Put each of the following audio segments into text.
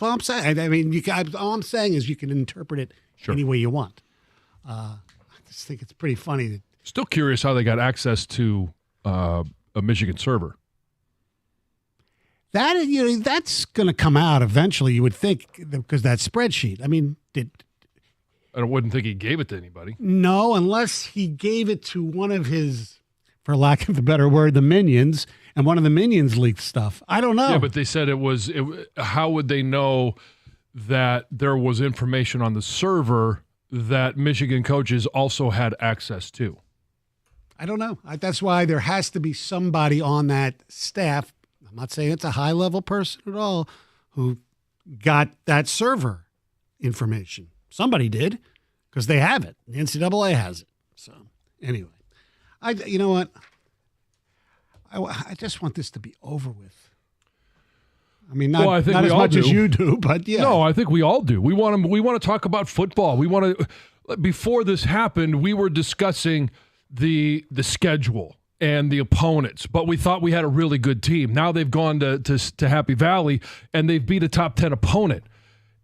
All I'm saying. I mean, all I'm saying is you can interpret it any way you want. I just think it's pretty funny that. Still curious how they got access to a Michigan server. That's going to come out eventually. You would think because that spreadsheet. I mean, I wouldn't think he gave it to anybody. No, unless he gave it to one of his, for lack of a better word, the minions, and one of the minions leaked stuff. I don't know. Yeah, but they said how would they know that there was information on the server that Michigan coaches also had access to? I don't know. That's why there has to be somebody on that staff. I'm not saying it's a high-level person at all who got that server information. Somebody did because they have it. The NCAA has it. So anyway, you know what? I just want this to be over with. I mean, not as much as you do, but yeah. No, I think we all do. We want to talk about football. We want to. Before this happened, we were discussing the schedule and the opponents, but we thought we had a really good team. Now they've gone to Happy Valley and they've beat a top 10 opponent,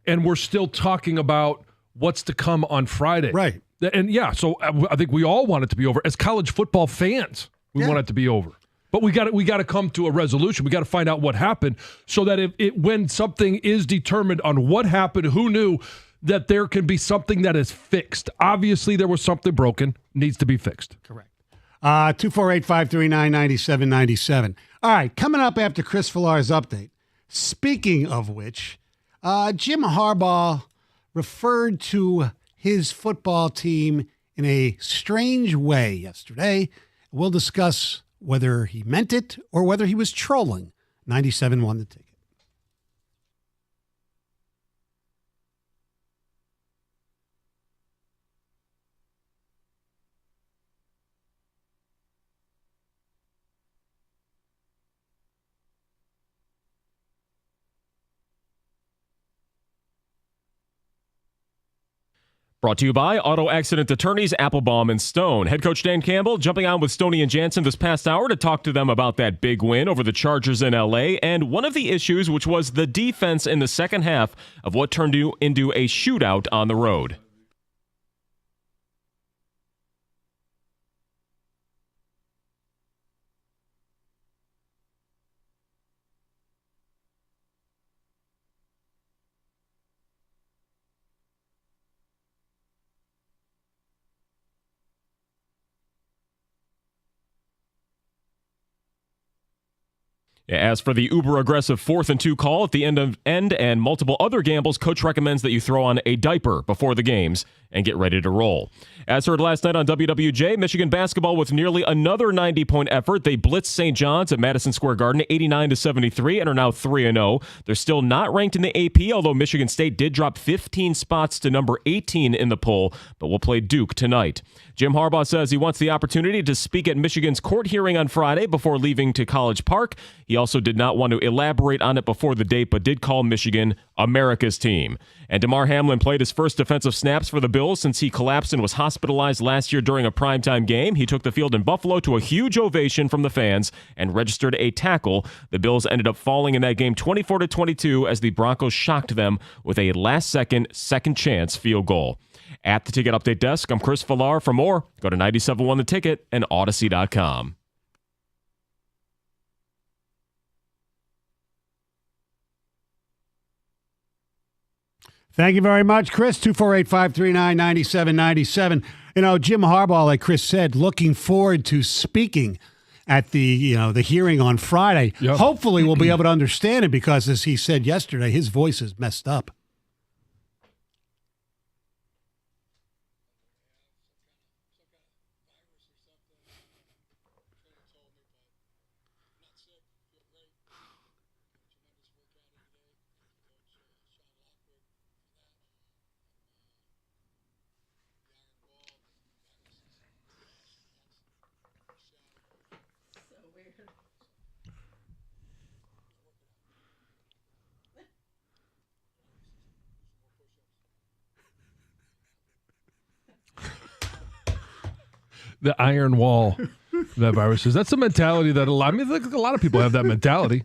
and we're still talking about what's to come on Friday. Right. And yeah, so I think we all want it to be over. As college football fans, we want it to be over. But we got to come to a resolution. We got to find out what happened so that when something is determined on what happened, who knew, that there can be something that is fixed. Obviously, there was something broken, needs to be fixed. Correct. 248-539-9797. All right, coming up after Chris Villar's update. Speaking of which, Jim Harbaugh referred to his football team in a strange way yesterday. We'll discuss whether he meant it or whether he was trolling. 97 won the ticket. Brought to you by Auto Accident Attorneys Applebaum and Stone. Head coach Dan Campbell jumping on with Stoney and Jansen this past hour to talk to them about that big win over the Chargers in L.A. and one of the issues, which was the defense in the second half of what turned into a shootout on the road. As for the uber-aggressive 4th and 2 call at the end and multiple other gambles, coach recommends that you throw on a diaper before the games and get ready to roll. As heard last night on WWJ, Michigan basketball with nearly another 90-point effort. They blitzed St. John's at Madison Square Garden 89-73 and are now 3-0. They're still not ranked in the AP, although Michigan State did drop 15 spots to number 18 in the poll, but will play Duke tonight. Jim Harbaugh says he wants the opportunity to speak at Michigan's court hearing on Friday before leaving to College Park. He also did not want to elaborate on it before the date, but did call Michigan America's team. And Damar Hamlin played his first defensive snaps for the Bills since he collapsed and was hospitalized last year during a primetime game. He took the field in Buffalo to a huge ovation from the fans and registered a tackle. The Bills ended up falling in that game 24-22 as the Broncos shocked them with a last-second, second-chance field goal. At the Ticket Update Desk, I'm Chris Villar. For more, go to 97.1 The Ticket and Odyssey.com. Thank you very much, Chris. 248-539-9797. You know, Jim Harbaugh, like Chris said, looking forward to speaking at the hearing on Friday. Yep. Hopefully we'll be able to understand it because, as he said yesterday, his voice is messed up. The iron wall, that virus is. That's the mentality that a lot of people have that mentality.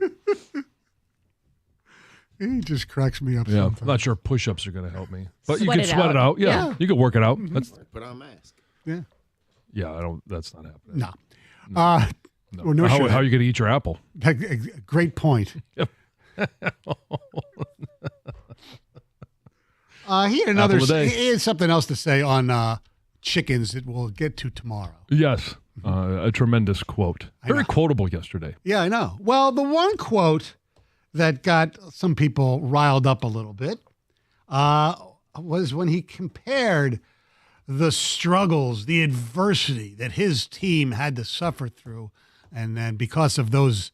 He just cracks me up Yeah, sometimes. I'm not sure push-ups are going to help me, but you Sweat can it sweat it out. Yeah, Yeah. you can work it out. That's Put on a mask. Yeah. yeah. I don't. That's not happening. No. No. Well, no how shit. are you going to eat your apple? Great point. He had another. Apple a day. He had something else to say on chickens that we'll get to tomorrow. Yes, a tremendous quote. Very quotable yesterday. Yeah, I know. Well, the one quote that got some people riled up a little bit was when he compared the struggles, the adversity that his team had to suffer through, and then because of those,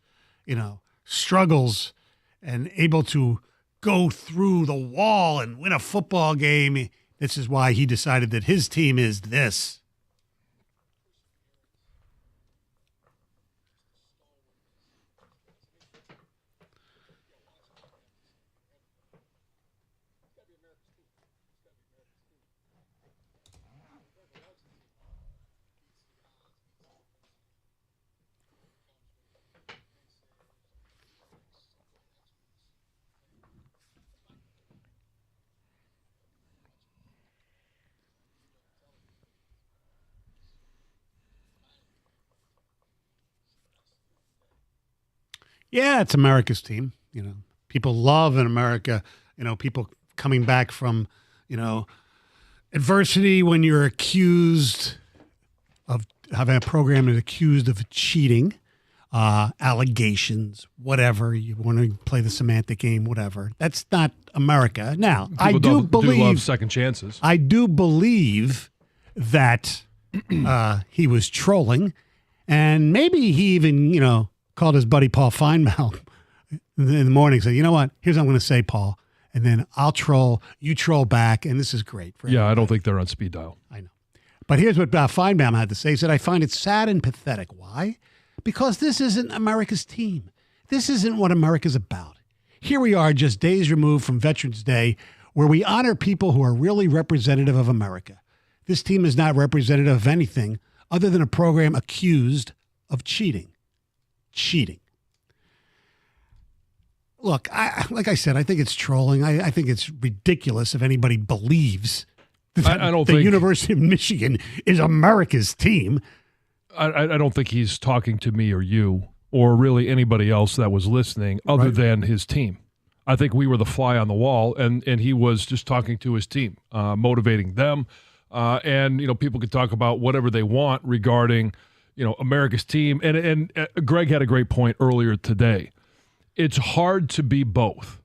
struggles, and able to go through the wall and win a football game. This is why he decided that his team is this. Yeah, it's America's team. People love in America, people coming back from, adversity when you're accused of having a program that's accused of cheating, allegations, whatever. You want to play the semantic game, whatever. That's not America. Now, I do do believe love second chances. I do believe that he was trolling, and maybe he even, called his buddy Paul Feinbaum in the morning, said, you know what, here's what I'm going to say, Paul, and then I'll troll, you troll back, and this is great. For Yeah, I don't think they're on speed dial. I know. But here's what Feinbaum had to say. He said, I find it sad and pathetic. Why? Because this isn't America's team. This isn't what America's about. Here we are just days removed from Veterans Day, where we honor people who are really representative of America. This team is not representative of anything other than a program accused of cheating. Look, like I said, I think it's trolling. I think it's ridiculous if anybody believes that I don't the think University of Michigan is America's team. I don't think he's talking to me or you or really anybody else that was listening other than his team. I think we were the fly on the wall, and he was just talking to his team, motivating them. And people could talk about whatever they want regarding America's team. And Greg had a great point earlier today. It's hard to be both,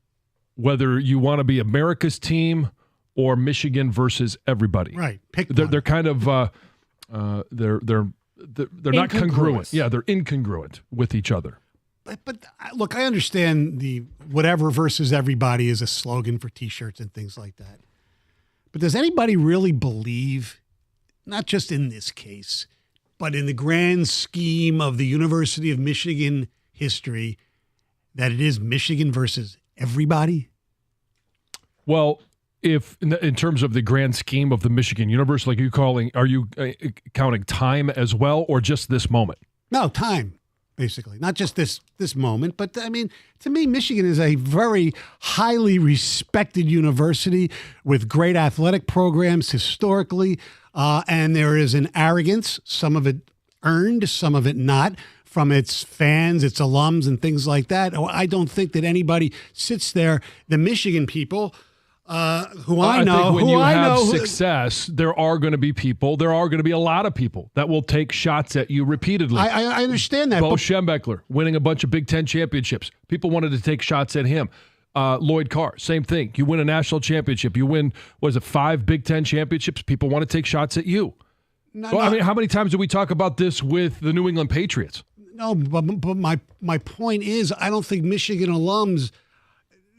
whether you want to be America's team or Michigan versus everybody. Right. Pick They're one. kind of they're not congruent. Yeah, they're incongruent with each other. But look, I understand the whatever versus everybody is a slogan for T-shirts and things like that. But does anybody really believe, not just in this case, but in the grand scheme of the University of Michigan history, that it is Michigan versus everybody? Well, if in terms of the grand scheme of the Michigan universe, like are you counting time as well, or just this moment? No, time, basically. Not just this moment, but I mean, to me, Michigan is a very highly respected university with great athletic programs historically, and there is an arrogance, some of it earned, some of it not, from its fans, its alums, and things like that. I don't think that anybody sits there, the Michigan people, who I know, think when who you I have know, success, there are going to be a lot of people that will take shots at you repeatedly. I understand that. Bo but Schembechler winning a bunch of Big Ten championships. People wanted to take shots at him. Lloyd Carr, same thing. You win a national championship. You win, 5 Big Ten championships? People want to take shots at you. I mean, how many times do we talk about this with the New England Patriots? No, but my point is, I don't think Michigan alums,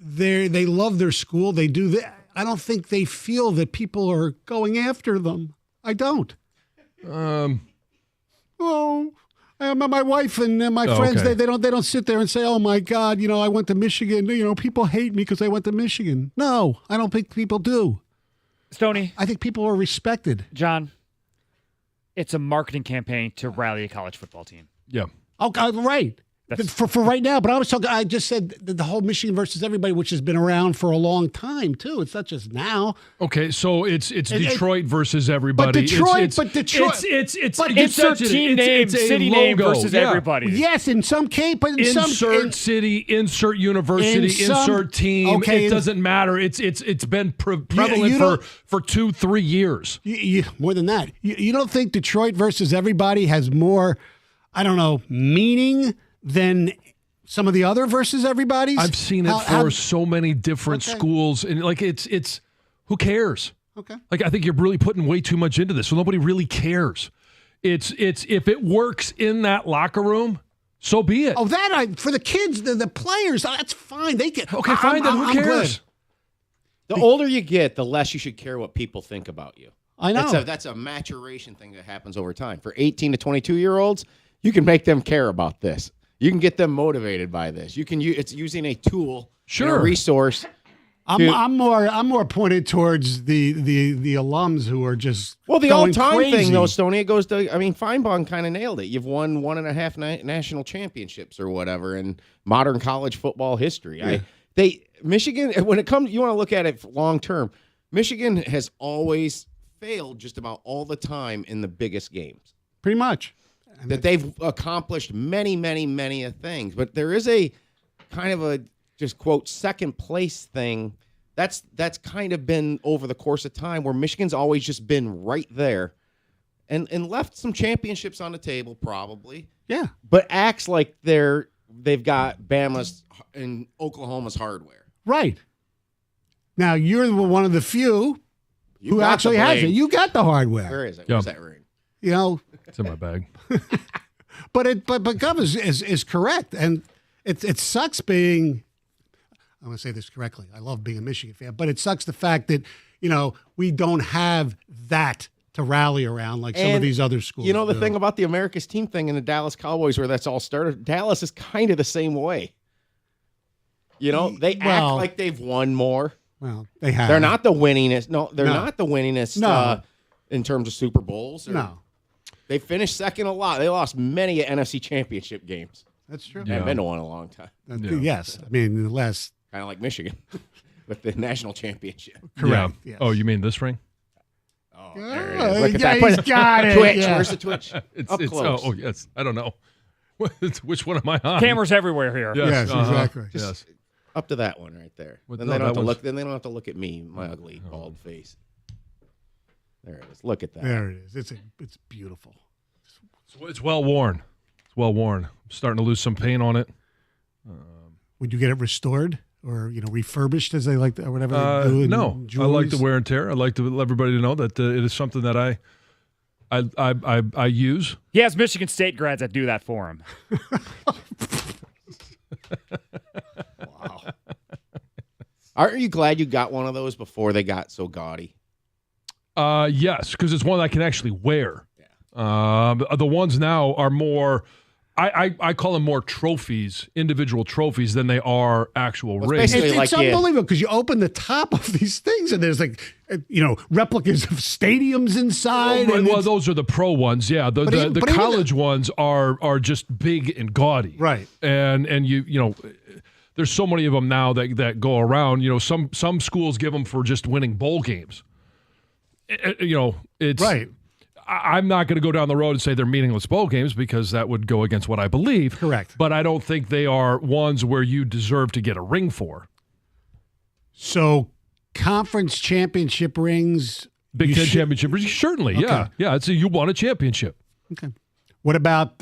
they love their school. They do that. I don't think they feel that people are going after them. I don't. My wife and my friends, okay. they don't sit there and say, oh my God, I went to Michigan. People hate me because I went to Michigan. No, I don't think people do. Stoney, I think people are respected. John, it's a marketing campaign to rally a college football team. Yeah. Oh, God, right. For right now, but I just said the whole Michigan versus everybody, which has been around for a long time too. It's not just now. Okay, so it's Detroit versus everybody. But Detroit. It's insert team name, city name versus everybody. Yes, in some case, but insert city, insert university, insert team. Okay, it doesn't matter. It's been prevalent for 2-3 years. More than that. You don't think Detroit versus everybody has more, I don't know, meaning than some of the other versus everybody's? I've seen it for so many different schools, and like it's who cares? Okay. Like I think you're really putting way too much into this, so nobody really cares. It's if it works in that locker room, so be it. Oh, for the kids, the players, that's fine. They get okay. Fine, then who cares? The older you get, the less you should care what people think about you. I know. That's a maturation thing that happens over time. For 18 to 22-year-olds, you can make them care about this. You can get them motivated by this. It's using a tool, and a resource. I'm more pointed towards the alums who are just the all-time crazy thing though, Stoney. It goes to Feinbaum kind of nailed it. You've won 1.5 national championships or whatever in modern college football history. Yeah. Michigan, when it comes, you want to look at it long term. Michigan has always failed just about all the time in the biggest games. Pretty much. That they've accomplished many, many, many things. But there is a kind of a just quote second place thing. That's kind of been over the course of time where Michigan's always just been right there and left some championships on the table probably. Yeah. But acts like they've got Bama's and Oklahoma's hardware. Right. Now you're one of the few who actually has it. You got the hardware. Where is it? Where's that ring? You know, it's in my bag. but Gov is correct, and it sucks being. I'm going to say this correctly. I love being a Michigan fan, but it sucks the fact that we don't have that to rally around like some of these other schools. You know the thing about the America's team thing and the Dallas Cowboys, where that's all started. Dallas is kind of the same way. They act like they've won more. Well, they have. They're not the winningest. No, they're not the winningest. No. In terms of Super Bowls. No. They finished second a lot. They lost many NFC championship games. That's true. They haven't been to one in a long time. Yes. I mean, the last. Kind of like Michigan with the national championship. Correct. Yeah. Yes. Oh, you mean this ring? Oh, there it is. Look at that. He's got it. Twitch. Yeah. Where's the Twitch? Up close. Oh, yes. I don't know. Which one am I on? Cameras everywhere here. Yes, exactly. Yes. Up to that one right there. Then they don't have to look. Then they don't have to look at me, my ugly bald face. There it is. Look at that. There it is. It's beautiful. It's well worn. It's well worn. I'm starting to lose some paint on it. Would you get it restored or refurbished as they like or whatever they do? No, I like the wear and tear. I like to let everybody to know that it is something that I use. He has Michigan State grads that do that for him. Wow. Aren't you glad you got one of those before they got so gaudy? Yes, because it's one I can actually wear. Yeah. The ones now are more. I call them more trophies, individual trophies, than they are actual rings. It's unbelievable because you open the top of these things and there's replicas of stadiums inside. Well, those are the pro ones, yeah. The college ones are just big and gaudy, right? And you there's so many of them now that go around. Some schools give them for just winning bowl games. It's right. I'm not going to go down the road and say they're meaningless bowl games because that would go against what I believe. Correct. But I don't think they are ones where you deserve to get a ring for. So, conference championship rings. Big Ten championship rings? Certainly, okay. Yeah. You won a championship. Okay. What about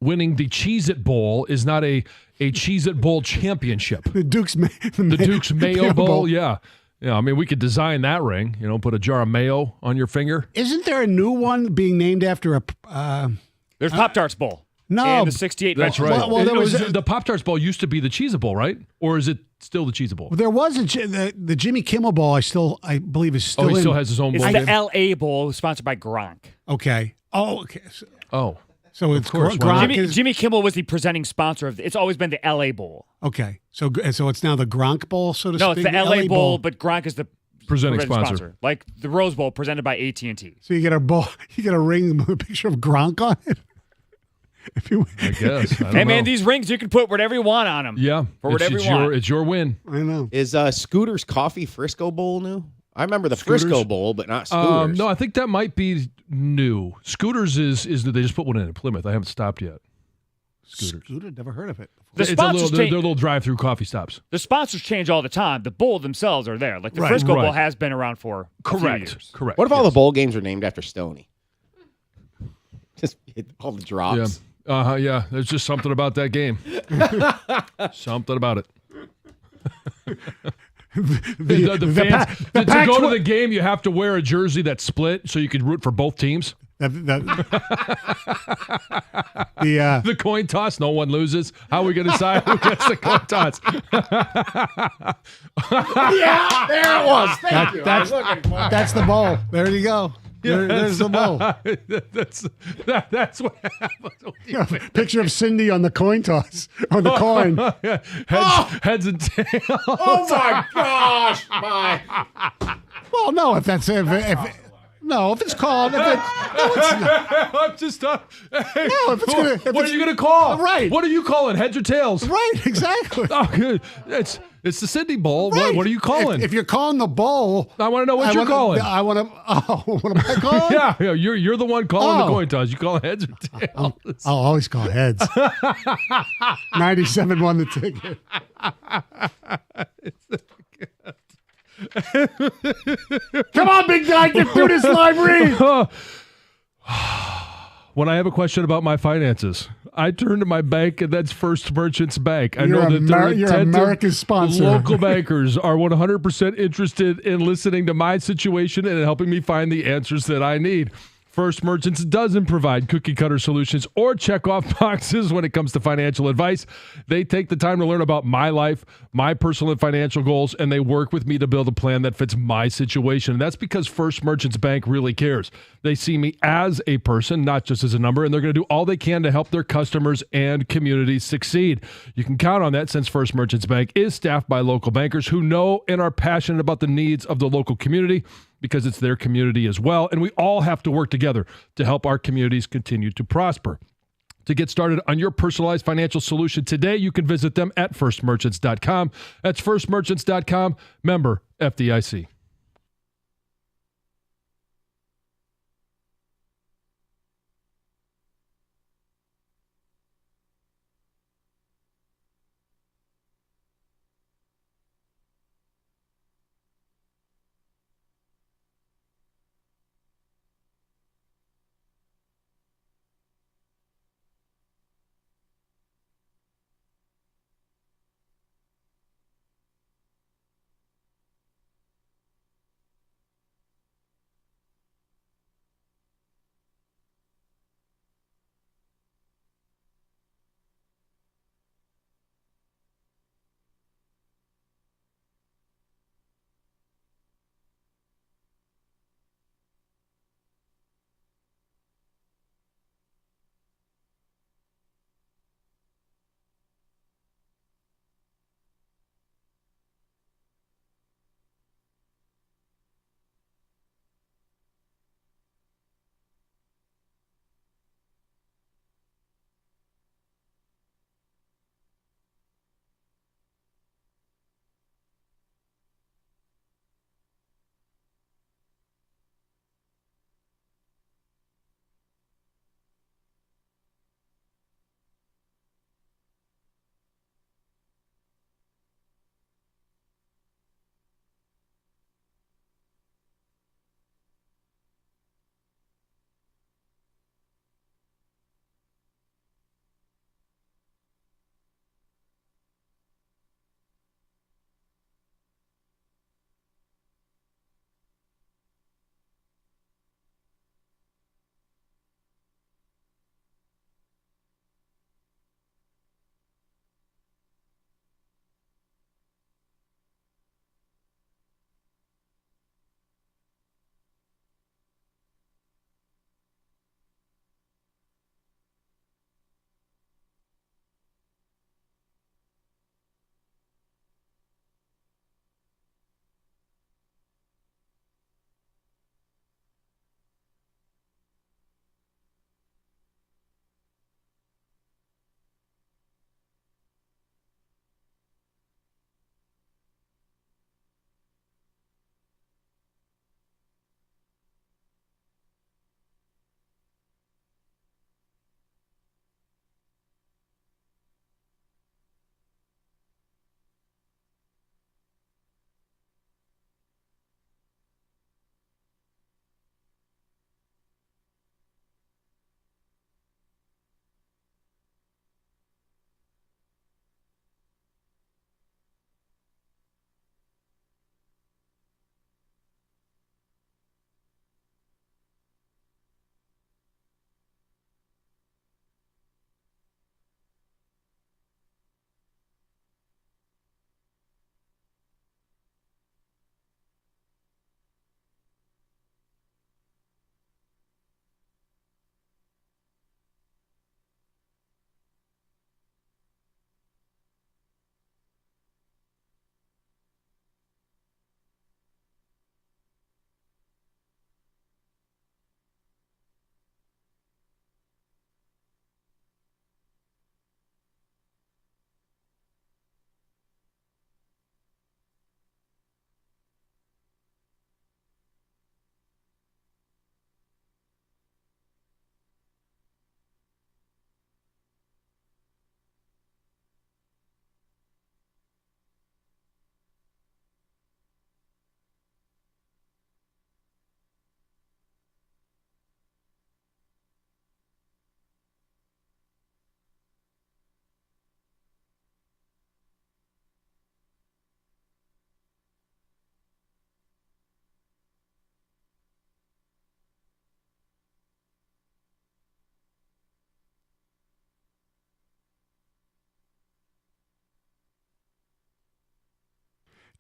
winning the Cheez-It Bowl is not a Cheez-It Bowl championship. The Duke's Mayo Bowl, yeah. Yeah, I mean, we could design that ring, put a jar of mayo on your finger. Isn't there a new one being named after a... There's Pop-Tarts Bowl. No. And the 68 That's Bowl. right. Well, there was the Pop-Tarts Bowl used to be the Cheez-It Bowl, right? Or is it still the Cheez-It Bowl? There was the Jimmy Kimmel Bowl, I believe is still he still has his own bowl It's game? the L.A. Bowl sponsored by Gronk. Okay. Oh, okay. So it's course, Gronk Jimmy Kimmel was the presenting sponsor of it's always been the L.A. Bowl. Okay. So it's now the Gronk Bowl, so to No, speak? it's the L.A. Bowl, but Gronk is the presenting sponsor. Like the Rose Bowl presented by AT&T. So you get a bowl, you get a ring with a picture of Gronk on it? If you, I guess. I don't Hey, man, know. these rings, you can put whatever you want on them. Yeah. For whatever it's you want. It's your win. I know. Is Scooter's Coffee Frisco Bowl new? I remember the Scooters? Frisco Bowl, but not Scooters. No, I think that might be new. Scooters is that they just put one in Plymouth. I haven't stopped yet. Scooters. Scooter, never heard of it. The It's a sponsors little, they're change. little drive-through coffee stops. The sponsors change all the time. The bowl themselves are there. Like the Right. Frisco Bowl Right. has been around for a few Correct. years. Correct. What if all the bowl games are named after Stoney? Just hit all the Yeah. drops. Yeah. There's just something about that game. Something about it. The fans, to go to the game, you have to wear a jersey that's split so you can root for both teams. The The coin toss, no one loses. How are we going to decide who gets the coin toss? Yeah, there it was. Thank you. I was looking for it. that's the bowl. There you go. There's the bowl. That's what happens. Picture of Cindy on the coin toss on the coin. Heads and tails. Oh my gosh! My. Well, no, if it's called. I'm just if it's gonna- if what it's- are you going to call? Right. What do you call it? Heads or tails? Right, exactly. Oh, good. It's the Sydney Bowl. Right. What are you calling? If you're calling the bowl, I want to know what you're calling. I want to. Oh, what am I calling? Yeah, you're the one calling the Oh. coin toss. You call it heads or tails. I'll always call heads. 97 won the ticket. Come on, big guy, get through this live read. When I have a question about my finances, I turn to my bank, and that's First Merchants Bank. I You're know that they're you're attentive. America's sponsor. Local bankers are 100% interested in listening to my situation and helping me find the answers that I need. First Merchants doesn't provide cookie-cutter solutions or check-off boxes when it comes to financial advice. They take the time to learn about my life, my personal and financial goals, and they work with me to build a plan that fits my situation. And that's because First Merchants Bank really cares. They see me as a person, not just as a number, and they're going to do all they can to help their customers and communities succeed. You can count on that since First Merchants Bank is staffed by local bankers who know and are passionate about the needs of the local community, because it's their community as well. And we all have to work together to help our communities continue to prosper. To get started on your personalized financial solution today, you can visit them at firstmerchants.com. That's firstmerchants.com, member FDIC.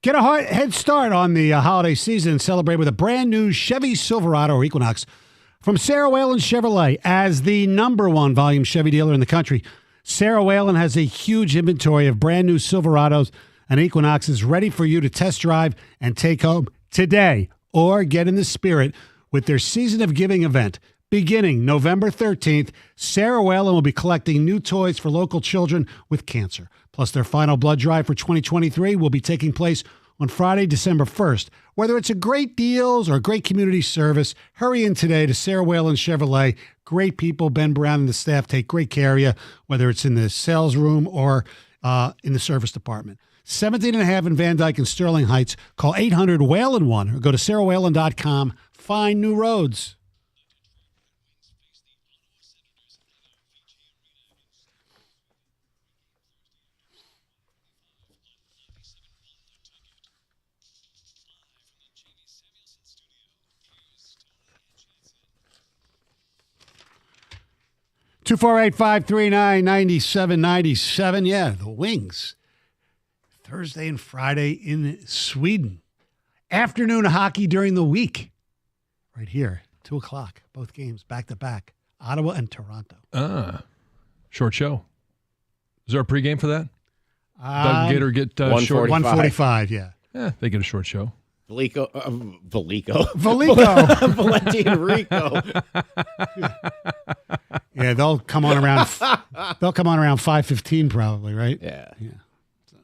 Get a head start on the holiday season and celebrate with a brand new Chevy Silverado or Equinox from Sarah Whalen Chevrolet. As the #1 volume Chevy dealer in the country, Sarah Whalen has a huge inventory of brand new Silverados and Equinoxes ready for you to test drive and take home today, or get in the spirit with their Season of Giving event. Beginning November 13th, Sarah Whalen will be collecting new toys for local children with cancer. Plus, their final blood drive for 2023 will be taking place on Friday, December 1st. Whether it's a great deals or a great community service, hurry in today to Sarah Whalen Chevrolet. Great people. Ben Brown and the staff take great care of you, whether it's in the sales room or in the service department. 17.5 in Van Dyke and Sterling Heights. Call 800-WHALEN-1 or go to sarahwhalen.com. Find new roads. Two 248-539-9797. Yeah, the Wings. Thursday and Friday in Sweden. Afternoon hockey during the week. Right here, 2 o'clock. Both games back-to-back. Ottawa and Toronto. Short show. Is there a pregame for that? Doug Gator get short? 145, yeah. They get a short show. Valico. Valico. Valenti and Rico. Yeah, they'll come on around 5:15 probably, right? Yeah. So,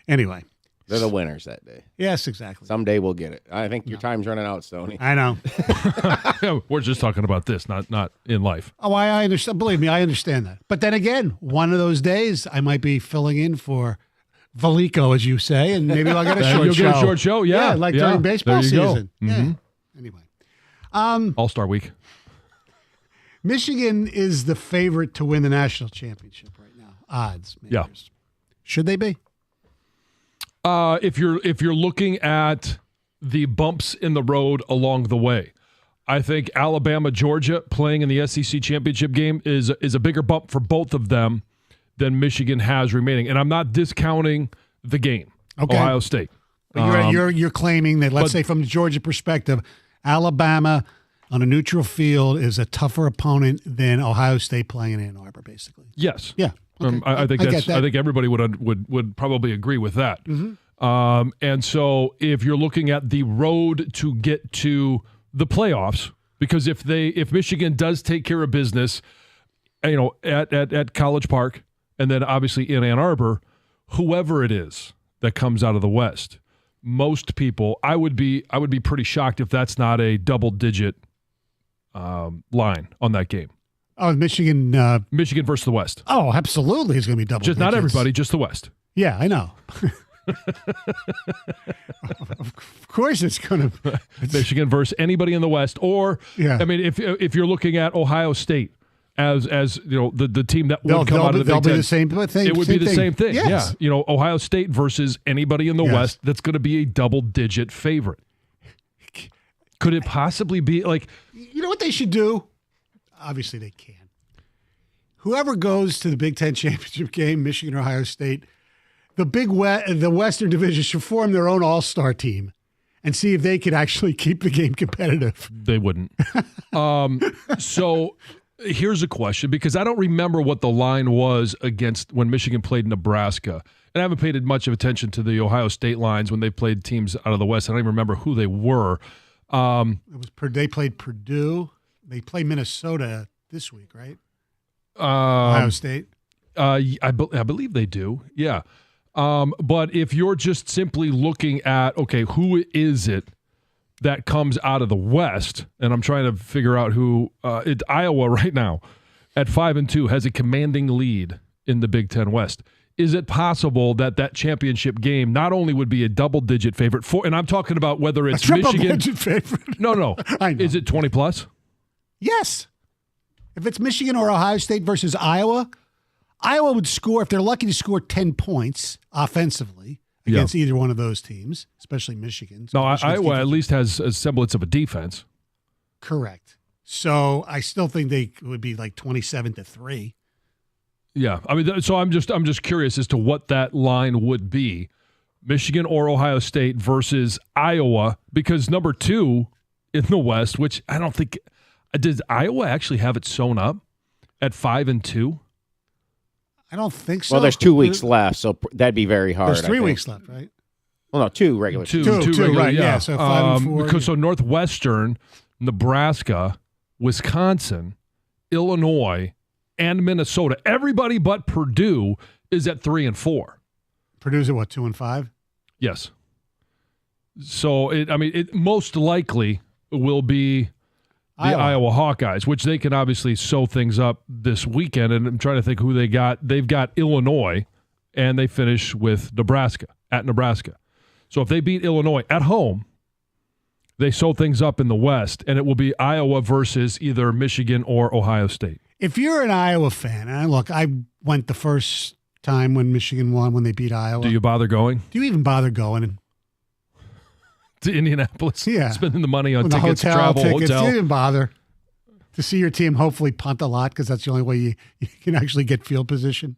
anyway. They're the winners that day. Yes, exactly. Someday we'll get it. I think your time's running out, Stoney. I know. We're just talking about this, not in life. Oh, I understand. Believe me, I understand that. But then again, one of those days I might be filling in for Valico, as you say, and maybe I'll get a short You'll show. get a short show, yeah. like during baseball there you go. season. Mm-hmm. Yeah. Anyway. All-Star Week. Michigan is the favorite to win the national championship right now. Odds makers. Yeah. Should they be? If you're looking at the bumps in the road along the way, I think Alabama, Georgia playing in the SEC championship game is a bigger bump for both of them than Michigan has remaining. And I'm not discounting the game, Ohio State. But you're claiming that, let's say from the Georgia perspective, Alabama on a neutral field is a tougher opponent than Ohio State playing in Ann Arbor, basically. Yes. Yeah. Okay. I think get that. I think everybody would probably agree with that. Mm-hmm. And so if you're looking at the road to get to the playoffs, because if Michigan does take care of business, at College Park and then obviously in Ann Arbor, whoever it is that comes out of the West, most people, I would be pretty shocked if that's not a double-digit line on that game. Oh, Michigan versus the West. Oh, absolutely. It's going to be double Just digits. not everybody, just the West. Yeah, I know. Of course it's going to. Michigan versus anybody in the West. Or, Yeah. I mean, if you're looking at Ohio State as the team that would come out of the Big they'll be Ten, the same thing. it would be the same thing. Yes. Yeah. Ohio State versus anybody in the Yes. West that's going to be a double-digit favorite. Could it possibly be like... You know what they should do? Obviously they can. Whoever goes to the Big Ten championship game, Michigan or Ohio State, the Western Division should form their own all-star team and see if they could actually keep the game competitive. They wouldn't. So here's a question, because I don't remember what the line was against when Michigan played Nebraska. And I haven't paid much of attention to the Ohio State lines when they played teams out of the West. I don't even remember who they were. They played Purdue. They play Minnesota this week, right? Ohio State. I believe they do. Yeah. But if you're just simply looking at, okay, who is it that comes out of the West? And I'm trying to figure out who. Iowa right now at 5-2 has a commanding lead in the Big Ten West. Is it possible that championship game not only would be a double-digit favorite for, and I'm talking about whether it's a Michigan. triple-digit favorite. No. I know. Is it 20 plus? Yes. If it's Michigan or Ohio State versus Iowa, Iowa would score, if they're lucky to score 10 points offensively against either one of those teams, especially Michigan. No, Michigan's Iowa defense. at least has a semblance of a defense. Correct. So I still think they would be like 27-3. Yeah, I mean, so I'm just curious as to what that line would be Michigan or Ohio State versus Iowa, because number 2 in the West, which I don't think does Iowa actually have it sewn up at 5-2? I don't think so. Well, there's 2 weeks left, so that'd be very hard. There's 3 weeks left, right? Well, no, 2 regular. Two, Two, right, yeah. yeah, so 5 and 4, So Northwestern, Nebraska, Wisconsin, Illinois, and Minnesota. Everybody but Purdue is at 3 and 4. Purdue's at what, 2 and 5? Yes. So it most likely will be the Iowa Hawkeyes, which they can obviously sew things up this weekend. And I'm trying to think who they got. They've got Illinois, and they finish with Nebraska, at Nebraska. So if they beat Illinois at home, they sew things up in the West, and it will be Iowa versus either Michigan or Ohio State. If you're an Iowa fan, and look, I went the first time when Michigan won, when they beat Iowa. Do you bother going Do you even bother going? to Indianapolis? Yeah. Spending the money on The tickets, hotel travel, tickets, hotel. you didn't bother to see your team hopefully punt a lot, because that's the only way you can actually get field position.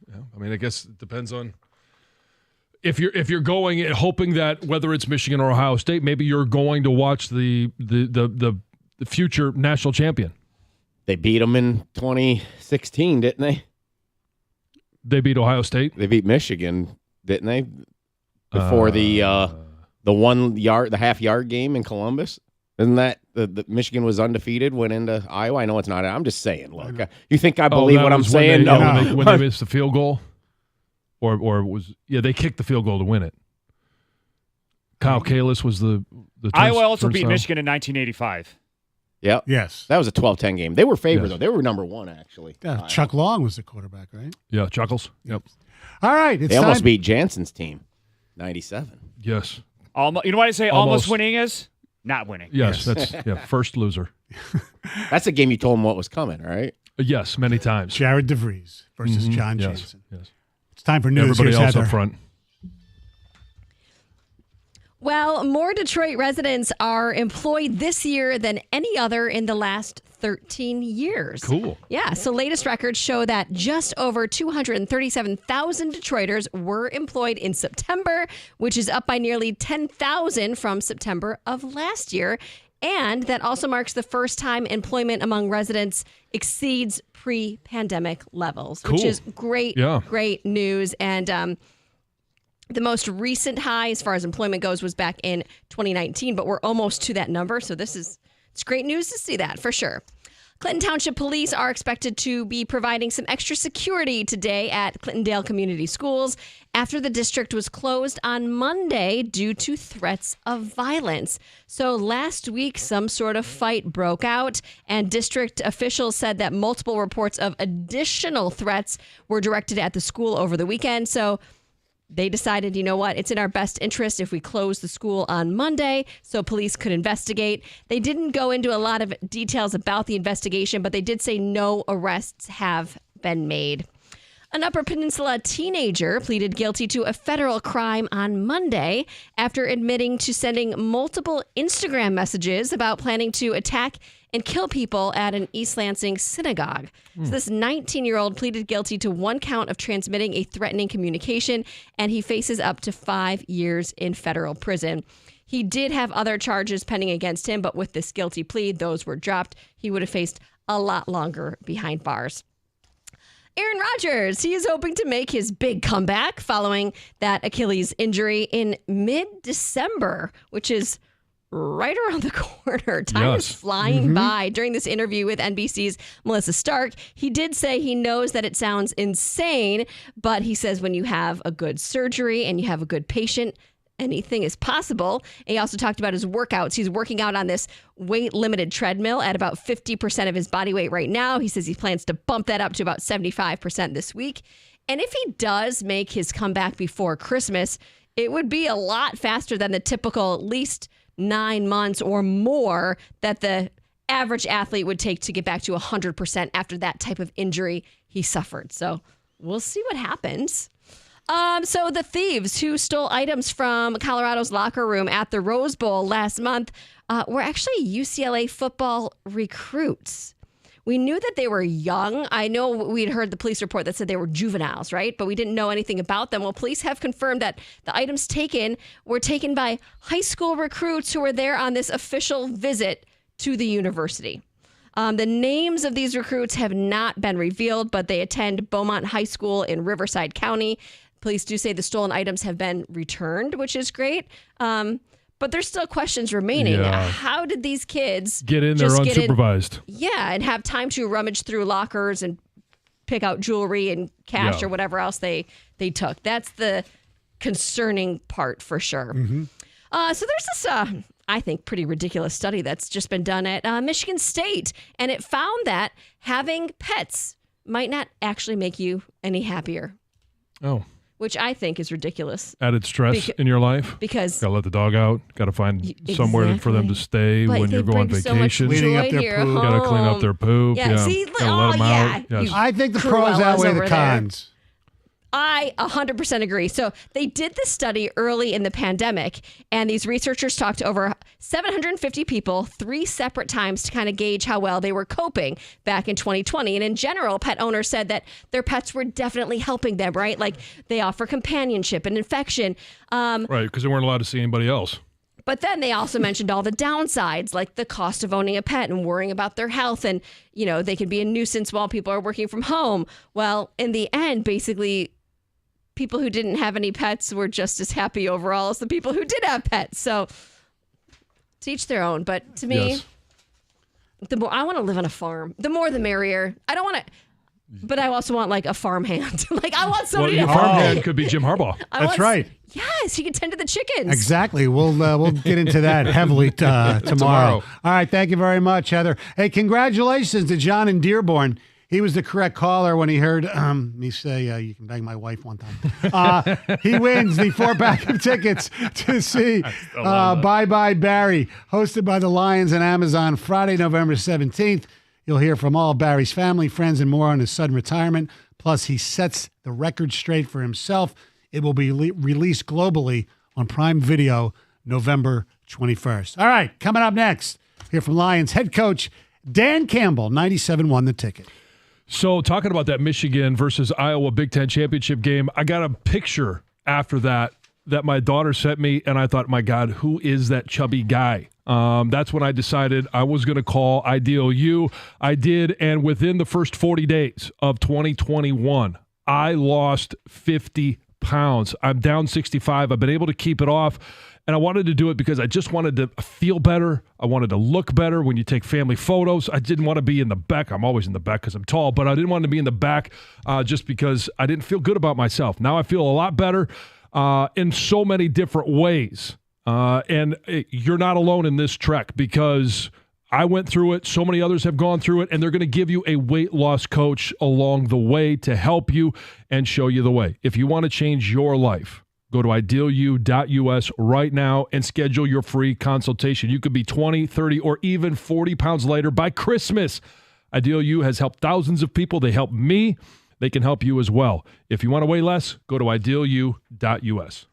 Yeah, I guess it depends on if you're going hoping that whether it's Michigan or Ohio State, maybe you're going to watch the future national champion. They beat them in 2016, didn't they? They beat Ohio State. They beat Michigan, didn't they? Before the 1 yard, the half-yard game in Columbus. Isn't that the Michigan was undefeated, went into Iowa? I know it's not. I'm just saying. Look, you think I believe what I'm saying? No. When they missed the field goal, or they kicked the field goal to win it. Kyle Kalis was the Iowa also beat turnstile. Michigan in 1985. Yep. Yes. That was a 12-10 game. They were favored, Yes. though. They were number 1, actually. Chuck Long was the quarterback, right? Yeah, Chuckles. Yep. All right. It's They almost time. beat Jansen's team, 97. Yes. You know what I say? Almost. Almost winning is not winning. Yes. That's first loser. That's a game you told them what was coming, right? Yes, many times. Jared DeVries versus John Yes. Jansen. Yes. It's time for news. Everybody Here's else Heather. up front. Well, more Detroit residents are employed this year than any other in the last 13 years. Cool. Yeah, so latest records show that just over 237,000 Detroiters were employed in September, which is up by nearly 10,000 from September of last year. And that also marks the first time employment among residents exceeds pre-pandemic levels, which Cool. is great, Yeah. great news. And the most recent high as far as employment goes was back in 2019, but we're almost to that number. So it's great news to see that for sure. Clinton Township Police are expected to be providing some extra security today at Clintondale Community Schools after the district was closed on Monday due to threats of violence. So last week, some sort of fight broke out, and district officials said that multiple reports of additional threats were directed at the school over the weekend. So they decided, you know what, it's in our best interest if we close the school on Monday so police could investigate. They didn't go into a lot of details about the investigation, but they did say no arrests have been made. An Upper Peninsula teenager pleaded guilty to a federal crime on Monday after admitting to sending multiple Instagram messages about planning to attack and kill people at an East Lansing synagogue. So this 19-year-old pleaded guilty to one count of transmitting a threatening communication, and he faces up to 5 years in federal prison. He did have other charges pending against him, but with this guilty plea, those were dropped. He would have faced a lot longer behind bars. Aaron Rodgers, he is hoping to make his big comeback following that Achilles injury in mid-December, which is right around the corner. Time is flying by. During this interview with NBC's Melissa Stark, he did say he knows that it sounds insane, but he says when you have a good surgery and you have a good patient, anything is possible. And he also talked about his workouts. He's working out on this weight-limited treadmill at about 50% of his body weight right now. He says he plans to bump that up to about 75% this week. And if he does make his comeback before Christmas, it would be a lot faster than the typical at least 9 months or more that the average athlete would take to get back to 100% after that type of injury he suffered. So we'll see what happens. So the thieves who stole items from Colorado's locker room at the Rose Bowl last month were actually UCLA football recruits. We knew that they were young. I know we'd heard the police report that said they were juveniles, right? But we didn't know anything about them. Well, police have confirmed that the items taken were taken by high school recruits who were there on this official visit to the university. The names of these recruits have not been revealed, but they attend Beaumont High School in Riverside County. Police do say the stolen items have been returned, which is great. But there's still questions remaining. Yeah. How did these kids Get in there just get in- unsupervised. Yeah, and have time to rummage through lockers and pick out jewelry and cash Yeah. or whatever else they took? That's the concerning part for sure. So there's this, I think, pretty ridiculous study that's just been done at Michigan State, and it found that having pets might not actually make you any happier, Oh, which I think is ridiculous. added stress in your life. Because Got to let the dog out. Got to find somewhere for them to stay But when they you're going bring so much vacation. Cleaning up joy their to your poop. Got to clean up home. their poop. Yeah, see, gotta let them out. yeah. Yes. You- I think the pros Cruella's outweigh over the there. cons. I 100% agree. So they did this study early in the pandemic, and these researchers talked to over 750 people 3 separate times to kind of gauge how well they were coping back in 2020. And in general, pet owners said that their pets were definitely helping them, right? Like they offer companionship and affection. Right, because they weren't allowed to see anybody else. But then they also mentioned all the downsides, like the cost of owning a pet and worrying about their health. And, you know, they can be a nuisance while people are working from home. Well, in the end, basically, people who didn't have any pets were just as happy overall as the people who did have pets. So to each their own. But to me, Yes. the more I want to live on a farm, the more the merrier. I don't want to, but I also want like a farmhand. Like I want Well, somebody your to farmhand could be Jim Harbaugh. I That's want- right. Yes, he can tend to the chickens. Exactly. We'll get into that heavily tomorrow. All right. Thank you very much, Heather. Hey, congratulations to John in Dearborn. He was the correct caller when he heard me say, you can bang my wife one time. He wins the 4-pack of tickets to see Bye Bye Barry, hosted by the Lions and Amazon, Friday, November 17th. You'll hear from all Barry's family, friends, and more on his sudden retirement. Plus, he sets the record straight for himself. It will be released globally on Prime Video November 21st. All right, coming up next, hear from Lions head coach Dan Campbell. 97 won the ticket. So, talking about that Michigan versus Iowa Big Ten championship game, I got a picture after that my daughter sent me, and I thought, my God, who is that chubby guy? That's when I decided I was going to call Ideal You. I did, and within the first 40 days of 2021, I lost 50 pounds. I'm down 65. I've been able to keep it off. And I wanted to do it because I just wanted to feel better. I wanted to look better when you take family photos. I didn't want to be in the back. I'm always in the back because I'm tall, but I didn't want to be in the back just because I didn't feel good about myself. Now I feel a lot better in so many different ways. And you're not alone in this trek because I went through it. So many others have gone through it, and they're going to give you a weight loss coach along the way to help you and show you the way. If you want to change your life, go to idealu.us right now and schedule your free consultation. You could be 20, 30, or even 40 pounds lighter by Christmas. Ideal U has helped thousands of people. They help me. They can help you as well. If you want to weigh less, go to idealu.us.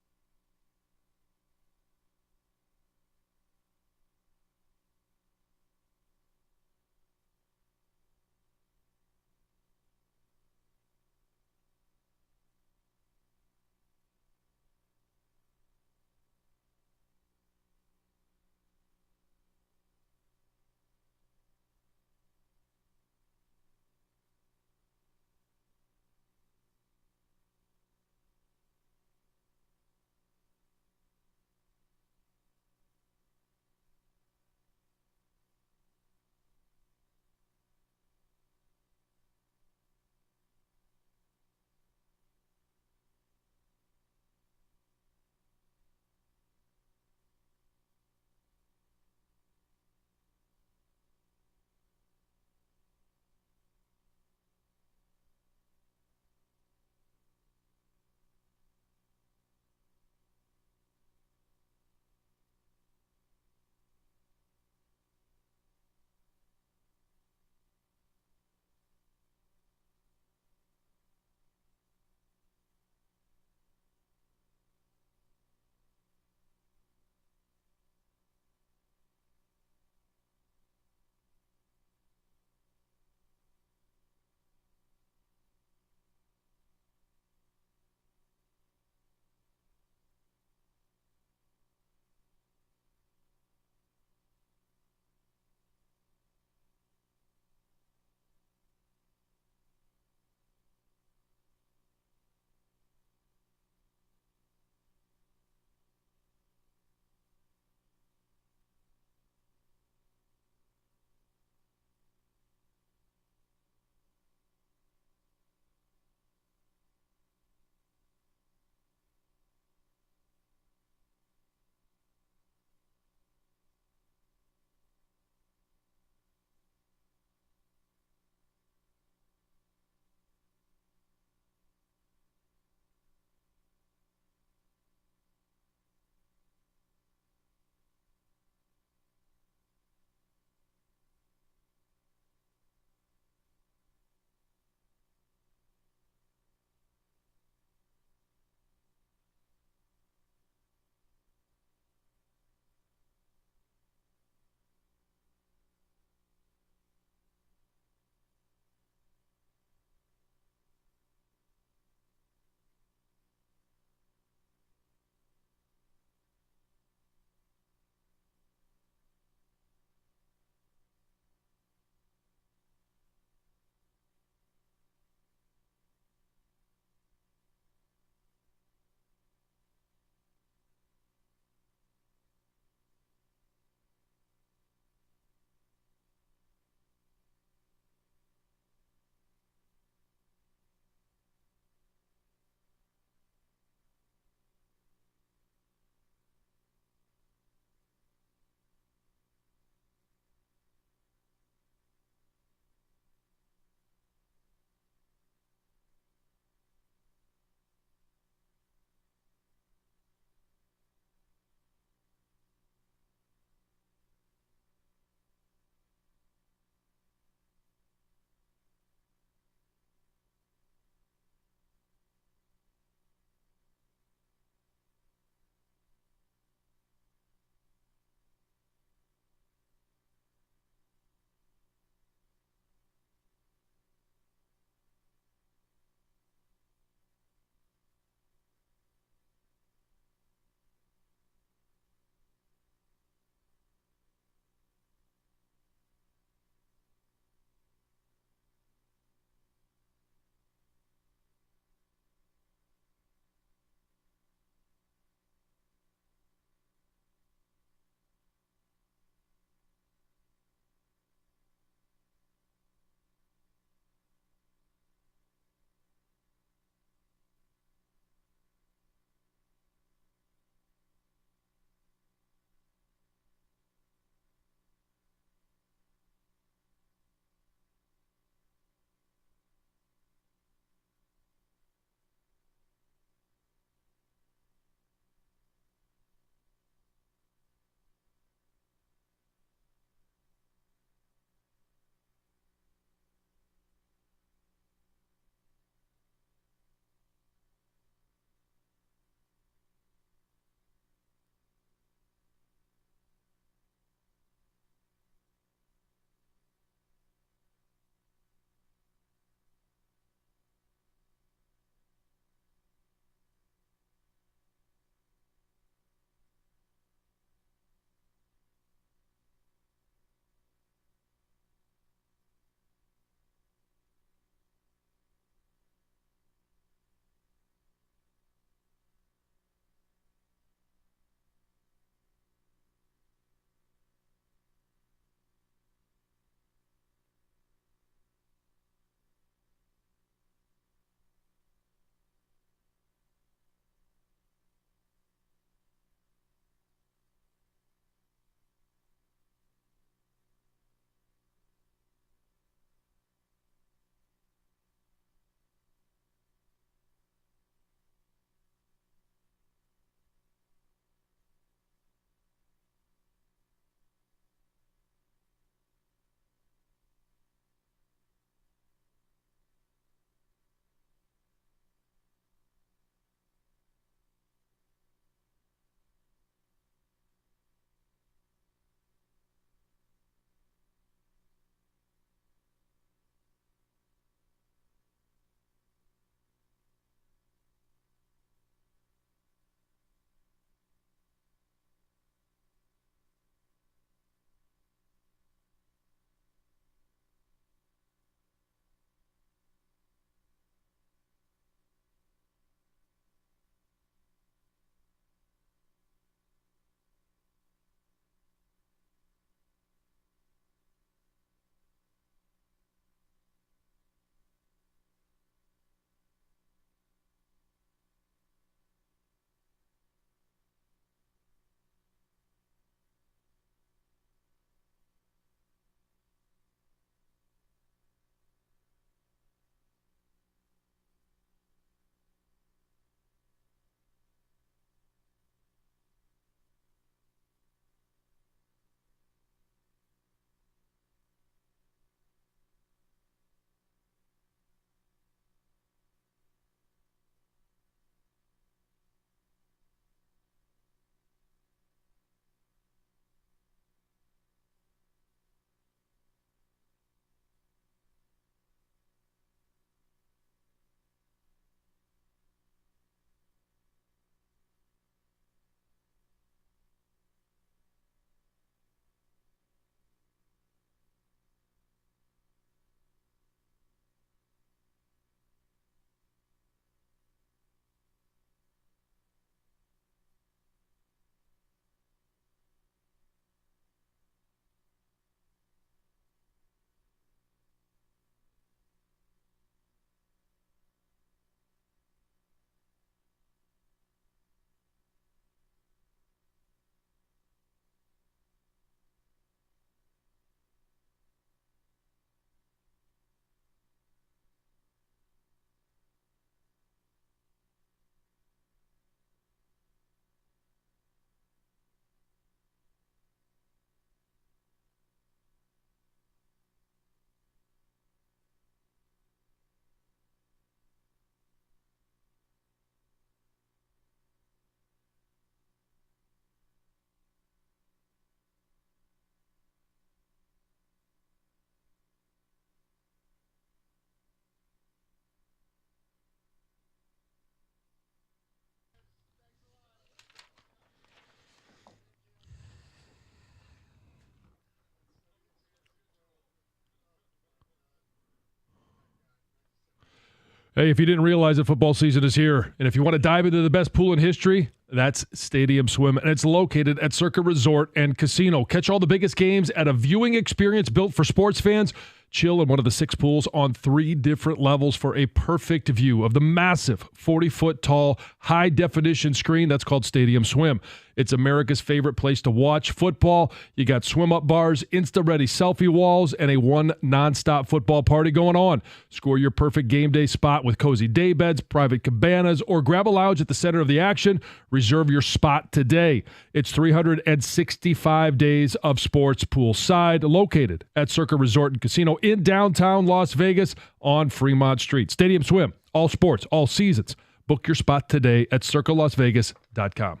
Hey, if you didn't realize it, football season is here. And if you want to dive into the best pool in history, that's Stadium Swim. And it's located at Circa Resort and Casino. Catch all the biggest games at a viewing experience built for sports fans. Chill in one of the 6 pools on 3 different levels for a perfect view of the massive 40-foot tall, high-definition screen that's called Stadium Swim. It's America's favorite place to watch football. You got swim-up bars, Insta-ready selfie walls, and a one nonstop football party going on. Score your perfect game day spot with cozy day beds, private cabanas, or grab a lounge at the center of the action. Reserve your spot today. It's 365 days of sports poolside, located at Circa Resort and Casino in downtown Las Vegas on Fremont Street. Stadium Swim, all sports, all seasons. Book your spot today at circalasvegas.com.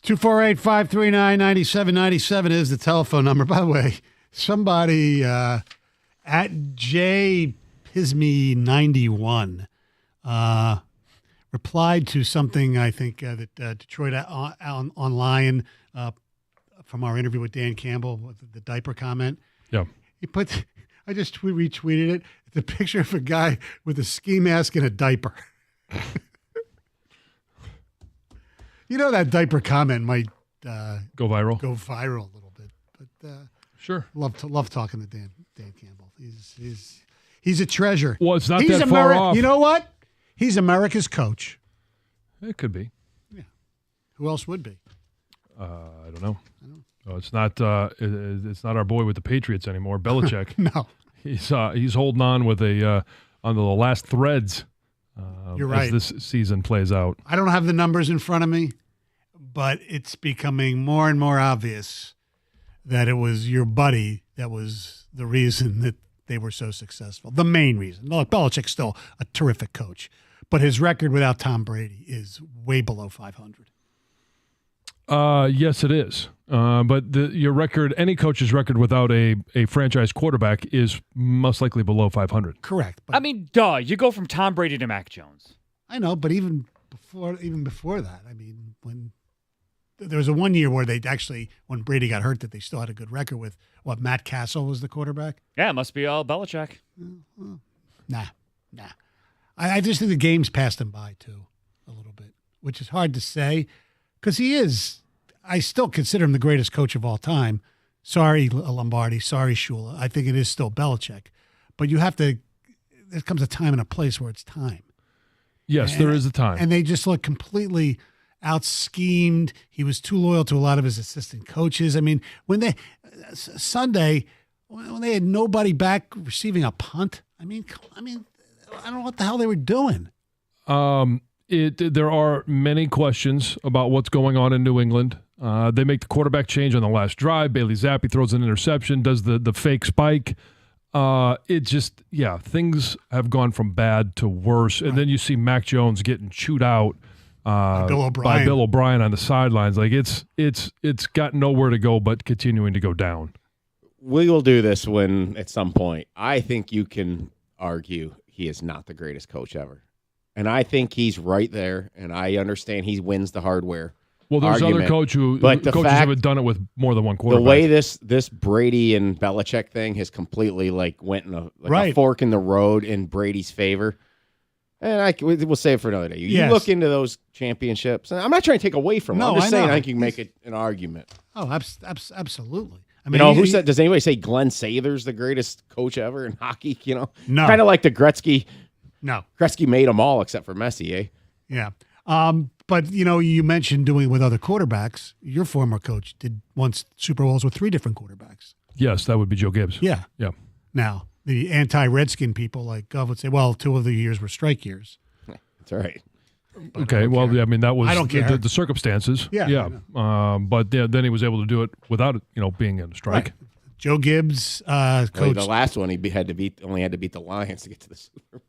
248-539-9797 is the telephone number. By the way, somebody at jpisme91 replied to something I think that Detroit Online from our interview with Dan Campbell with the diaper comment. Yeah. He put, I just retweeted it. It's a picture of a guy with a ski mask and a diaper. You know that diaper comment might Go viral. go viral a little bit, but Sure. love talking to Dan Campbell. He's a treasure. Well, it's not He's that far off. You know what? He's America's coach. It could be. Who else would be? I don't know. Oh, it's not our boy with the Patriots anymore, Belichick. No, He's holding on with on the last threads. You're right. As this season plays out. I don't have the numbers in front of me, but it's becoming more and more obvious that it was your buddy that was the reason that they were so successful. The main reason. Look, Belichick's still a terrific coach, but his record without Tom Brady is way below 500. Yes, it is. But your record, any coach's record without a franchise quarterback is most likely below 500. Correct. But I mean, duh. You go from Tom Brady to Mac Jones. I know, but even before that, I mean, when there was a 1 year where they actually, when Brady got hurt, that they still had a good record with Matt Castle was the quarterback. Yeah, it must be all Belichick. Nah. I just think the game's passed him by too, a little bit, which is hard to say because he is. I still consider him the greatest coach of all time. Sorry, Lombardi. Sorry, Shula. I think it is still Belichick, but you have to. There comes a time and a place where it's time. Yes, there is a time. And they just look completely out-schemed. He was too loyal to a lot of his assistant coaches. I mean, when they Sunday, when they had nobody back receiving a punt, I mean, I don't know what the hell they were doing. There are many questions about what's going on in New England. They make the quarterback change on the last drive. Bailey Zappi throws an interception, does the fake spike. Things have gone from bad to worse. And then you see Mac Jones getting chewed out by Bill O'Brien on the sidelines. Like it's got nowhere to go but continuing to go down. We will do this at some point. I think you can argue he is not the greatest coach ever. And I think he's right there, and I understand he wins the hardware. Well, there's argument. other coaches haven't done it with more than one quarterback. The way this Brady and Belichick thing has completely went in a fork in the road in Brady's favor. And we'll save it for another day. You look into those championships. And I'm not trying to take away from them. I'm just saying I think you can make an argument. Oh, absolutely. I mean, who said? Does anybody say Glenn Sather's the greatest coach ever in hockey? No. Kind of like the Gretzky. No. Gretzky made them all except for Messi, eh? Yeah. But, you mentioned doing it with other quarterbacks. Your former coach did once Super Bowls with 3 different quarterbacks. Yes, that would be Joe Gibbs. Yeah. Yeah. Now, the anti-Redskin people like Gov would say, well, 2 of the years were strike years. That's all right. Okay, well, I mean, that was I don't care. The circumstances. Yeah. But then he was able to do it without, being in a strike. Right. Joe Gibbs, coach. Well, the last one, only had to beat the Lions to get to the Super Bowl.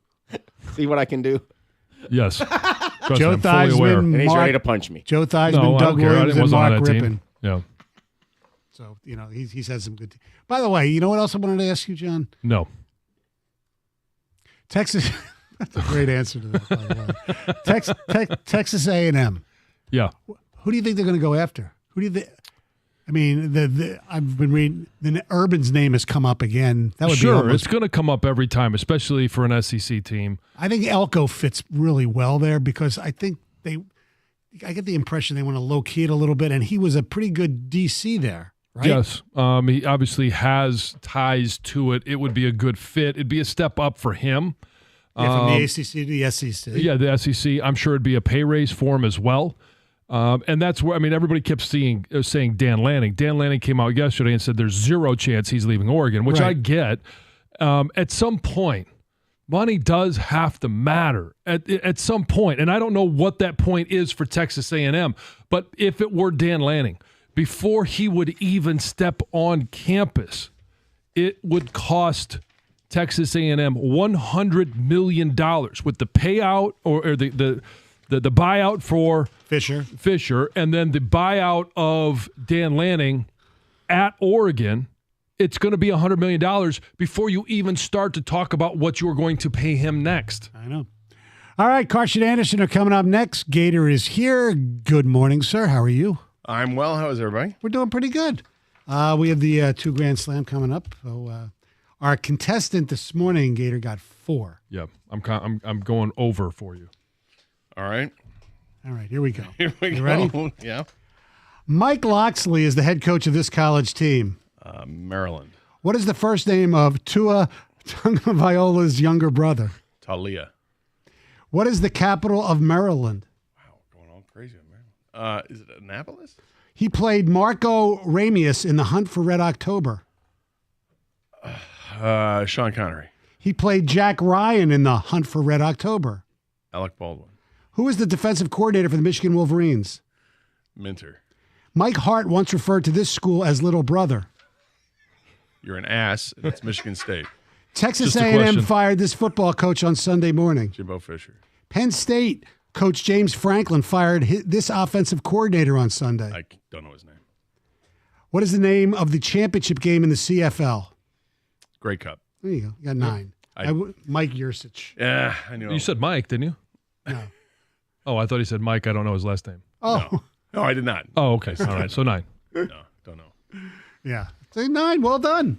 See what I can do? Yes. Joe I'm fully aware. Theismann, And he's ready to punch me. Joe Theismann, No, I Doug don't care. I Williams, and wasn't on Mark that Rippon. team. Yeah. So, he's had some good teams. By the way, you know what else I wanted to ask you, John? No. Texas. That's a great answer to that, by the way. Texas A&M. Yeah. Who do you think they're going to go after? Who do you think? I mean, I've been reading. Urban's name has come up again. That would be Sure, almost, it's going to come up every time, especially for an SEC team. I think Elko fits really well there because I think I get the impression they want to low key it a little bit, and he was a pretty good DC there, right? Yes, he obviously has ties to it. It would be a good fit. It'd be a step up for him. Yeah, from the ACC to the SEC. Yeah, the SEC. I'm sure it'd be a pay raise for him as well. And that's where, everybody kept saying Dan Lanning. Dan Lanning came out yesterday and said there's 0 chance he's leaving Oregon, which I get. At some point, money does have to matter at some point. And I don't know what that point is for Texas A&M. But if it were Dan Lanning, before he would even step on campus, it would cost Texas A&M $100 million with the payout or the buyout for Fisher. and then the buyout of Dan Lanning at Oregon, it's going to be $100 million before you even start to talk about what you are going to pay him next. I know. All right, Carson Anderson are coming up next. Gator is here. Good morning, sir. How are you? I'm well. How is everybody? We're doing pretty good. We have the 2 Grand Slam coming up. So our contestant this morning, Gator, got 4. Yeah, I'm going over for you. All right. All right, here we go. Here we You go. ready? Yeah. Mike Loxley is the head coach of this college team. Maryland. What is the first name of Tua Tagovailoa's younger brother? Talia. What is the capital of Maryland? Wow, going all crazy in Maryland. Is it Annapolis? He played Marco Ramius in The Hunt for Red October. Sean Connery. He played Jack Ryan in The Hunt for Red October. Alec Baldwin. Who is the defensive coordinator for the Michigan Wolverines? Minter. Mike Hart once referred to this school as Little Brother. You're an ass, and it's Michigan State. Texas Just a A&M question. fired this football coach on Sunday morning. Jimbo Fisher. Penn State coach James Franklin fired this offensive coordinator on Sunday. I don't know his name. What is the name of the championship game in the CFL? Grey Cup. There you go. You got 9. Mike Yursich. Yeah, I know. You said Mike, didn't you? No. Oh, I thought he said Mike. I don't know his last name. Oh, No, I did not. Oh, okay. All right. So 9. No, don't know. yeah. Say 9. Well done.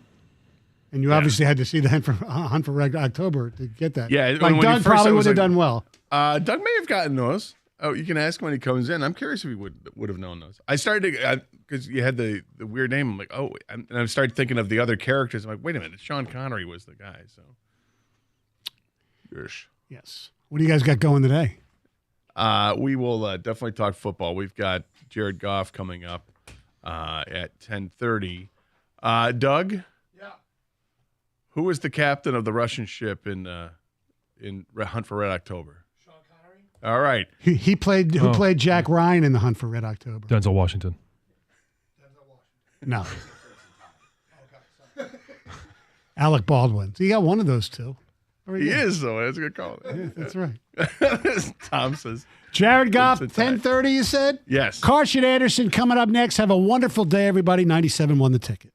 And you obviously had to see the Hunt for Red October to get that. Yeah, Like when you Doug first probably said it would was have like- done well. Doug may have gotten those. Oh, you can ask him when he comes in. I'm curious if he would have known those. I started to, because you had the weird name. I'm like, oh, and I started thinking of the other characters. I'm like, wait a minute, Sean Connery was the guy. So, Yes. What do you guys got going today? we will definitely talk football. We've got Jared Goff coming up at 10:30. Doug, yeah, who was the captain of the Russian ship in Hunt for Red October? Sean Connery. All right. He played. Who played Jack Ryan in The Hunt for Red October? Denzel Washington. No. Alec Baldwin. So you got one of those two. Very He good. is, though. That's a good call. Yeah, that's right. Tom says, Jared Goff, It's a tie. 10:30. You said. yes. Carson Anderson coming up next. Have a wonderful day, everybody. 97 won the ticket.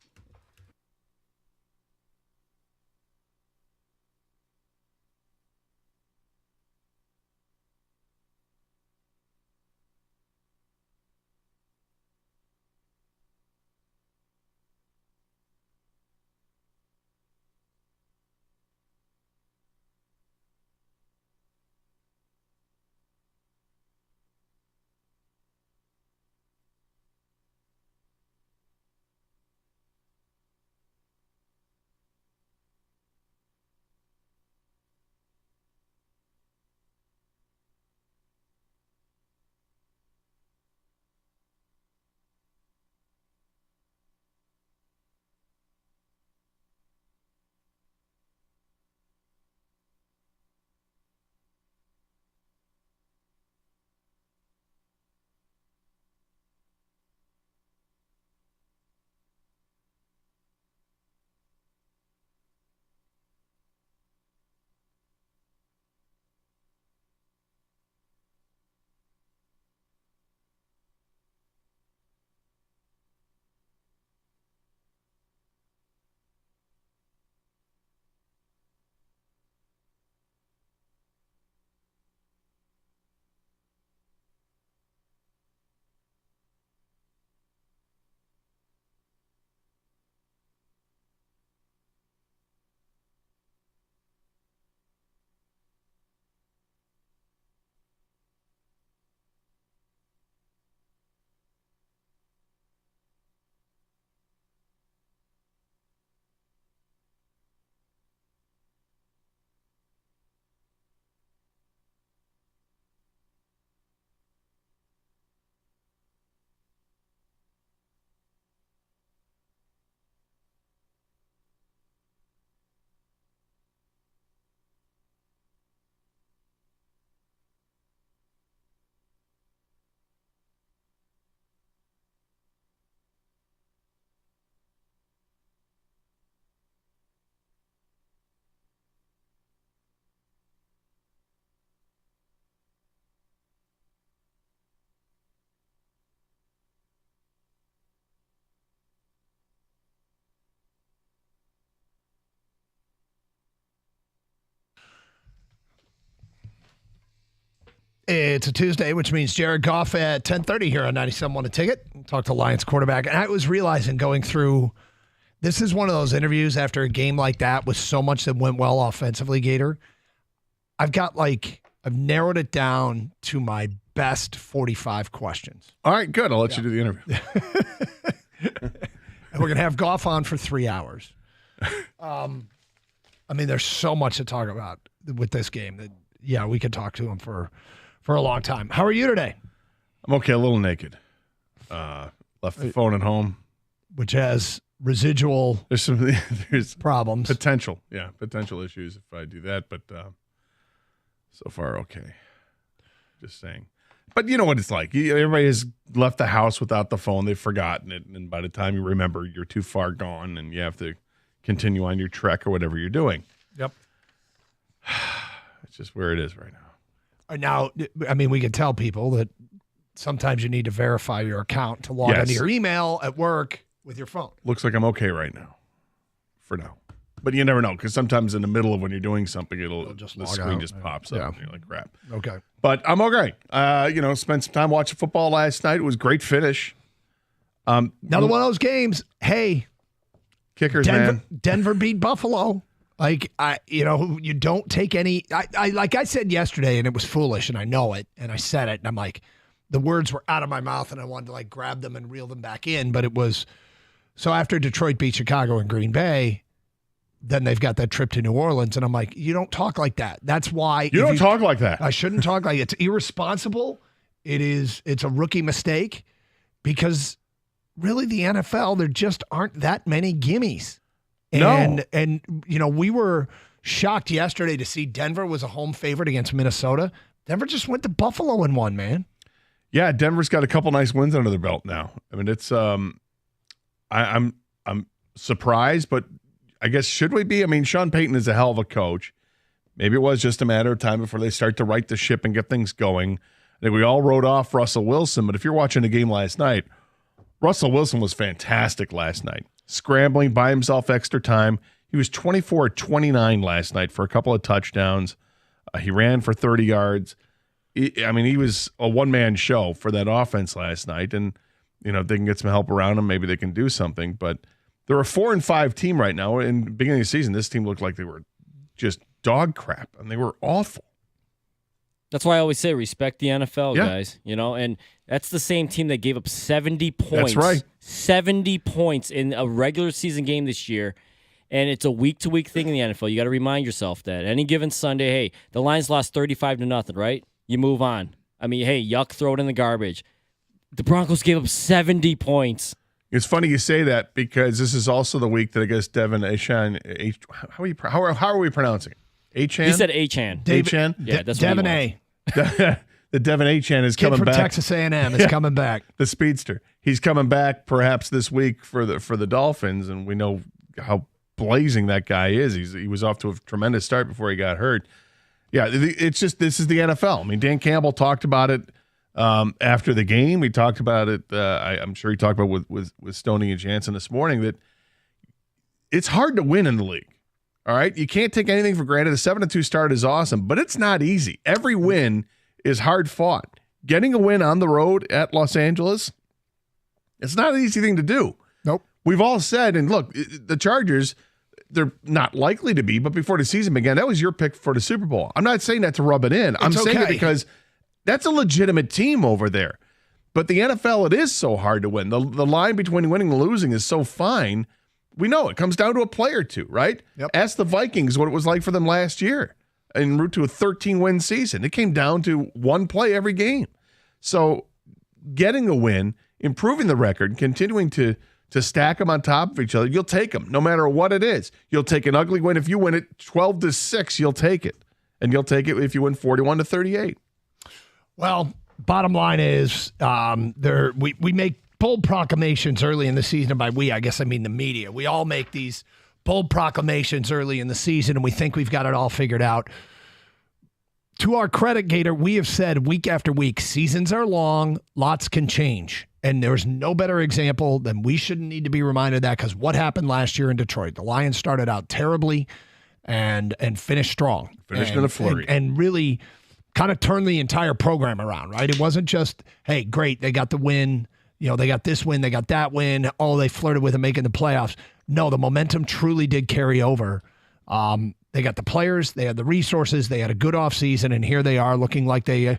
It's a Tuesday, which means Jared Goff at 10:30 here on 97.1 The Ticket. Talk to Lions quarterback. And I was realizing going through, this is one of those interviews after a game like that with so much that went well offensively, Gator. I've narrowed it down to my best 45 questions. All right, good. I'll let you do the interview. And we're going to have Goff on for 3 hours. There's so much to talk about with this game that, we could talk to him for a long time. How are you today? I'm okay, a little naked. Left the phone at home. Which has residual there's problems. Potential issues if I do that, but so far okay. Just saying. But you know what it's like. Everybody has left the house without the phone. They've forgotten it, and by the time you remember, you're too far gone, and you have to continue on your trek or whatever you're doing. Yep. It's just where it is right now. Now, we can tell people that sometimes you need to verify your account to log into your email at work with your phone. Looks like I'm okay right now, for now. But you never know, because sometimes in the middle of when you're doing something, the screen just pops up, and you're like, crap. Okay. But I'm okay. Spent some time watching football last night. It was a great finish. Another one of those games. Hey, kickers, man. Denver beat Buffalo. You don't take any. Like I said yesterday, and it was foolish, and I know it, and I said it, and I'm like, the words were out of my mouth, and I wanted to grab them and reel them back in, but it was so after Detroit beat Chicago and Green Bay, then they've got that trip to New Orleans, and I'm like, you don't talk like that. That's why you don't talk like that. I shouldn't talk like it's irresponsible. It's a rookie mistake because really the NFL, there just aren't that many gimmies. And we were shocked yesterday to see Denver was a home favorite against Minnesota. Denver just went to Buffalo and won, man. Yeah, Denver's got a couple nice wins under their belt now. It's I'm surprised, but I guess should we be? Sean Payton is a hell of a coach. Maybe it was just a matter of time before they start to right the ship and get things going. I think we all wrote off Russell Wilson, but if you're watching the game last night, Russell Wilson was fantastic last night. Scrambling by himself extra time. He was 24-29 last night for a couple of touchdowns. He ran for 30 yards. He was a one-man show for that offense last night. And, if they can get some help around him, maybe they can do something. But they're a 4-5 team right now. In the beginning of the season, this team looked like they were just dog crap, and they were awful. That's why I always say respect the NFL, guys. And that's the same team that gave up 70 points. That's right. 70 points in a regular season game this year. And it's a week-to-week thing in the NFL. You got to remind yourself that any given Sunday, hey, the Lions lost 35-0, right? You move on. Hey, yuck, throw it in the garbage. The Broncos gave up 70 points. It's funny you say that because this is also the week that I guess Devin Achane. How are we pronouncing it? Achane? He said Achane. Achane? Yeah, that's Devin what A. The Devin Achane is coming from back. Texas A&M is coming back. The speedster. He's coming back perhaps this week for the Dolphins, and we know how blazing that guy is. He was off to a tremendous start before he got hurt. Yeah, it's just this is the NFL. Dan Campbell talked about it after the game. We talked about it. I'm sure he talked about it with Stoney and Jansen this morning that it's hard to win in the league. All right, you can't take anything for granted. A 7-2 start is awesome, but it's not easy. Every win is hard fought. Getting a win on the road at Los Angeles, it's not an easy thing to do. Nope. We've all said, and look, the Chargers, they're not likely to be, but before the season began, that was your pick for the Super Bowl. I'm not saying that to rub it in. I'm saying it because that's a legitimate team over there. But the NFL, it is so hard to win. The line between winning and losing is so fine. We know it comes down to a play or two, right? Yep. Ask the Vikings what it was like for them last year en route to a 13-win season. It came down to one play every game. So getting a win, improving the record, continuing to stack them on top of each other, you'll take them no matter what it is. You'll take an ugly win. If you win it 12-6, you'll take it. And you'll take it if you win 41-38. Well, bottom line is we make bold proclamations early in the season. And by we, I guess I mean the media. We all make these bold proclamations early in the season, and we think we've got it all figured out. To our credit, Gator, we have said week after week, seasons are long, lots can change. And there's no better example than we shouldn't need to be reminded of that because what happened last year in Detroit? The Lions started out terribly and finished strong. Finished in a flurry. And really kind of turned the entire program around, right? It wasn't just, hey, great, they got the win. They got this win, they got that win. Oh, they flirted with it making the playoffs. No, the momentum truly did carry over. They got the players, they had the resources, they had a good offseason, and here they are looking like they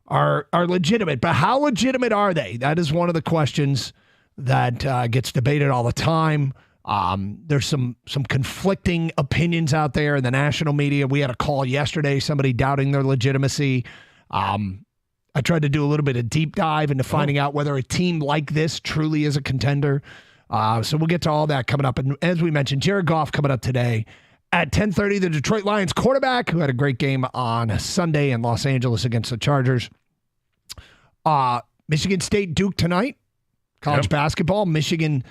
are legitimate. But how legitimate are they? That is one of the questions that gets debated all the time. There's some conflicting opinions out there in the national media. We had a call yesterday, somebody doubting their legitimacy. I tried to do a little bit of deep dive into finding out whether a team like this truly is a contender. So we'll get to all that coming up. And as we mentioned, Jared Goff coming up today at 10:30, the Detroit Lions quarterback who had a great game on Sunday in Los Angeles against the Chargers. Michigan State, Duke tonight, college basketball. Michigan,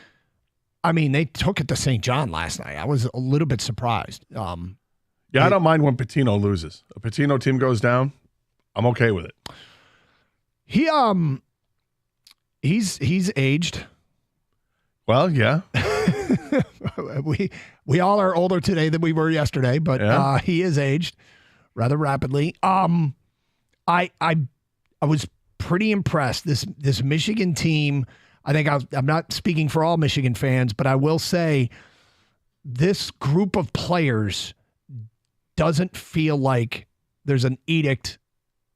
they took it to St. John last night. I was a little bit surprised. I don't mind when Pitino loses. A Pitino team goes down, I'm okay with it. He's aged. Well, yeah. we all are older today than we were yesterday, but he is aged rather rapidly. I was pretty impressed. This Michigan team, I think I'm not speaking for all Michigan fans, but I will say this group of players doesn't feel like there's an edict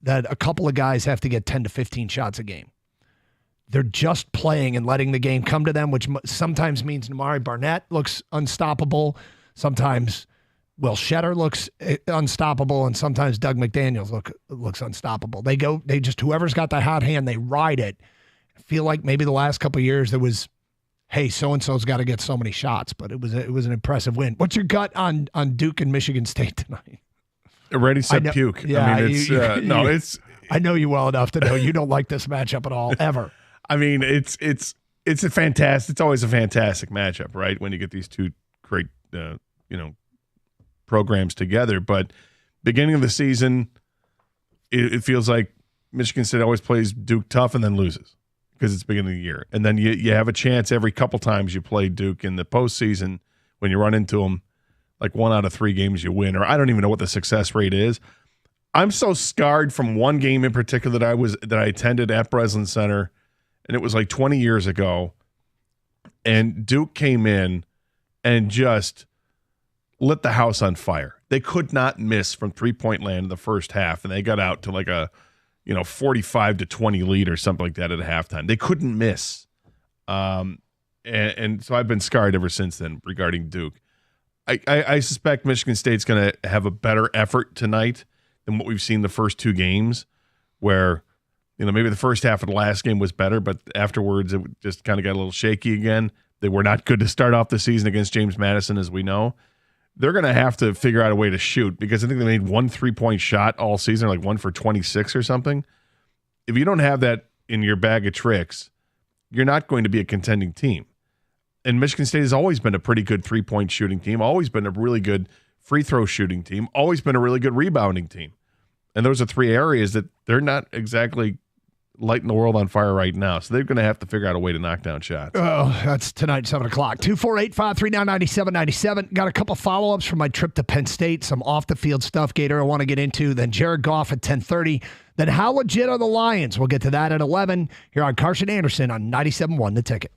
that a couple of guys have to get 10 to 15 shots a game. They're just playing and letting the game come to them, which sometimes means Namari Barnett looks unstoppable. Sometimes Will Shetter looks unstoppable, and sometimes Doug McDaniels looks unstoppable. They just whoever's got the hot hand, they ride it. I feel like maybe the last couple of years there was, hey, so and so's got to get so many shots, but it was an impressive win. What's your gut on Duke and Michigan State tonight? Already said puke. Yeah, it's I know you well enough to know you don't like this matchup at all, ever. It's always a fantastic matchup, right? When you get these two great, programs together. But beginning of the season, it feels like Michigan State always plays Duke tough and then loses because it's beginning of the year. And then you have a chance every couple times you play Duke in the postseason when you run into them, like 1 out of 3 games you win, or I don't even know what the success rate is. I'm so scarred from one game in particular that I attended at Breslin Center, and it was like 20 years ago, and Duke came in and just lit the house on fire. They could not miss from three-point land in the first half, and they got out to like a 45-20 lead or something like that at halftime. They couldn't miss. And so I've been scarred ever since then regarding Duke. I suspect Michigan State's going to have a better effort tonight than what we've seen the first 2 games, where maybe the first half of the last game was better, but afterwards it just kind of got a little shaky again. They were not good to start off the season against James Madison, as we know. They're going to have to figure out a way to shoot, because I think they made 1 3-point shot all season, like 1 for 26 or something. If you don't have that in your bag of tricks, you're not going to be a contending team. And Michigan State has always been a pretty good 3-point shooting team, always been a really good free throw shooting team, always been a really good rebounding team. And those are 3 areas that they're not exactly lighting the world on fire right now. So they're going to have to figure out a way to knock down shots. Oh, that's tonight, 7 o'clock. 248-539-9797. Got a couple follow-ups from my trip to Penn State, some off-the-field stuff, Gator, I want to get into. Then Jared Goff at 10:30. Then how legit are the Lions? We'll get to that at 11 here on Carson Anderson on 97.1 The Ticket.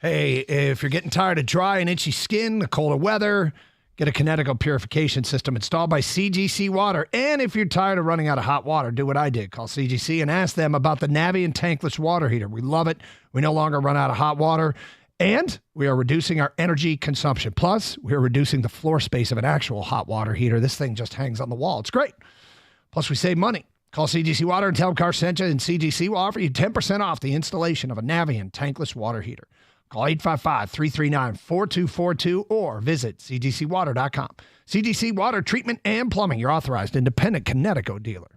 Hey, if you're getting tired of dry and itchy skin, the colder weather, get a Kinetico purification system installed by CGC Water. And if you're tired of running out of hot water, do what I did. Call CGC and ask them about the Navien tankless water heater. We love it. We no longer run out of hot water. And we are reducing our energy consumption. Plus, we are reducing the floor space of an actual hot water heater. This thing just hangs on the wall. It's great. Plus, we save money. Call CGC Water and tell them Carson sent you, and CGC will offer you 10% off the installation of a Navien tankless water heater. Call 855-339-4242 or visit cgcwater.com. CGC Water Treatment and Plumbing, your authorized independent Kinetico dealer.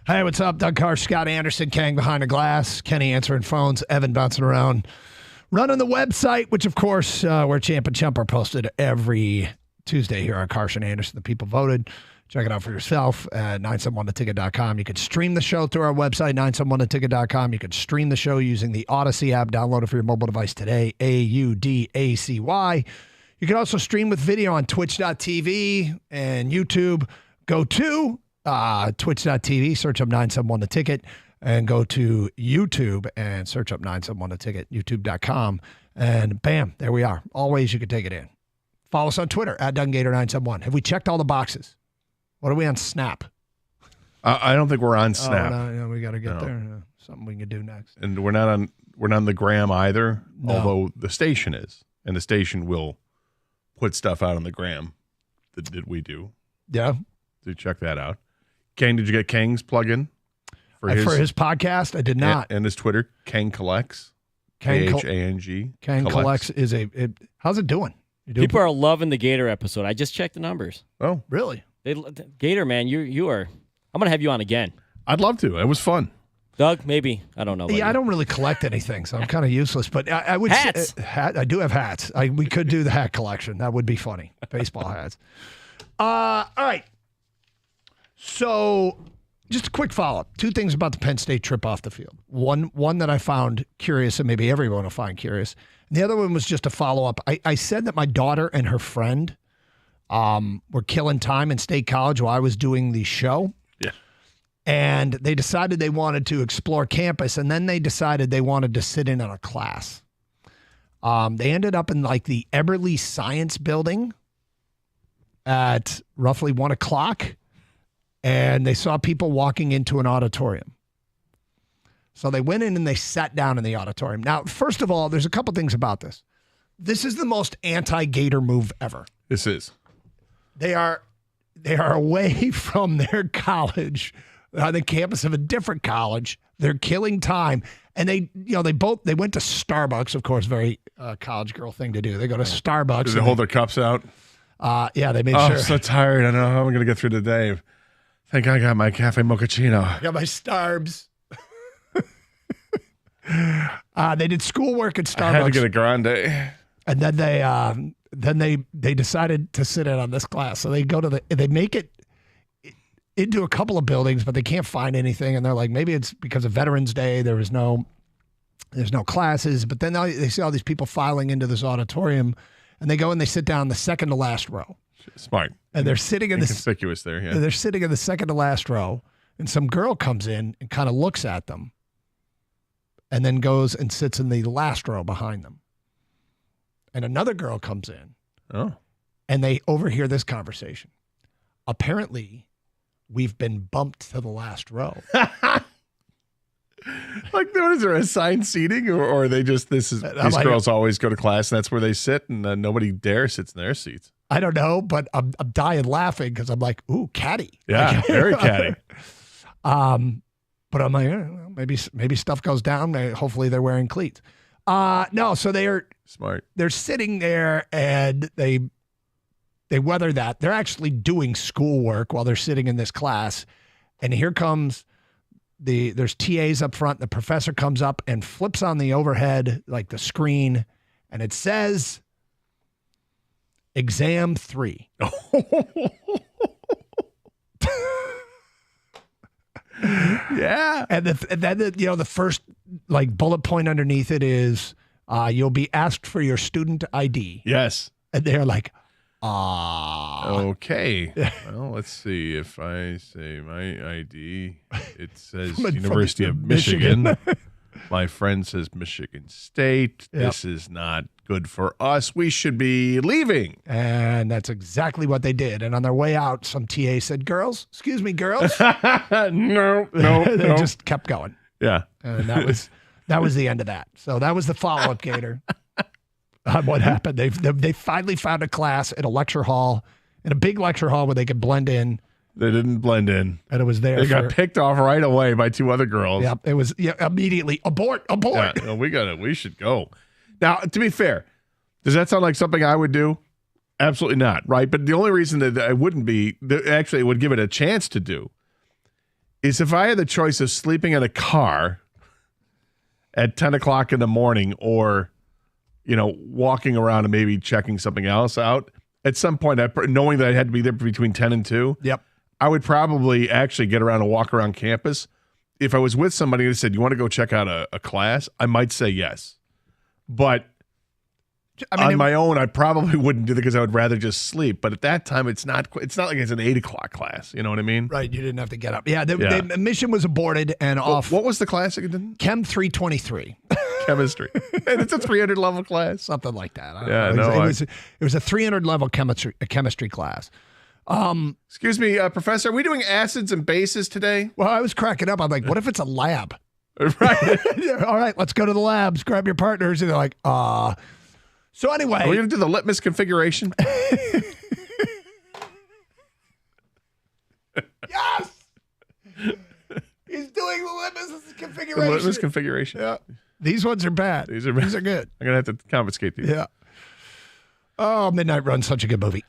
Hey, what's up? Doug Carr, Scott Anderson, Kang behind the glass, Kenny answering phones, Evan bouncing around, running the website, which, of course, where Champ and Chump are posted every Tuesday here on Carson Anderson. The people voted. Check it out for yourself at 971theticket.com. You can stream the show through our website, 971theticket.com. You can stream the show using the Odyssey app. Download it for your mobile device today, AUDACY. You can also stream with video on twitch.tv and YouTube. Go to twitch.tv, search up 971 The Ticket, and go to YouTube and search up 971 The Ticket, youtube.com. And bam, there we are. All ways you can take it in. Follow us on Twitter at DunGator971. Have we checked all the boxes? What are we on Snap? I don't think we're on Snap. Oh, no, we got to get there. Something we can do next. And we're not on the gram either, No. although the station is. And the station will put stuff out on the gram. Did we do? Yeah. To check that out. Kang, did you get Kang's plug-in? For his podcast? I did not. And his Twitter, Kang Collects. Kang K-H-A-N-G. Kang Collects is how's it doing? People are loving the Gator episode. I just checked the numbers. Oh, really? Gator, man, you are. I'm gonna have you on again. I'd love to. It was fun. Doug, maybe. I don't know. Yeah, I don't really collect anything, so I'm kind of useless. But I would hats. I do have hats. We could do the hat collection. That would be funny. Baseball hats. All right. So, just a quick follow-up. Two things about the Penn State trip off the field. One that I found curious, and maybe everyone will find curious. And the other one was just a follow-up. I said that my daughter and her friend were killing time in State College while I was doing the show. Yeah. And they decided they wanted to explore campus, and then they decided they wanted to sit in on a class. They ended up in like the Eberly Science Building at roughly 1 o'clock, and they saw people walking into an auditorium. So they went in and they sat down in the auditorium. Now, first of all, there's a couple things about this. This is the most anti-Gator move ever. This is. They are away from their college, on the campus of a different college. They're killing time, and they went to Starbucks. Of course, very college girl thing to do. They go to Starbucks. Did they hold their cups out? Yeah, they made Oh, sure. I'm so tired. I don't know how I'm going to get through the day. Thank God I got my cafe mochaccino. I got my Starbs. They did schoolwork at Starbucks. I had to get a grande. And then they decided to sit in on this class. So they make it into a couple of buildings, but they can't find anything. And they're like, maybe it's because of Veterans Day. There's no classes. But then they see all these people filing into this auditorium, and they go and they sit down in the second to last row. Smart. And they're sitting in the conspicuous there. Yeah. They're sitting in the second to last row, and some girl comes in and kind of looks at them, and then goes and sits in the last row behind them. And another girl comes in. Oh. And they overhear this conversation. Apparently, we've been bumped to the last row. Like, what is there, assigned seating, or are they just these girls always go to class and that's where they sit, and nobody dare sits in their seats? I don't know, but I'm dying laughing because I'm like, ooh, catty. Yeah, very catty. But I'm like, maybe stuff goes down. Hopefully they're wearing cleats. No, so they're smart. They're sitting there and they weather that. They're actually doing schoolwork while they're sitting in this class. And here comes there's TAs up front. The professor comes up and flips on the overhead, like the screen, and it says exam 3. Yeah. And then the first like bullet point underneath it is you'll be asked for your student ID. Yes. And they're like, Okay. Well, let's see. If I say my ID, it says University of Michigan. My friend says Michigan State. Yep. This is not good for us. We should be leaving. And that's exactly what they did. And on their way out, some TA said, girls, excuse me, girls. No. They just kept going. Yeah. And that was the end of that. So that was the follow-up, Gator, on what happened. They finally found a class in a lecture hall, in a big lecture hall where they could blend in. They didn't blend in. And it was there. They got picked off right away by two other girls. Yep. It was immediately abort. Yeah, no, we should go. Now, to be fair, does that sound like something I would do? Absolutely not, right? But the only reason that I wouldn't be, actually would give it a chance to do, is if I had the choice of sleeping in a car at 10 o'clock in the morning or, walking around and maybe checking something else out, at some point, knowing that I had to be there between 10 and 2, Yep. I would probably actually get around and walk around campus. If I was with somebody and said, you want to go check out a class, I might say yes. But on my own, I probably wouldn't do that because I would rather just sleep. But at that time, it's not like it's an 8 o'clock class. You know what I mean? Right. You didn't have to get up. Yeah. The mission was aborted and off. What was the class again? Chem 323. Chemistry. And it's a 300 level class. Something like that. I Yeah, don't know. no, It was a 300 level chemistry class. Excuse me, Professor, are we doing acids and bases today? Well, I was cracking up. I'm like, what if it's a lab? Right. All right, let's go to the labs. Grab your partners. And they're like, So anyway. Are we going to do the litmus configuration? Yes! He's doing the litmus configuration. The litmus configuration. Yeah. These ones are bad. These are bad. These are good. I'm going to have to confiscate these. Yeah. Oh, Midnight Run's such a good movie.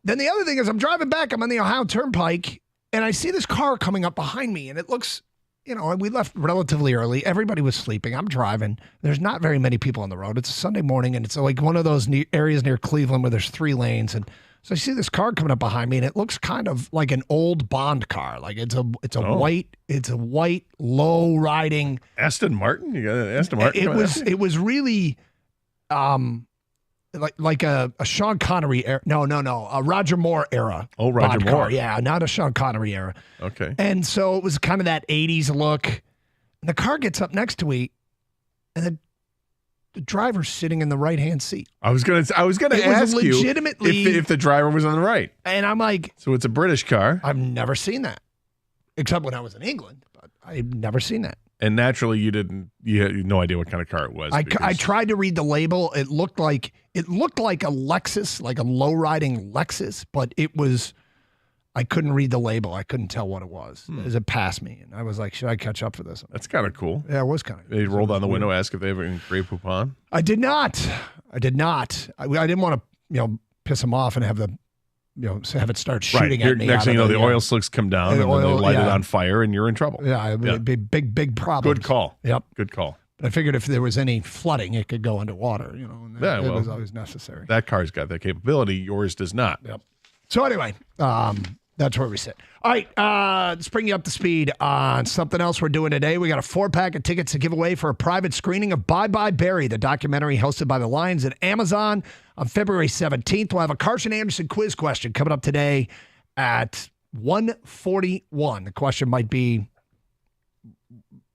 Then the other thing is I'm driving back. I'm on the Ohio Turnpike, and I see this car coming up behind me, and it looks, we left relatively early. Everybody was sleeping. I'm driving. There's not very many people on the road. It's a Sunday morning, and it's like one of those areas near Cleveland where there's 3 lanes, and so I see this car coming up behind me, and it looks kind of like an old Bond car. Like it's a white low riding Aston Martin. You got an Aston Martin. It was really, like a Sean Connery era. No, a Roger Moore era. Oh, Roger Bond Moore. car. Yeah, not a Sean Connery era. Okay. And so it was kind of that 80s look. And the car gets up next to me, and the driver's sitting in the right-hand seat. I was gonna ask you legitimately if the driver was on the right. And I'm like, so it's a British car. I've never seen that, except when I was in England. But I've never seen that. And naturally, you had no idea what kind of car it was. I tried to read the label. It looked like a Lexus, like a low-riding Lexus, but I couldn't read the label. I couldn't tell what it was as it passed me. And I was like, should I catch up for this? That's kind of cool. Yeah, it was kind of. They rolled down the window, asked if they have any Grey Poupon. I did not. I didn't want to, piss them off and have have it start shooting at me. Next thing you know, the oil slicks come down and then they light it on fire and you're in trouble. Yeah, it would be big problem. Good call. Yep. Good call. But I figured if there was any flooding, it could go underwater, and it was always necessary. That car's got that capability. Yours does not. Yep. So anyway, that's where we sit. All right, let's bring you up to speed on something else we're doing today. We got a 4-pack of tickets to give away for a private screening of Bye Bye Barry, the documentary hosted by the Lions at Amazon on February 17th. We'll have a Carson Anderson quiz question coming up today at 1:41. The question might be,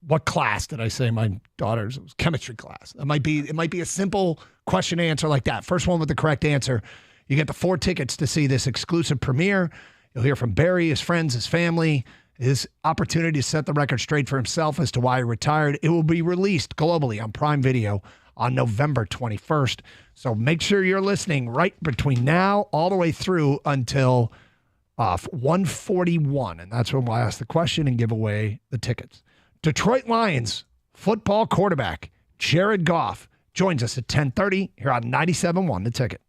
what class did I say my daughter's? It was chemistry class. It might be a simple question answer like that. First one with the correct answer, you get the 4 tickets to see this exclusive premiere. You'll hear from Barry, his friends, his family, his opportunity to set the record straight for himself as to why he retired. It will be released globally on Prime Video on November 21st. So make sure you're listening right between now all the way through until 1:41. And that's when we'll ask the question and give away the tickets. Detroit Lions football quarterback Jared Goff joins us at 10:30 here on 97.1 The Ticket.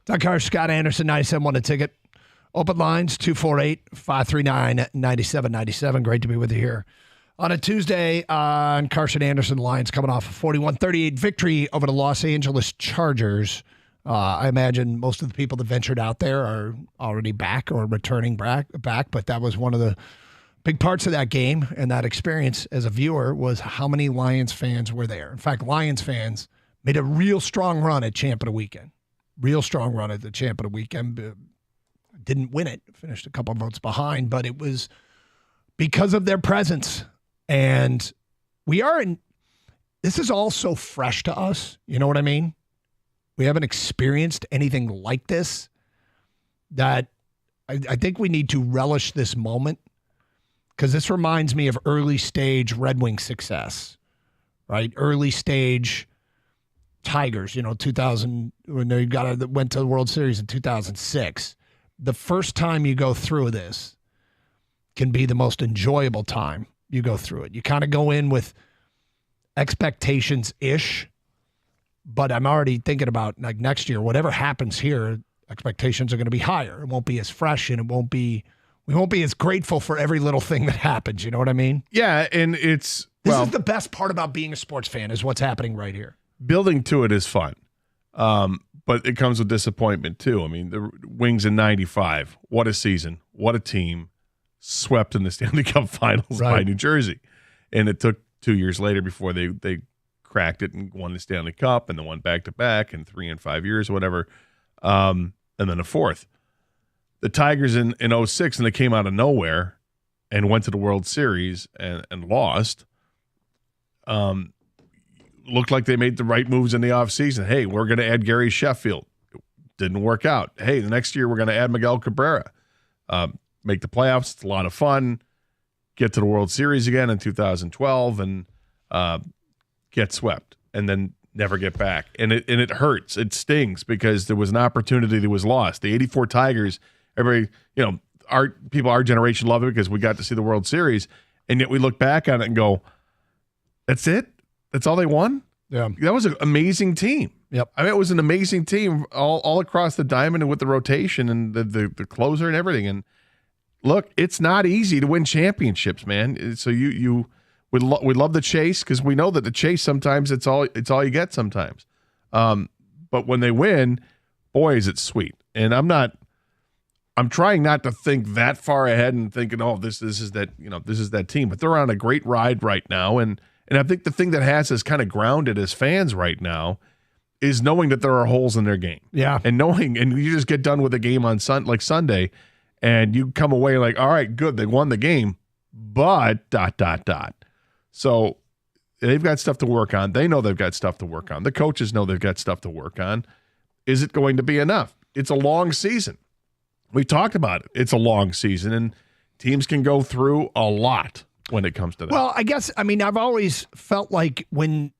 Doug Harsh, Scott Anderson, 97.1 a ticket. Open lines, 248-539-9797. Great to be with you here on a Tuesday on Carson Anderson. Lions coming off a 41-38 victory over the Los Angeles Chargers. I imagine most of the people that ventured out there are already back or returning back, but that was one of the big parts of that game and that experience as a viewer was how many Lions fans were there. In fact, Lions fans made a real strong run at Champ of the Weekend. Real strong run at the Champ of the Weekend. Didn't win it. Finished a couple votes behind, but it was because of their presence. And this is all so fresh to us. You know what I mean? We haven't experienced anything like this that I think we need to relish this moment because this reminds me of early stage Red Wing success, right? Early stage Tigers, 2000, when they went to the World Series in 2006. The first time you go through this can be the most enjoyable time you go through it. You kind of go in with expectations-ish, but I'm already thinking about like next year, whatever happens here, expectations are going to be higher. It won't be as fresh and we won't be as grateful for every little thing that happens. You know what I mean? Yeah, and This is the best part about being a sports fan is what's happening right here. Building to it is fun, but it comes with disappointment too. I mean, the Wings in '95, what a season, what a team, swept in the Stanley Cup Finals by New Jersey, and it took 2 years later before they cracked it and won the Stanley Cup and then won back-to-back in 3 and 5 years, whatever, and then a fourth. The Tigers in 06, and they came out of nowhere and went to the World Series and lost. Looked like they made the right moves in the offseason. Hey, we're going to add Gary Sheffield. Didn't work out. Hey, the next year we're going to add Miguel Cabrera. Make the playoffs. It's a lot of fun. Get to the World Series again in 2012 and get swept and then never get back. And it hurts. It stings because there was an opportunity that was lost. The 84 Tigers, everybody, our generation love it because we got to see the World Series. And yet we look back on it and go, that's it? That's all they won? Yeah. That was an amazing team. Yep. I mean, it was an amazing team all across the diamond and with the rotation and the closer and everything. And look, it's not easy to win championships, man. So we love the chase because we know that the chase sometimes it's all you get sometimes. But when they win, boy, is it sweet. And I'm trying not to think that far ahead and thinking, oh, this is that team. But they're on a great ride right now. And I think the thing that has us kind of grounded as fans right now is knowing that there are holes in their game. Yeah. And you just get done with a game on Sunday, and you come away like, all right, good, they won the game, but ... So they've got stuff to work on. They know they've got stuff to work on. The coaches know they've got stuff to work on. Is it going to be enough? It's a long season. We talked about it. It's a long season, and teams can go through a lot when it comes to that. Well, I've always felt like when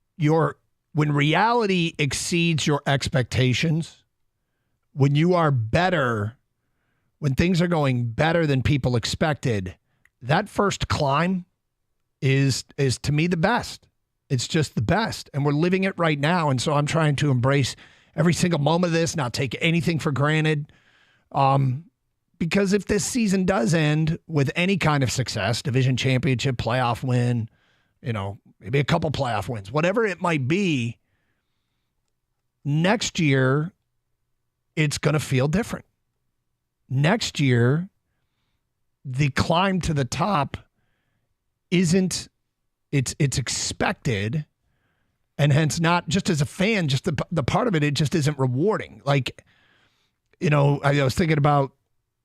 reality exceeds your expectations, when you are better, when things are going better than people expected, that first climb is to me the best. It's just the best. And we're living it right now. And so I'm trying to embrace every single moment of this, not take anything for granted. Because if this season does end with any kind of success, division championship, playoff win, maybe a couple playoff wins, whatever it might be, next year, it's going to feel different. Next year, the climb to the top it's expected, and hence not just as a fan, just the part of it just isn't rewarding. Like, I was thinking about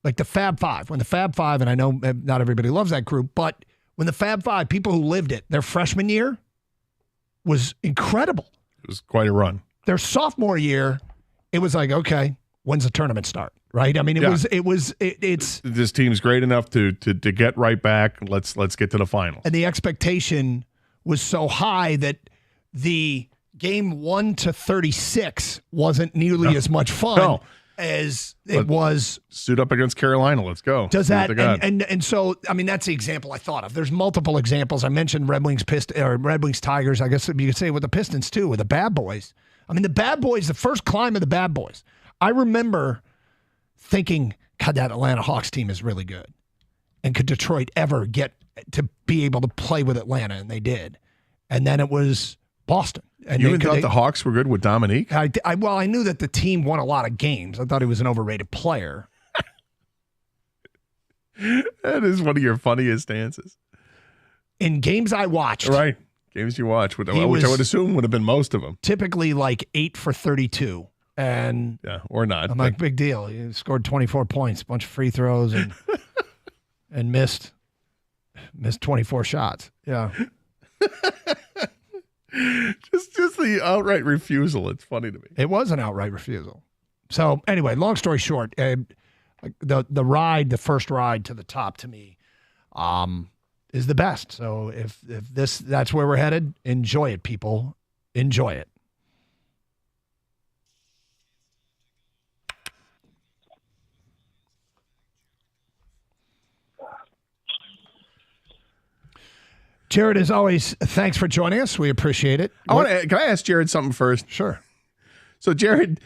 like the Fab Five. When the Fab Five, and I know not everybody loves that group, but when the Fab Five, people who lived it, their freshman year was incredible. It was quite a run. Their sophomore year, it was like, okay, when's the tournament start? Right? I mean, it's this team's great enough to get right back. Let's get to the finals. And the expectation was so high that the game 1 to 36 wasn't nearly as much fun as it was. Suit up against Carolina. Let's go. Does that and so I mean that's the example I thought of. There's multiple examples. I mentioned Red Wings Tigers. I guess you could say with the Pistons too, with the Bad Boys. I mean the Bad Boys, the first climb of the Bad Boys. I remember thinking, God, that Atlanta Hawks team is really good. And could Detroit ever get to be able to play with Atlanta? And they did. And then it was Boston. And You even thought the Hawks were good with Dominique? Well, I knew that the team won a lot of games. I thought he was an overrated player. That is one of your funniest answers. In games I watched. Right. Games you watch, which I would assume would have been most of them. Typically like 8 for 32. And or not. I'm like, big deal. He scored 24 points, a bunch of free throws, and missed 24 shots. Yeah. just the outright refusal. It's funny to me. It was an outright refusal. So anyway, long story short, the ride, the first ride to the top to me, is the best. So if that's where we're headed, enjoy it, people. Enjoy it. Jared, as always, thanks for joining us. We appreciate it. Can I ask Jared something first? Sure. So, Jared,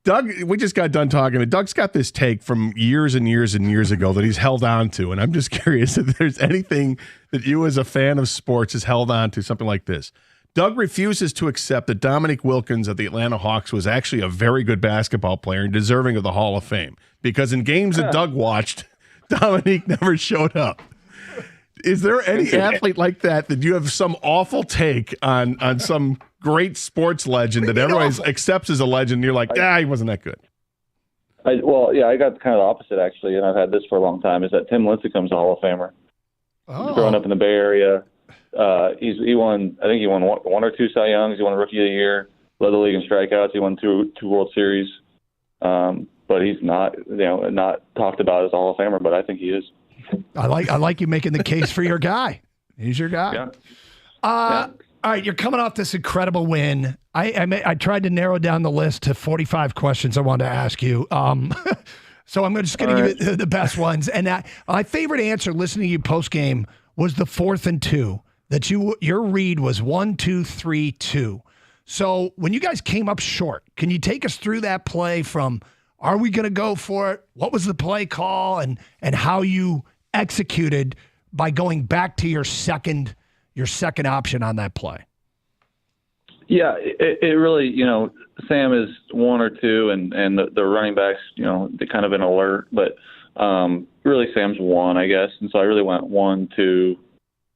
Doug, we just got done talking. Doug's got this take from years and years and years ago that he's held on to. And I'm just curious if there's anything that you as a fan of sports has held on to, something like this. Doug refuses to accept that Dominique Wilkins of the Atlanta Hawks was actually a very good basketball player and deserving of the Hall of Fame. Because in games that Doug watched, Dominique never showed up. Is there any athlete like that you have some awful take on some great sports legend that everyone accepts as a legend and you're like, he wasn't that good? I got kind of the opposite, actually, and I've had this for a long time, is that Tim Lincecum's a Hall of Famer. Oh. Growing up in the Bay Area, he won one or two Cy Youngs. He won Rookie of the Year, led the league in strikeouts. He won two World Series. But he's not talked about as a Hall of Famer, but I think he is. I like you making the case for your guy. He's your guy. Yeah. All right, you're coming off this incredible win. I tried to narrow down the list to 45 questions I wanted to ask you. So I'm just going to give you the best ones. And my favorite answer, listening to you post game, was the 4th and 2. That your read was 1, 2, 3, 2. So when you guys came up short, can you take us through that play from? Are we going to go for it? What was the play call and how you executed by going back to your second option on that play? Yeah, it really, Sam is 1 or 2 and the running backs, they kind of an alert, but really Sam's 1, I guess. And so I really went 1, 2,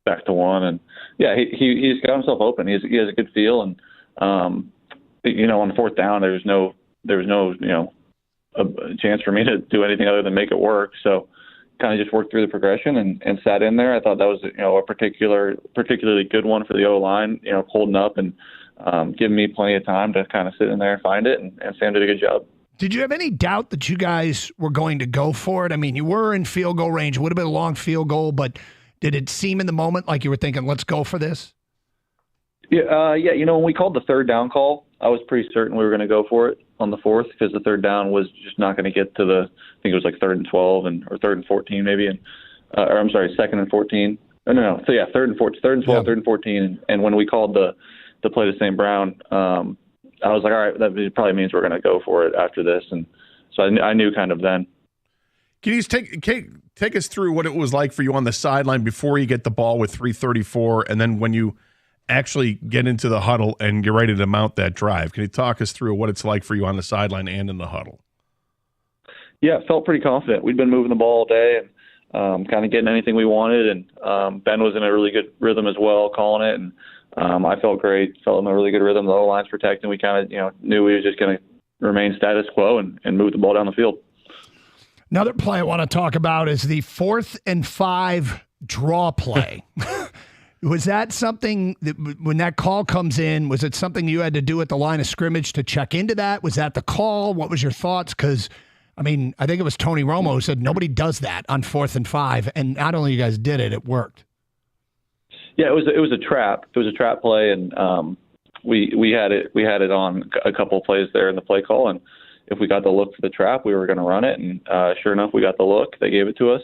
back to 1. And yeah, he's got himself open. He has a good feel. And, on 4th down, there was no, a chance for me to do anything other than make it work. So kind of just worked through the progression and sat in there. I thought that was, a particularly good one for the O-line, holding up and giving me plenty of time to kind of sit in there and find it. And Sam did a good job. Did you have any doubt that you guys were going to go for it? I mean, you were in field goal range. It would have been a long field goal, but did it seem in the moment like you were thinking, let's go for this? Yeah. When we called the 3rd down call, I was pretty certain we were going to go for it on the 4th because the 3rd down was just not going to get to I think it was like 3rd and 12 or 3rd and 14 maybe, and 2nd and 14. No. So yeah, 3rd and 12, 3rd and 14, and when we called the play to St. Brown, I was like, all right, that probably means we're going to go for it after this, and so I knew kind of then. Can you just take us through what it was like for you on the sideline before you get the ball with 3:34, and then when you actually get into the huddle and you're ready to mount that drive? Can you talk us through what it's like for you on the sideline and in the huddle? Yeah, felt pretty confident. We'd been moving the ball all day and kind of getting anything we wanted, and Ben was in a really good rhythm as well, calling it, and I felt great, felt in a really good rhythm. The O-line's protecting. We kind of knew we were just going to remain status quo and move the ball down the field. Another play I want to talk about is the 4th and 5 draw play. Was that something that when that call comes in, was it something you had to do at the line of scrimmage to check into that? Was that the call? What was your thoughts? Because, I think it was Tony Romo who said nobody does that on 4th and 5. And not only you guys did it, it worked. Yeah, it was a trap. It was a trap play, and we had it on a couple of plays there in the play call. And if we got the look for the trap, we were going to run it. And sure enough, we got the look. They gave it to us.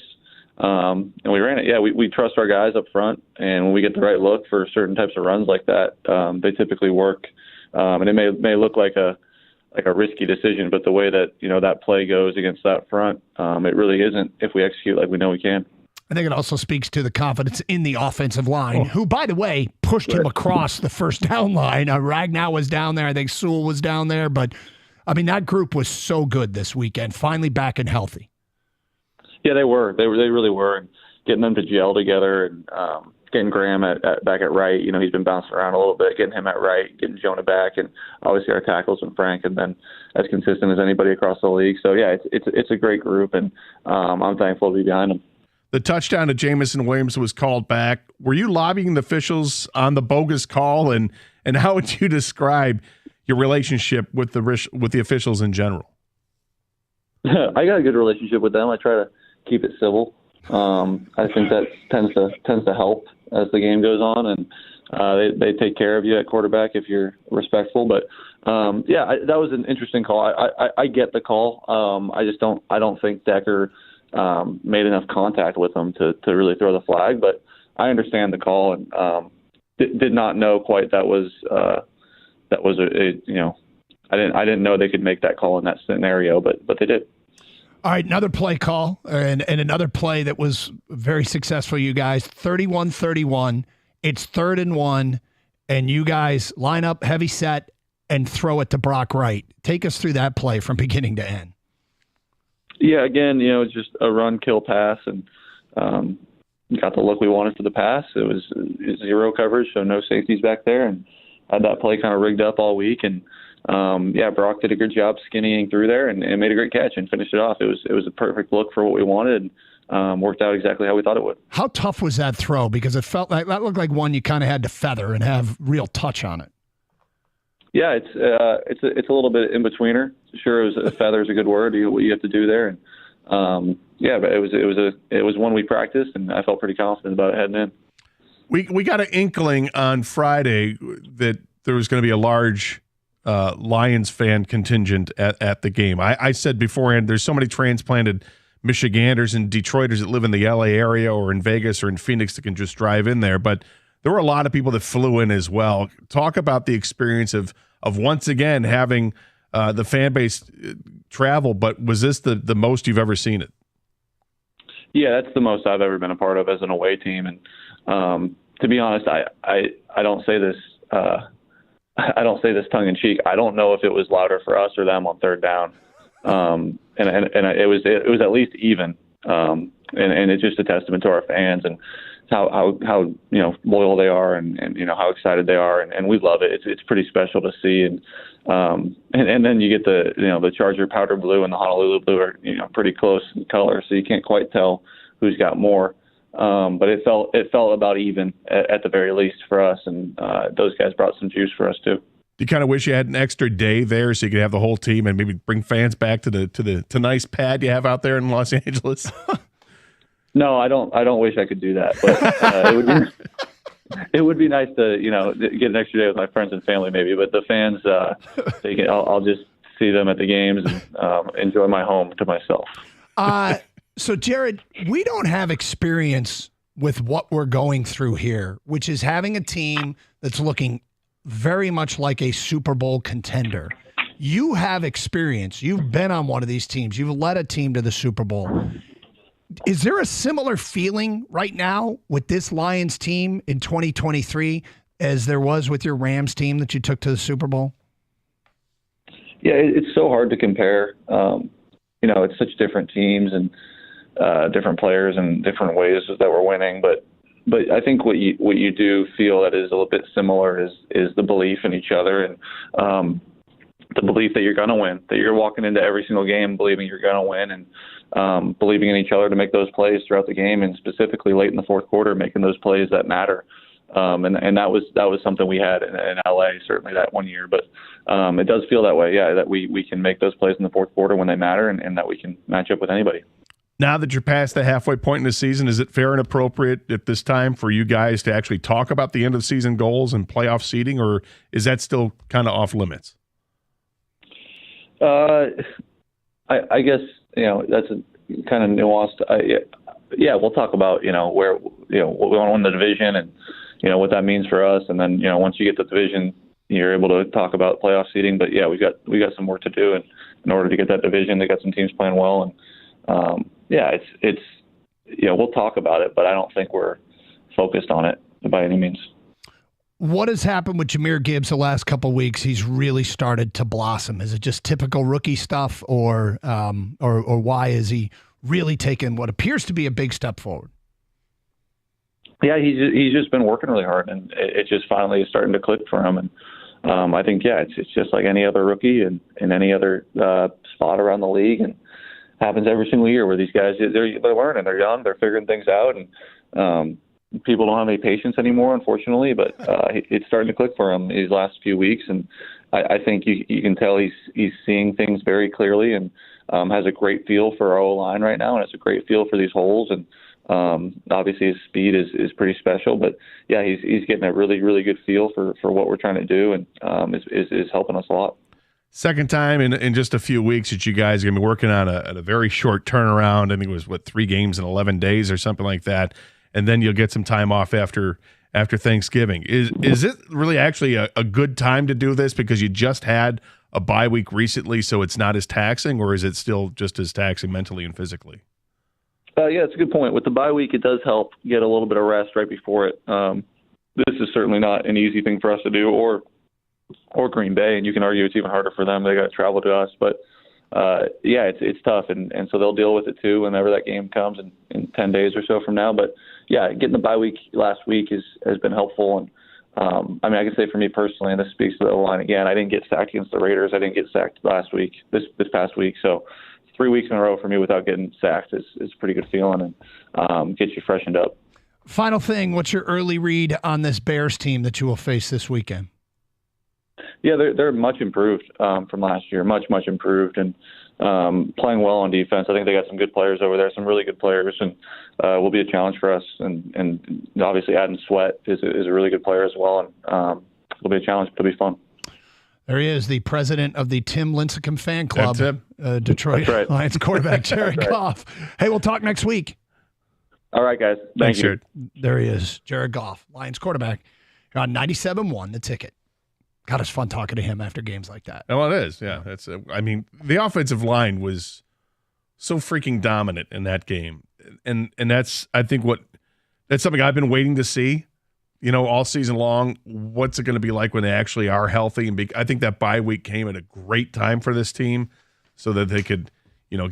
And we ran it. Yeah, we trust our guys up front, and when we get the right look for certain types of runs like that, they typically work. And it may look like a like a risky decision, but the way that that play goes against that front, it really isn't if we execute like we know we can. I think it also speaks to the confidence in the offensive line, who, by the way, pushed him across the first down line. Ragnow was down there. I think Sewell was down there. But, I mean, that group was so good this weekend, finally back and healthy. Yeah, they were. They really were. And getting them to gel together and getting Graham back at right. He's been bouncing around a little bit, getting him at right, getting Jonah back, and obviously our tackles and Frank have been as consistent as anybody across the league. So, yeah, it's a great group, and I'm thankful to be behind them. The touchdown to Jamison Williams was called back. Were you lobbying the officials on the bogus call, and how would you describe your relationship with the officials in general? I got a good relationship with them. I try to keep it civil. I think that tends to help as the game goes on, and they take care of you at quarterback if you're respectful. But that was an interesting call. I get the call. I don't think Decker made enough contact with him to really throw the flag, but I understand the call and did not know quite that was I didn't know they could make that call in that scenario, but they did. All right, another play call and another play that was very successful, you guys. 31-31. It's 3rd and 1, and you guys line up heavy set and throw it to Brock Wright. Take us through that play from beginning to end. Yeah, again, it's just a run, kill, pass, and got the look we wanted for the pass. It was zero coverage, so no safeties back there, and had that play kind of rigged up all week. And Brock did a good job skinnying through there and made a great catch and finished it off. It was a perfect look for what we wanted. Worked out exactly how we thought it would. How tough was that throw? Because it felt like that looked like one you kind of had to feather and have real touch on it. Yeah, it's a little bit in betweener. Sure, a feather is a good word. What you have to do there, and but it was one we practiced, and I felt pretty confident about it heading in. We got an inkling on Friday that there was going to be a large Lions fan contingent at the game. I said beforehand, there's so many transplanted Michiganders and Detroiters that live in the LA area or in Vegas or in Phoenix that can just drive in there, but there were a lot of people that flew in as well. Talk about the experience of once again having the fan base travel, but was this the most you've ever seen it? Yeah, that's the most I've ever been a part of as an away team. And to be honest, I don't say this tongue in cheek. I don't know if it was louder for us or them on 3rd down. And it was at least even. And it's just a testament to our fans and how loyal they are and how excited they are, and we love it. It's pretty special to see, and then you get the Charger powder blue and the Honolulu blue are pretty close in color, so you can't quite tell who's got more. But it felt about even at the very least for us, and those guys brought some juice for us too. Do you kind of wish you had an extra day there so you could have the whole team and maybe bring fans back to the nice pad you have out there in Los Angeles? No, I don't wish I could do that, but it would be nice to get an extra day with my friends and family maybe. But the fans, I'll just see them at the games and enjoy my home to myself. So Jared, we don't have experience with what we're going through here, which is having a team that's looking very much like a Super Bowl contender. You have experience. You've been on one of these teams. You've led a team to the Super Bowl. Is there a similar feeling right now with this Lions team in 2023 as there was with your Rams team that you took to the Super Bowl? Yeah, it's so hard to compare. It's such different teams and different players and different ways that we're winning. But I think what you do feel that is a little bit similar is the belief in each other and the belief that you're going to win, that you're walking into every single game believing you're going to win and believing in each other to make those plays throughout the game, and specifically late in the fourth quarter, making those plays that matter. And that was something we had in LA, certainly that one year. But it does feel that way, yeah, that we can make those plays in the fourth quarter when they matter and that we can match up with anybody. Now that you're past the halfway point in the season, is it fair and appropriate at this time for you guys to actually talk about the end of the season goals and playoff seeding, or is that still kind of off limits? I guess, that's a kind of nuanced. Yeah, we'll talk about, where, what we want to win the division and, what that means for us. And then, once you get the division, you're able to talk about playoff seeding. But yeah, we got some work to do, and in order to get that division, they got some teams playing well, and it's we'll talk about it, but I don't think we're focused on it by any means. What has happened with Jahmyr Gibbs the last couple of weeks? He's really started to blossom. Is it just typical rookie stuff, or why is he really taking what appears to be a big step forward? Yeah, he's just been working really hard, and it just finally is starting to click for him. And I think it's just like any other rookie and in any other spot around the league, and happens every single year where these guys they're learning, they're young, they're figuring things out, and people don't have any patience anymore, unfortunately. But it's starting to click for him these last few weeks, and I think you can tell he's seeing things very clearly, and has a great feel for our O-line right now, and has a great feel for these holes, and obviously his speed is pretty special. But yeah, he's getting a really, really good feel for what we're trying to do, and is helping us a lot. Second time in just a few weeks that you guys are going to be working on a very short turnaround. I think it was 3 games in 11 days or something like that, and then you'll get some time off after Thanksgiving. Is it really actually a good time to do this because you just had a bye week recently, so it's not as taxing, or is it still just as taxing mentally and physically? Yeah, it's a good point. With the bye week, it does help get a little bit of rest right before it. This is certainly not an easy thing for us to do, or Green Bay, and you can argue it's even harder for them. They got to travel to us, but it's tough, and so they'll deal with it too whenever that game comes in 10 days or so from now. But yeah, getting the bye week last week has been helpful, and I can say for me personally, and this speaks to the line again, I didn't get sacked against the Raiders. I didn't get sacked this past week, so 3 weeks in a row for me without getting sacked is a pretty good feeling, and gets you freshened up. Final thing, what's your early read on this Bears team that you will face this weekend? Yeah, they're much improved from last year, much improved, and playing well on defense. I think they got some good players over there, some really good players, and will be a challenge for us. And obviously, Adam Sweat is a really good player as well, and it'll be a challenge. It'll be fun. There he is, the president of the Tim Lincecum fan club, Detroit right. Lions quarterback Jared Goff. Hey, we'll talk next week. All right, guys. Thank you. Jared. There he is, Jared Goff, Lions quarterback. You're on 97.1 The Ticket. God, it's fun talking to him after games like that. Well, it is. Yeah, that's. The offensive line was so freaking dominant in that game, and that's something I've been waiting to see. All season long, what's it going to be like when they actually are healthy? And I think that bye week came at a great time for this team, so that they could,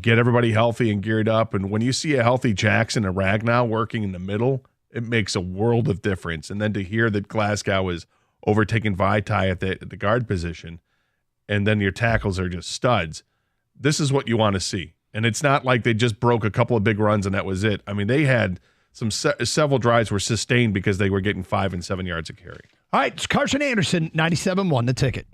get everybody healthy and geared up. And when you see a healthy Jackson and Ragnow working in the middle, it makes a world of difference. And then to hear that Glasgow is overtaking Vaitai at the guard position, and then your tackles are just studs. This is what you want to see. And it's not like they just broke a couple of big runs and that was it. They had several drives were sustained because they were getting 5 and 7 yards a carry. All right, it's Carson Anderson, 97.1 The Ticket.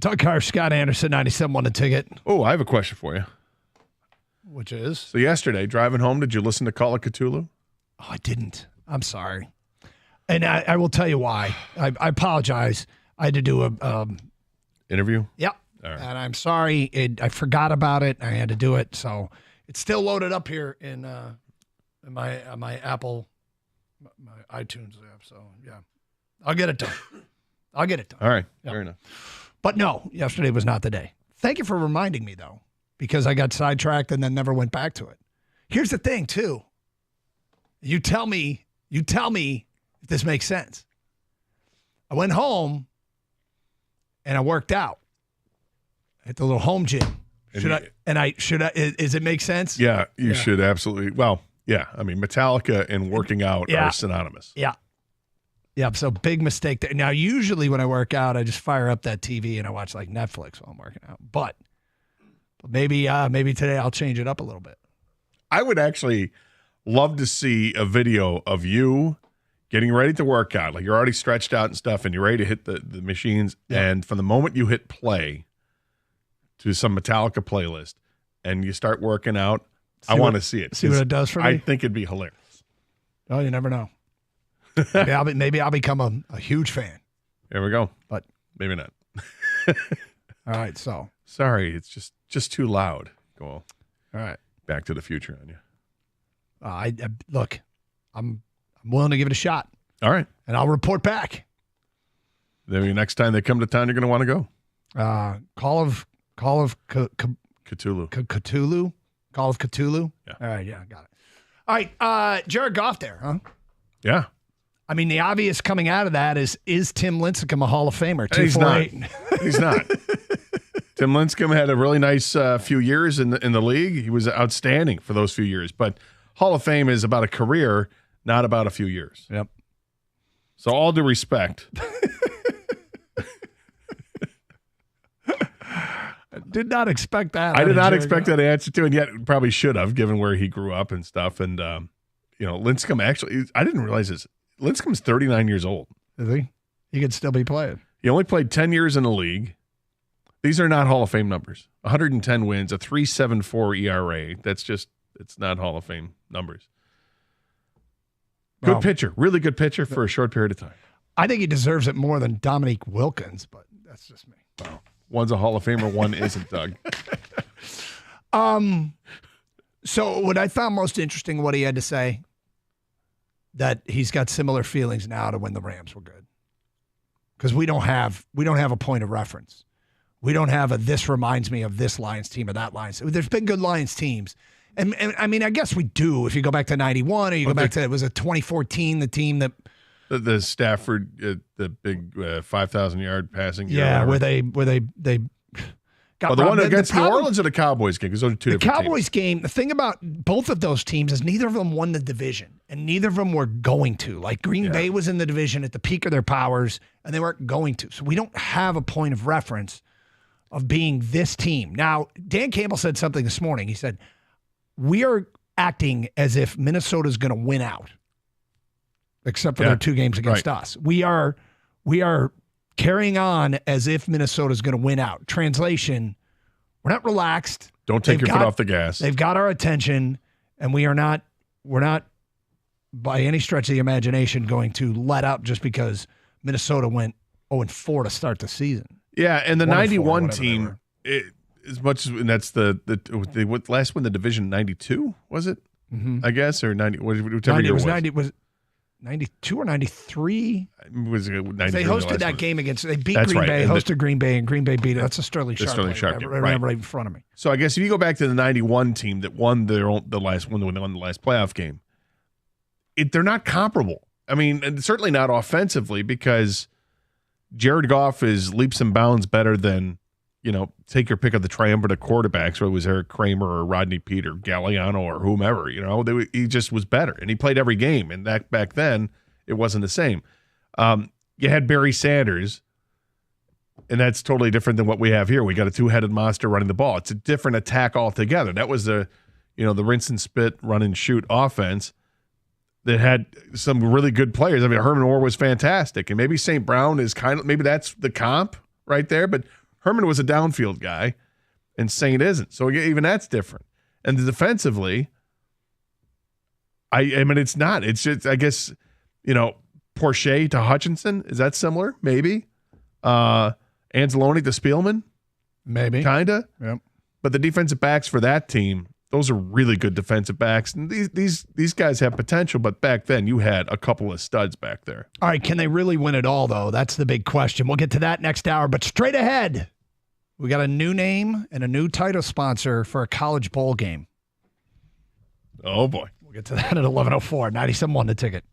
Talk car, Scott Anderson, 97 won a ticket. Oh, I have a question for you. Which is? So yesterday, driving home, did you listen to Call of Cthulhu? Oh, I didn't. I'm sorry. And I will tell you why. I apologize. I had to do a interview? Yep. All right. And I'm sorry. I forgot about it. I had to do it. So it's still loaded up here in my Apple, my iTunes app. So, yeah. I'll get it done. All right. Yep. Fair enough. But no, yesterday was not the day. Thank you for reminding me, though, because I got sidetracked and then never went back to it. Here's the thing, too. You tell me if this makes sense. I went home and I worked out at the little home gym. Does it make sense? Yeah, you should absolutely. Well, yeah. I mean, Metallica and working out are synonymous. Yeah. Yeah, so big mistake there. Now, usually when I work out, I just fire up that TV and I watch like Netflix while I'm working out. But maybe today I'll change it up a little bit. I would actually love to see a video of you getting ready to work out. Like you're already stretched out and stuff and you're ready to hit the machines. Yeah. And from the moment you hit play to some Metallica playlist and you start working out, I want to see it. See what it does for me? I think it'd be hilarious. Oh, you never know. Maybe I'll become a huge fan. There we go. But maybe not. All right, so. Sorry, it's just too loud. Go on. All right. Back to the Future on you. I look, I'm willing to give it a shot. All right. And I'll report back. Maybe next time they come to town, you're going to want to go. Call of Cthulhu. Cthulhu? Call of Cthulhu? Yeah. All right, yeah, got it. All right, Jared Goff there, huh? Yeah. I mean, the obvious coming out of that is Tim Lincecum a Hall of Famer? He's not. He's not. Tim Lincecum had a really nice few years in the league. He was outstanding for those few years. But Hall of Fame is about a career, not about a few years. Yep. So all due respect. I did not expect that. I did not expect that answer to, and yet probably should have, given where he grew up and stuff. And, Lincecum actually, I didn't realize this. Lincecum's 39 years old. Is he? He could still be playing. He only played 10 years in the league. These are not Hall of Fame numbers. 110 wins, a 3.74 ERA. It's not Hall of Fame numbers. Good pitcher. Really good pitcher for a short period of time. I think he deserves it more than Dominique Wilkins, but that's just me. Wow. One's a Hall of Famer, one isn't, Doug. So what I found most interesting, what he had to say, that he's got similar feelings now to when the Rams were good. Because we don't have a point of reference. We don't have this reminds me of this Lions team or that Lions. There's been good Lions teams. And I mean, I guess we do if you go back to 91 or you go back to, it was a 2014, the team that. The Stafford, the big 5,000-yard passing. Yeah, where they got the one against New Orleans or the Cowboys game, because those are two different teams. The Cowboys game, the thing about both of those teams is neither of them won the division, and neither of them were going to. Like Green Bay was in the division at the peak of their powers, and they weren't going to. So we don't have a point of reference of being this team. Now, Dan Campbell said something this morning. He said, we are acting as if Minnesota's going to win out, except for their 2 games against us. We are carrying on as if Minnesota's going to win out. Translation, we're not relaxed. Don't take your foot off the gas. They've got our attention, and we're not by any stretch of the imagination going to let up just because Minnesota went 0-4 to start the season. Yeah, and the 91 team, as much as, and that's they last won the division 92, was it? Mm-hmm. I guess, or 90, whichever year it was. 90, was it 92 or 93? It was 93. They hosted that game they beat Green Bay, hosted Green Bay, and Green Bay beat it. That's a Sterling Sharp game. I remember right in front of me. So I guess if you go back to the 91 team that won the last playoff game, they're not comparable. I mean, and certainly not offensively, because Jared Goff is leaps and bounds better than, take your pick of the triumvirate of quarterbacks, whether it was Eric Kramer or Rodney Peete or Galliano or whomever. He just was better, and he played every game. And that back then, it wasn't the same. You had Barry Sanders, and that's totally different than what we have here. We got a 2-headed monster running the ball. It's a different attack altogether. That was the rinse and spit, run and shoot offense that had some really good players. I mean, Herman Orr was fantastic, and maybe St. Brown is maybe that's the comp right there, but Herman was a downfield guy, and Saint isn't. So even that's different. And defensively, I mean, it's not. It's just, I guess, Porcher to Hutchinson. Is that similar? Maybe. Anzalone to Spielman. Maybe. Kinda. Yep. But the defensive backs for that team, those are really good defensive backs. And these guys have potential, but back then you had a couple of studs back there. All right, can they really win it all, though? That's the big question. We'll get to that next hour, but straight ahead, we got a new name and a new title sponsor for a college bowl game. Oh, boy. We'll get to that at 11:04. 97.1 The Ticket.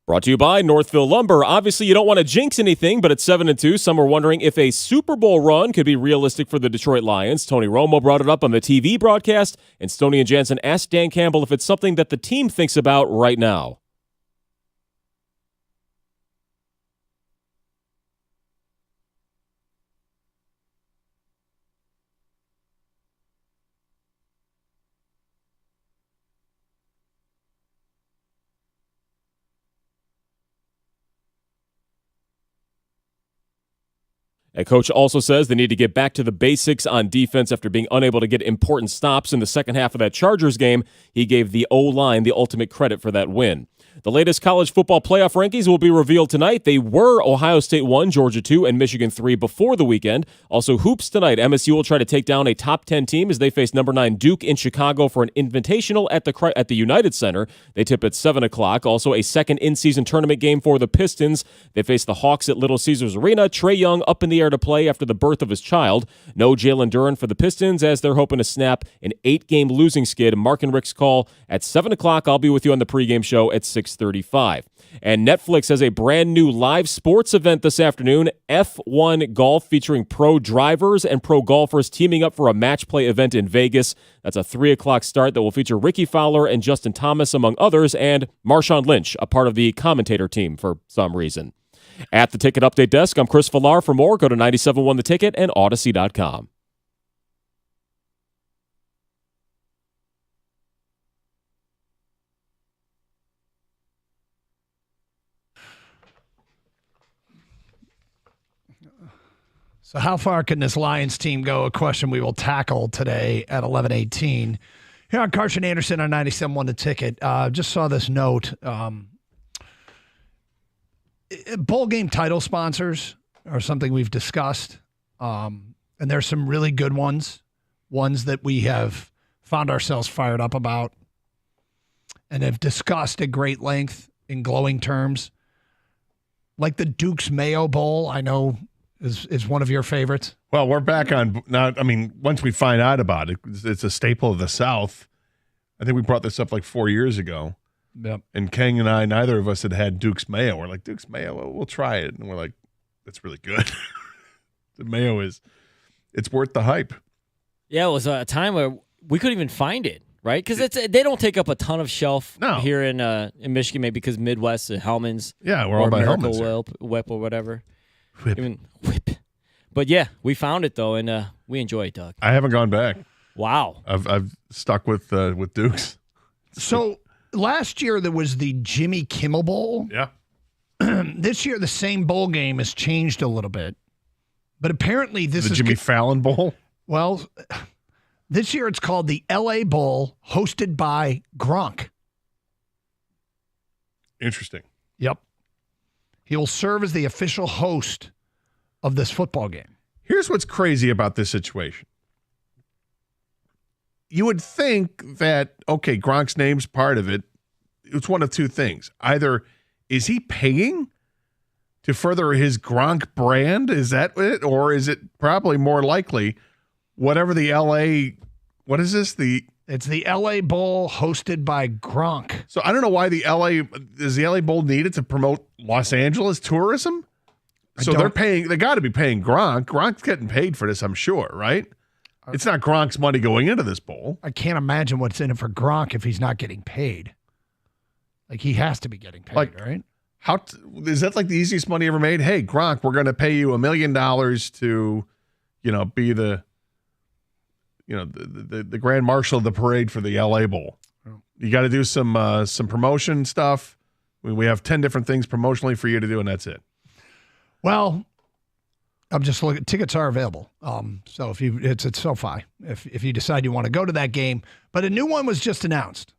Brought to you by Northville Lumber. Obviously, you don't want to jinx anything, but at 7-2, some are wondering if a Super Bowl run could be realistic for the Detroit Lions. Tony Romo brought it up on the TV broadcast, and Stoney and Jansen asked Dan Campbell if it's something that the team thinks about right now. And Coach also says they need to get back to the basics on defense after being unable to get important stops in the second half of that Chargers game. He gave the O-line the ultimate credit for that win. The latest college football playoff rankings will be revealed tonight. They were Ohio State 1, Georgia 2, and Michigan 3 before the weekend. Also, hoops tonight. MSU will try to take down a top 10 team as they face number 9 Duke in Chicago for an invitational at the United Center. They tip at 7 o'clock. Also, a second in-season tournament game for the Pistons. They face the Hawks at Little Caesars Arena. Trae Young up in the air to play after the birth of his child. No Jalen Duren for the Pistons as they're hoping to snap an 8-game losing skid. Mark and Rick's call at 7 o'clock. I'll be with you on the pregame show at 6:35. And Netflix has a brand new live sports event this afternoon, F1 Golf, featuring pro drivers and pro golfers teaming up for a match play event in Vegas. That's a 3 o'clock start that will feature Ricky Fowler and Justin Thomas, among others, and Marshawn Lynch, a part of the commentator team for some reason. At the Ticket Update Desk, I'm Chris Villar. For more, go to 97.1 The Ticket and Odyssey.com. So how far can this Lions team go? A question we will tackle today at 11:18. Here on Carson Anderson on 97.1 The Ticket. Just saw this note. Bowl game title sponsors are something we've discussed. And there's some really good ones that we have found ourselves fired up about and have discussed at great length in glowing terms. Like the Duke's Mayo Bowl, I know is one of your favorites. Well, we're back on now. I mean, once we find out about it, it's a staple of the South. I think we brought this up like 4 years ago. Yep. And Kang and I, neither of us had Duke's Mayo. We're like, Duke's Mayo, well, we'll try it. And we're like, that's really good. The Mayo it's worth the hype. Yeah, it was a time where we couldn't even find it, right? Because they don't take up a ton of shelf here in Michigan, maybe because Midwest, Hellman's. Yeah, we're all by Hellman's. Whip or whatever. Whip. Even Whip. But yeah, we found it though, and we enjoy it, Doug. I haven't gone back. Wow. I've stuck with Duke's. So last year there was the Jimmy Kimmel Bowl. Yeah. This year the same bowl game has changed a little bit, but apparently this the is Jimmy Fallon Bowl. Well, this year it's called the LA Bowl, hosted by Gronk. Interesting. Yep. He will serve as the official host of this football game. Here's what's crazy about this situation. You would think that, okay, Gronk's name's part of it. It's one of two things. Either is he paying to further his Gronk brand? Is that it? Or is it probably more likely whatever the LA, what is this? It's the LA Bowl hosted by Gronk. So I don't know why does the LA Bowl need it to promote Los Angeles tourism? So they got to be paying Gronk. Gronk's getting paid for this, I'm sure, right? It's not Gronk's money going into this bowl. I can't imagine what's in it for Gronk if he's not getting paid. Like, he has to be getting paid, right? Is that like the easiest money ever made? Hey, Gronk, we're going to pay you $1 million to, be the grand marshal of the parade for the LA Bowl. You got to do some promotion stuff. We have 10 different things promotionally for you to do, and that's it. Well, I'm just looking. Tickets are available. So if it's at SoFi, if you decide you want to go to that game, but a new one was just announced.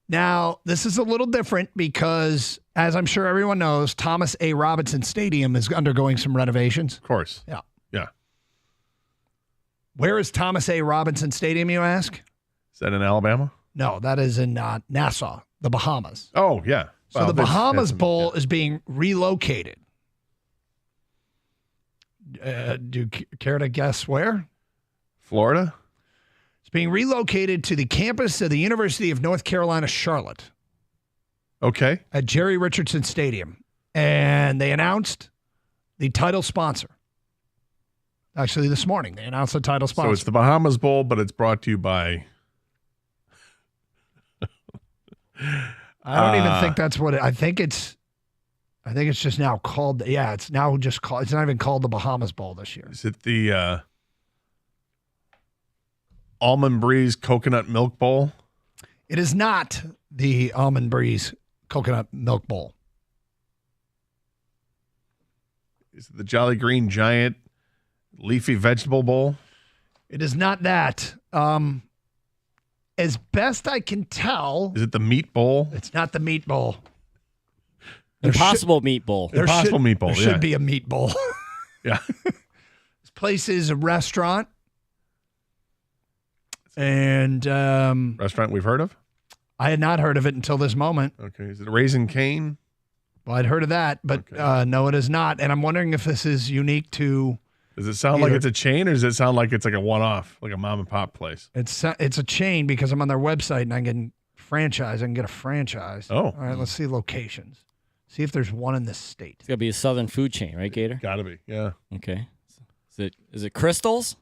Now, this is a little different because, as I'm sure everyone knows, Thomas A. Robinson Stadium is undergoing some renovations. Of course. Yeah. Yeah. Where is Thomas A. Robinson Stadium, you ask? Is that in Alabama? No, that is in Nassau, the Bahamas. Oh, yeah. So the Bahamas Bowl is being relocated. Do you care to guess where? Florida? It's being relocated to the campus of the University of North Carolina, Charlotte. Okay. At Jerry Richardson Stadium. And they announced the title sponsor. Actually, this morning, they announced the title sponsor. So it's the Bahamas Bowl, but it's brought to you by... I don't even think that's what I think it's just now called. Yeah, it's now just called. It's not even called the Bahamas Bowl this year. Is it the Almond Breeze Coconut Milk Bowl? It is not the Almond Breeze Coconut Milk Bowl. Is it the Jolly Green Giant Leafy Vegetable Bowl? It is not that. as best I can tell, Is it the Meat Bowl? it's not the Meat Bowl. Impossible Meat Bowl. Impossible Meat Bowl. There Yeah. should be a Meat Bowl. Yeah. This place is a restaurant. And Restaurant we've heard of? I had not heard of it until this moment. Okay. Is it Raising Cane? Well, I'd heard of that, but Okay. no, it is not. And I'm wondering if this is unique to. Does it sound like Either. it's a chain or does it sound like it's like a one-off, like a mom and pop place? It's a chain because I'm on their website and I can franchise. I can get a franchise. Oh. All right, let's see locations. See if there's one in this state. It's got to be a Southern food chain, right, Gator? Gotta be. Yeah. Okay. Is it Crystals?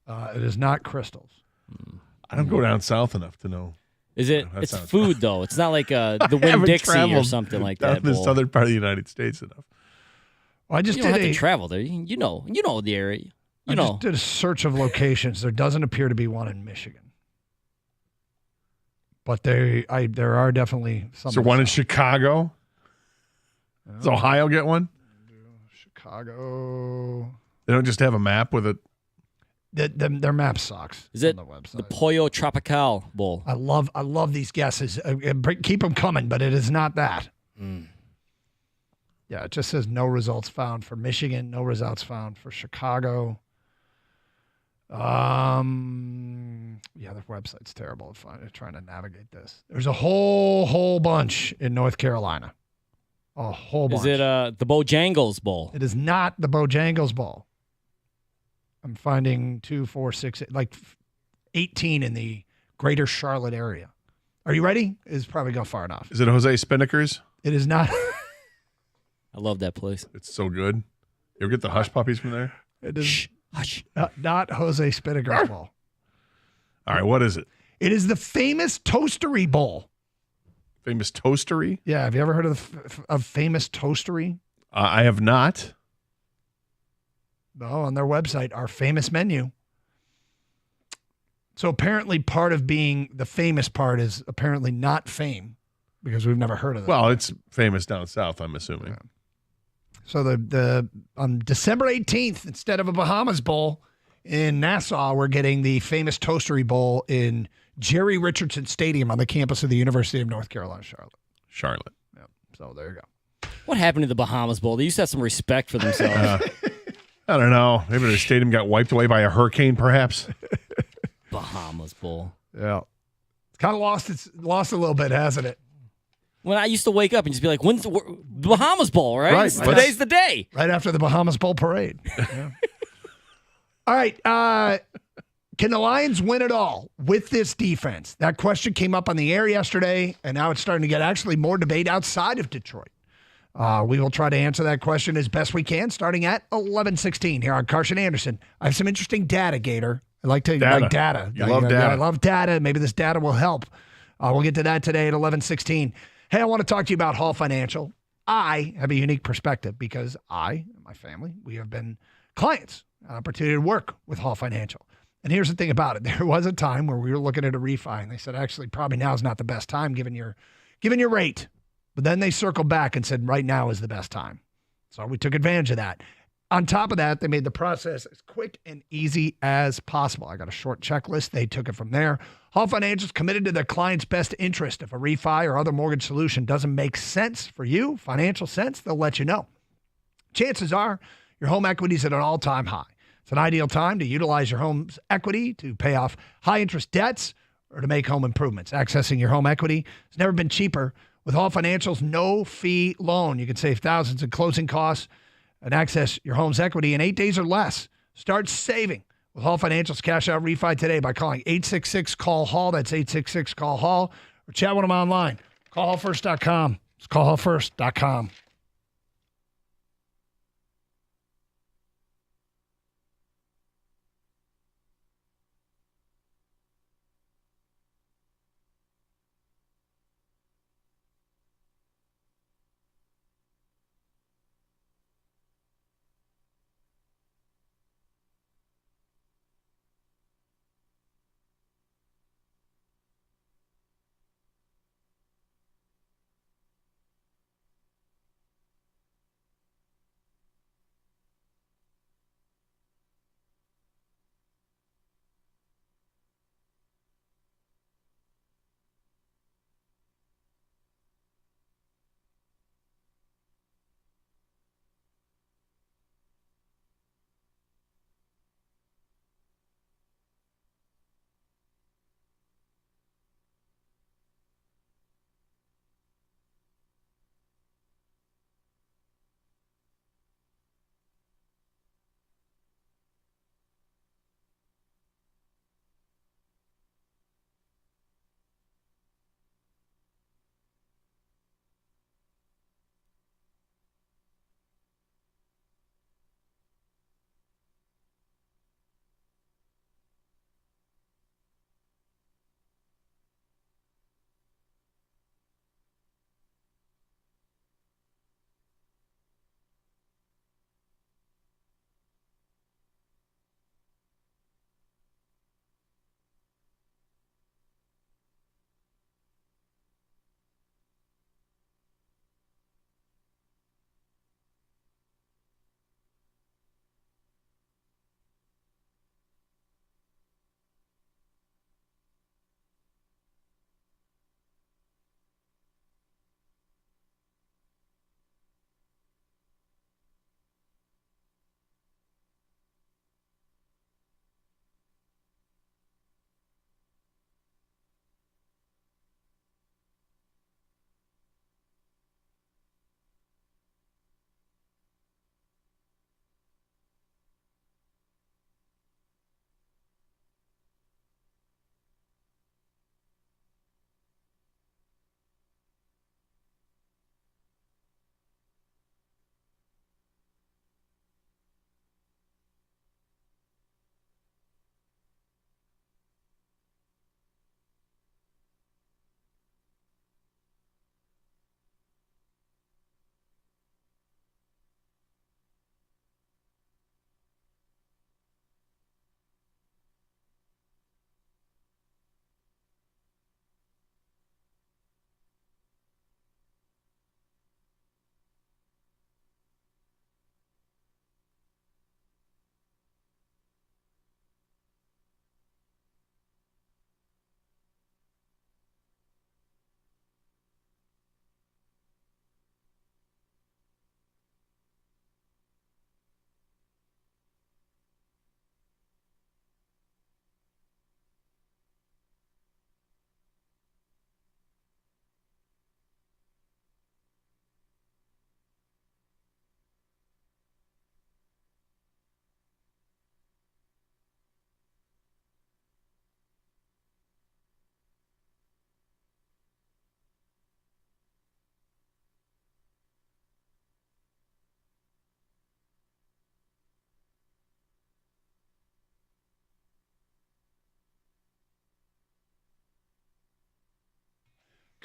It is not Crystals. I don't go down south enough to know. Is it? That It's sounds- food though. It's not like the I Winn haven't Dixie or traveled something like down that. the bowl. southern part of the United States enough. Well, I just You don't did have a to travel there. You know the area. I You know. just did a search of locations. There doesn't appear to be one in Michigan, but there are definitely some. Is there one in Chicago? Does Ohio get one? Chicago. They don't just have a map with it. Their map sucks. Is it on the website? the Pollo Tropical Bowl? I love these guesses. Keep them coming, but it is not that. Yeah, it just says no results found for Michigan, no results found for Chicago. Yeah, their website's terrible at trying to navigate this. There's a whole bunch in North Carolina. A whole bunch. Is it the Bojangles Bowl? It is not the Bojangles Bowl. I'm finding 2, 4, 6, like 18 in the greater Charlotte area. Are you ready? It's probably gone far enough. Is it Jose Spinnaker's? It is not. I love that place. It's so good. You ever get the hush puppies from there? It is Shh, hush. not Jose Spinnaker's Bowl. All right, what is it? It is the famous Toastery Bowl. Famous Toastery? Yeah, have you ever heard of famous Toastery? I have not. No, on their website, our famous menu. So apparently part of being the famous part is apparently not fame because we've never heard of it. Well, it's famous down south, I'm assuming. So the on December 18th, instead of a Bahamas Bowl in Nassau, we're getting the famous Toastery Bowl in Jerry Richardson Stadium on the campus of the University of North Carolina, Charlotte. Yep. So there you go. What happened to the Bahamas Bowl? They used to have some respect for themselves. I don't know. Maybe the stadium got wiped away by a hurricane, perhaps. Bahamas Bowl. Yeah. It's kind of lost a little bit, hasn't it? When I used to wake up and just be like, "When's the Bahamas Bowl?" Right? Right. Today's the day. Right after the Bahamas Bowl parade. Yeah. All right. Can the Lions win it all with this defense? That question came up on the air yesterday, and now it's starting to get actually more debate outside of Detroit. We will try to answer that question as best we can, starting at 11:16 here on Carson Anderson. I have some interesting data, Gator. I like to Data. like data. You love data. I love data. Maybe this data will help. We'll get to that today at 11:16. Hey, I want to talk to you about Hall Financial. I have a unique perspective because I and my family, we have been clients, an opportunity to work with Hall Financial. And here's the thing about it. There was a time where we were looking at a refi, and they said, actually, probably now is not the best time given your rate. But then they circled back and said, right now is the best time. So we took advantage of that. On top of that, they made the process as quick and easy as possible. I got a short checklist. They took it from there. Hall Financial is committed to their client's best interest. If a refi or other mortgage solution doesn't make sense for you, financial sense, they'll let you know. Chances are your home equity is at an all-time high. It's an ideal time to utilize your home's equity to pay off high-interest debts or to make home improvements. Accessing your home equity has never been cheaper. With Hall Financial's no-fee loan, you can save thousands in closing costs and access your home's equity in 8 days or less. Start saving with Hall Financial's Cash Out Refi today by calling 866-CALL-HALL. That's 866-CALL-HALL. Or chat with them online. CallHallFirst.com. It's CallHallFirst.com.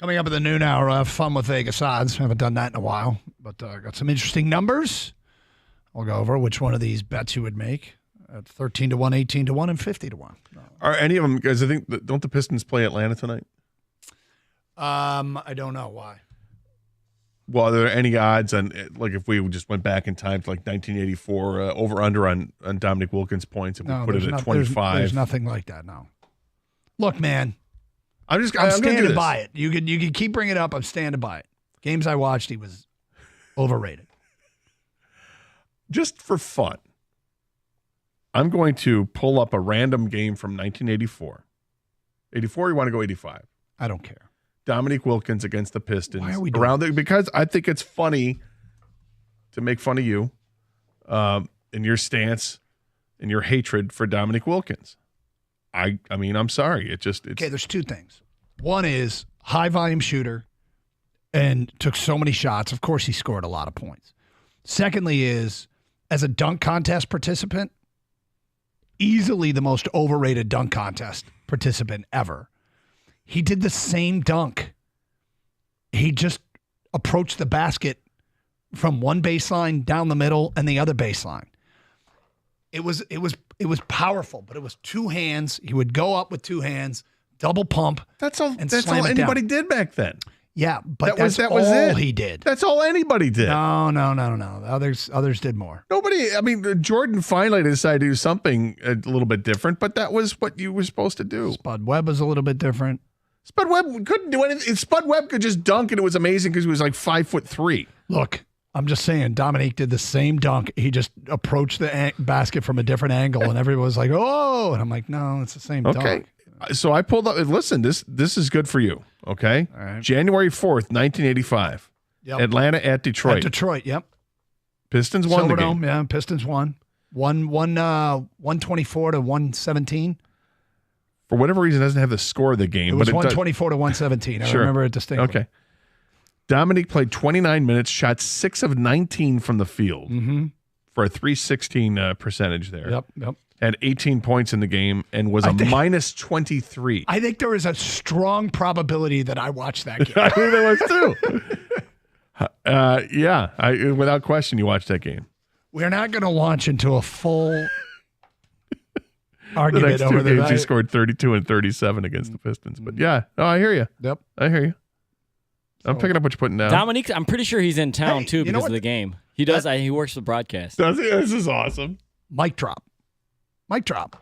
Coming up at the noon hour, have fun with Vegas odds. Haven't done that in a while, but got some interesting numbers. I'll go over which one of these bets you would make at 13 to 1, 18 to 1, and 50 to 1. Are any of them, guys? I think, don't the Pistons play Atlanta tonight? I don't know why. Well, are there any odds on, like, if we just went back in time to like 1984, over under on Dominique Wilkins' points, if we put it at 25? There's nothing like that. No. Look, man, I'm standing by it. You can keep bringing it up. I'm standing by it. Games I watched, he was overrated. Just for fun, I'm going to pull up a random game from 1984. 84, you want to go 85? I don't care. Dominique Wilkins against the Pistons. Why are we doing this? Because I think it's funny to make fun of you and your stance and your hatred for Dominique Wilkins. I mean, I'm sorry. Okay, there's two things. One is high volume shooter and took so many shots. Of course, he scored a lot of points. Secondly is, as a dunk contest participant, easily the most overrated dunk contest participant ever. He did the same dunk. He just approached the basket from one baseline down the middle and the other baseline. It was powerful, but it was two hands. He would go up with two hands, double pump. That's all anybody did back then. Yeah, but that's all it. He did. That's all anybody did. No. Others did more. Nobody. I mean, Jordan finally decided to do something a little bit different, but that was what you were supposed to do. Spud Webb was a little bit different. Spud Webb couldn't do anything. Spud Webb could just dunk, and it was amazing because he was like 5'3". Look, I'm just saying, Dominique did the same dunk. He just approached the basket from a different angle, and everyone was like, "Oh!" And I'm like, "No, it's the same dunk." Okay. So I pulled up. Listen, this is good for you. Okay. All right. January 4th, 1985. Yep. Atlanta at Detroit. At Detroit. Yep. Pistons won the game. Yeah, Pistons won. 124 to 117. For whatever reason, it doesn't have the score of the game. It was 124 to 117. I remember it distinctly. Okay. Dominique played 29 minutes, shot 6 of 19 from the field for a 316 percentage there. Yep. Had 18 points in the game and was minus 23. I think there is a strong probability that I watched that game. I think there was too. Yeah, without question, you watched that game. We're not going to launch into a full argument the next over two games, the he scored 32 and 37 against the Pistons. But yeah, I hear you. Yep, I hear you. I'm picking up what you're putting down. Dominique, I'm pretty sure he's in town too because of the game. He does. He works the broadcast. Does he? This is awesome. Mic drop.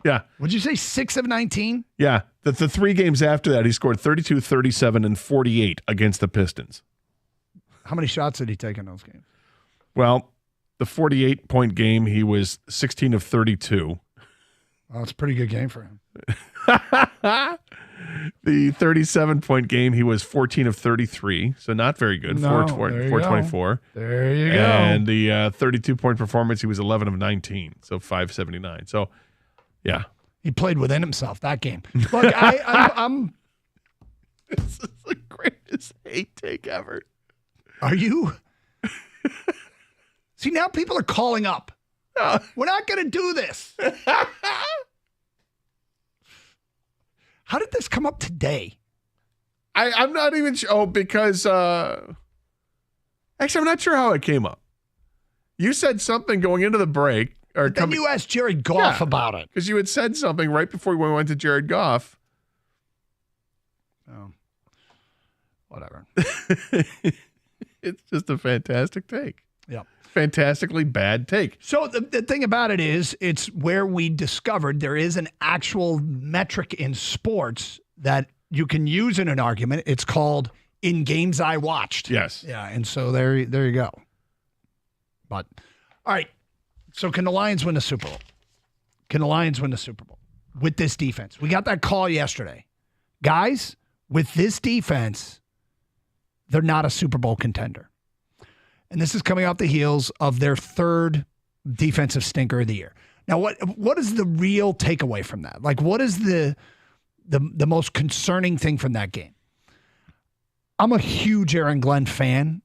Yeah. Would you say 6 of 19? Yeah. The 3 games after that, he scored 32, 37, and 48 against the Pistons. How many shots did he take in those games? Well, the 48-point game, he was 16 of 32. Oh, it's a pretty good game for him. The 37-point game, he was 14 of 33, so not very good. 424. There you go. And the 32-point performance, he was 11 of 19, so 579. So, yeah. He played within himself that game. Look, I'm This is the greatest hate take ever. Are you? See, now people are calling up. We're not going to do this. How did this come up today? I'm not even sure. Oh, because actually, I'm not sure how it came up. You said something going into the break. Then you asked Jared Goff about it. Because you had said something right before we went to Jared Goff. Oh, whatever. It's just a fantastic take. Yeah. Fantastically bad take. So the thing about it is, it's where we discovered there is an actual metric in sports that you can use in an argument. It's called in games I watched. Yes. Yeah, and so there you go. But, all right, so can the Lions win the Super Bowl? Can the Lions win the Super Bowl with this defense? We got that call yesterday. Guys, with this defense, they're not a Super Bowl contender. And this is coming off the heels of their third defensive stinker of the year. Now, what is the real takeaway from that? Like, what is the most concerning thing from that game? I'm a huge Aaron Glenn fan.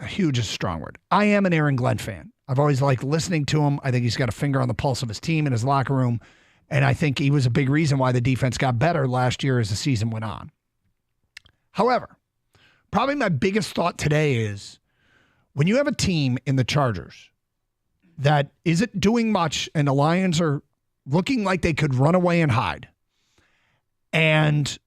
Huge is a strong word. I am an Aaron Glenn fan. I've always liked listening to him. I think he's got a finger on the pulse of his team and his locker room. And I think he was a big reason why the defense got better last year as the season went on. However, probably my biggest thought today is when you have a team in the Chargers that isn't doing much and the Lions are looking like they could run away and hide, and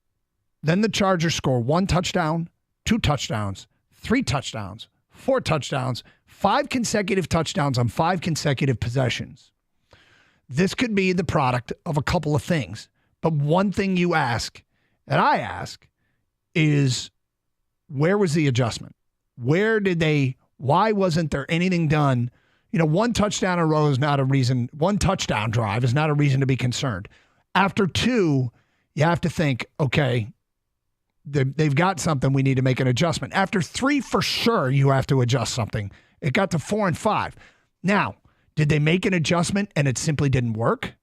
then the Chargers score 1 touchdown, 2 touchdowns, 3 touchdowns, 4 touchdowns, 5 consecutive touchdowns on 5 consecutive possessions. This could be the product of a couple of things. But one thing you ask, and I ask, is where was the adjustment? Why wasn't there anything done? 1 touchdown in a row is not a reason, 1 touchdown drive is not a reason to be concerned. After 2, you have to think, okay, they've got something, we need to make an adjustment. After 3, for sure, you have to adjust something. It got to 4 and 5. Now, did they make an adjustment and it simply didn't work?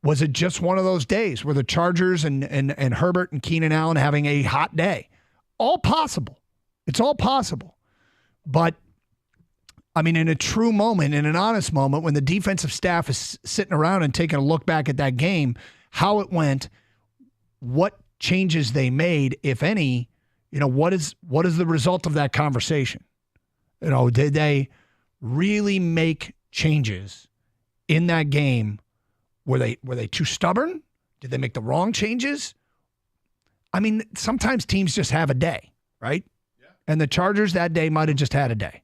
Was it just one of those days where the Chargers and Herbert and Keenan Allen having a hot day? All possible. It's all possible. But, I mean, in a true moment, in an honest moment, when the defensive staff is sitting around and taking a look back at that game, how it went, what changes they made, if any, what is the result of that conversation? Did they really make changes in that game? Were they too stubborn? Did they make the wrong changes? I mean, sometimes teams just have a day, right? Yeah. And the Chargers that day might have just had a day.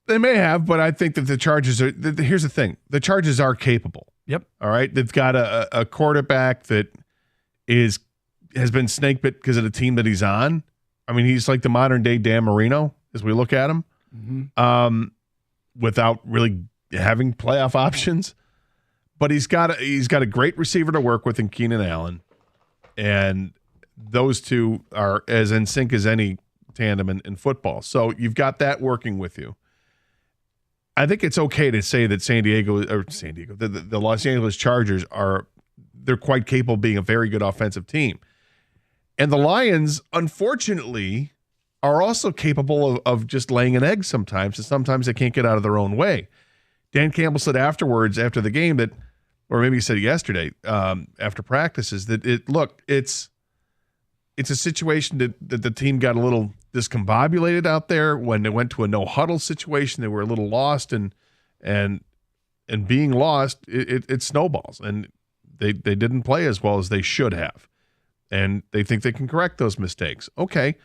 They may have, but I think that the Chargers are. Here's the thing: the Chargers are capable. Yep. All right, they've got a quarterback that has been snake bit because of the team that he's on. I mean, he's like the modern day Dan Marino as we look at him, without really having playoff options. But he's got a great receiver to work with in Keenan Allen, and those two are as in sync as any tandem in football. So you've got that working with you. I think it's okay to say that the Los Angeles Chargers they're quite capable of being a very good offensive team. And the Lions, unfortunately, are also capable of just laying an egg sometimes, and sometimes they can't get out of their own way. Dan Campbell said afterwards, after the game, that, or maybe he said it yesterday after practices, that it's a situation that the team got a little discombobulated out there when they went to a no huddle situation. They were a little lost, and being lost, it snowballs, and they didn't play as well as they should have, and they think they can correct those mistakes. Okay,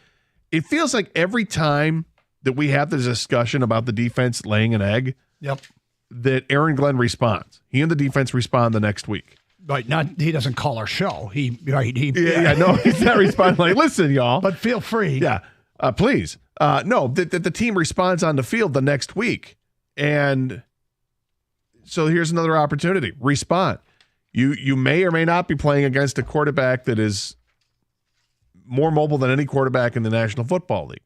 it feels like every time that we have the discussion about the defense laying an egg, yep, that Aaron Glenn responds. He and the defense respond the next week. Right, he doesn't call our show. He's not responding like, listen, y'all. But feel free. Yeah, please. No, that the team responds on the field the next week. And so here's another opportunity. Respond. You may or may not be playing against a quarterback that is more mobile than any quarterback in the National Football League.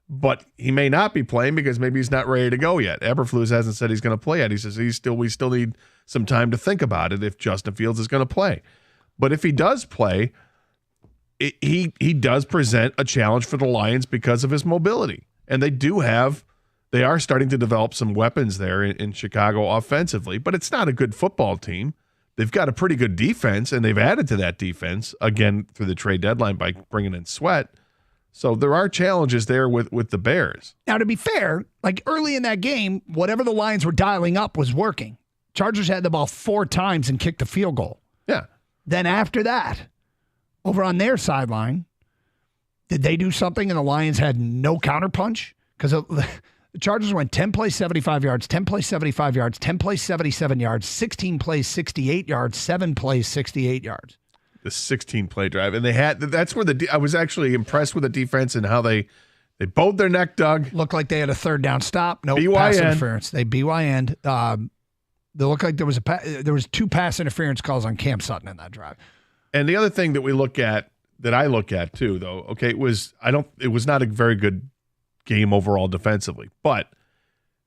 But he may not be playing because maybe he's not ready to go yet. Eberflus hasn't said he's going to play yet. He says we still need some time to think about it if Justin Fields is going to play. But if he does play, he does present a challenge for the Lions because of his mobility. And they are starting to develop some weapons there in Chicago offensively, but it's not a good football team. They've got a pretty good defense, and they've added to that defense, again, through the trade deadline by bringing in Sweat. So there are challenges there with the Bears. Now, to be fair, like early in that game, whatever the Lions were dialing up was working. Chargers had the ball 4 times and kicked the field goal. Yeah. Then after that, over on their sideline, did they do something and the Lions had no counterpunch? Because the Chargers went 10 plays, 75 yards, 10 plays, 75 yards, 10 plays, 77 yards, 16 plays, 68 yards, 7 plays, 68 yards. The 16-play drive. And that's where I was actually impressed with the defense and how they bowed their neck, Doug. Looked like they had a 3rd down stop. No BYN. Pass interference. They BYN'd. They looked like there was 2 pass interference calls on Cam Sutton in that drive. And the other thing that I look at too, though, okay, it was not a very good game overall defensively, but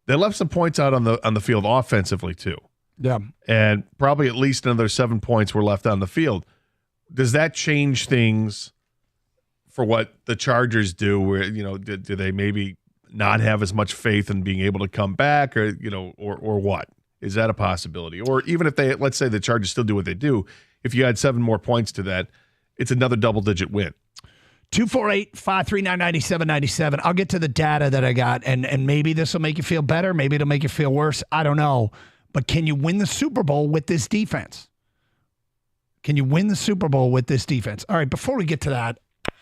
they left some points out on the field offensively too. Yeah. And probably at least another 7 points were left on the field. Does that change things for what the Chargers do? Where, do they maybe not have as much faith in being able to come back, or what? Is that a possibility? Or even if let's say the Chargers still do what they do, if you add 7 more points to that, it's another double-digit win. 248-539-9797. I'll get to the data that I got, and maybe this will make you feel better. Maybe it'll make you feel worse. I don't know. But can you win the Super Bowl with this defense? Can you win the Super Bowl with this defense? All right, before we get to that,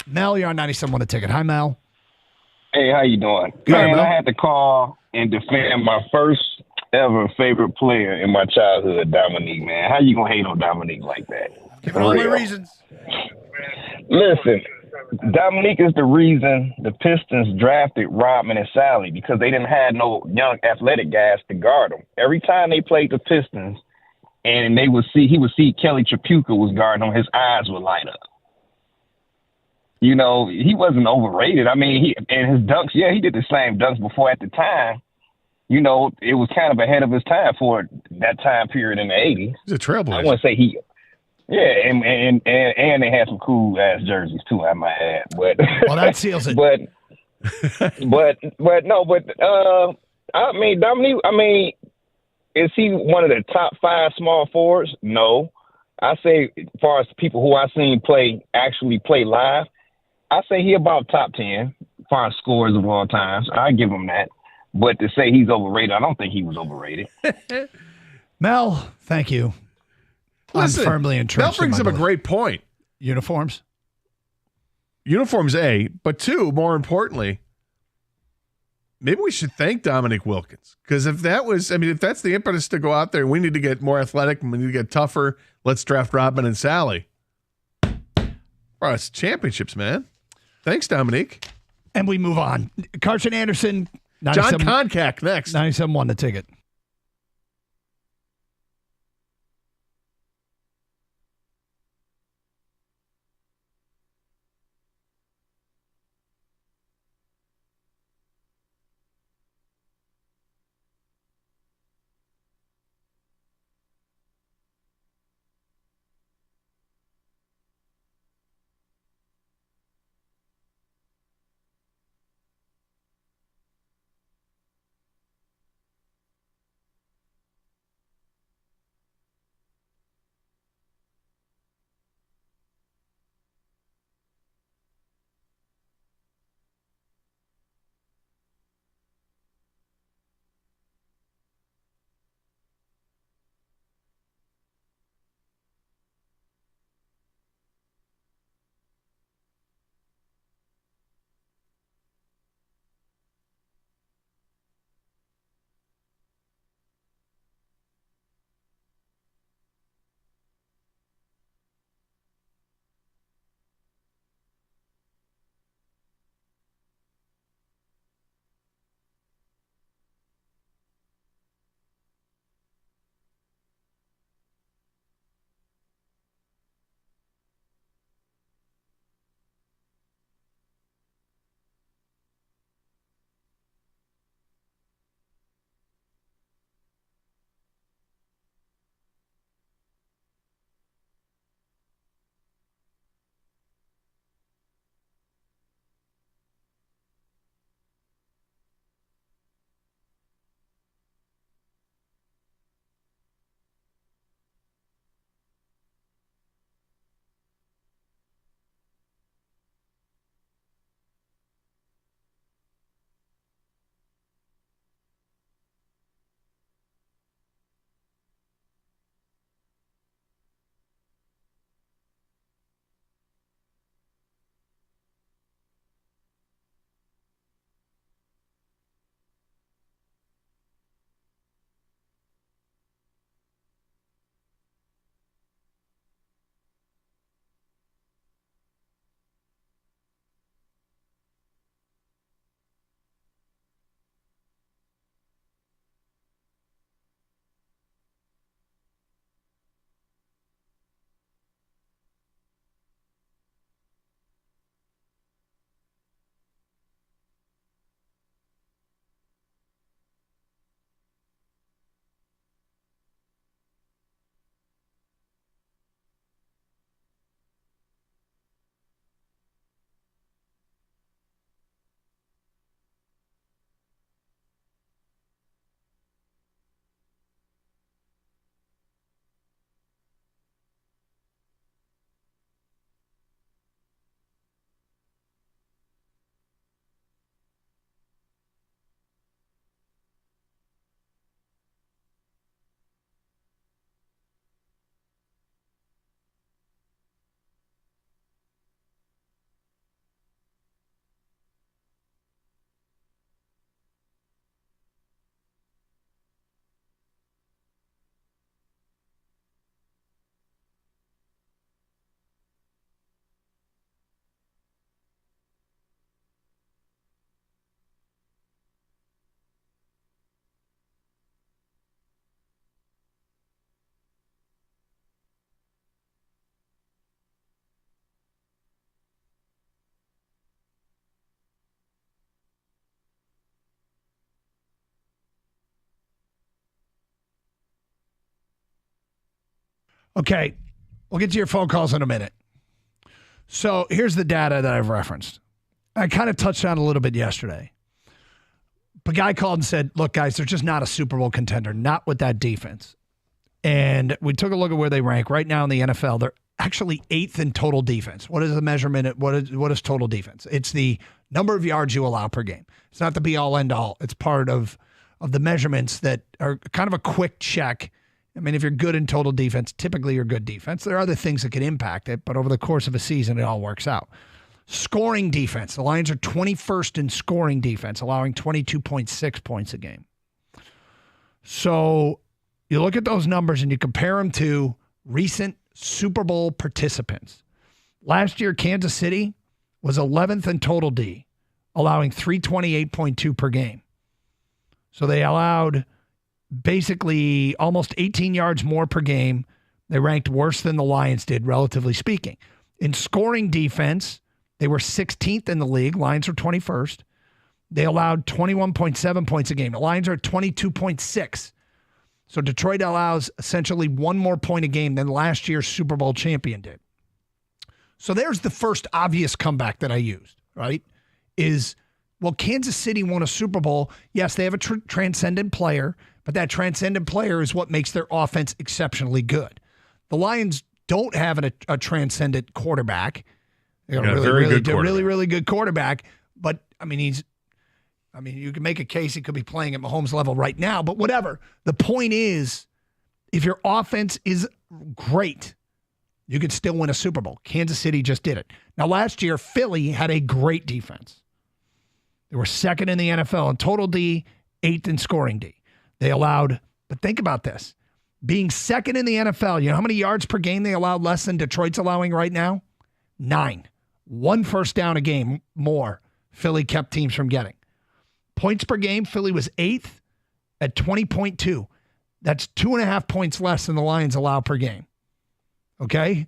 Mel, you're on 97 a ticket. Hi, Mel. Hey, how you doing? Good, Mel. I had to call and defend my first ever favorite player in my childhood, Dominique, man. How you going to hate on Dominique like that? Give it all my reasons. Listen, Dominique is the reason the Pistons drafted Rodman and Sally because they didn't have no young athletic guys to guard them. Every time they played the Pistons and he would see Kelly Tripucka was guarding him, his eyes would light up. You know, he wasn't overrated. I mean, and his dunks, yeah, he did the same dunks before at the time. You know, it was kind of ahead of his time for that time period in the 80s. He's a trailblazer. I want to say yeah, and they had some cool ass jerseys too, I might add. But well, that seals it. but I mean, Dominique, is he one of the top 5 small forwards? No. I say, as far as people who I've seen actually play live, I say he about top 10 as far as scorers of all times. I give him that. But to say he's overrated, I don't think he was overrated. Mel, thank you. Listen, I'm firmly entrenched. Mel brings in up my a great point. Uniforms? Uniforms, A, but 2, more importantly, maybe we should thank Dominique Wilkins. Because if that's the impetus to go out there, we need to get more athletic and we need to get tougher. Let's draft Rodman and Sally. For us, championships, man. Thanks, Dominique. And we move on. Carson Anderson. John Koncak next. 97.1 the ticket. Okay, we'll get to your phone calls in a minute. So here's the data that I've referenced. I kind of touched on it a little bit yesterday. A guy called and said, look, guys, they're just not a Super Bowl contender, not with that defense. And we took a look at where they rank. Right now in the NFL, they're actually 8th in total defense. What is the measurement? What is total defense? It's the number of yards you allow per game. It's not the be-all, end-all. It's part of the measurements that are kind of a quick check. I mean, if you're good in total defense, typically you're good defense. There are other things that could impact it, but over the course of a season, it all works out. Scoring defense. The Lions are 21st in scoring defense, allowing 22.6 points a game. So you look at those numbers and you compare them to recent Super Bowl participants. Last year, Kansas City was 11th in total D, allowing 328.2 per game. So they allowed basically almost 18 yards more per game. They ranked worse than the Lions did, relatively speaking. In scoring defense, they were 16th in the league. Lions were 21st. They allowed 21.7 points a game. The Lions are at 22.6. So Detroit allows essentially one more point a game than last year's Super Bowl champion did. So there's the first obvious comeback that I used, right? Is, well, Kansas City won a Super Bowl. Yes, they have a transcendent player, but that transcendent player is what makes their offense exceptionally good. The Lions don't have a transcendent quarterback. They got a really good quarterback. But, I mean, you can make a case he could be playing at Mahomes level right now, but whatever. The point is, if your offense is great, you could still win a Super Bowl. Kansas City just did it. Now, last year, Philly had a great defense. They were second in the NFL in total D, 8th in scoring D. They allowed, but think about this, being second in the NFL, you know how many yards per game they allowed less than Detroit's allowing right now? 9. 1 first down a game more Philly kept teams from getting. Points per game, Philly was 8th at 20.2. That's 2.5 points less than the Lions allow per game. Okay?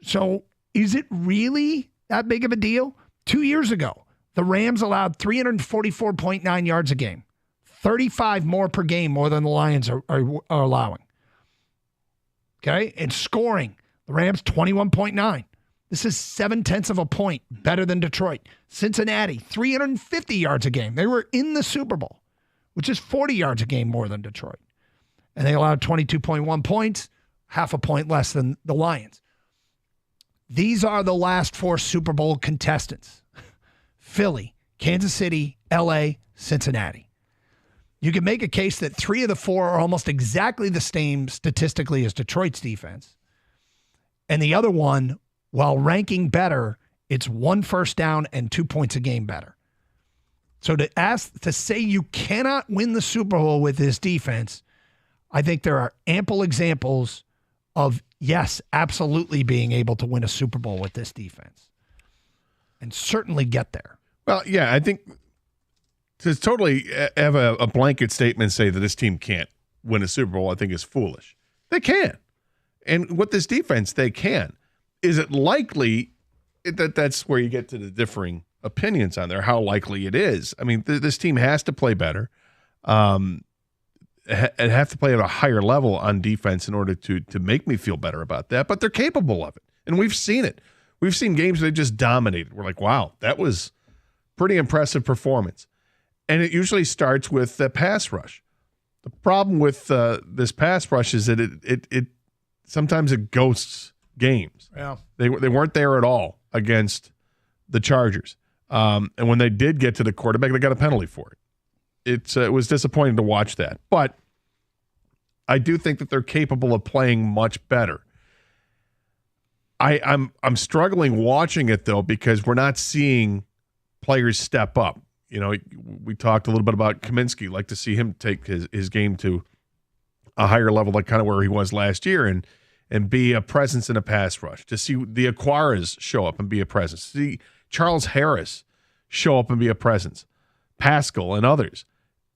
So is it really that big of a deal? 2 years ago, the Rams allowed 344.9 yards a game. 35 more per game, more than the Lions are allowing. Okay? And scoring, the Rams 21.9. This is 0.7 of a point better than Detroit. Cincinnati, 350 yards a game. They were in the Super Bowl, which is 40 yards a game more than Detroit. And they allowed 22.1 points, 0.5 point less than the Lions. These are the last 4 Super Bowl contestants. Philly, Kansas City, LA, Cincinnati. You can make a case that 3 of the 4 are almost exactly the same statistically as Detroit's defense. And the other one, while ranking better, it's 1 first down and 2 points a game better. So to say you cannot win the Super Bowl with this defense, I think there are ample examples of, yes, absolutely being able to win a Super Bowl with this defense and certainly get there. Well, yeah, I think to totally have a blanket statement say that this team can't win a Super Bowl, I think is foolish. They can. And with this defense, they can. Is it likely that's where you get to the differing opinions on there, how likely it is? I mean, this team has to play better. And have to play at a higher level on defense in order to make me feel better about that. But they're capable of it. And we've seen it. We've seen games where they just dominated. We're like, wow, that was pretty impressive performance. And it usually starts with the pass rush. The problem with this pass rush is that it sometimes it ghosts games. Yeah. They weren't there at all against the Chargers. And when they did get to the quarterback, they got a penalty for it. It was disappointing to watch that. But I do think that they're capable of playing much better. I'm struggling watching it, though, because we're not seeing players step up. You know, we talked a little bit about Kaminsky. Like to see him take his game to a higher level, like kind of where he was last year, and be a presence in a pass rush. To see the Aquaras show up and be a presence. See Charles Harris show up and be a presence. Pascal and others.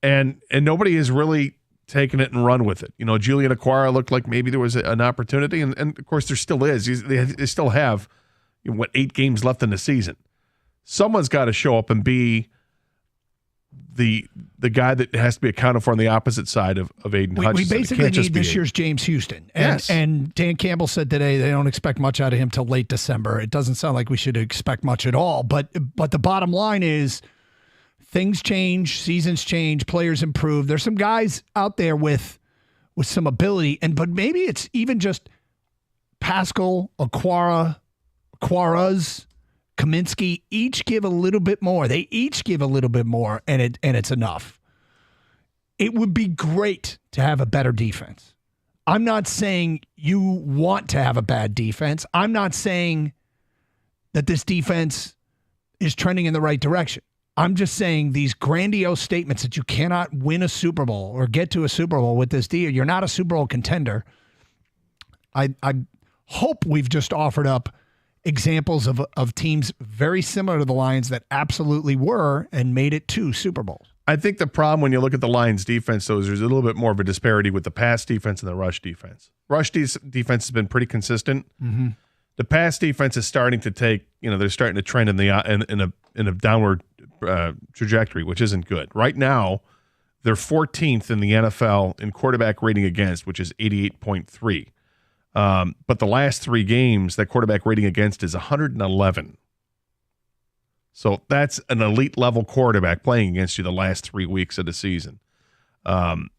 And nobody has really taken it and run with it. You know, Julian Aquara looked like maybe there was an opportunity, and of course there still is. They still have, 8 games left in the season. Someone's got to show up and be the guy that has to be accounted for on the opposite side of Aiden Hutchinson. We It basically can't just need be this Aiden. year's James Houston. Yes. And Dan Campbell said today they don't expect much out of him till late December. It doesn't sound like we should expect much at all. But the bottom line is things change, seasons change, players improve. There's some guys out there with some ability, but maybe it's even just Pascal, Aquaras, Kaminsky each give a little bit more. They each give a little bit more, and it's enough. It would be great to have a better defense. I'm not saying you want to have a bad defense. I'm not saying that this defense is trending in the right direction. I'm just saying these grandiose statements that you cannot win a Super Bowl or get to a Super Bowl with this deal. You're not a Super Bowl contender. I hope we've just offered up examples of teams very similar to the Lions that absolutely were and made it to Super Bowls. I think the problem when you look at the Lions defense, though, is there's a little bit more of a disparity with the pass defense and the rush defense. Rush defense has been pretty consistent. Mm-hmm. The pass defense is starting to take, they're starting to trend in a downward trajectory, which isn't good. Right now, they're 14th in the NFL in quarterback rating against, which is 88.3. But the last 3 games, that quarterback rating against is 111. So that's an elite level quarterback playing against you the last 3 weeks of the season. And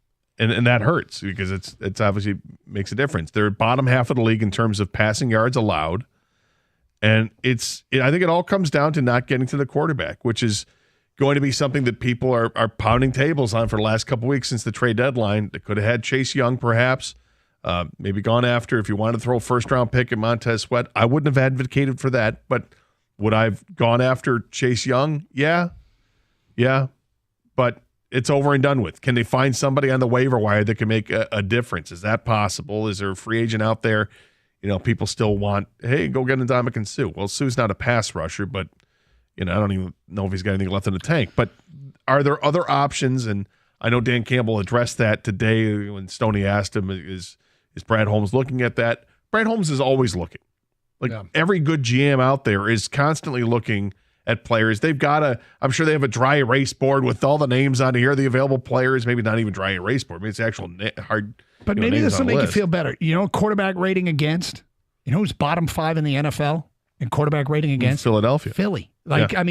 that hurts because it's obviously makes a difference. They're bottom half of the league in terms of passing yards allowed. And I think it all comes down to not getting to the quarterback, which is going to be something that people are pounding tables on for the last couple weeks since the trade deadline. They could have had Chase Young perhaps. Maybe gone after if you wanted to throw a first-round pick at Montez Sweat. I wouldn't have advocated for that, but would I have gone after Chase Young? Yeah. But it's over and done with. Can they find somebody on the waiver wire that can make a difference? Is that possible? Is there a free agent out there? People still want, hey, go get Ndamukong Suh. Well, Suh's not a pass rusher, but, I don't even know if he's got anything left in the tank. But are there other options? And I know Dan Campbell addressed that today when Stoney asked him, is Brad Holmes looking at that? Brad Holmes is always looking. Every good GM out there is constantly looking at players. I'm sure they have a dry erase board with all the names on here, the available players, maybe not even dry erase board. It's actual hard. But maybe this will make you feel better. Quarterback rating against, who's bottom 5 in the NFL in quarterback rating against? Philadelphia. Philly.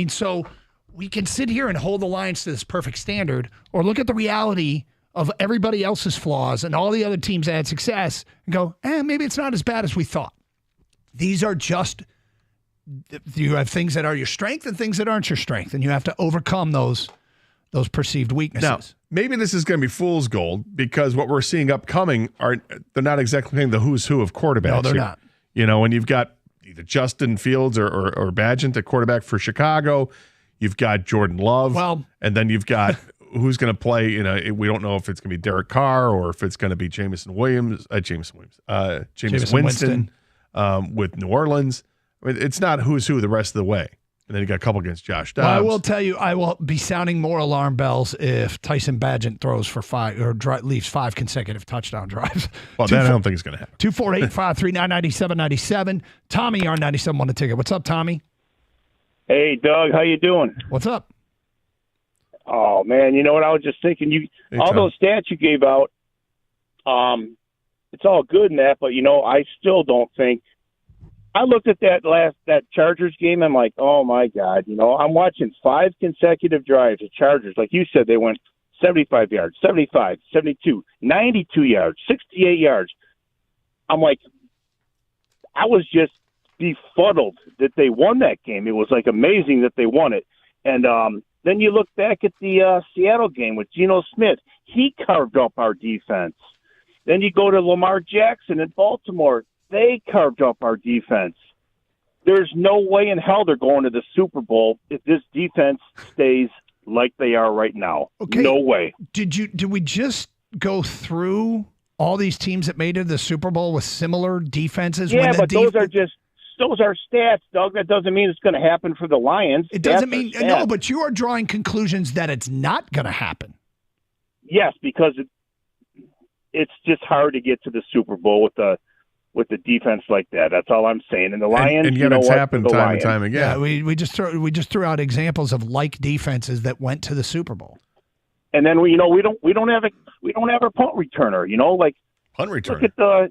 So we can sit here and hold the Lions to this perfect standard or look at the reality of everybody else's flaws and all the other teams that had success and go, maybe it's not as bad as we thought. These are just, you have things that are your strength and things that aren't your strength, and you have to overcome those perceived weaknesses. Now, maybe this is going to be fool's gold because what we're seeing upcoming they're not exactly playing the who's who of quarterbacks. No, they're here. not. When you've got either Justin Fields or Badgett at quarterback for Chicago, you've got Jordan Love, and then you've got who's going to play. We don't know if it's going to be Derek Carr or if it's going to be Jameis Winston with New Orleans. It's not who's who the rest of the way. And then you got a couple against Josh Dobbs. Well, I will tell you, I will be sounding more alarm bells if Tyson Badgett throws for 5 or leaves 5 consecutive touchdown drives. Well, that I don't think is going to happen. 248-539-9797. Tommy, our 97 won a ticket. What's up, Tommy? Hey, Doug, how you doing? What's up? Oh man, you know what I was just thinking? All those stats you gave out, it's all good and that, but I still don't think. I looked at that Chargers game. I'm like, oh my God, I'm watching 5 consecutive drives of Chargers. Like you said, they went 75 yards, 75, 72, 92 yards, 68 yards. I'm like, I was just befuddled that they won that game. It was like amazing that they won it. And then you look back at the Seattle game with Geno Smith. He carved up our defense. Then you go to Lamar Jackson in Baltimore. They carved up our defense. There's no way in hell they're going to the Super Bowl if this defense stays like they are right now. Okay. No way. Did we just go through all these teams that made it to the Super Bowl with similar defenses? Yeah, but those are stats, Doug. That doesn't mean it's going to happen for the Lions. It doesn't mean no, but you are drawing conclusions that it's not going to happen. Yes, because it's just hard to get to the Super Bowl with the with the defense like that. That's all I'm saying. And the Lions, and you yet know it's what? happened The time and Lions. time again. Yeah, we just threw out examples of like defenses that went to the Super Bowl. And then we don't have a punt returner. You know, like Punt look return. at the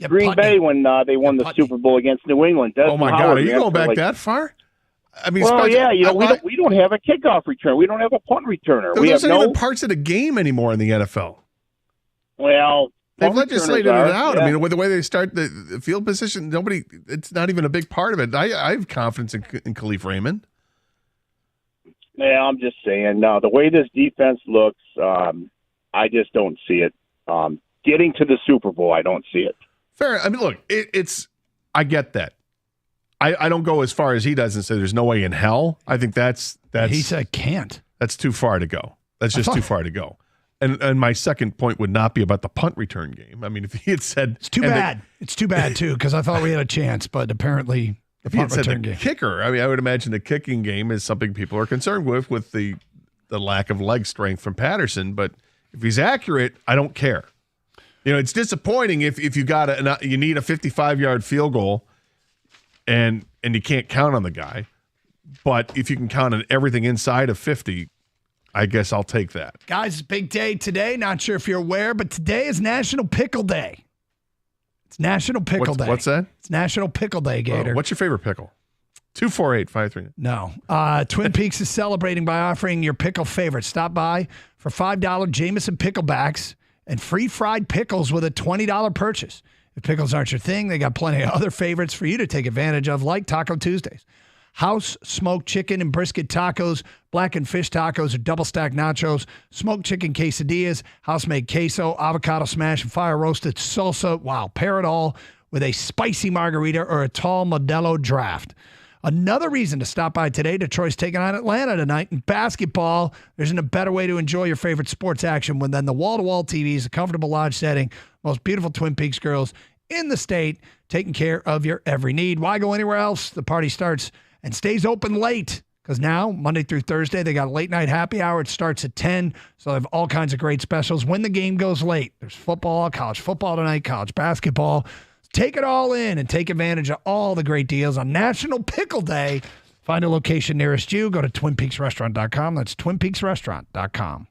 Green Putney. Bay when they won the Putney. Super Bowl against New England. Oh my God, Howard, are you man, going for back like, that far? I mean, Well, especially- yeah, you know, I- we don't have a kickoff return. We don't have a punt returner. We have those aren't no. even parts of the game anymore in the NFL. Well, They've punt legislated it returners are, out. yeah. I mean, with the way they start the field position, it's not even a big part of it. I have confidence in Khalif Raymond. Yeah, I'm just saying. No, the way this defense looks, I just don't see it. Getting to the Super Bowl, I don't see it. Fair. I mean, look, I get that. I don't go as far as he does and say there's no way in hell. I think that's He said can't. That's too far to go. That's just too far to go. And my second point would not be about the punt return game. I mean, if he had said It's too bad. It's too bad too because I thought we had a chance, but apparently the if he had punt said the return game. kicker, I mean, I would imagine the kicking game is something people are concerned with the lack of leg strength from Patterson. But if he's accurate, I don't care. You know, it's disappointing if you you need a 55-yard field goal and you can't count on the guy. But if you can count on everything inside of 50, I guess I'll take that. Guys, it's a big day today. Not sure if you're aware, but today is National Pickle Day. It's National Pickle Day. What's that? It's National Pickle Day, Gator. What's your favorite pickle? 248-539. No. Twin Peaks is celebrating by offering your pickle favorites. Stop by for $5 Jameson picklebacks and free fried pickles with a $20 purchase. If pickles aren't your thing, they got plenty of other favorites for you to take advantage of, like Taco Tuesdays. House smoked chicken and brisket tacos, blackened fish tacos, or double stacked nachos, smoked chicken quesadillas, house made queso, avocado smash, and fire roasted salsa. Wow, pair it all with a spicy margarita or a tall Modelo draft. Another reason to stop by today. Detroit's taking on Atlanta tonight in basketball. There isn't a better way to enjoy your favorite sports action than the wall-to-wall TVs, a comfortable lodge setting, most beautiful Twin Peaks girls in the state, taking care of your every need. Why go anywhere else? The party starts and stays open late because now, Monday through Thursday, they got a late night happy hour. It starts at 10, so they have all kinds of great specials when the game goes late. There's football, college football tonight, college basketball. Take it all in and take advantage of all the great deals on National Pickle Day. Find a location nearest you. Go to TwinPeaksRestaurant.com. That's TwinPeaksRestaurant.com.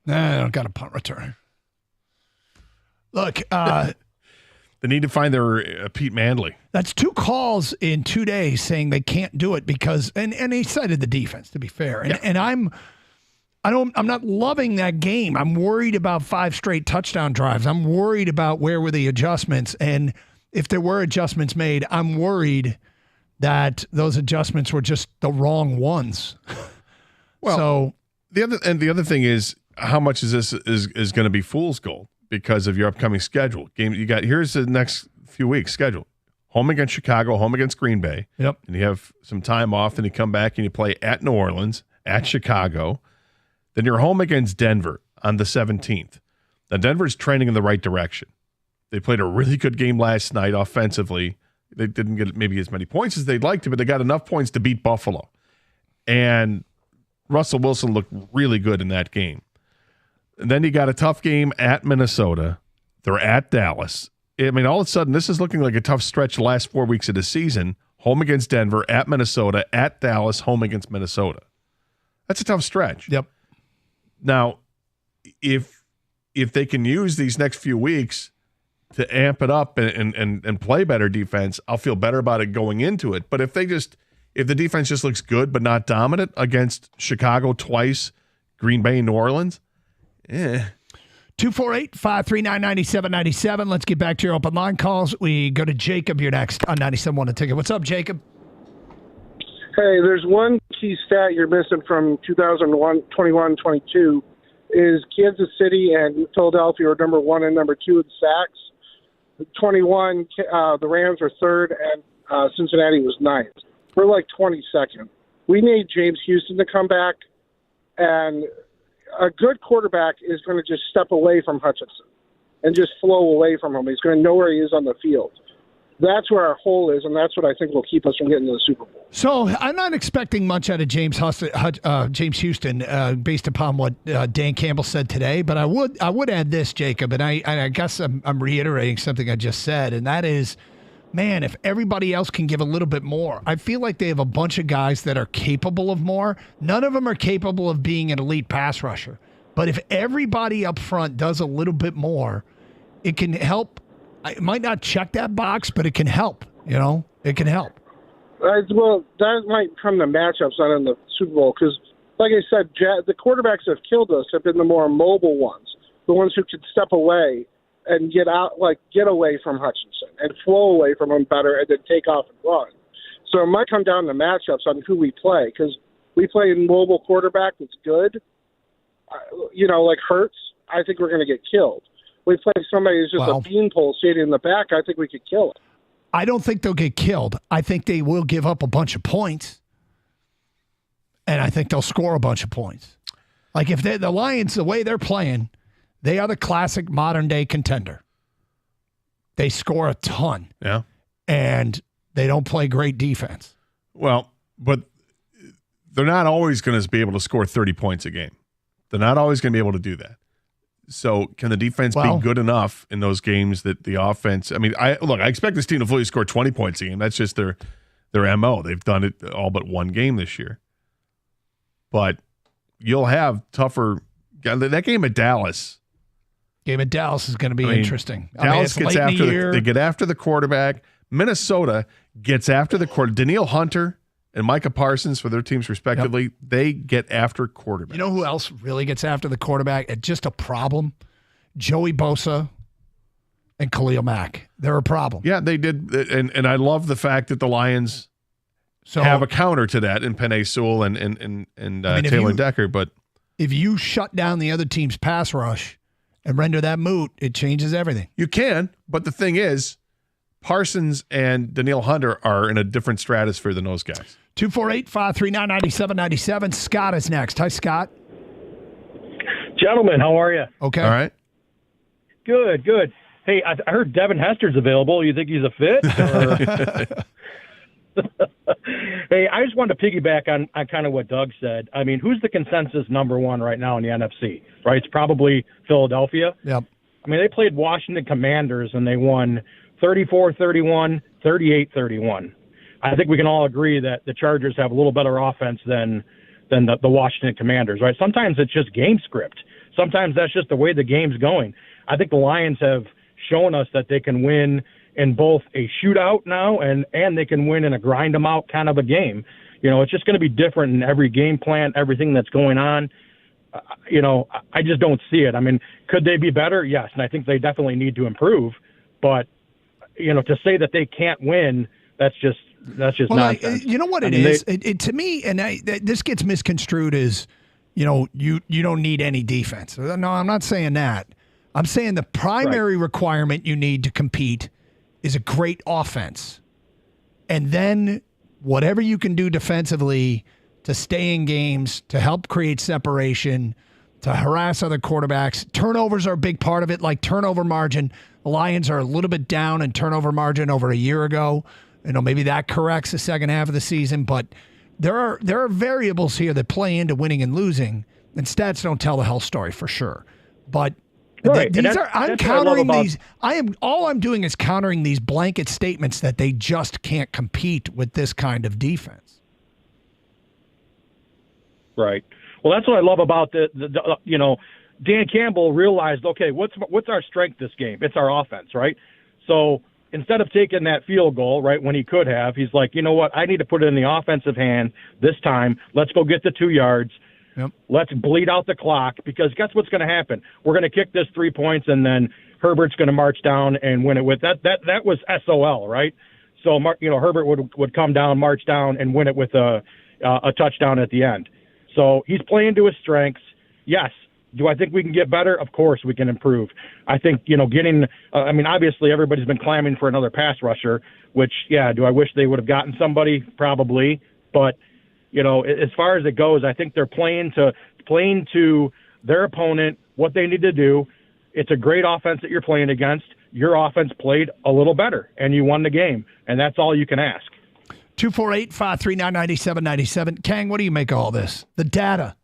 Nah, I don't got a punt returner. Look, They need to find their Pete Manley. that's 2 calls in 2 days saying they can't do it because, and he cited the defense, to be fair. And I'm not loving that game. I'm worried about 5 straight touchdown drives. I'm worried about where were the adjustments. And if there were adjustments made, I'm worried that those adjustments were just the wrong ones. Well, so the other thing is, how much is this is going to be fool's gold because of your upcoming schedule? Game you got, here's the next few weeks schedule. Home against Chicago, home against Green Bay. Yep. And you have some time off, and you come back and you play at New Orleans, at Chicago. Then you're home against Denver on the 17th. Now, Denver's trending in the right direction. They played a really good game last night offensively. They didn't get maybe as many points as they'd like to, but they got enough points to beat Buffalo. And Russell Wilson looked really good in that game. And then you got a tough game at Minnesota. They're at Dallas. I mean, all of a sudden, this is looking like a tough stretch the last 4 weeks of the season. Home against Denver, at Minnesota, at Dallas, home against Minnesota. That's a tough stretch. Yep. Now, if they can use these next few weeks to amp it up and play better defense, I'll feel better about it going into it. But if the defense just looks good but not dominant against Chicago twice, Green Bay, New Orleans, 248-539-9797. Let's get back to your open line calls. We go to Jacob. You're next on 97.1 The Ticket. What's up, Jacob? Hey, there's one key stat you're missing from 2021-22 is Kansas City and Philadelphia are number 1 and number 2 in sacks. 21, the Rams were 3rd, and Cincinnati was 9th. We're like 22nd. We need James Houston to come back, and a good quarterback is going to just step away from Hutchinson and just flow away from him. He's going to know where he is on the field. That's where our hole is, and that's what I think will keep us from getting to the Super Bowl. So I'm not expecting much out of James Houston based upon what Dan Campbell said today, but I would add this, Jacob, and I guess I'm reiterating something I just said, and that is, man, if everybody else can give a little bit more, I feel like they have a bunch of guys that are capable of more. None of them are capable of being an elite pass rusher, but if everybody up front does a little bit more, it can help. It might not check that box, but it can help. It can help. Well, that might come to matchups not in the Super Bowl because, like I said, the quarterbacks that have killed us have been the more mobile ones, the ones who can step away and get away from Hutchinson and flow away from him better and then take off and run. So it might come down to matchups on who we play because we play a mobile quarterback that's good, like Hurts. I think we're going to get killed. We play somebody who's just a beanpole sitting in the back, I think we could kill it. I don't think they'll get killed. I think they will give up a bunch of points, and I think they'll score a bunch of points. Like if the Lions, the way they're playing, they are the classic modern-day contender. They score a ton. Yeah. And they don't play great defense. Well, but they're not always going to be able to score 30 points a game. They're not always going to be able to do that. So can the defense be good enough in those games that the offense? I mean, I expect this team to fully score 20 points a game. That's just their MO. They've done it all but one game this year. But you'll have tougher. That game at Dallas. Game at Dallas is going to be interesting. Dallas gets after they get after the quarterback. Minnesota gets after the quarterback. Danielle Hunter and Micah Parsons, for their teams respectively, they get after quarterback. You know who else really gets after the quarterback? It's just a problem. Joey Bosa and Khalil Mack. They're a problem. Yeah, they did. And I love the fact that the Lions have a counter to that in Penei Sewell and Taylor Decker. But if you shut down the other team's pass rush and render that moot, it changes everything. You can, but the thing is, Parsons and Danielle Hunter are in a different stratosphere than those guys. 248-539-9797. Scott is next. Hi, Scott. Gentlemen, how are you? Okay. All right. Good. Hey, I heard Devin Hester's available. You think he's a fit? Hey, I just wanted to piggyback on kind of what Doug said. I mean, who's the consensus number one right now in the NFC? Right? It's probably Philadelphia. Yep. I mean, they played Washington Commanders, and they won 34-31, 38-31. I think we can all agree that the Chargers have a little better offense than the Washington Commanders, right? Sometimes it's just game script. sometimes that's just the way the game's going. I think the Lions have shown us that they can win in both a shootout now and they can win in a grind them out kind of a game. It's just going to be different in every game plan, everything that's going on. I just don't see it. I mean, could they be better? Yes, and I think they definitely need to improve. But, to say that they can't win, that's just nonsense. You know what it is? To me, and this gets misconstrued as, you don't need any defense. No, I'm not saying that. I'm saying the primary requirement you need to compete is a great offense. And then whatever you can do defensively to stay in games, to help create separation, to harass other quarterbacks. Turnovers are a big part of it, like turnover margin. The Lions are a little bit down in turnover margin over a year ago. Maybe that corrects the second half of the season, but there are variables here that play into winning and losing, and stats don't tell the whole story for sure. But I'm countering these. All I'm doing is countering these blanket statements that they just can't compete with this kind of defense. Right. Well, that's what I love about the Dan Campbell realized, okay, what's our strength this game? It's our offense, right? So instead of taking that field goal, right, when he could have, he's like, you know what? I need to put it in the offensive hand this time. Let's go get the 2 yards. Yep. Let's bleed out the clock, because guess what's going to happen? We're going to kick this 3 points, and then Herbert's going to march down and win it with that. That was SOL, right? So Herbert would come down, march down, and win it with a touchdown at the end. So he's playing to his strengths. Yes. Do I think we can get better? Of course we can improve. I think, obviously everybody's been clamoring for another pass rusher, which, do I wish they would have gotten somebody? Probably. But, as far as it goes, I think they're playing to their opponent, what they need to do. It's a great offense that you're playing against. Your offense played a little better, and you won the game, and that's all you can ask. 248-539-9797. Kang, what do you make of all this? The data.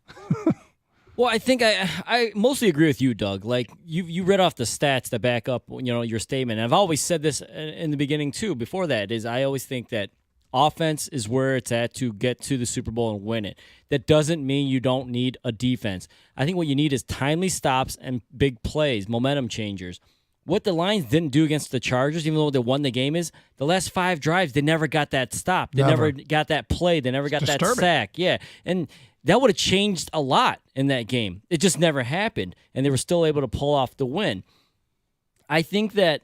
Well, I think I mostly agree with you, Doug. Like, you read off the stats that back up, your statement. And I've always said this in the beginning, too. Before that, is I always think that offense is where it's at to get to the Super Bowl and win it. That doesn't mean you don't need a defense. I think what you need is timely stops and big plays, momentum changers. What the Lions didn't do against the Chargers, even though they won the game, is the last 5 drives, they never got that stop. They never got that play. They never got that sack. Yeah, and that would have changed a lot in that game. It just never happened, and they were still able to pull off the win. I think that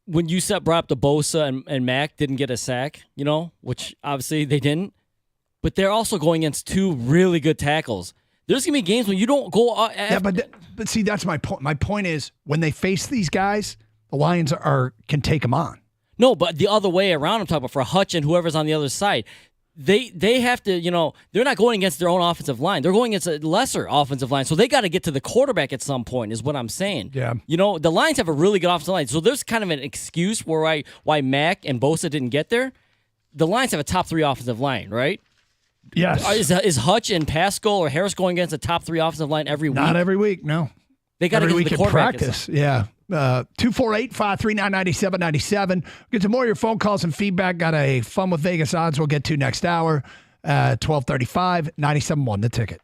when you brought up the Bosa and Mack didn't get a sack, which obviously they didn't, but they're also going against 2 really good tackles. There's going to be games when you don't go but see, that's my point. My point is, when they face these guys, the Lions can take them on. No, but the other way around, I'm talking about for Hutch and whoever's on the other side. They have to, they're not going against their own offensive line. They're going against a lesser offensive line. So they got to get to the quarterback at some point, is what I'm saying. Yeah. The Lions have a really good offensive line. So there's kind of an excuse why Mack and Bosa didn't get there. The Lions have a top 3 offensive line, right? Yes. Is Hutch and Pascal or Harris going against a top 3 offensive line every week? Not every week, no. They got to get to the quarterback. Practice, yeah. 248-539-9797. Get to more of your phone calls and feedback. Got a Fun with Vegas odds we'll get to next hour. 12:35, 97.1 The Ticket.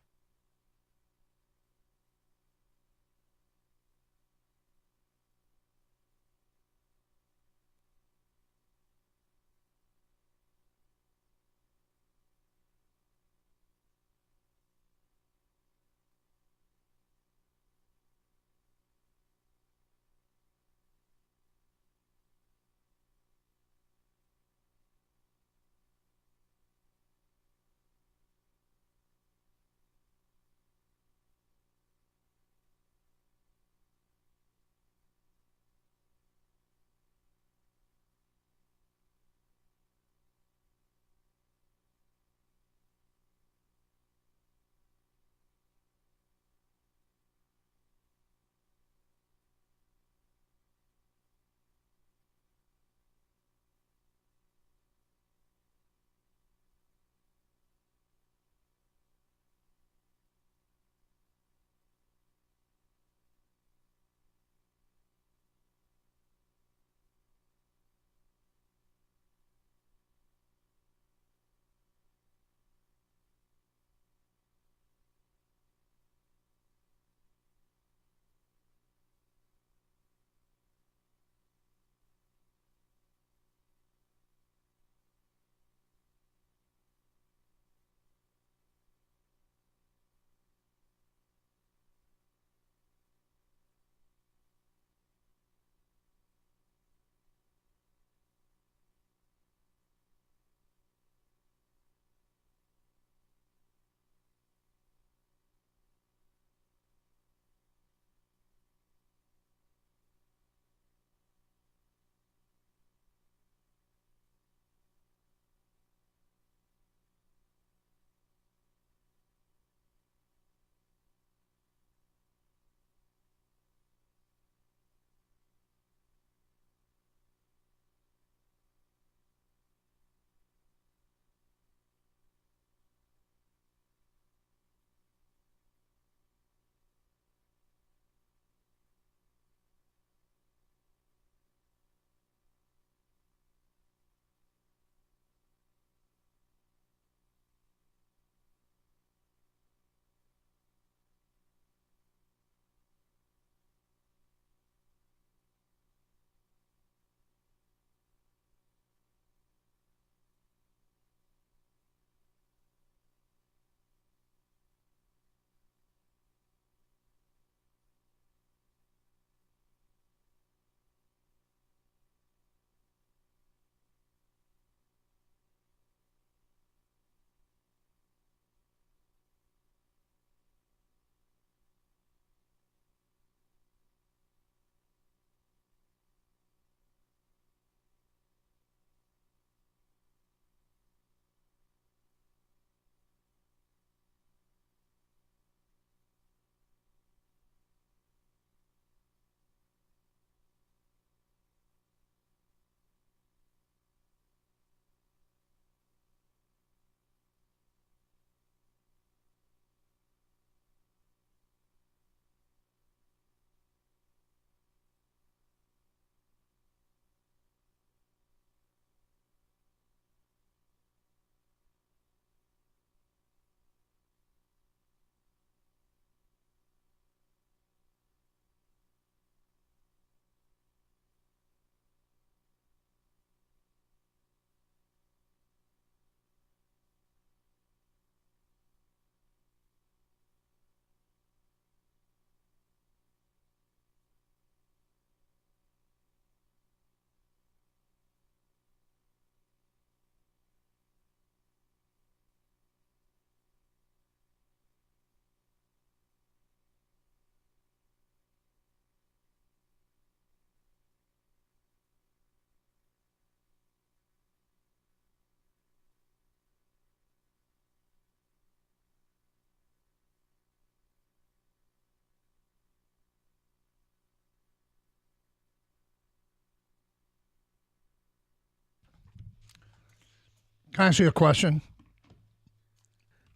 Can I ask you a question?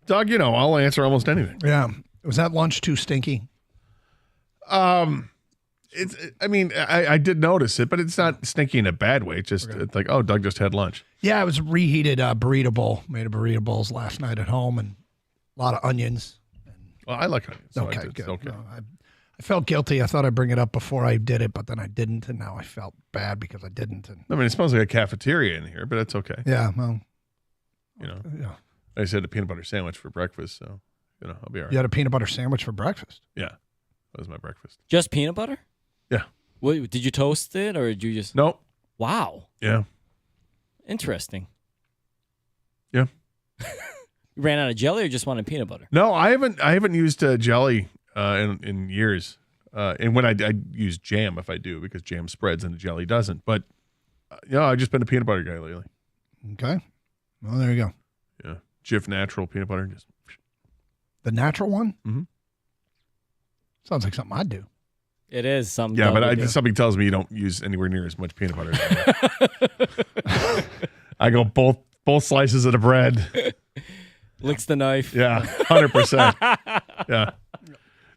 Doug, I'll answer almost anything. Yeah. Was that lunch too stinky? I did notice it, but it's not stinky in a bad way. It's like, oh, Doug just had lunch. Yeah, it was a reheated burrito bowl. Made a burrito bowls last night at home and a lot of onions. Well, I like onions. So Okay, it's good. okay. No, I felt guilty. I thought I'd bring it up before I did it, but then I didn't, and now I felt bad because I didn't. And I mean, it smells like a cafeteria in here, but it's okay. yeah, well, Yeah. I just had a peanut butter sandwich for breakfast, so, I'll be all right. you had a peanut butter sandwich for breakfast. Yeah. That was my breakfast. Just peanut butter? Yeah. What, did you toast it or did you just? Nope. Wow. Yeah. Interesting. Yeah. You ran out of jelly or just wanted peanut butter? No, I haven't used jelly in years. And when I use jam, if I do, because jam spreads and the jelly doesn't. But I've just been a peanut butter guy lately. Okay. Well, there you go. Yeah, Jif Natural peanut butter. Just The natural one? Mhm. Sounds like something I'd do. It is something. yeah, Doug but would do. something tells me you don't use anywhere near as much peanut butter. I go both slices of the bread. Licks the knife. Yeah, 100%. Yeah,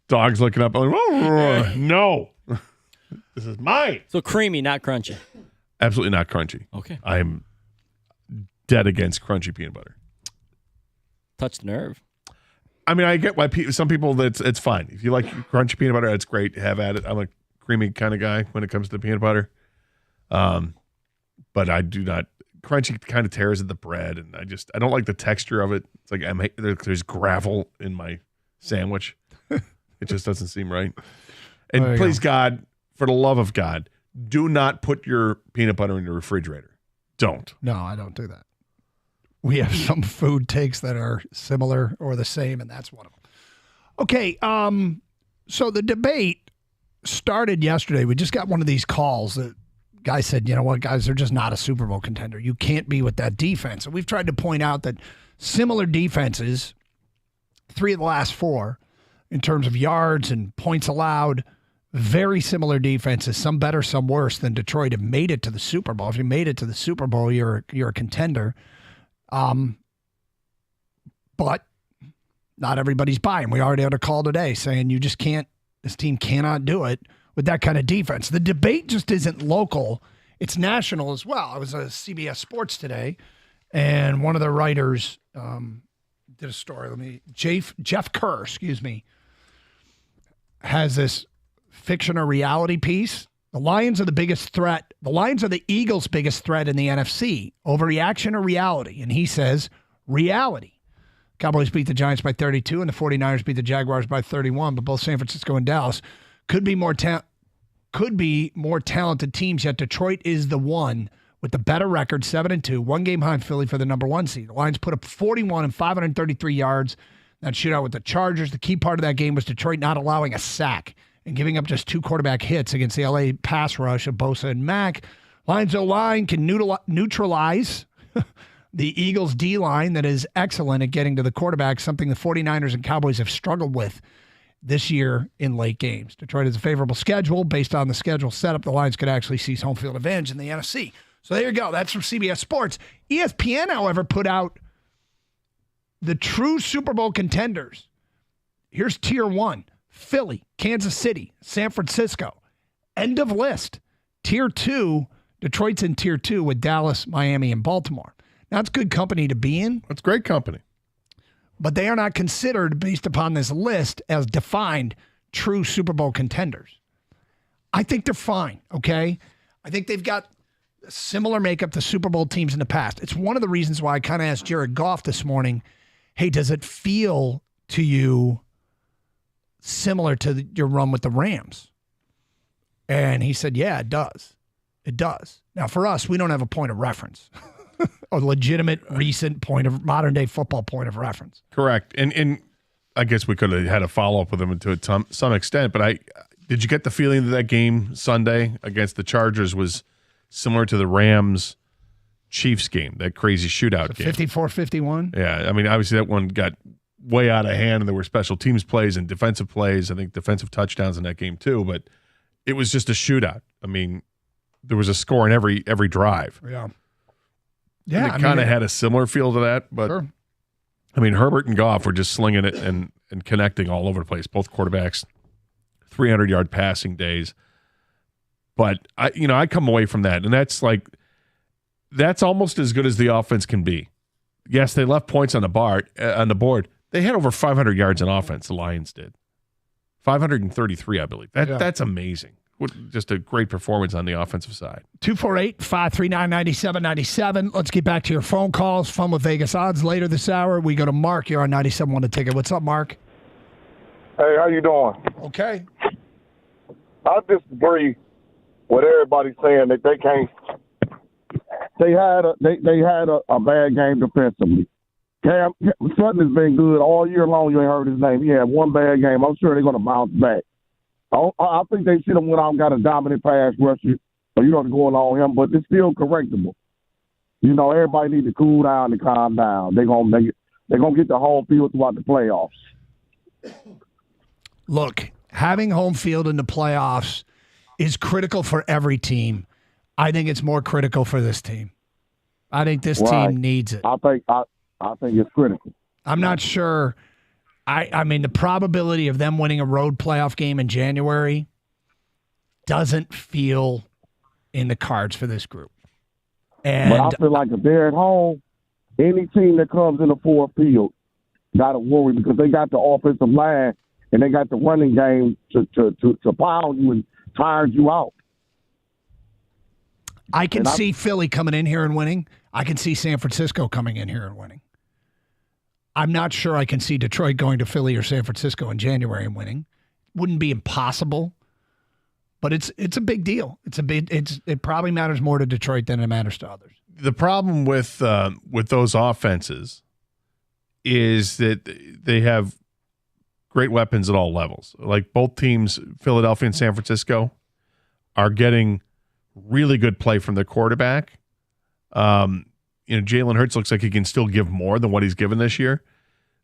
dog's looking up. I'm like, "Oh, no, this is mine." So creamy, not crunchy. Absolutely not crunchy. Okay. I'm dead against crunchy peanut butter. Touch the nerve. I mean, I get why some people it's fine. If you like crunchy peanut butter, it's great. Have at it. I'm a creamy kind of guy when it comes to peanut butter. But I do not. Crunchy kind of tears at the bread, and I don't like the texture of it. It's like there's gravel in my sandwich. It just doesn't seem right. And There you please, go. God, for the love of God, do not put your peanut butter in the refrigerator. Don't. No, I don't do that. We have some food takes that are similar or the same, and that's one of them. Okay, so the debate started yesterday. We just got one of these calls that guy said, you know what, guys, they're just not a Super Bowl contender. You can't be with that defense. And we've tried to point out that similar defenses, 3 of the last 4, in terms of yards and points allowed, very similar defenses, some better, some worse than Detroit, have made it to the Super Bowl. If you made it to the Super Bowl, you're a contender. But not everybody's buying. We already had a call today saying you just can't, this team cannot do it with that kind of defense. The debate just isn't local. It's national as well. I was at CBS Sports today, and one of the writers did a story. Jeff Kerr, has this fiction or reality piece. The Lions are the biggest threat. The Lions are the Eagles' biggest threat in the NFC. Overreaction or reality? And he says reality. Cowboys beat the Giants by 32, and the 49ers beat the Jaguars by 31, but both San Francisco and Dallas could be more talented teams, yet Detroit is the one with the better record, 7-2, one game behind Philly for the number 1 seed. The Lions put up 41 and 533 yards. That shootout with the Chargers. The key part of that game was Detroit not allowing a sack and giving up just 2 quarterback hits against the LA pass rush of Bosa and Mack. Lions O-line can neutralize the Eagles D-line that is excellent at getting to the quarterback, something the 49ers and Cowboys have struggled with this year in late games. Detroit has a favorable schedule. Based on the schedule setup, the Lions could actually seize home field advantage in the NFC. So there you go. That's from CBS Sports. ESPN, however, put out the true Super Bowl contenders. Here's Tier 1. Philly, Kansas City, San Francisco. End of list. Tier 2, Detroit's in Tier 2 with Dallas, Miami, and Baltimore. Now, it's good company to be in. That's great company. But they are not considered, based upon this list, as defined true Super Bowl contenders. I think they're fine, okay? I think they've got a similar makeup to Super Bowl teams in the past. It's one of the reasons why I kind of asked Jared Goff this morning, hey, does it feel to you similar to your run with the Rams? And he said, yeah, it does. It does. Now, for us, we don't have a point of reference. A legitimate, recent modern-day football point of reference. Correct. And I guess we could have had a follow-up with them to some extent, but did you get the feeling that game Sunday against the Chargers was similar to the Rams-Chiefs game, that crazy shootout game? 54-51? Yeah. I mean, obviously that one got way out of hand, and there were special teams plays and defensive plays, I think defensive touchdowns in that game too, but it was just a shootout. I mean, there was a score in every drive. Yeah. Yeah, it kind of had a similar feel to that, but Sure. I mean, Herbert and Goff were just slinging it and connecting all over the place. Both quarterbacks, 300-yard passing days. But I come away from that, and that's almost as good as the offense can be. Yes, they left points on the board. They had over 500 yards in offense. The Lions did 533, I believe. That's amazing. Just a great performance on the offensive side. 248-539-9797. Let's get back to your phone calls. Fun with Vegas Odds later this hour. We go to Mark. You're on 97.1 The Ticket. What's up, Mark? Hey, how you doing? Okay. I disagree with everybody saying that they can't. They had a bad game defensively. Cam Sutton has been good all year long. You ain't heard his name. He had one bad game. I'm sure they're going to bounce back. I think they should have went out and got a dominant pass rusher, or to go along him, but it's still correctable. Everybody needs to cool down and calm down. They're gonna get the home field throughout the playoffs. Look, having home field in the playoffs is critical for every team. I think it's more critical for this team. I think this team needs it. I think it's critical. I'm not sure. I mean, the probability of them winning a road playoff game in January doesn't feel in the cards for this group. And but I feel like if they're at home, any team that comes in the fourth field got to worry because they got the offensive line and they got the running game to pound you and tire you out. I can see Philly coming in here and winning. I can see San Francisco coming in here and winning. I'm not sure I can see Detroit going to Philly or San Francisco in January and winning. Wouldn't be impossible, but it's a big deal. It probably matters more to Detroit than it matters to others. The problem with those offenses is that they have great weapons at all levels. Like both teams, Philadelphia and San Francisco, are getting really good play from their quarterback. Jalen Hurts looks like he can still give more than what he's given this year.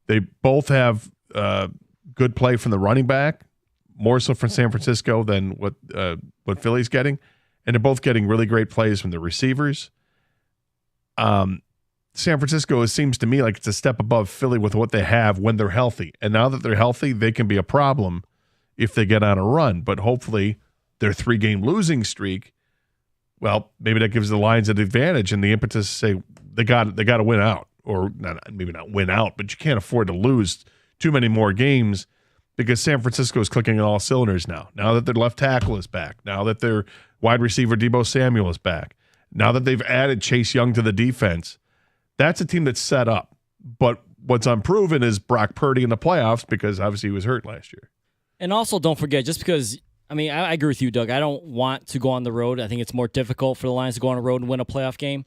They both have good play from the running back, more so from San Francisco than what Philly's getting, and they're both getting really great plays from the receivers. San Francisco, it seems to me like it's a step above Philly with what they have when they're healthy, and now that they're healthy, they can be a problem if they get on a run. But hopefully, their 3-game losing streak. Well, maybe that gives the Lions an advantage and the impetus to say they got to win out, or maybe not win out, but you can't afford to lose too many more games because San Francisco is clicking on all cylinders now. Now that their left tackle is back, now that their wide receiver Deebo Samuel is back, now that they've added Chase Young to the defense, that's a team that's set up. But what's unproven is Brock Purdy in the playoffs because obviously he was hurt last year. And also, don't forget, just because I agree with you, Doug. I don't want to go on the road. I think it's more difficult for the Lions to go on the road and win a playoff game.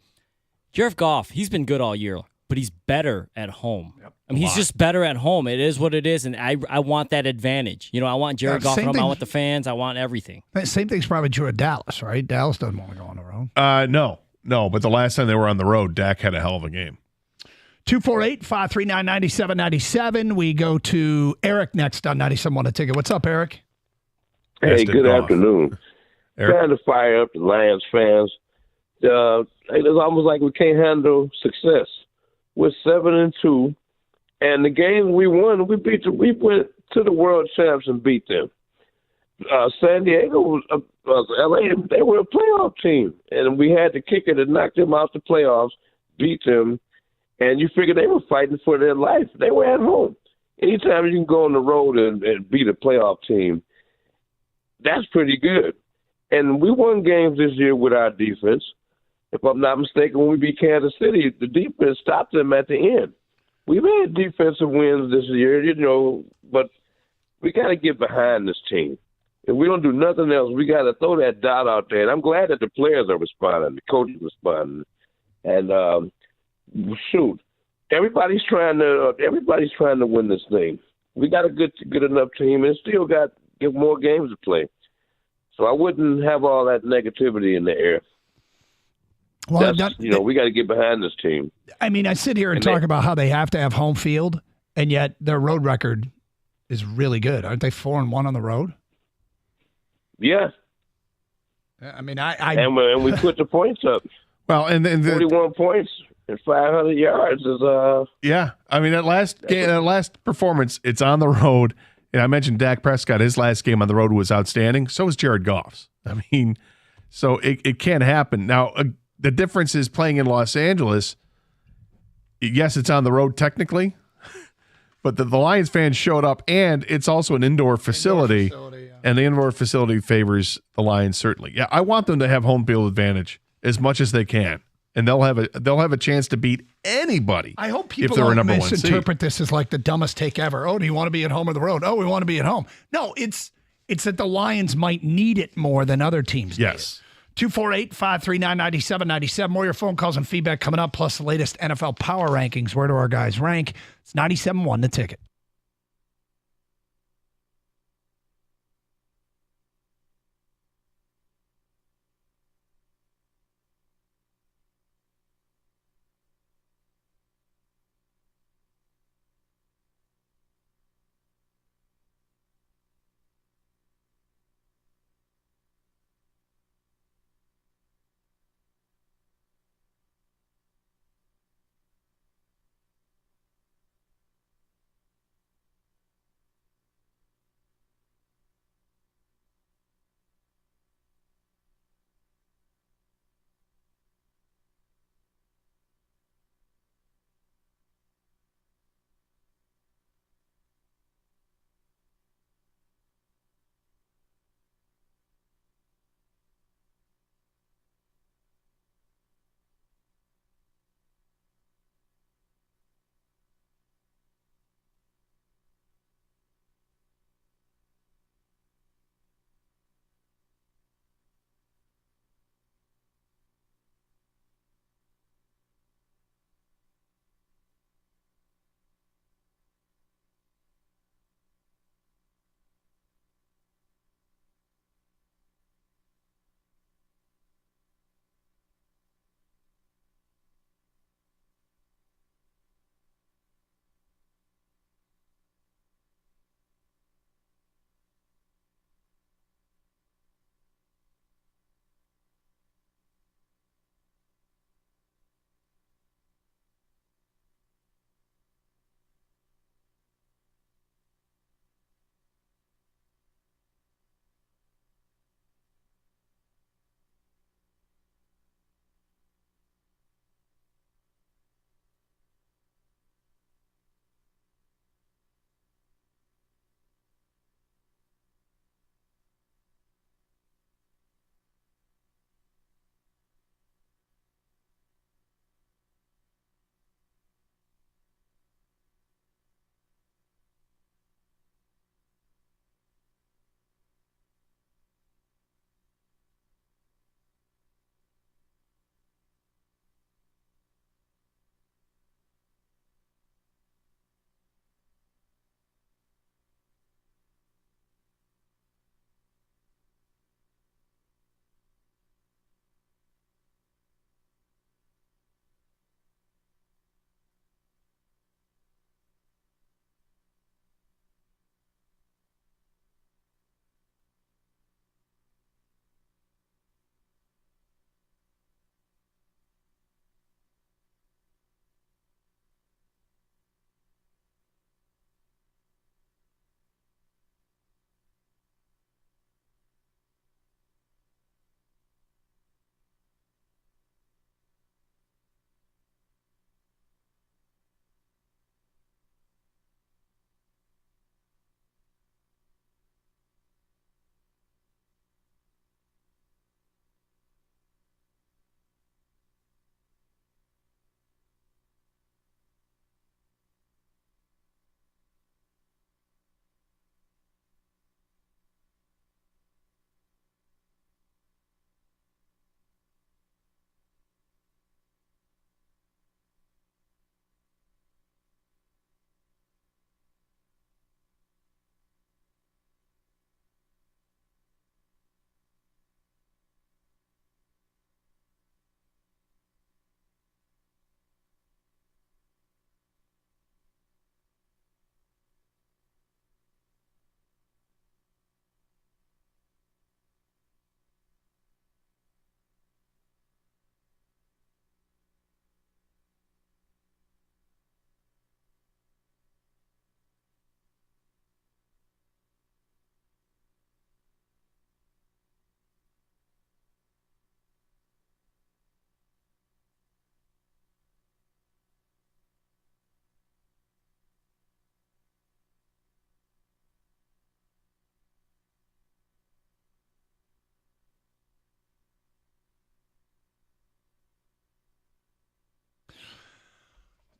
Jared Goff, he's been good all year, but he's better at home. Yep, he's just better at home. It is what it is, and I want that advantage. I want Jared Goff at home. I want the fans. I want everything. Same thing's probably true at Dallas, right? Dallas doesn't want to go on the road. No, but the last time they were on the road, Dak had a hell of a game. 248-539-9797. We go to Eric next on 97.1 The Ticket. What's up, Eric? Hey, good afternoon. Trying to fire up the Lions fans. It's almost like we can't handle success. We're 7-2, and the game we won, we went to the world champs and beat them. San Diego was LA. They were a playoff team, and we had the kicker to knock them out the playoffs, beat them, and you figure they were fighting for their life. They were at home. Anytime you can go on the road and beat a playoff team, that's pretty good. And we won games this year with our defense. If I'm not mistaken, when we beat Kansas City, the defense stopped them at the end. We've had defensive wins this year, but we got to get behind this team. If we don't do nothing else, we got to throw that dot out there. And I'm glad that the players are responding, the coaches responding. And shoot, everybody's trying to win this thing. We got a good enough team, and still got more games to play. So I wouldn't have all that negativity in the air. Well, we got to get behind this team. I sit here and talk about how they have to have home field, and yet their road record is really good. Aren't they 4-1 on the road? Yeah. And we put the points up. Well, and 41 points and 500 yards is yeah. I mean, that last performance, it's on the road. And I mentioned Dak Prescott. His last game on the road was outstanding. So was Jared Goff's. I mean, so it can't happen. Now, the difference is playing in Los Angeles. Yes, it's on the road technically, but the Lions fans showed up, and it's also an indoor facility. And the indoor facility favors the Lions certainly. Yeah, I want them to have home field advantage as much as they can, and they'll have a chance to beat anybody. I hope if people they're a don't number one seed. misinterpret this as like the dumbest take ever. Oh, do you want to be at home or the road? Oh, we want to be at home. No, it's that the Lions might need it more than other teams. Yes. 248-539-9797. More of your phone calls and feedback coming up, plus the latest NFL power rankings. Where do our guys rank? It's 97.1 The Ticket.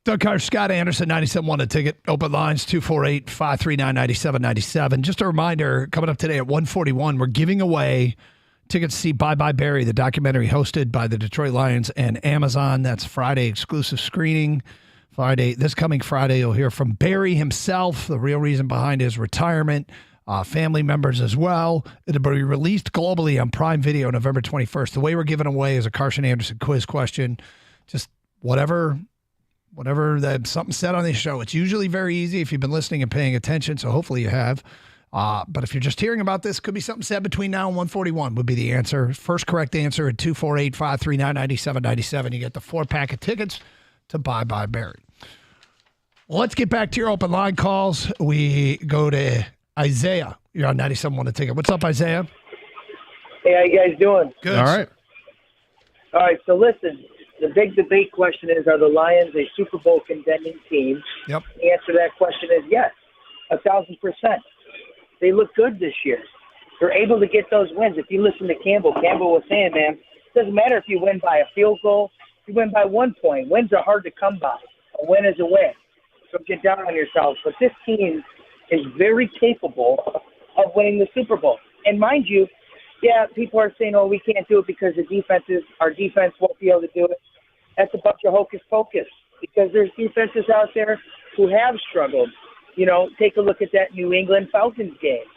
Doug Carr, Scott Anderson, 97.1 a ticket. Open lines, 248-539-9797. Just a reminder, coming up today at 1:41, we're giving away tickets to see Bye Bye Barry, the documentary hosted by the Detroit Lions and Amazon. That's Friday exclusive screening. This coming Friday, you'll hear from Barry himself, the real reason behind his retirement, family members as well. It'll be released globally on Prime Video November 21st. The way we're giving away is a Carson Anderson quiz question. Just whatever that something said on this show. It's usually very easy if you've been listening and paying attention, so hopefully you have. But if you're just hearing about this, could be something said between now and 1:41 would be the answer. First correct answer at 248-539-9797. You get the 4-pack of tickets to Bye Bye Barry. Well, let's get back to your open line calls. We go to Isaiah. You're on 97.1 a ticket. What's up, Isaiah? Hey, how you guys doing? Good. All right. All right, so listen. The big debate question is, are the Lions a Super Bowl contending team? Yep. The answer to that question is yes, 1,000%. They look good this year. They're able to get those wins. If you listen to Campbell was saying, man, it doesn't matter if you win by a field goal, if you win by 1 point. Wins are hard to come by. A win is a win. So get down on yourselves. But this team is very capable of winning the Super Bowl. And mind you, yeah, people are saying, oh, we can't do it because our defense won't be able to do it. That's a bunch of hocus pocus because there's defenses out there who have struggled. You know, take a look at that New England Falcons game.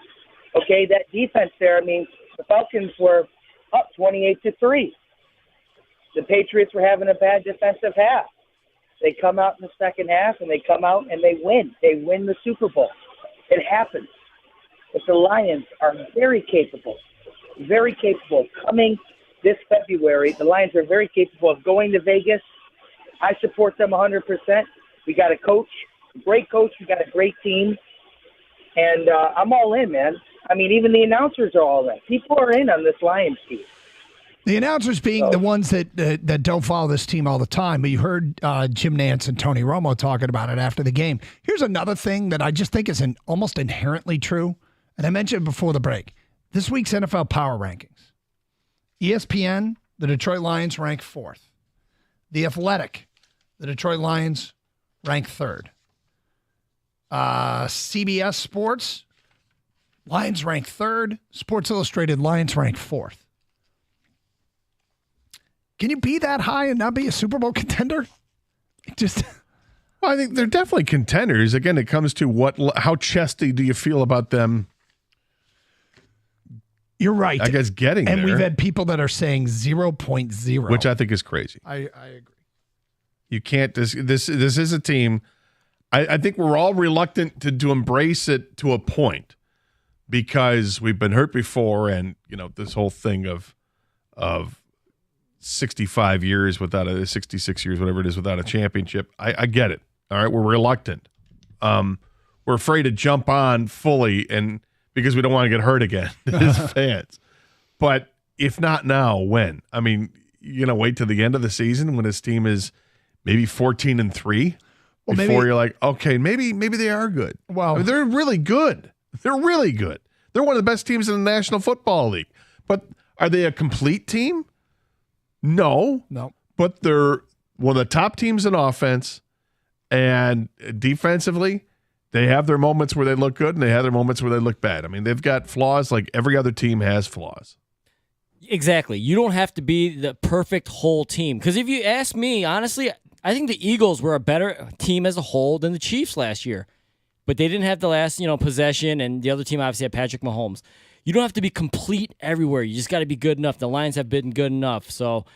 Okay, that defense there, I mean, the Falcons were up 28-3. The Patriots were having a bad defensive half. They come out in the second half and they come out and they win. They win the Super Bowl. It happens. But the Lions are very capable. Very capable. Coming this February, the Lions are very capable of going to Vegas. I support them 100%. We got a great coach. We got a great team. And I'm all in, man. I mean, even the announcers are all in. People are in on this Lions team. The announcers being the ones that don't follow this team all the time. But you heard Jim Nantz and Tony Romo talking about it after the game. Here's another thing that I just think is almost inherently true. And I mentioned before the break. This week's NFL Power Rankings. ESPN, the Detroit Lions rank 4th. The Athletic, the Detroit Lions rank 3rd. CBS Sports, Lions rank 3rd. Sports Illustrated, Lions rank 4th. Can you be that high and not be a Super Bowl contender? Well, I think they're definitely contenders. Again, it comes to how chesty do you feel about them? You're right. I guess getting there. And we've had people that are saying 0.0. Which I think is crazy. I agree. You can't. This is a team. I think we're all reluctant to embrace it to a point because we've been hurt before, and this whole thing of 65 years without 66 years, whatever it is, without a championship. I get it. All right, we're reluctant. We're afraid to jump on fully and. Because we don't want to get hurt again as fans. But if not now, when? I mean, you're going to wait till the end of the season when this team is maybe 14-3 before you're like, okay, maybe they are good. Well, I mean, they're really good. They're really good. They're one of the best teams in the National Football League. But are they a complete team? No. But they're one of the top teams in offense, and defensively, they have their moments where they look good, and they have their moments where they look bad. I mean, they've got flaws like every other team has flaws. Exactly. You don't have to be the perfect whole team. Because if you ask me, honestly, I think the Eagles were a better team as a whole than the Chiefs last year. But they didn't have the last, possession, and the other team obviously had Patrick Mahomes. You don't have to be complete everywhere. You just got to be good enough. The Lions have been good enough. So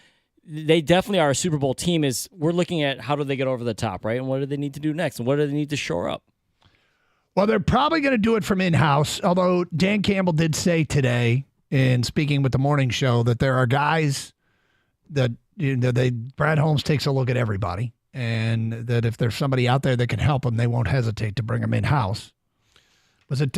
they definitely are a Super Bowl team. We're looking at how do they get over the top, right? And what do they need to do next? And what do they need to shore up? Well, they're probably going to do it from in-house, although Dan Campbell did say today in speaking with the morning show that there are guys that Brad Holmes takes a look at everybody, and that if there's somebody out there that can help them, they won't hesitate to bring them in-house. Was it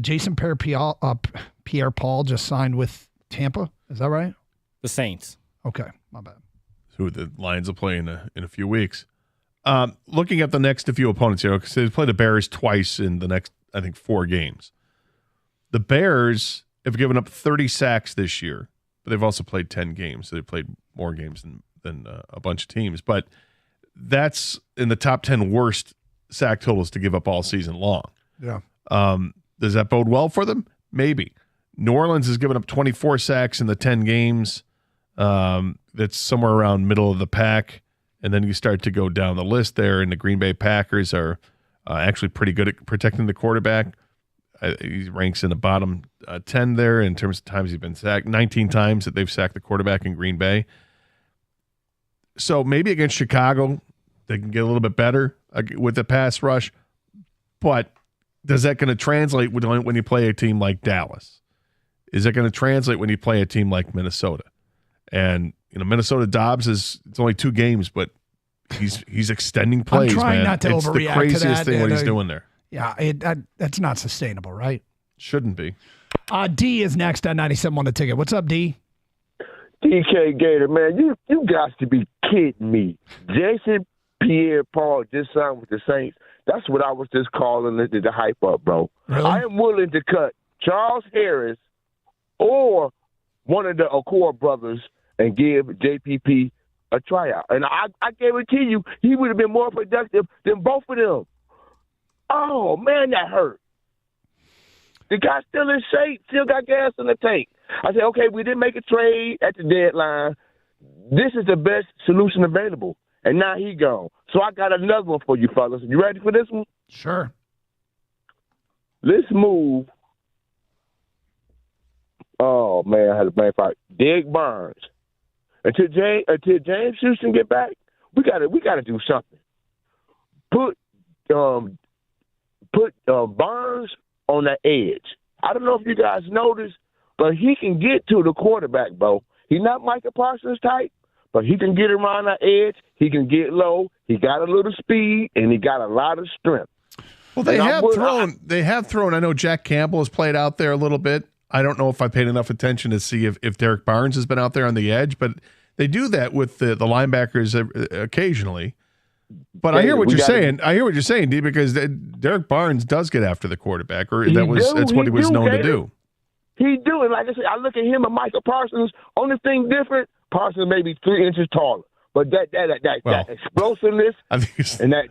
Jason Pierre-Paul just signed with Tampa? Is that right? The Saints. Okay, my bad. Who the Lions will play in a few weeks. Looking at the next few opponents here, because they play the Bears twice in the next, I think, 4 games. The Bears have given up 30 sacks this year, but they've also played 10 games, so they've played more games than a bunch of teams. But that's in the top 10 worst sack totals to give up all season long. Yeah. Does that bode well for them? Maybe. New Orleans has given up 24 sacks in the 10 games. That's somewhere around middle of the pack. And then you start to go down the list there, and the Green Bay Packers are actually pretty good at protecting the quarterback. He ranks in the bottom 10 there in terms of times he's been sacked. 19 times that they've sacked the quarterback in Green Bay. So maybe against Chicago, they can get a little bit better with the pass rush. But is that going to translate when you play a team like Dallas? Is it going to translate when you play a team like Minnesota? And Minnesota Dobbs it's only 2 games, but he's extending plays. I'm trying man. not to it's overreact the craziest to that, thing what he's and, doing there. Yeah, that's not sustainable, right? Shouldn't be. D is next on 97.1 The Ticket. What's up, D? DK Gator, man, you got to be kidding me. Jason Pierre-Paul just signed with the Saints. That's what I was just calling it to hype up, bro. Really? I am willing to cut Charles Harris or one of the Accor brothers and give JPP a tryout. And I guarantee you he would have been more productive than both of them. Oh, man, that hurt. The guy's still in shape, still got gas in the tank. I said, okay, we didn't make a trade at the deadline. This is the best solution available. And now he gone. So I got another one for you fellas. You ready for this one? Sure. Let's move. Oh, man, I had a brain fart. Derek Barnes. Until James Houston get back, we gotta do something. Put Barnes on the edge. I don't know if you guys noticed, but he can get to the quarterback, bro. He's not Micah Parsons type, but he can get around the edge. He can get low. He got a little speed, and he got a lot of strength. Well, they have thrown. I know Jack Campbell has played out there a little bit. I don't know if I paid enough attention to see if Derek Barnes has been out there on the edge, but they do that with the linebackers occasionally. But I hear what you're saying. I hear what you're saying, D, because Derek Barnes does get after the quarterback, or that's what he was known to do. He do, and like I said, I look at him and Micah Parsons. Only thing different, Parsons may be 3 inches taller, but that explosiveness and that.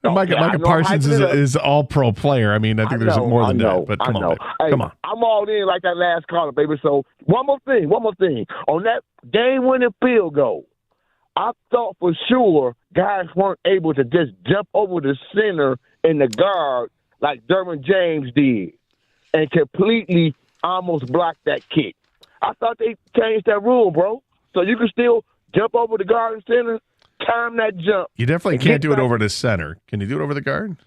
Micah Parsons is all pro player. I mean, I think there's more than that. But come on, babe. Hey, come on. I'm all in like that last caller, baby. So one more thing. On that game-winning field goal, I thought for sure guys weren't able to just jump over the center and the guard like Derwin James did and completely almost block that kick. I thought they changed that rule, bro. So you can still jump over the guard and center, time that jump. You definitely can't do it over the center. Can you do it over the guard?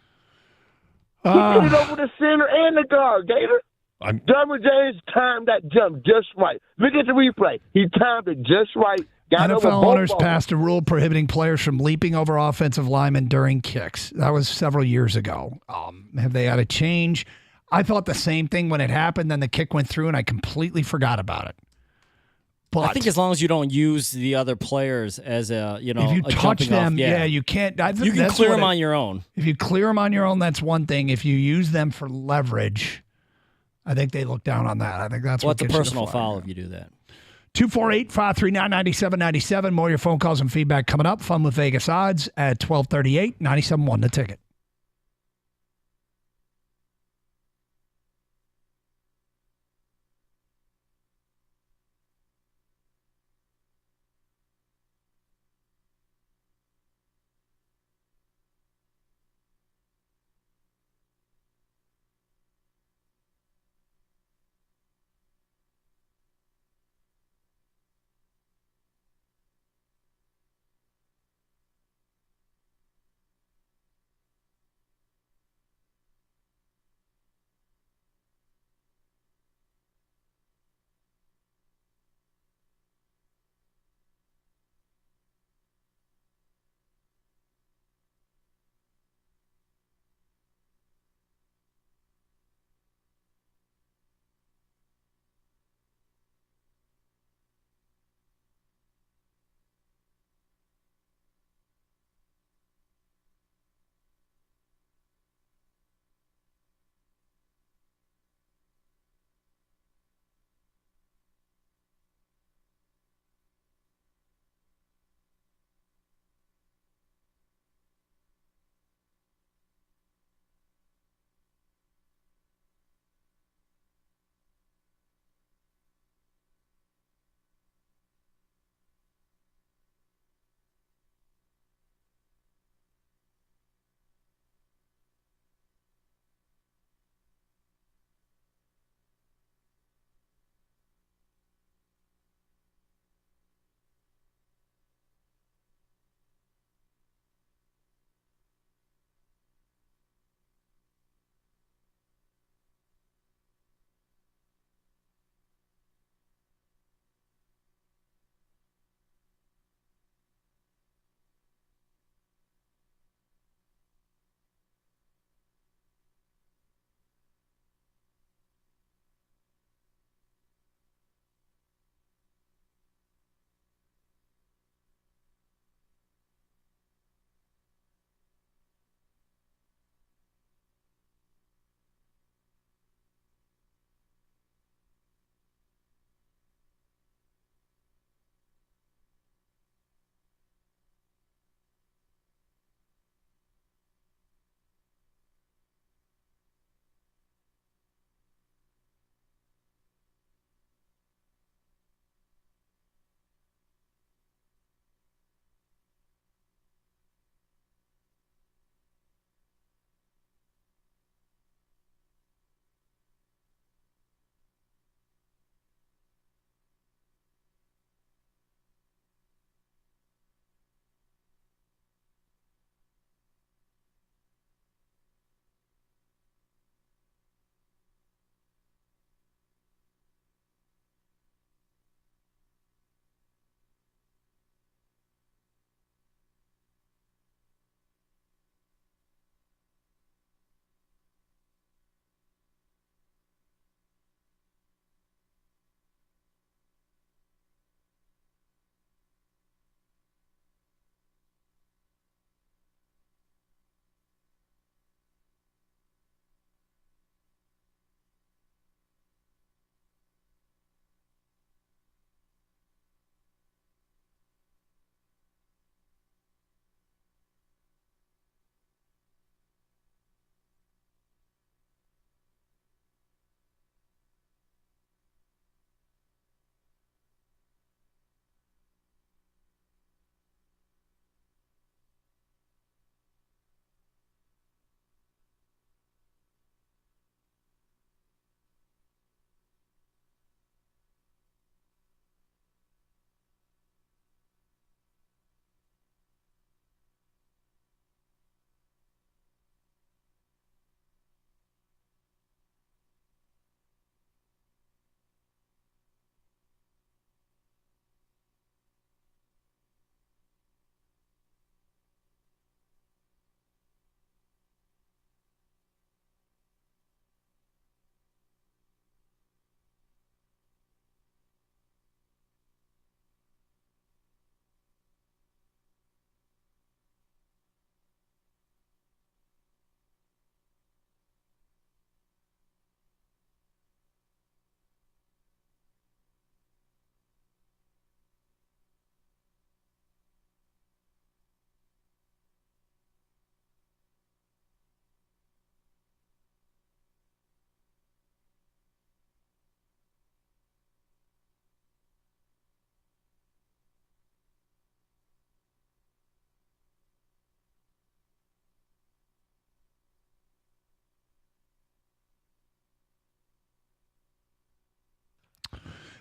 He did it over the center and the guard, Gator. Derwin James timed that jump just right. Look at the replay. He timed it just right. NFL owners passed a rule prohibiting players from leaping over offensive linemen during kicks. That was several years ago. Have they had a change? I thought the same thing when it happened. Then the kick went through, and I completely forgot about it. But I think as long as you don't use the other players as if you touch them, you can't. You can clear them on your own. If you clear them on your own, that's one thing. If you use them for leverage, I think they look down on that. I think that's what gets a personal foul if you do that. 248-539-9797. More of your phone calls and feedback coming up. Fun with Vegas odds at 1238, 97.1 The Ticket.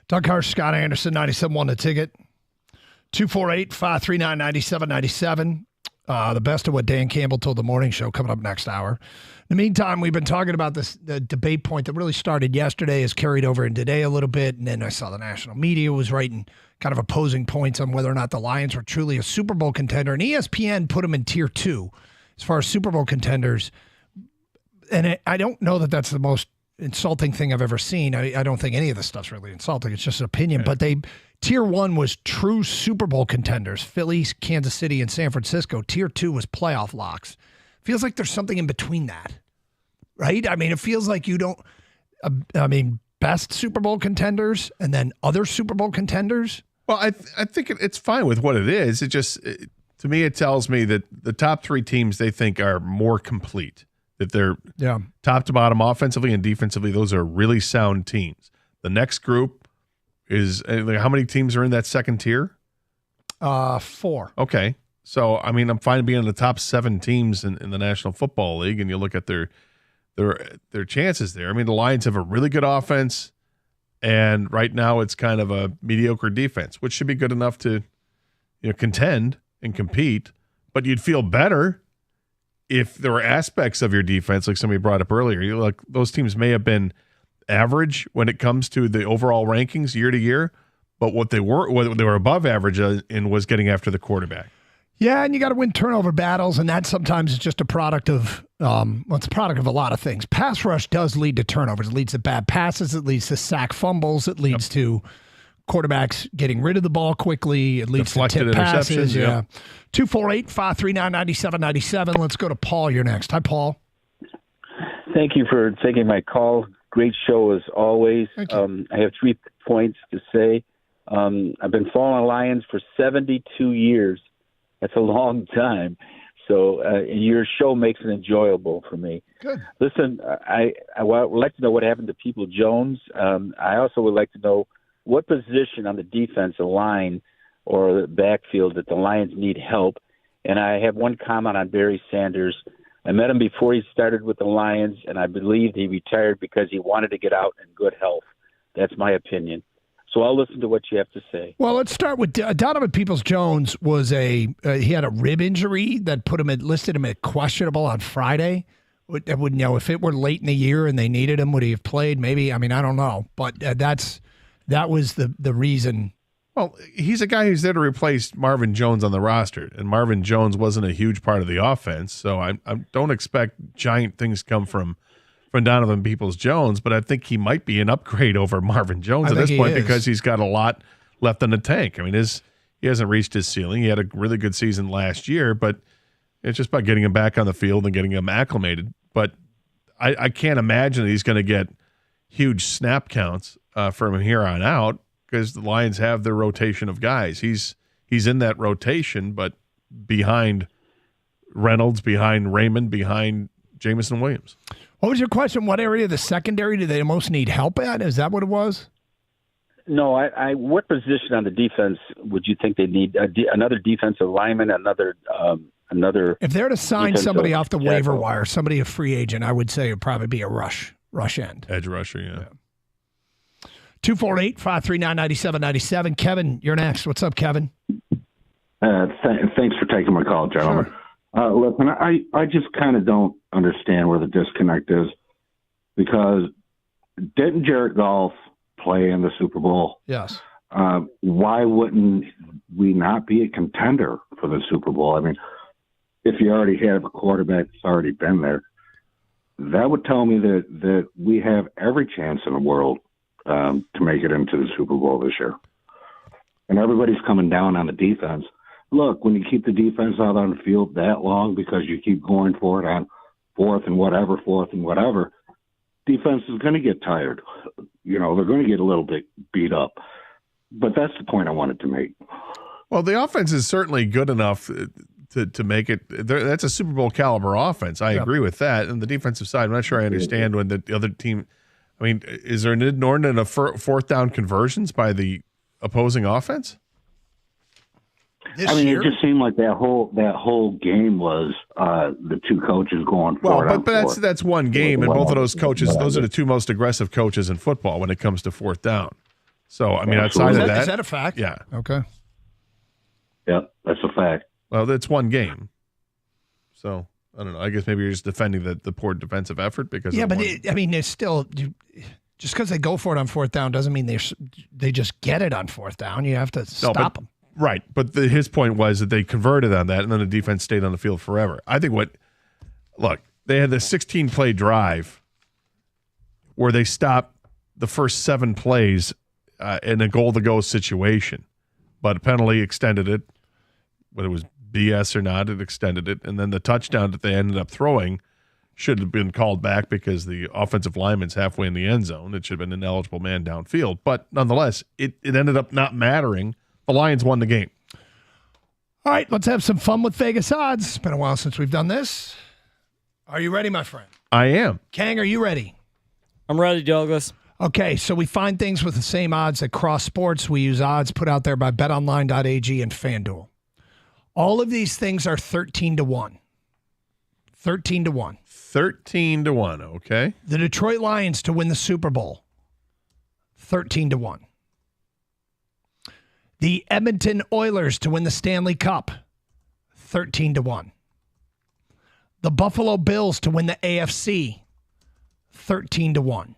Doug Harsh, Scott Anderson, 97.1 The Ticket. 248-539-9797. The best of what Dan Campbell told the morning show coming up next hour. In the meantime, we've been talking about the debate point that really started yesterday, is carried over in today a little bit, and then I saw the national media was writing kind of opposing points on whether or not the Lions were truly a Super Bowl contender, and ESPN put them in tier 2 as far as Super Bowl contenders. And I don't know that that's the most insulting thing I've ever seen. I don't think any of this stuff's really insulting. It's just an opinion. But tier 1 was true Super Bowl contenders, Philly, Kansas City, and San Francisco. Tier 2 was playoff locks. Feels like there's something in between that, right? I mean, it feels like you don't, best Super Bowl contenders and then other Super Bowl contenders. Well, I think it's fine with what it is. It just, to me, it tells me that the top 3 teams they think are more complete, that they're top to bottom, offensively and defensively. Those are really sound teams. The next group is, how many teams are in that second tier? 4. Okay. So, I mean, I'm fine being in the top 7 teams in the National Football League, and you look at their chances there. I mean, the Lions have a really good offense, and right now it's kind of a mediocre defense, which should be good enough to, contend and compete. But you'd feel better if there were aspects of your defense, like somebody brought up earlier. Those teams may have been average when it comes to the overall rankings year to year, but what they were above average in was getting after the quarterback. Yeah, and you got to win turnover battles, and that sometimes is just a product of, it's a product of a lot of things. Pass rush does lead to turnovers. It leads to bad passes. It leads to sack fumbles. It leads to quarterbacks getting rid of the ball quickly. It leads deflected to tip passes. Yeah. 248-539-9797. Let's go to Paul. You're next. Hi, Paul. Thank you for taking my call. Great show as always. I have 3 points to say. I've been following Lions for 72 years. That's a long time. So your show makes it enjoyable for me. Good. Listen, I would like to know what happened to Peoples-Jones. I also would like to know what position on the defensive line or the backfield that the Lions need help. And I have one comment on Barry Sanders. I met him before he started with the Lions, and I believe he retired because he wanted to get out in good health. That's my opinion. So I'll listen to what you have to say. Well, let's start with Donovan Peoples-Jones. Was he had a rib injury that listed him at questionable on Friday. If it were late in the year and they needed him, would he have played? Maybe. I mean, I don't know, but that was the reason. Well, he's a guy who's there to replace Marvin Jones on the roster, and Marvin Jones wasn't a huge part of the offense, so I don't expect giant things come from Donovan Peoples-Jones, but I think he might be an upgrade over Marvin Jones at this point because he's got a lot left in the tank. I mean, he hasn't reached his ceiling. He had a really good season last year, but it's just about getting him back on the field and getting him acclimated. But I can't imagine that he's going to get huge snap counts from here on out because the Lions have their rotation of guys. He's in that rotation, but behind Reynolds, behind Raymond, behind Jameson Williams. What was your question? What area of the secondary do they most need help at? Is that what it was? No, what position on the defense would you think they need? Another defensive lineman, another. If they're to sign somebody off the waiver wire, somebody a free agent, I would say it would probably be a rush end. Edge rusher, yeah. 248-539-9797. Kevin, you're next. What's up, Kevin? Thanks for taking my call, gentlemen. Sure. Listen, I just kind of don't understand where the disconnect is because didn't Jared Goff play in the Super Bowl? Yes. Why wouldn't we not be a contender for the Super Bowl? I mean, if you already have a quarterback that's already been there, that would tell me that we have every chance in the world to make it into the Super Bowl this year. And everybody's coming down on the defense. Look, when you keep the defense out on the field that long because you keep going for it on fourth and whatever, defense is going to get tired. They're going to get a little bit beat up. But that's the point I wanted to make. Well, the offense is certainly good enough to make it. That's a Super Bowl caliber offense. I agree with that. And the defensive side, I'm not sure I understand when the other team. I mean, is there an inordinate of fourth down conversions by the opposing offense? It just seemed like that whole game was the two coaches going for it. But that's one game, and both of those coaches, those are the two most aggressive coaches in football when it comes to fourth down. So, I mean, outside of that. Is that a fact? Yeah. Okay. Yeah, that's a fact. Well, that's one game. So, I don't know. I guess maybe you're just defending the poor defensive effort because Yeah, of but one. it's still just because they go for it on fourth down doesn't mean they just get it on fourth down. You have to stop them. Right. But his point was that they converted on that, and then the defense stayed on the field forever. I think look, they had the 16-play drive where they stopped the first 7 plays in a goal-to-go situation, but a penalty extended it. Whether it was BS or not, it extended it. And then the touchdown that they ended up throwing should have been called back because the offensive lineman's halfway in the end zone. It should have been an eligible man downfield. But nonetheless, it ended up not mattering. The Lions won the game. All right, let's have some fun with Vegas odds. It's been a while since we've done this. Are you ready, my friend? I am. Kang, are you ready? I'm ready, Douglas. Okay, so we find things with the same odds at Cross Sports. We use odds put out there by betonline.ag and FanDuel. All of these things are 13-1. 13-1. 13-1, okay. The Detroit Lions to win the Super Bowl, 13-1. The Edmonton Oilers to win the Stanley Cup, 13-1. The Buffalo Bills to win the AFC, 13-1.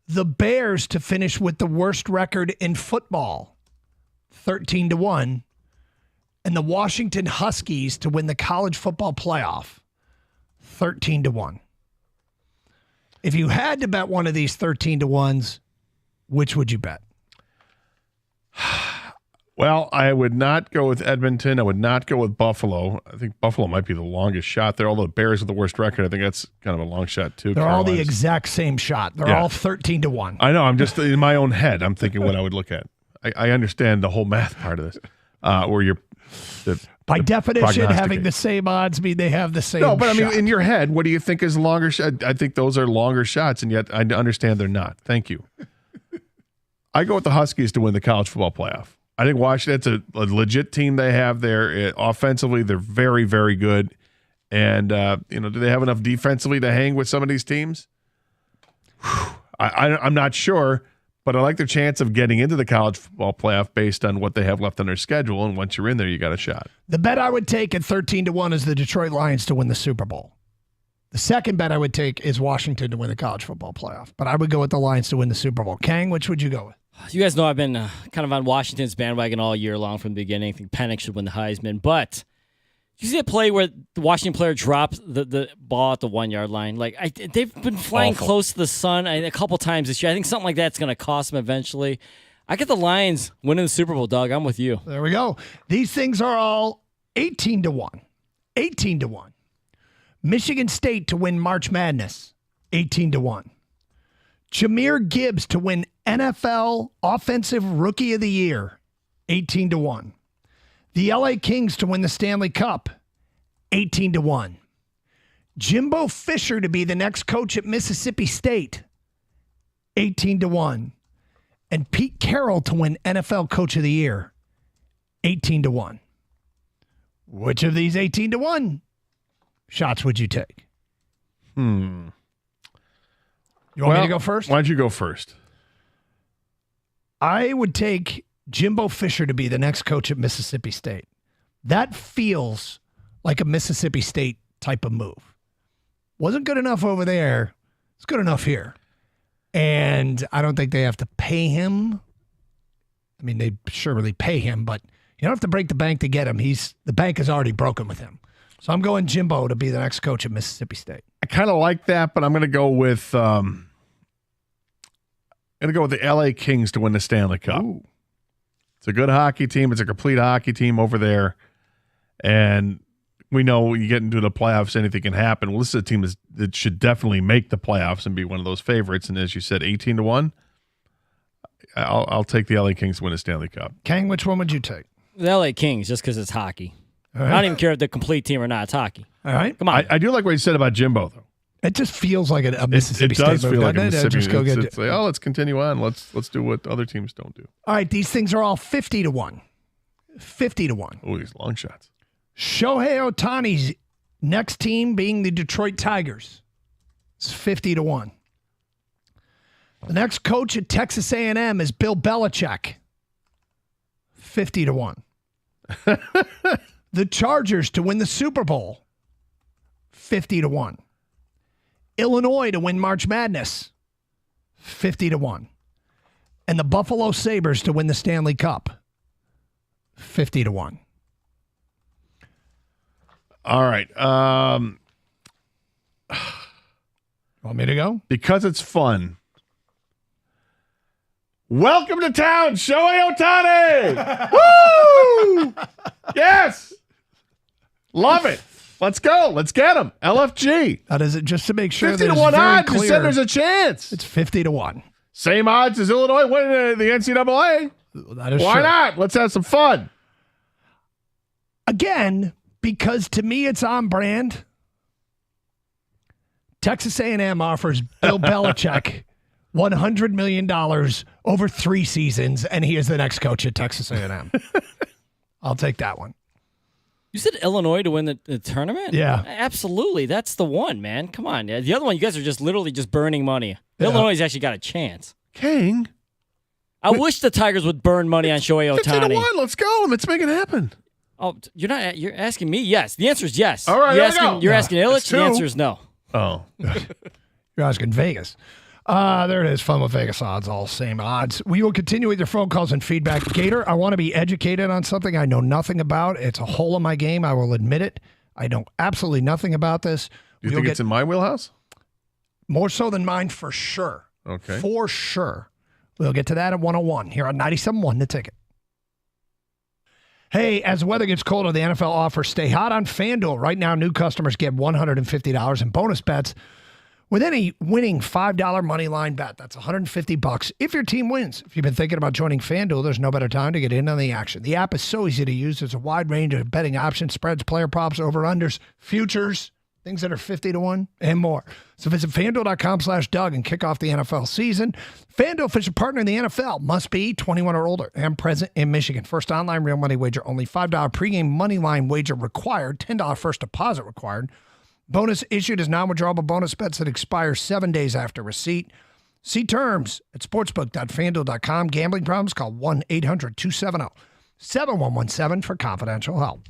The Bears to finish with the worst record in football, 13-1. And the Washington Huskies to win the college football playoff, 13-1. If you had to bet one of these 13-1s, which would you bet? Well, I would not go with Edmonton. I would not go with Buffalo. I think Buffalo might be the longest shot there, although the Bears with the worst record. I think that's kind of a long shot, too. They're all the exact same shot. They're all 13-1. I know. I'm just in my own head. I'm thinking what I would look at. I understand the whole math part of this, where you're by definition, having the same odds mean they have the same. No, but I mean, shot. in your head, what do you think is longer? I think those are longer shots, and yet I understand they're not. Thank you. I go with the Huskies to win the college football playoff. I think Washington's a legit team they have there. Offensively, they're very, very good. And, do they have enough defensively to hang with some of these teams? I'm not sure, but I like their chance of getting into the college football playoff based on what they have left on their schedule. And once you're in there, you got a shot. The bet I would take at 13-1 is the Detroit Lions to win the Super Bowl. The second bet I would take is Washington to win the college football playoff. But I would go with the Lions to win the Super Bowl. Kang, which would you go with? You guys know I've been kind of on Washington's bandwagon all year long from the beginning. I think Penix should win the Heisman. But did you see a play where the Washington player dropped the ball at the 1-yard line? They've been flying close to the sun a couple times this year. I think something like that's going to cost them eventually. I get the Lions winning the Super Bowl, Doug. I'm with you. There we go. These things are all 18-1. 18-1. Michigan State to win March Madness, 18-1. Jahmyr Gibbs to win NFL Offensive Rookie of the Year, 18-1. The LA Kings to win the Stanley Cup, 18-1. Jimbo Fisher to be the next coach at Mississippi State, 18-1. And Pete Carroll to win NFL Coach of the Year, 18-1. Which of these 18-1 shots would you take? You want me to go first? Why don't you go first? I would take Jimbo Fisher to be the next coach at Mississippi State. That feels like a Mississippi State type of move. Wasn't good enough over there. It's good enough here. And I don't think they have to pay him. I mean, they surely pay him, but you don't have to break the bank to get him. The bank is already broken with him. So I'm going Jimbo to be the next coach at Mississippi State. I kind of like that, but I'm going to go with the LA Kings to win the Stanley Cup. Ooh. It's a good hockey team. It's a complete hockey team over there. And we know when you get into the playoffs, anything can happen. Well, this is a team that should definitely make the playoffs and be one of those favorites. And as you said, 18-1, I'll take the LA Kings to win the Stanley Cup. Kang, which one would you take? The LA Kings, just because it's hockey. All right. I don't even care if they're a complete team or not. It's hockey. All right. Come on. I do like what you said about Jimbo, though. It just feels like a Mississippi State does move, feel like a doesn't it? Mississippi. Just go get It's like, let's continue on. Let's do what other teams don't do. All right, these things are all 50-1. 50-1. Oh, these long shots. Shohei Ohtani's next team being the Detroit Tigers. It's 50-1. The next coach at Texas A&M is Bill Belichick. 50-1. The Chargers to win the Super Bowl. 50-1. Illinois to win March Madness. 50-1. And the Buffalo Sabres to win the Stanley Cup. 50-1. All right. Want me to go? Because it's fun. Welcome to town, Shohei Ohtani! Woo! Yes! Love it. Let's go. Let's get him. LFG. That is it, just to make sure 50-1 odds. You said there's a chance. It's 50-1. Same odds as Illinois winning the NCAA. That is Why true. not? Let's have some fun. Again, because to me it's on brand. Texas A&M offers Bill Belichick $100 million over 3 seasons, and he is the next coach at Texas A&M. I'll take that one. You said Illinois to win the tournament? Yeah. Absolutely. That's the one, man. Come on. The other one, you guys are just literally just burning money. Yeah. Illinois has actually got a chance. King. I wish the Tigers would burn money on Shohei Ohtani. 50-1. Let's go. Let's make it happen. Oh, you're asking me? Yes. The answer is yes. All right, You're asking Illich. The answer is no. Oh. You're asking Vegas. There it is. Fun with Vegas odds, all same odds. We will continue with your phone calls and feedback. Gator, I want to be educated on something I know nothing about. It's a hole in my game. I will admit it. I know absolutely nothing about this. Do you think it's in my wheelhouse? More so than mine, for sure. Okay. For sure. We'll get to that at 101 here on 97.1 The Ticket. Hey, as the weather gets colder, the NFL offers stay hot on FanDuel. Right now, new customers get $150 in bonus bets with any winning $5 money line bet. That's $150 if your team wins. If you've been thinking about joining FanDuel, there's no better time to get in on the action. The app is so easy to use. There's a wide range of betting options, spreads, player props, over-unders, futures, things that are 50-1 and more. So visit FanDuel.com/Doug and kick off the NFL season. FanDuel, official partner in the NFL, must be 21 or older and present in Michigan. First online real money wager, only $5 pregame money line wager required, $10 first deposit required. Bonus issued as non-withdrawable bonus bets that expire 7 days after receipt. See terms at sportsbook.fanduel.com. Gambling problems? Call 1-800-270-7117 for confidential help.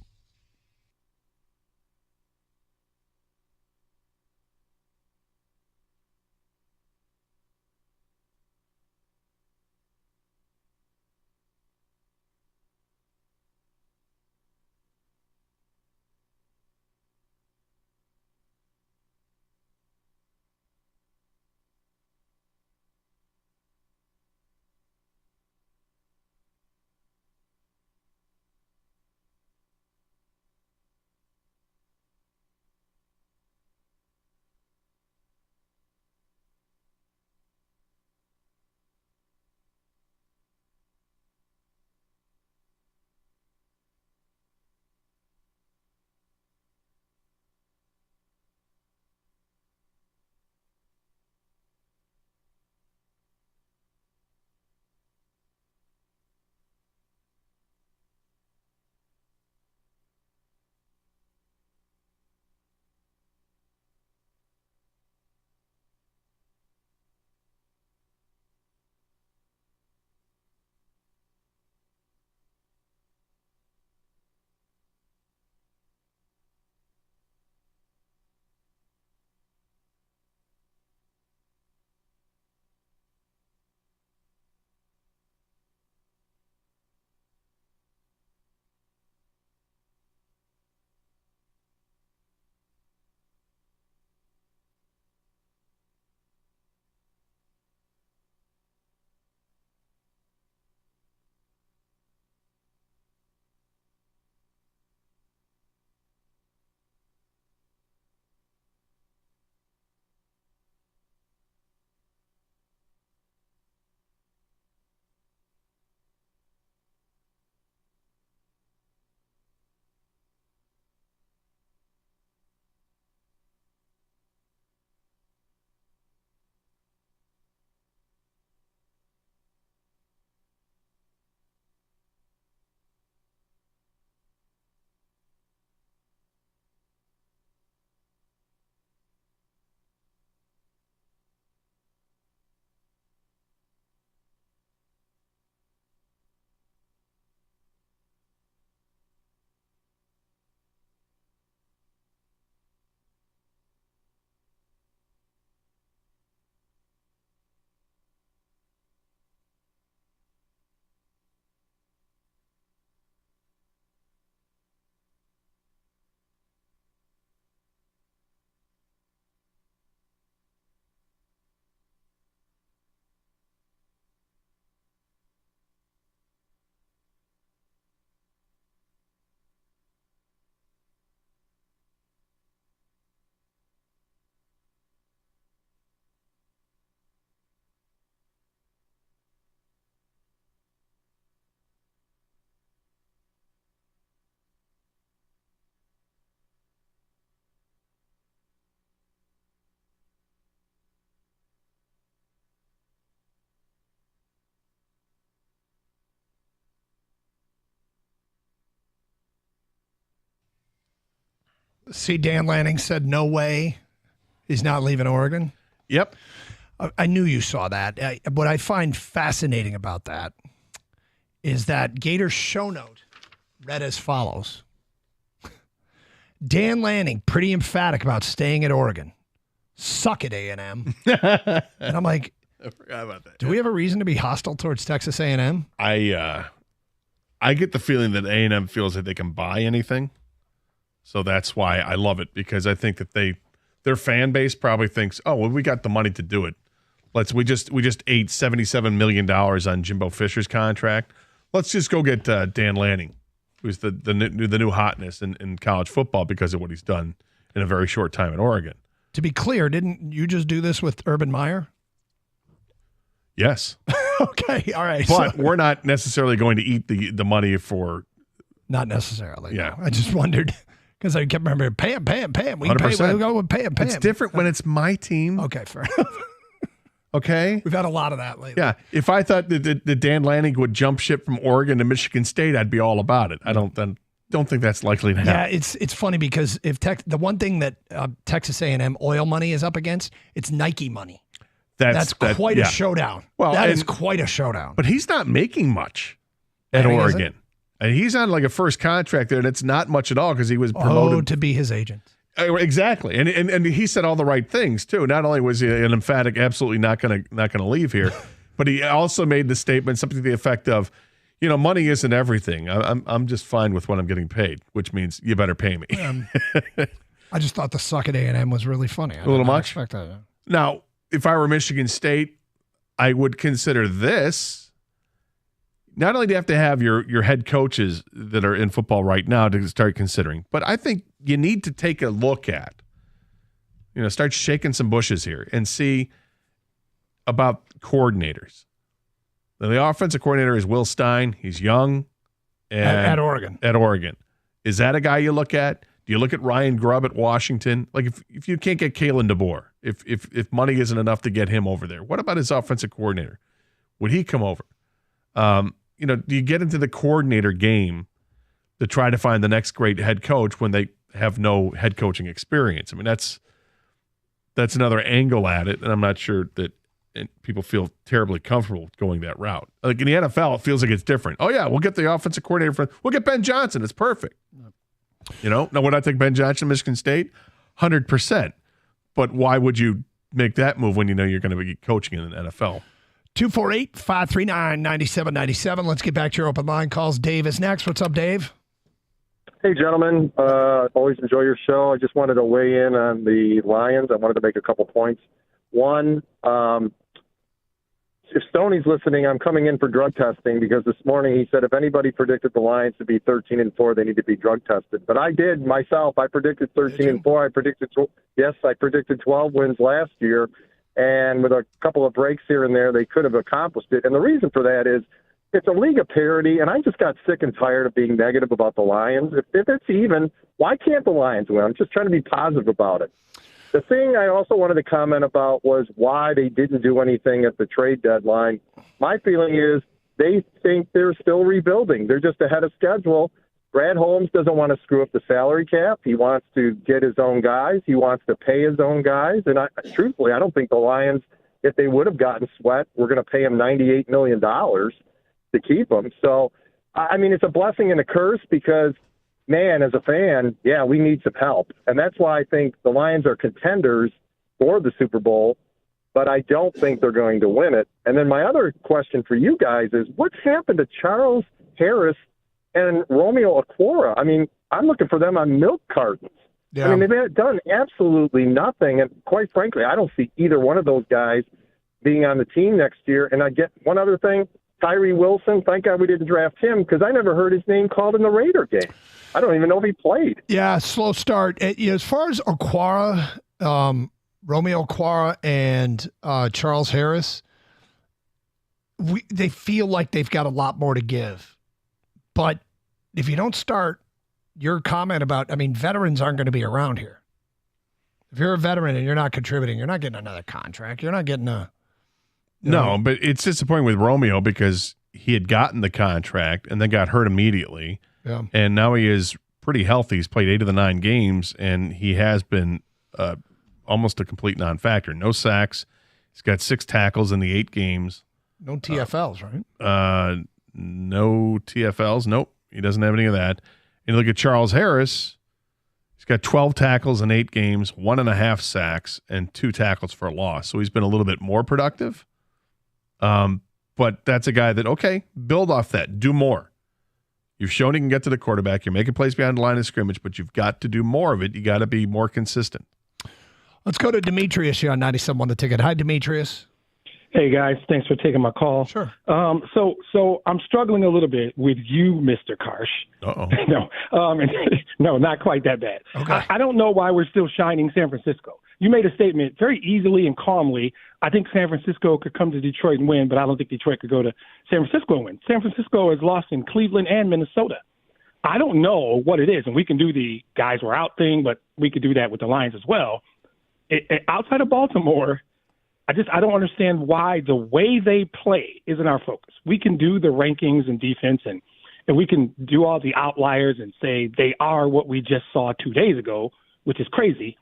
See, Dan Lanning said no way he's not leaving Oregon. Yep. I knew you saw that. What I find fascinating about that is that Gators show note read as follows. Dan Lanning, pretty emphatic about staying at Oregon. Suck at A&M. And I'm like, I forgot about that. Do we have a reason to be hostile towards Texas A&M? I get the feeling that A&M feels that they can buy anything. So that's why I love it, because I think that their fan base probably thinks, oh, well, we got the money to do it. We just ate $77 million on Jimbo Fisher's contract. Let's just go get Dan Lanning, who's the new hotness in college football because of what he's done in a very short time in Oregon. To be clear, didn't you just do this with Urban Meyer? Yes. Okay, all right. But we're not necessarily going to eat the money for. Not necessarily. Yeah. No. I just wondered because I kept remembering, pay him. We can 100%. we'll go with pay him. It's different when it's my team. Okay, fair enough. Okay. We've had a lot of that lately. Yeah. If I thought that Dan Lanning would jump ship from Oregon to Michigan State, I'd be all about it. I don't think that's likely to happen. Yeah, it's funny because if the one thing that Texas A&M oil money is up against, it's Nike money. That's quite a showdown. Well, that is quite a showdown. But he's not making much at Oregon. And he's on like a first contract there, and it's not much at all because he was promoted to be his agent. Exactly, and he said all the right things too. Not only was he an emphatic, absolutely not gonna leave here, but he also made the statement something to the effect of, money isn't everything. I'm just fine with what I'm getting paid, which means you better pay me. I just thought the suck at A&M was really funny. A little much. Expect that. Now, if I were Michigan State, I would consider this. Not only do you have to have your head coaches that are in football right now to start considering, but I think you need to take a look at, start shaking some bushes here and see about coordinators. Now, the offensive coordinator is Will Stein. He's young. And at Oregon. At Oregon. Is that a guy you look at? Do you look at Ryan Grubb at Washington? Like if you can't get Kalen DeBoer, if money isn't enough to get him over there, what about his offensive coordinator? Would he come over? Do you get into the coordinator game to try to find the next great head coach when they have no head coaching experience? I mean, that's another angle at it, and I'm not sure that people feel terribly comfortable going that route. Like in the NFL, it feels like it's different. Oh yeah, we'll get the offensive coordinator we'll get Ben Johnson. It's perfect. Now would I take Ben Johnson, Michigan State? 100%. But why would you make that move when you know you're going to be coaching in the NFL? 248-539-9797. Let's get back to your open line calls. Dave is next. What's up, Dave? Hey, gentlemen. Always enjoy your show. I just wanted to weigh in on the Lions. I wanted to make a couple points. One, if Stoney's listening, I'm coming in for drug testing because this morning he said if anybody predicted the Lions to be 13-4, they need to be drug tested. But I did myself. I predicted 13-4. I predicted 12 wins last year. And with a couple of breaks here and there, they could have accomplished it. And the reason for that is it's a league of parity, and I just got sick and tired of being negative about the Lions. If it's even, why can't the Lions win? I'm just trying to be positive about it. The thing I also wanted to comment about was why they didn't do anything at the trade deadline. My feeling is they think they're still rebuilding. They're just ahead of schedule. Brad Holmes doesn't want to screw up the salary cap. He wants to get his own guys. He wants to pay his own guys. And truthfully, I don't think the Lions, if they would have gotten Sweat, were going to pay him $98 million to keep him. So, I mean, it's a blessing and a curse because, man, as a fan, yeah, we need some help. And that's why I think the Lions are contenders for the Super Bowl, but I don't think they're going to win it. And then my other question for you guys is, what's happened to Charles Harris and Romeo Okwara? I mean, I'm looking for them on milk cartons. Yeah. I mean, they've done absolutely nothing. And quite frankly, I don't see either one of those guys being on the team next year. And I get one other thing, Tyree Wilson, thank God we didn't draft him because I never heard his name called in the Raider game. I don't even know if he played. Yeah, slow start. As far as Okwara, Romeo Okwara and Charles Harris, they feel like they've got a lot more to give. But if you don't start, your comment about, veterans aren't going to be around here. If you're a veteran and you're not contributing, you're not getting another contract. You're not getting No, but it's disappointing with Romeo because he had gotten the contract and then got hurt immediately. Yeah. And now he is pretty healthy. He's played 8 of the 9 games, and he has been almost a complete non-factor. No sacks. He's got 6 tackles in the 8 games. No TFLs, right? No TFLs. Nope. He doesn't have any of that. And you look at Charles Harris. He's got 12 tackles in 8 games, 1.5 sacks, and 2 tackles for a loss. So he's been a little bit more productive. But that's a guy that, okay, build off that. Do more. You've shown you can get to the quarterback. You're making plays behind the line of scrimmage, but you've got to do more of it. You got to be more consistent. Let's go to Demetrius here on 97.1 The Ticket. Hi, Demetrius. Hey guys, thanks for taking my call. Sure. So I'm struggling a little bit with you, Mr. Karsh. Uh-oh. No, not quite that bad. Okay. I don't know why we're still shining San Francisco. You made a statement very easily and calmly. I think San Francisco could come to Detroit and win, but I don't think Detroit could go to San Francisco and win. San Francisco has lost in Cleveland and Minnesota. I don't know what it is, and we can do the guys were out thing, but we could do that with the Lions as well. Outside of Baltimore, I don't understand why the way they play isn't our focus. We can do the rankings and defense and we can do all the outliers and say they are what we just saw 2 days ago, which is crazy.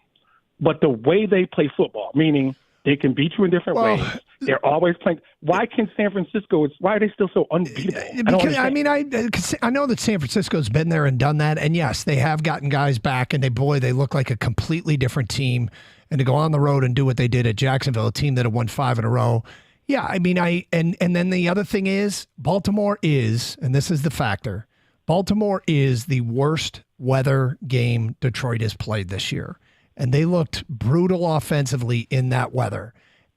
But the way they play football, meaning they can beat you in different ways. They're always playing. Why can San Francisco? Why are they still so unbeatable? I know that San Francisco's been there and done that, and yes, they have gotten guys back, and they look like a completely different team. And to go on the road and do what they did at Jacksonville, a team that had won 5 in a row. Yeah, I mean, and then the other thing is Baltimore is, and this is the factor, Baltimore is the worst weather game Detroit has played this year. And they looked brutal offensively in that weather.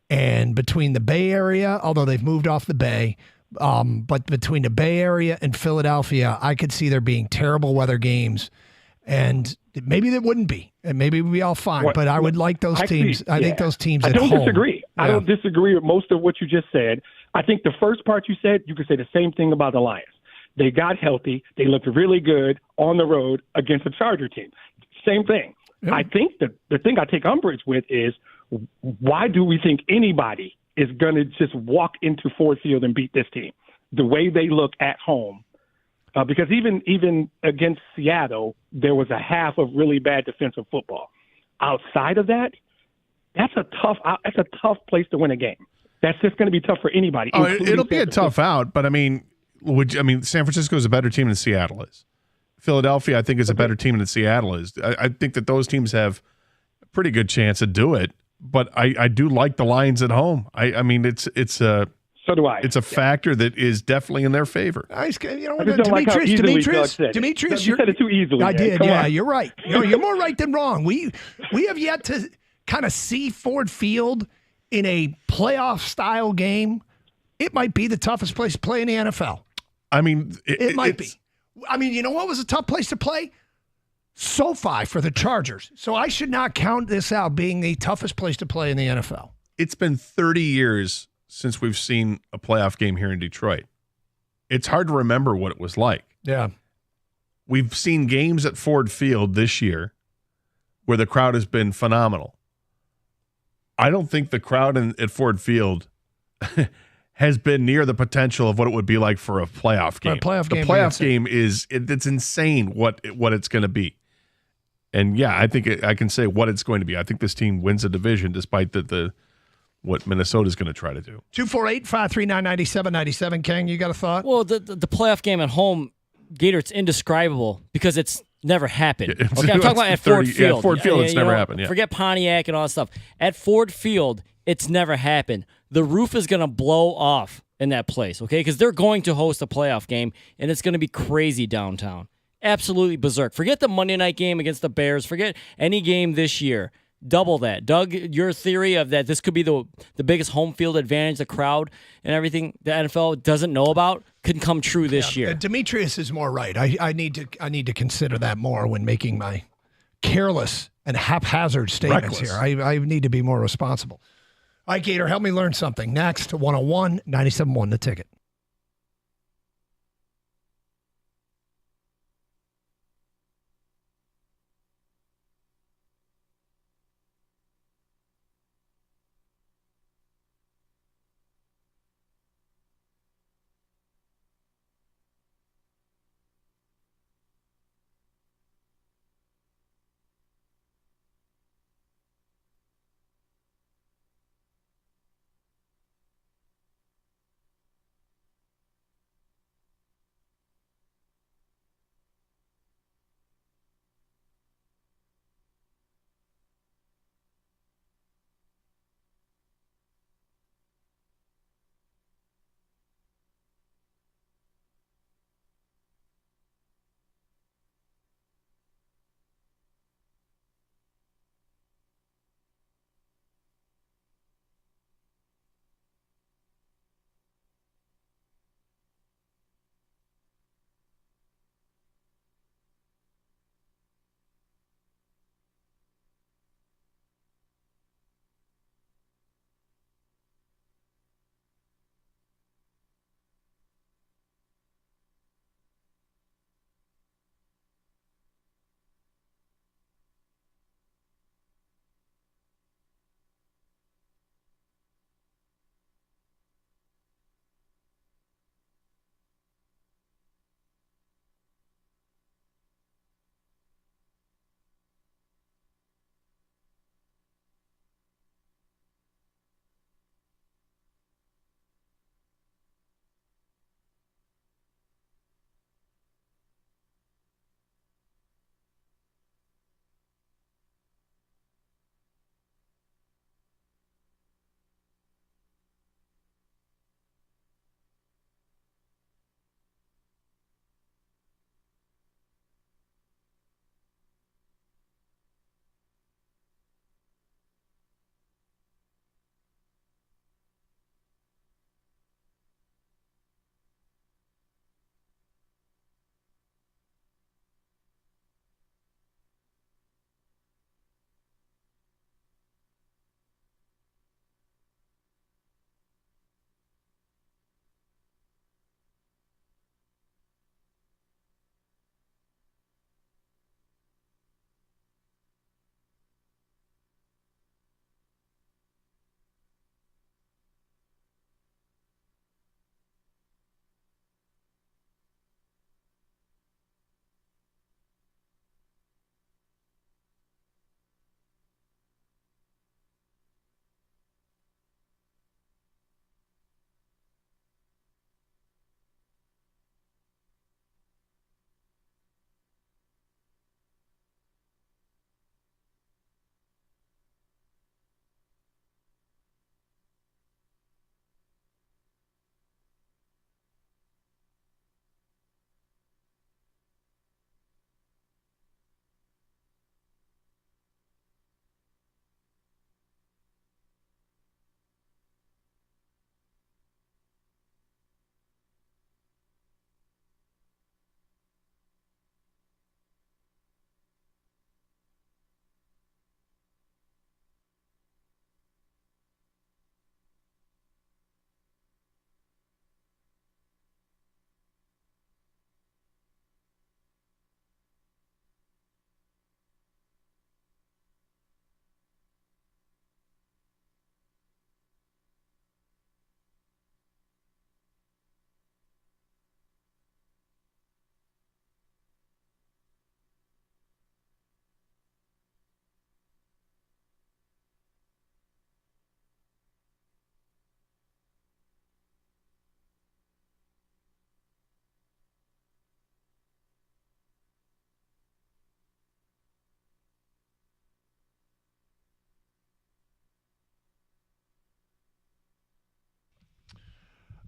And between the Bay Area, although they've moved off the Bay, but between the Bay Area and Philadelphia, I could see there being terrible weather games. And maybe there wouldn't be. And maybe we'd be all fine. But I would like those teams. I think those teams at home. I don't disagree. I don't disagree with most of what you just said. I think the first part you said, you could say the same thing about the Lions. They got healthy. They looked really good on the road against a Charger team. Same thing. Yeah. I think the thing I take umbrage with is why do we think anybody is going to just walk into Ford Field and beat this team? The way they look at home. Because even against Seattle, there was a half of really bad defensive football. Outside of that, that's a tough place to win a game. That's just going to be tough for anybody. Oh, it'll be a tough out, but I mean, San Francisco is a better team than Seattle is. Philadelphia, I think, is a better team than Seattle is. I think that those teams have a pretty good chance to do it, but I do like the Lions at home. I mean, it's a so do I. It's a factor that is definitely in their favor. Demetrius, you said it too easily. I did. Come yeah, on. You're right. You're more right than wrong. We have yet to kind of see Ford Field in a playoff style game. It might be the toughest place to play in the NFL. I mean, it might be. I mean, you know what was a tough place to play? SoFi for the Chargers. So I should not count this out being the toughest place to play in the NFL. It's been 30 years since we've seen a playoff game here in Detroit. It's hard to remember what it was like. Yeah. We've seen games at Ford Field this year where the crowd has been phenomenal. I don't think the crowd at Ford Field has been near the potential of what it would be like for a playoff game. The playoff game is it's insane what it's going to be. And yeah, I think I can say what it's going to be. I think this team wins a division despite what Minnesota's going to try to do. 248-539-9797. Kang, you got a thought? Well, the playoff game at home, Gator, it's indescribable because it's never happened. Okay, I'm talking about at Ford Field. Yeah, at Ford Field, it's never happened. Yeah. Forget Pontiac and all that stuff. At Ford Field, it's never happened. The roof is going to blow off in that place, okay? Because they're going to host a playoff game, and it's going to be crazy downtown. Absolutely berserk. Forget the Monday night game against the Bears. Forget any game this year. Double that. Doug, your theory of that this could be the biggest home field advantage, the crowd and everything the NFL doesn't know about could come true this year. Demetrius is more right. I need to consider that more when making my careless and haphazard statements here. I need to be more responsible. All right, Gator, help me learn something. Next, 101, 97.1 The Ticket.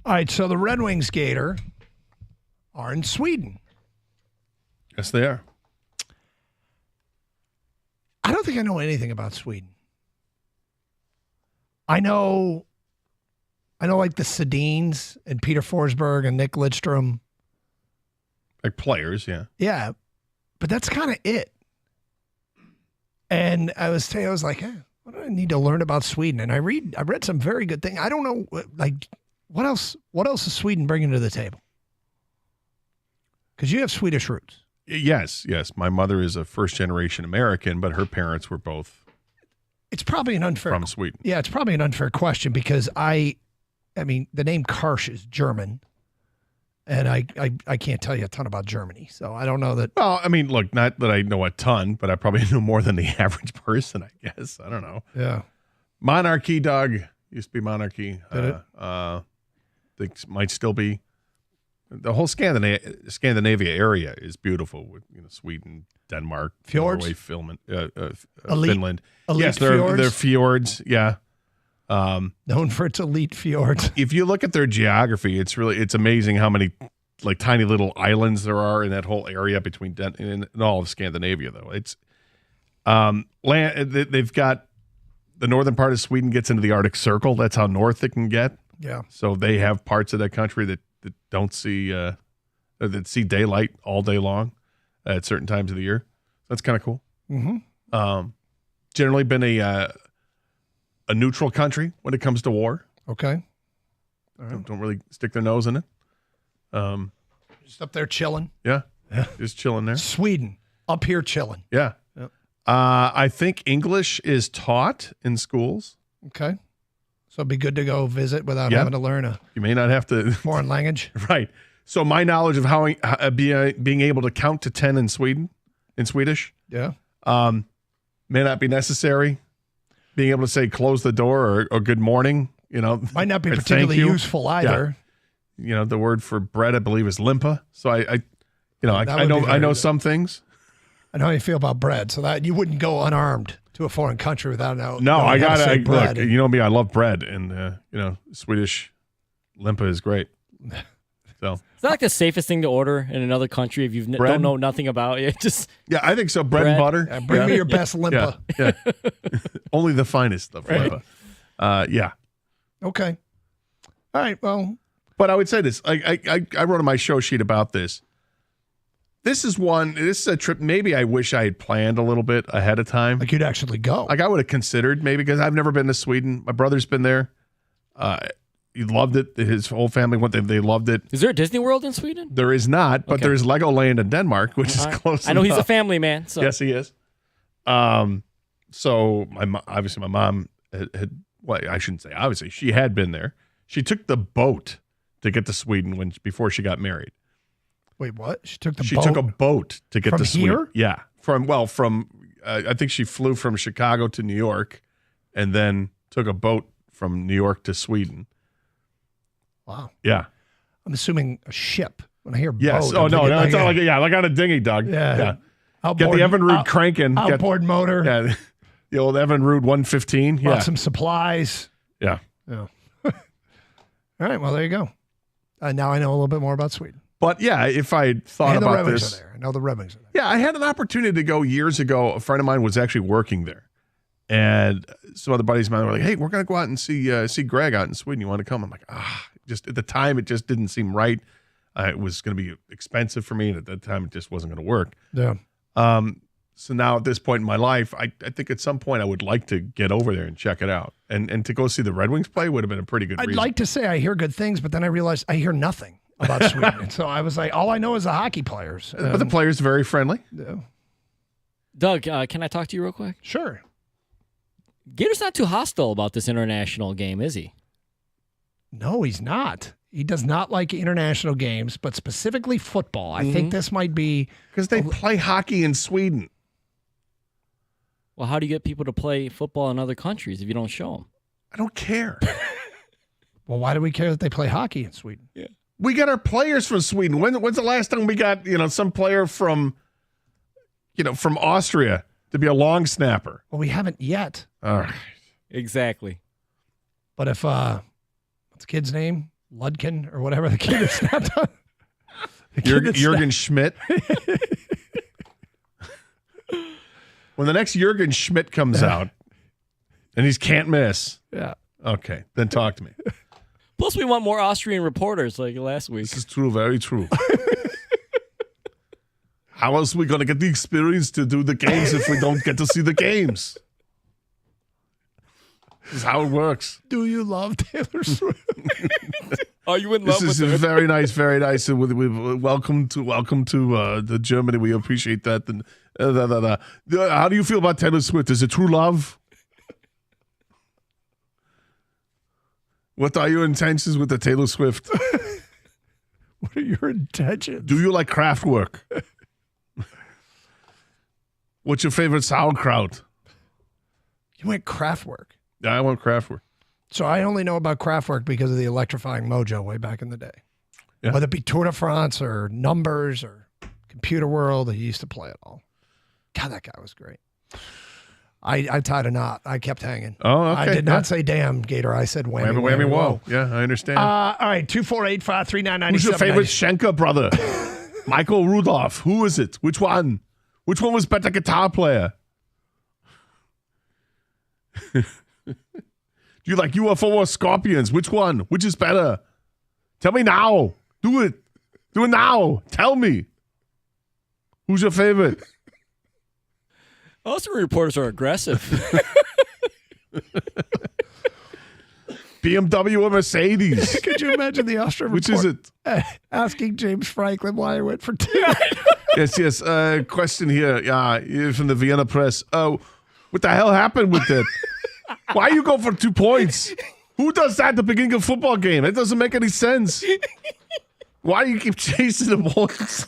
All right, so the Red Wings Gator are in Sweden. Yes, they are. I don't think I know anything about Sweden. I know like the Sedins and Peter Forsberg and Nick Lidstrom. Like players, yeah. Yeah, but that's kind of it. And I was like, what do I need to learn about Sweden? And I read some very good things. I don't know, like, what else is Sweden bringing to the table? Because you have Swedish roots. Yes. My mother is a first-generation American, but her parents were both. It's probably an unfair from Sweden. Yeah, it's probably an unfair question because I mean, the name Karsh is German, and I can't tell you a ton about Germany, so I don't know that. Well, I mean, look, not that I know a ton, but I probably know more than the average person, I guess. I don't know. Yeah. Monarchy, Doug. Used to be monarchy. Did it? Think might still be. The whole Scandinavia area is beautiful with Sweden, Denmark, fjords, Norway, Finland. Elite Yes, they're fjords. Yeah, known for its elite fjords. If you look at their geography, it's amazing how many like tiny little islands there are in that whole area between and all of Scandinavia. Though it's land, they've got the northern part of Sweden gets into the Arctic Circle. That's how north it can get. Yeah. So they have parts of that country that don't see that see daylight all day long at certain times of the year. That's kind of cool. Mm-hmm. Generally been a neutral country when it comes to war. Okay. All right. Don't really stick their nose in it. Just up there chilling. Yeah. Just chilling there. Sweden, up here chilling. Yeah. Yep. I think English is taught in schools. Okay. So it'd be good to go visit without having to learn You may not have to foreign language. Right. So my knowledge of how being able to count to 10 in Swedish, yeah, may not be necessary. Being able to say close the door or good morning, might not be or particularly thank you. useful either. Yeah. The word for bread, I believe, is limpa. So I I know some things. I know how you feel about bread, so that you wouldn't go unarmed to a foreign country without knowing. No, I how to say look. bread. You know me, I love bread, and Swedish limpa is great. So Is that like the safest thing to order in another country if you Bread? don't know nothing about it? Just I think so. Bread and butter. Bring me your best limpa. Yeah. Only the finest of limpa. Yeah. Okay. All right. Well, but I would say this. I wrote on my show sheet about this. This is a trip maybe I wish I had planned a little bit ahead of time. Like you'd actually go. Like I would have considered maybe because I've never been to Sweden. My brother's been there. He loved it. His whole family went there. They loved it. Is there a Disney World in Sweden? There is not, but Okay. there is Legoland in Denmark, which is close I know he's a enough. family man. So. Yes, he is. So obviously my mom had well, I shouldn't say obviously, she had been there. She took the boat to get to Sweden before she got married. wait, what? She took She took a boat to get From to Sweden. here? Yeah, from I think she flew from Chicago to New York, and then took a boat from New York to Sweden. Wow. Yeah. I'm assuming a ship. When I hear Yes. boat, Oh I'm no, thinking it's not like on a dinghy, Doug. Yeah. Get Outboard- the Evinrude cranking. Get- outboard motor. Yeah. The old Evinrude 115. Brought Yeah. some supplies. Yeah. Yeah. All right. Well, there you go. Now I know a little bit more about Sweden. But yeah, if I had thought And the about Red Wings this, are there. I know the Red Wings are there. yeah, I had an opportunity to go years ago. A friend of mine was actually working there, and some other buddies of mine were like, "Hey, we're going to go out and see Greg out in Sweden. You want to come?" I'm like, just at the time, it just didn't seem right. It was going to be expensive for me, and at that time, it just wasn't going to work. Yeah. So now at this point in my life, I think at some point I would like to get over there and check it out, and to go see the Red Wings play would have been a pretty good I'd reason. like to say I hear good things, but then I realized I hear nothing about Sweden. And so I was like, all I know is the hockey players. But the players are very friendly. Yeah. Doug, can I talk to you real quick? Sure. Gator's not too hostile about this international game, is he? No, he's not. He does not like international games, but specifically football. I think this might be because they play hockey in Sweden. Well, how do you get people to play football in other countries if you don't show them? I don't care. Well, why do we care that they play hockey in Sweden? Yeah. We got our players from Sweden. When's the last time we got, some player from Austria to be a long snapper? Well, we haven't yet. All right. Exactly. But if what's the kid's name? Ludkin or whatever the kid that snapped on. Jürgen Schmidt. When the next Jürgen Schmidt comes out and he's can't miss. Yeah. Okay, then talk to me. Plus, we want more Austrian reporters like last week. This is true, very true. How else are we going to get the experience to do the games if we don't get to see the games? This is how it works. Do you love Taylor Swift? Are you in love with This is very nice, very nice. Welcome to the Germany. We appreciate that. And, how do you feel about Taylor Swift? Is it true love? What are your intentions with the Taylor Swift? What are your intentions? Do you like Kraftwerk? What's your favorite sauerkraut? You went Kraftwerk. Yeah, I want Kraftwerk. So I only know about Kraftwerk because of the electrifying mojo way back in the day. Yeah. Whether it be Tour de France or Numbers or Computer World, he used to play it all. God, that guy was great. I tied a knot. I kept hanging. Oh, okay. I did not say damn, Gator. I said whammy, Whammy, whoa. Yeah, I understand. All right, 248-539-9790. Who's your favorite Schenker brother? Michael Rudolph. Who is it? Which one? Which one was better guitar player? Do you like UFO or Scorpions? Which one? Which is better? Tell me now. Do it. Do it now. Tell me. Who's your favorite? Austrian reporters are aggressive. BMW or Mercedes? Could you imagine the Austrian Which is it? asking James Franklin why he went for 2? Yes. Question here. Yeah, from the Vienna Press. Oh, what the hell happened with that? Why you go for 2 points? Who does that at the beginning of a football game? It doesn't make any sense. Why do you keep chasing the points?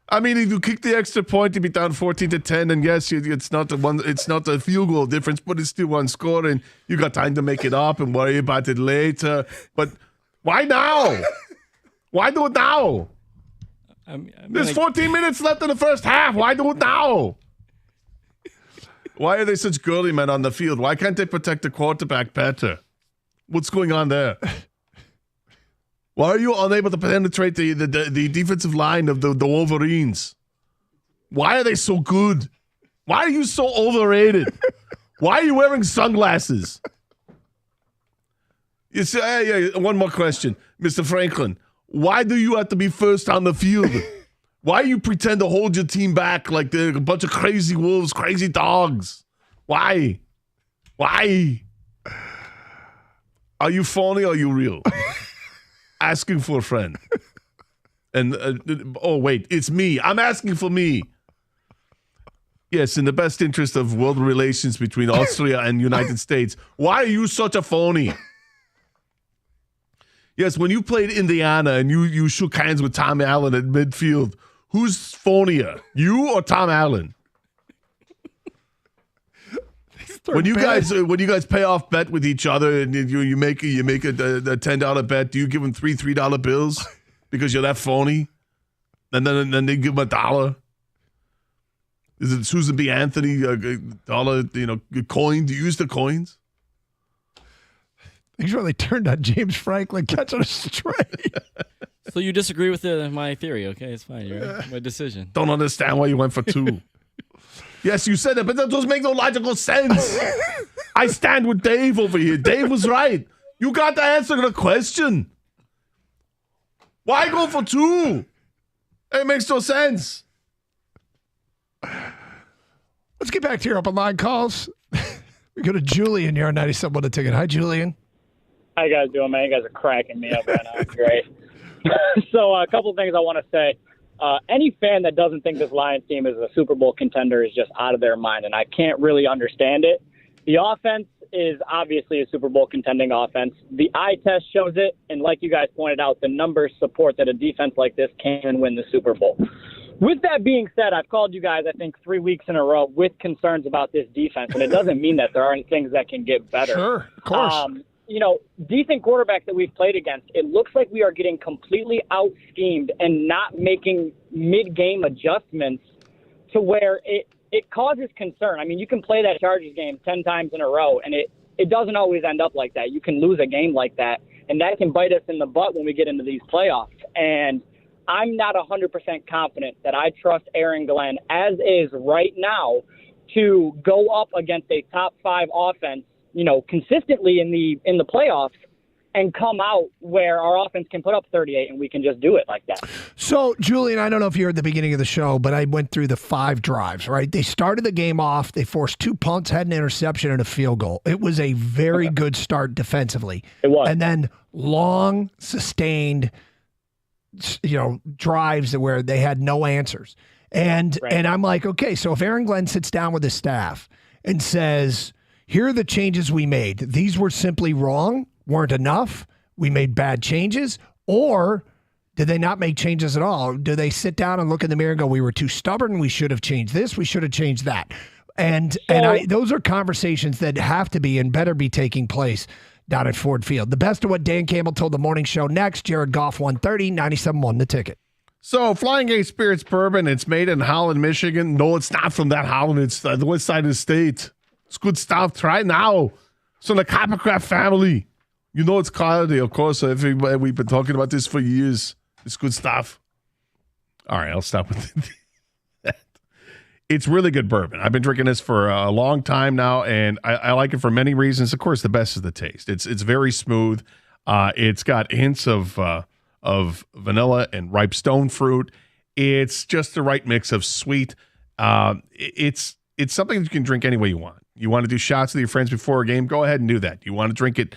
I mean, if you kick the extra point, you'd be down 14-10, and yes, it's not the field goal difference, but it's still one score, and you got time to make it up and worry about it later. But why now? Why do it now? There's 14 minutes left in the first half. Why do it now? Why are they such girly men on the field? Why can't they protect the quarterback better? What's going on there? Why are you unable to penetrate the defensive line of the Wolverines? Why are they so good? Why are you so overrated? Why are you wearing sunglasses? You say, one more question, Mr. Franklin. Why do you have to be first on the field? Why you pretend to hold your team back like they're a bunch of crazy wolves, crazy dogs? Why? Why? Are you phony or are you real? Asking for a friend. And, oh, wait, it's me. I'm asking for me. Yes, in the best interest of world relations between Austria and United States. Why are you such a phony? Yes, when you played Indiana and you shook hands with Tom Allen at midfield, who's phonier, you or Tom Allen? When you guys pay off bet with each other and you make a $10 bet, do you give them $3 bills because you're that phony? And then they give them $1. Is it Susan B. Anthony dollar coin? Do you use the coins? He's really turned on James Franklin catching a stray. So you disagree with my theory? Okay, it's fine. You're right. My decision. Don't understand why you went for 2. Yes, you said it, but that doesn't make no logical sense. I stand with Dave over here. Dave was right. You got to answer the question. Why go for 2? It makes no sense. Let's get back to your open line calls. We go to Julian here on 97 a ticket. Hi, Julian. How you guys doing, man? You guys are cracking me up right now. It's great. So a couple of things I want to say. Any fan that doesn't think this Lions team is a Super Bowl contender is just out of their mind, and I can't really understand it. The offense is obviously a Super Bowl contending offense. The eye test shows it, and like you guys pointed out, the numbers support that a defense like this can win the Super Bowl. With that being said, I've called you guys, I think, 3 weeks in a row with concerns about this defense, and it doesn't mean that there aren't things that can get better. Sure, of course. Decent quarterbacks that we've played against, it looks like we are getting completely out-schemed and not making mid-game adjustments to where it causes concern. I mean, you can play that Chargers game 10 times in a row, and it doesn't always end up like that. You can lose a game like that and that can bite us in the butt when we get into these playoffs. And I'm not 100% confident that I trust Aaron Glenn as is right now to go up against a top 5 offense, consistently in the playoffs and come out where our offense can put up 38 and we can just do it like that. So, Julian, I don't know if you heard the beginning of the show, but I went through the 5 drives, right? They started the game off. They forced 2 punts, had an interception, and a field goal. It was a very good start defensively. It was. And then long, sustained, drives where they had no answers. And I'm like, okay, so if Aaron Glenn sits down with his staff and says, here are the changes we made. These were simply wrong, weren't enough. We made bad changes. Or did they not make changes at all? Do they sit down and look in the mirror and go, we were too stubborn. We should have changed this. We should have changed that. And those are conversations that have to be and better be taking place down at Ford Field. The best of what Dan Campbell told the morning show next. Jared Goff 130, 97.1 The Ticket. So, Flying A Spirits Bourbon, it's made in Holland, Michigan. No, it's not from that Holland. It's the west side of the state. It's good stuff. Try it now. It's from the Coppercraft family. You know it's quality, of course. We've been talking about this for years. It's good stuff. All right, I'll stop with that. It's really good bourbon. I've been drinking this for a long time now, and I like it for many reasons. Of course, the best is the taste. It's very smooth. It's got hints of vanilla and ripe stone fruit. It's just the right mix of sweet. It's something that you can drink any way you want. You want to do shots with your friends before a game? Go ahead and do that. You want to drink it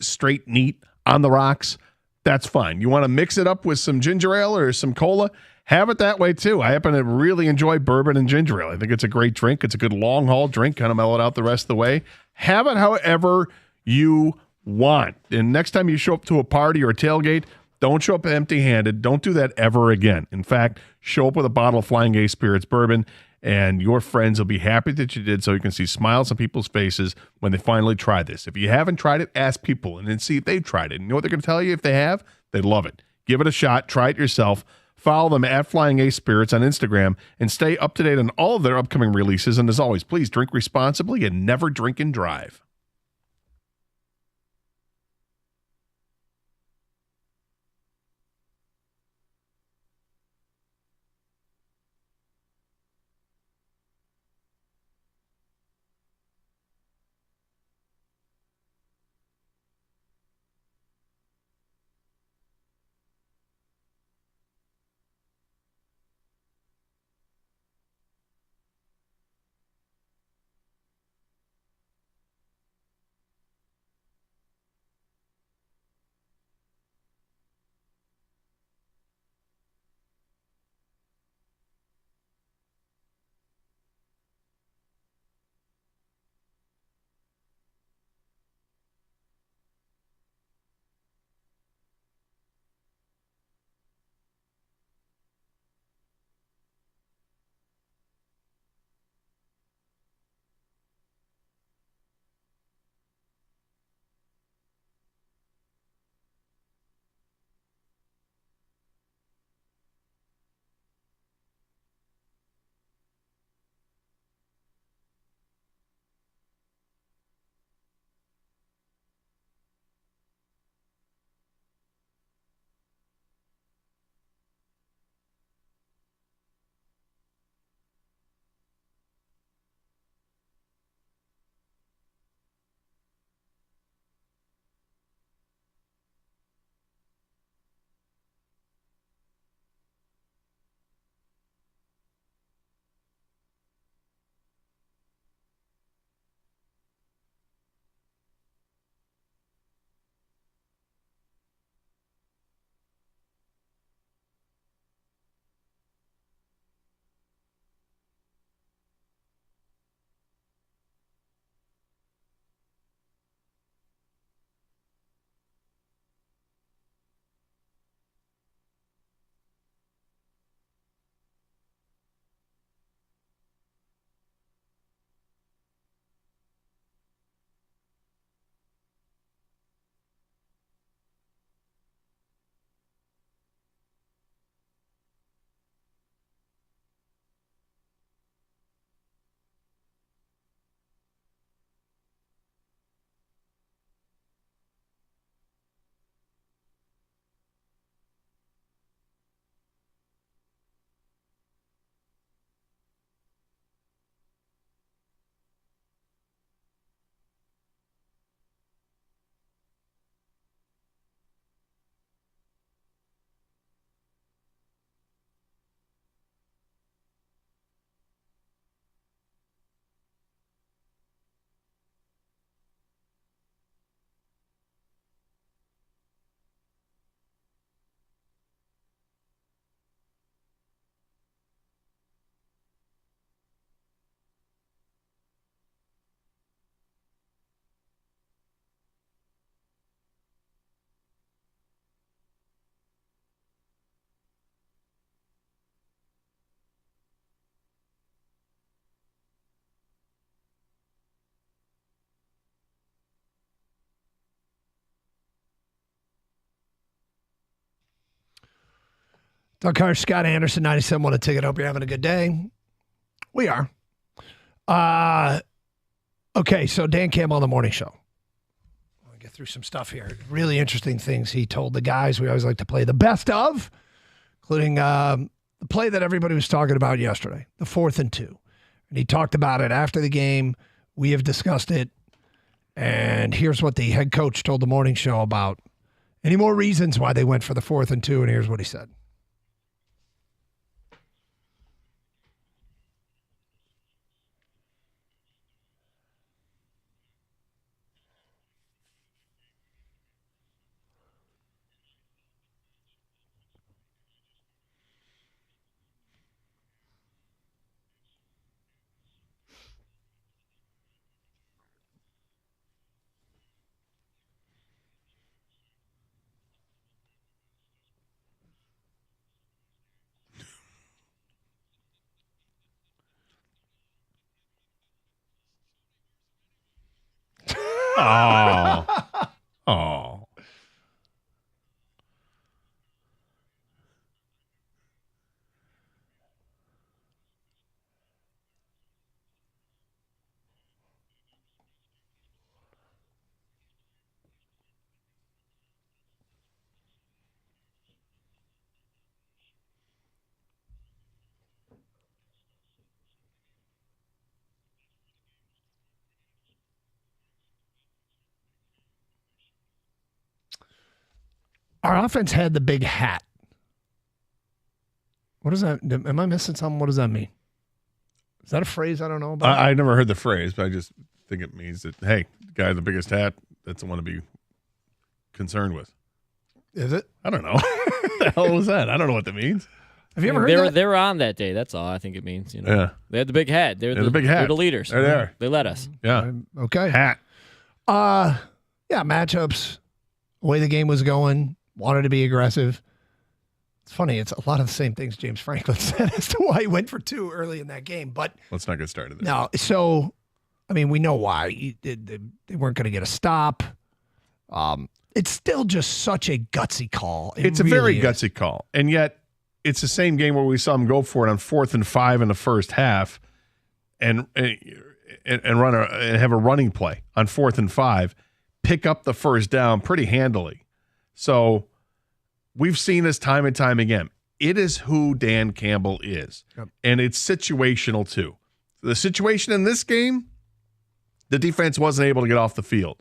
straight, neat, on the rocks? That's fine. You want to mix it up with some ginger ale or some cola? Have it that way too. I happen to really enjoy bourbon and ginger ale. I think it's a great drink. It's a good long haul drink. Kind of mellow it out the rest of the way. Have it however you want. And next time you show up to a party or a tailgate, don't show up empty-handed. Don't do that ever again. In fact, show up with a bottle of Flying A Spirits Bourbon, and your friends will be happy that you did, so you can see smiles on people's faces when they finally try this. If you haven't tried it, ask people and then see if they've tried it. And you know what they're going to tell you? If they have, they love it. Give it a shot. Try it yourself. Follow them at Flying A Spirits on Instagram and stay up to date on all of their upcoming releases. And as always, please drink responsibly and never drink and drive. Doug Carr, Scott Anderson, 97 want a ticket. Hope you're having a good day. We are. Okay, so Dan Campbell on the morning show. I'll get through some stuff here. Really interesting things he told the guys. We always like to play the best of, including the play that everybody was talking about yesterday, the 4th and 2. And he talked about it after the game. We have discussed it. And here's what the head coach told the morning show about any more reasons why they went for the 4th and 2. And here's what he said. Oh. Oh. Our offense had the big hat. What does that? Am I missing something? What does that mean? Is that a phrase I don't know about? I never heard the phrase, but I just think it means that, hey, the guy with the biggest hat, that's the one to be concerned with. Is it? I don't know. What the hell was that? I don't know what that means. Have you ever heard that? They were on that day. That's all I think it means. You know? Yeah. They had the big hat. They're the big hat. They're the leaders. They're there. They let us. Yeah. Okay. Hat. Yeah, matchups, the way the game was going, wanted to be aggressive. It's funny. It's a lot of the same things James Franklin said as to why he went for 2 early in that game. But let's not get started there. No. So, I mean, we know why. They weren't going to get a stop. It's still just such a gutsy call. It's a very gutsy call. And yet, it's the same game where we saw him go for it on 4th and 5 in the first half and run and have a running play on 4th and 5, pick up the first down pretty handily. So we've seen this time and time again. It is who Dan Campbell is. Yep. And it's situational too. The situation in this game, the defense wasn't able to get off the field.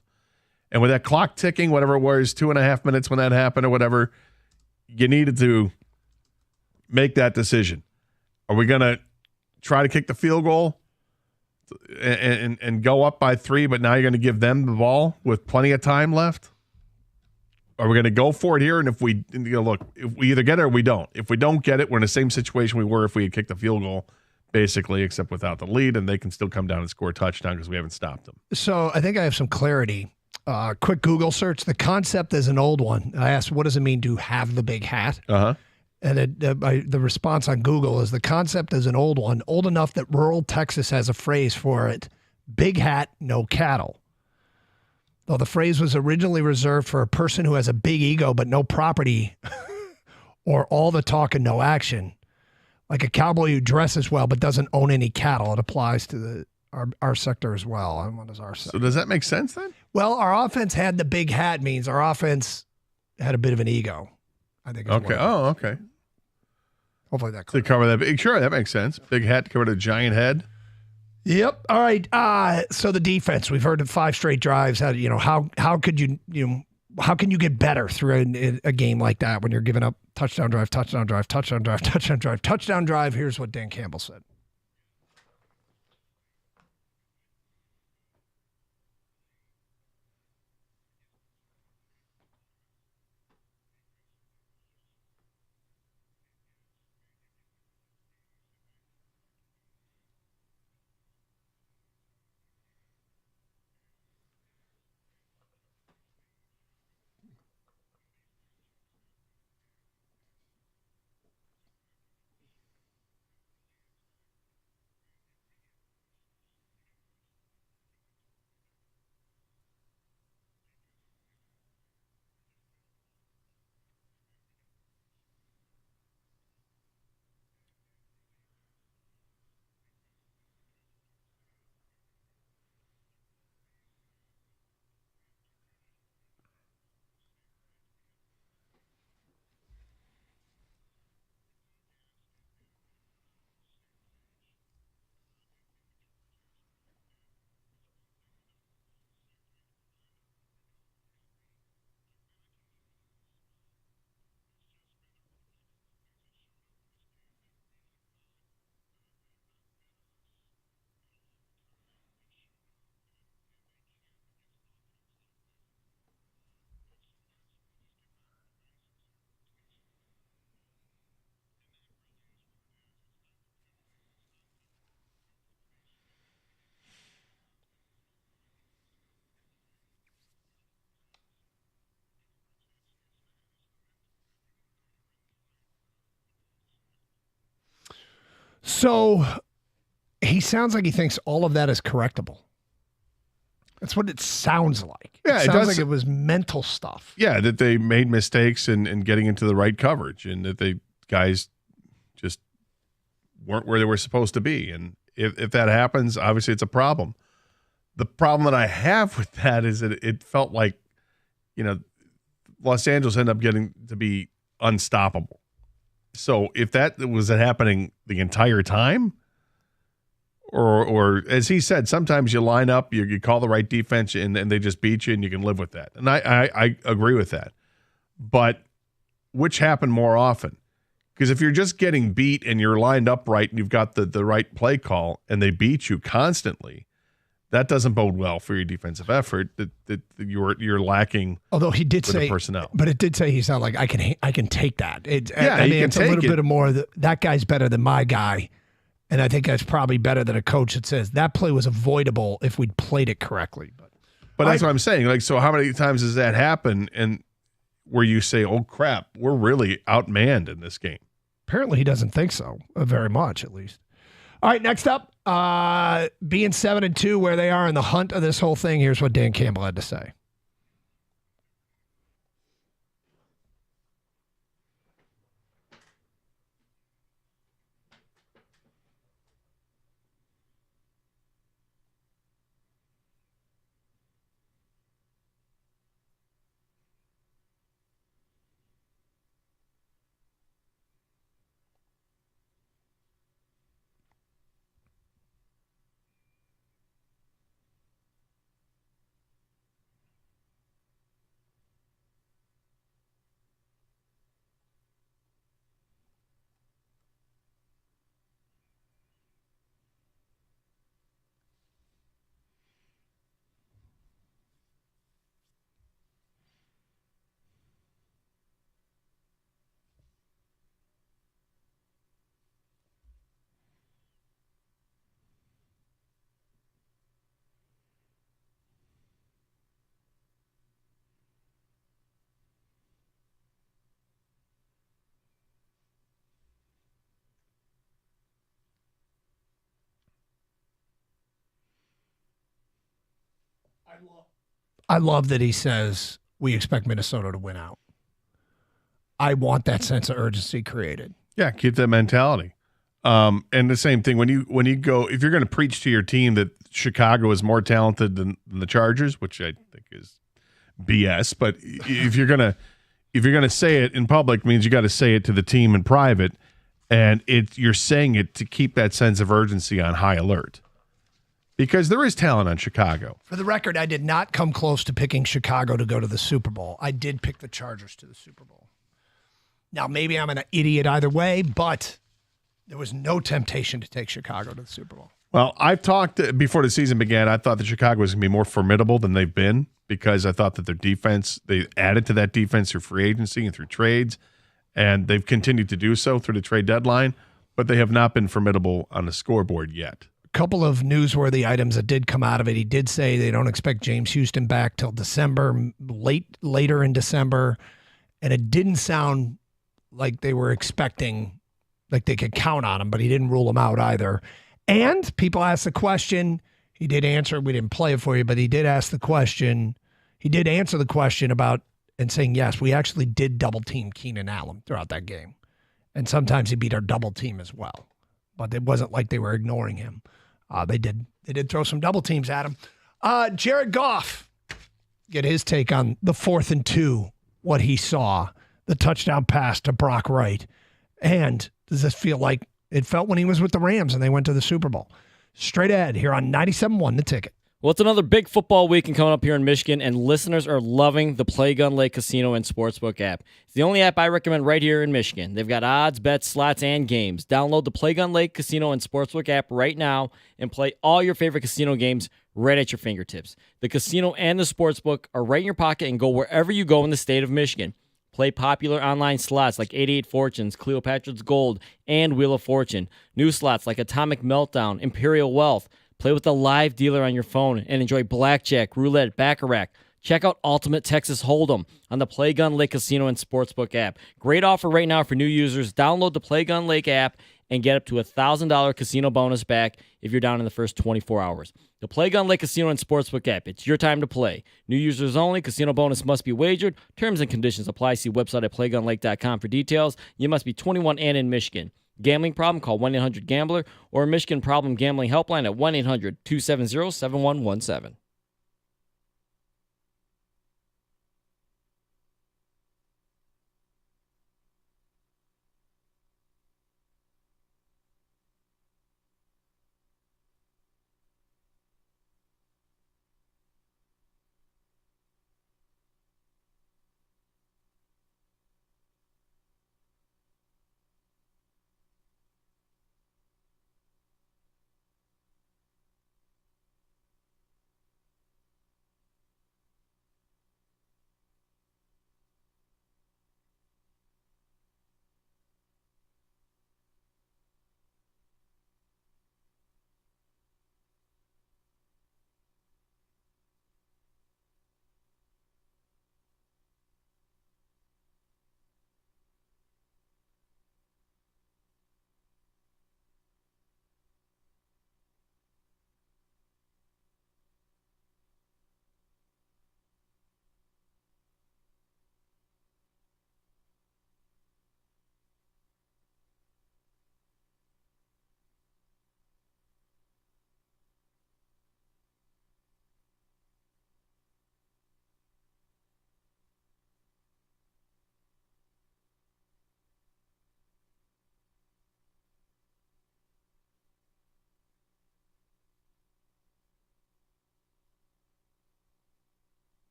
And with that clock ticking, whatever it was, 2.5 minutes when that happened or whatever, you needed to make that decision. Are we going to try to kick the field goal and go up by 3, but now you're going to give them the ball with plenty of time left? Are we going to go for it here? And if we look, if we either get it or we don't. If we don't get it, we're in the same situation we were if we had kicked the field goal, basically, except without the lead, and they can still come down and score a touchdown because we haven't stopped them. So I think I have some clarity. Quick Google search. The concept is an old one. I asked, what does it mean to have the big hat? Uh-huh. And the response on Google is the concept is an old one, old enough that rural Texas has a phrase for it, big hat, no cattle. Though the phrase was originally reserved for a person who has a big ego but no property or all the talk and no action, like a cowboy who dresses well but doesn't own any cattle. It applies to our sector as well. And what is our sector? So does that make sense then? Well, our offense had the big hat means our offense had a bit of an ego, I think. Okay. Oh, okay. Hopefully that to cover that. Sure, that makes sense. Big hat to cover the giant head. Yep. All right. So the defense, we've heard of 5 straight drives. How could you how can you get better through a game like that when you're giving up touchdown drive, touchdown drive, touchdown drive, touchdown drive, touchdown drive? Here's what Dan Campbell said. So he sounds like he thinks all of that is correctable. That's what it sounds like. Yeah, it it sounds does. like it was mental stuff. Yeah, that they made mistakes in getting into the right coverage, and that they guys just weren't where they were supposed to be. And if that happens, obviously it's a problem. The problem that I have with that is that it felt like, Los Angeles ended up getting to be unstoppable. So if that was happening the entire time, or as he said, sometimes you line up, you call the right defense, and they just beat you, and you can live with that. And I agree with that. But which happened more often? Because if you're just getting beat and you're lined up right and you've got the right play call and they beat you constantly, that doesn't bode well for your defensive effort. That you're lacking. Although he did say personnel, but it did say he sounded like I can take that. I mean, it's a little bit of more. That guy's better than my guy. And I think that's probably better than a coach that says that play was avoidable if we'd played it correctly. But that's what I'm saying. Like, so how many times does that happen? And where you say, "Oh crap, we're really outmanned in this game." Apparently, he doesn't think so very much, at least. All right, next up, being 7-2, where they are in the hunt of this whole thing. Here's what Dan Campbell had to say. I love that he says we expect Minnesota to win out. I want that sense of urgency created. Yeah, keep that mentality. And the same thing when you go, if you're going to preach to your team that Chicago is more talented than the Chargers, which I think is BS, but if you're gonna say it in public, means you got to say it to the team in private, and you're saying it to keep that sense of urgency on high alert. Because there is talent on Chicago. For the record, I did not come close to picking Chicago to go to the Super Bowl. I did pick the Chargers to the Super Bowl. Now, maybe I'm an idiot either way, but there was no temptation to take Chicago to the Super Bowl. Well, I've talked before the season began. I thought that Chicago was going to be more formidable than they've been because I thought that their defense, they added to that defense through free agency and through trades, and they've continued to do so through the trade deadline, but they have not been formidable on the scoreboard yet. Couple of newsworthy items that did come out of it. He did say they don't expect James Houston back till December, later in December, and it didn't sound like they were expecting, like they could count on him, but he didn't rule him out either. And people asked the question, he did answer, we didn't play it for you, but he did ask the question, he did answer the question about, and saying, yes, we actually did double team Keenan Allen throughout that game. And sometimes he beat our double team as well. But it wasn't like they were ignoring him. They did throw some double teams at him. Jared Goff, get his take on the 4th and 2, what he saw, the touchdown pass to Brock Wright. And does this feel like it felt when he was with the Rams and they went to the Super Bowl? Straight ahead here on 97.1 The Ticket. Well, it's another big football weekend coming up here in Michigan, and listeners are loving the Play Gun Lake Casino and Sportsbook app. It's the only app I recommend right here in Michigan. They've got odds, bets, slots, and games. Download the Play Gun Lake Casino and Sportsbook app right now and play all your favorite casino games right at your fingertips. The casino and the Sportsbook are right in your pocket and go wherever you go in the state of Michigan. Play popular online slots like 88 Fortunes, Cleopatra's Gold, and Wheel of Fortune. New slots like Atomic Meltdown, Imperial Wealth. Play with a live dealer on your phone and enjoy blackjack, roulette, baccarat. Check out Ultimate Texas Hold'em on the Play Gun Lake Casino and Sportsbook app. Great offer right now for new users. Download the Play Gun Lake app and get up to $1,000 casino bonus back if you're down in the first 24 hours. The Play Gun Lake Casino and Sportsbook app. It's your time to play. New users only. Casino bonus must be wagered. Terms and conditions apply. See website at playgunlake.com for details. You must be 21 and in Michigan. Gambling problem? Call 1-800-GAMBLER or Michigan Problem Gambling Helpline at 1-800-270-7117.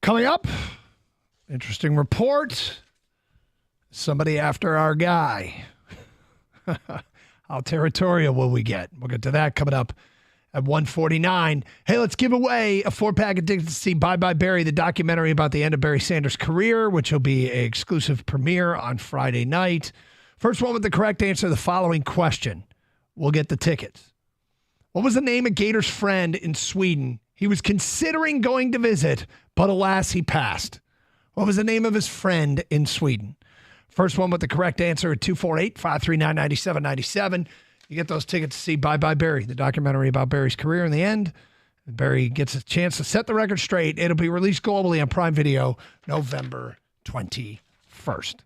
Coming up, interesting report. Somebody after our guy. How territorial will we get? We'll get to that coming up at 1:49. Hey, let's give away a 4-pack of tickets to see Bye Bye Barry, the documentary about the end of Barry Sanders' career, which will be an exclusive premiere on Friday night. First one with the correct answer to the following question will get the tickets. What was the name of Gator's friend in Sweden he was considering going to visit, but alas, he passed? What was the name of his friend in Sweden? First one with the correct answer at 248-539-9797. You get those tickets to see Bye Bye Barry, the documentary about Barry's career in the end. Barry gets a chance to set the record straight. It'll be released globally on Prime Video November 21st.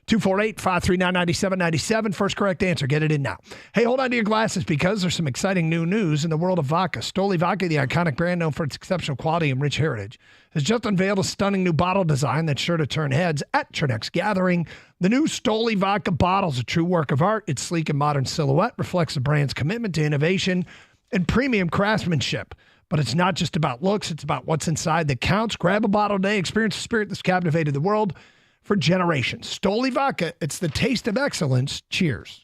248-539-9797. First correct answer. Get it in now. Hey, hold on to your glasses because there's some exciting new news in the world of vodka. Stoli Vodka, the iconic brand known for its exceptional quality and rich heritage, has just unveiled a stunning new bottle design that's sure to turn heads at your next gathering. The new Stoli Vodka bottle is a true work of art. Its sleek and modern silhouette reflects the brand's commitment to innovation and premium craftsmanship. But it's not just about looks. It's about what's inside that counts. Grab a bottle today. Experience the spirit that's captivated the world for generations. Stoli Vodka, it's the taste of excellence. Cheers.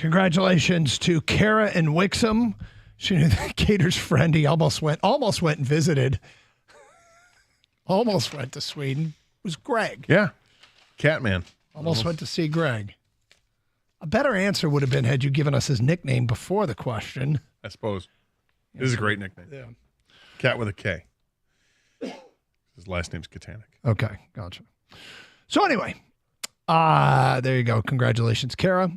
Congratulations to Kara and Wixom. She knew that Gator's friend. He almost went and visited. Almost went to Sweden. It was Greg. Yeah. Catman. Almost went to see Greg. A better answer would have been had you given us his nickname before the question. I suppose. This is a great nickname. Yeah. Cat with a K. His last name's Katanic. Okay, gotcha. So anyway, there you go. Congratulations, Kara.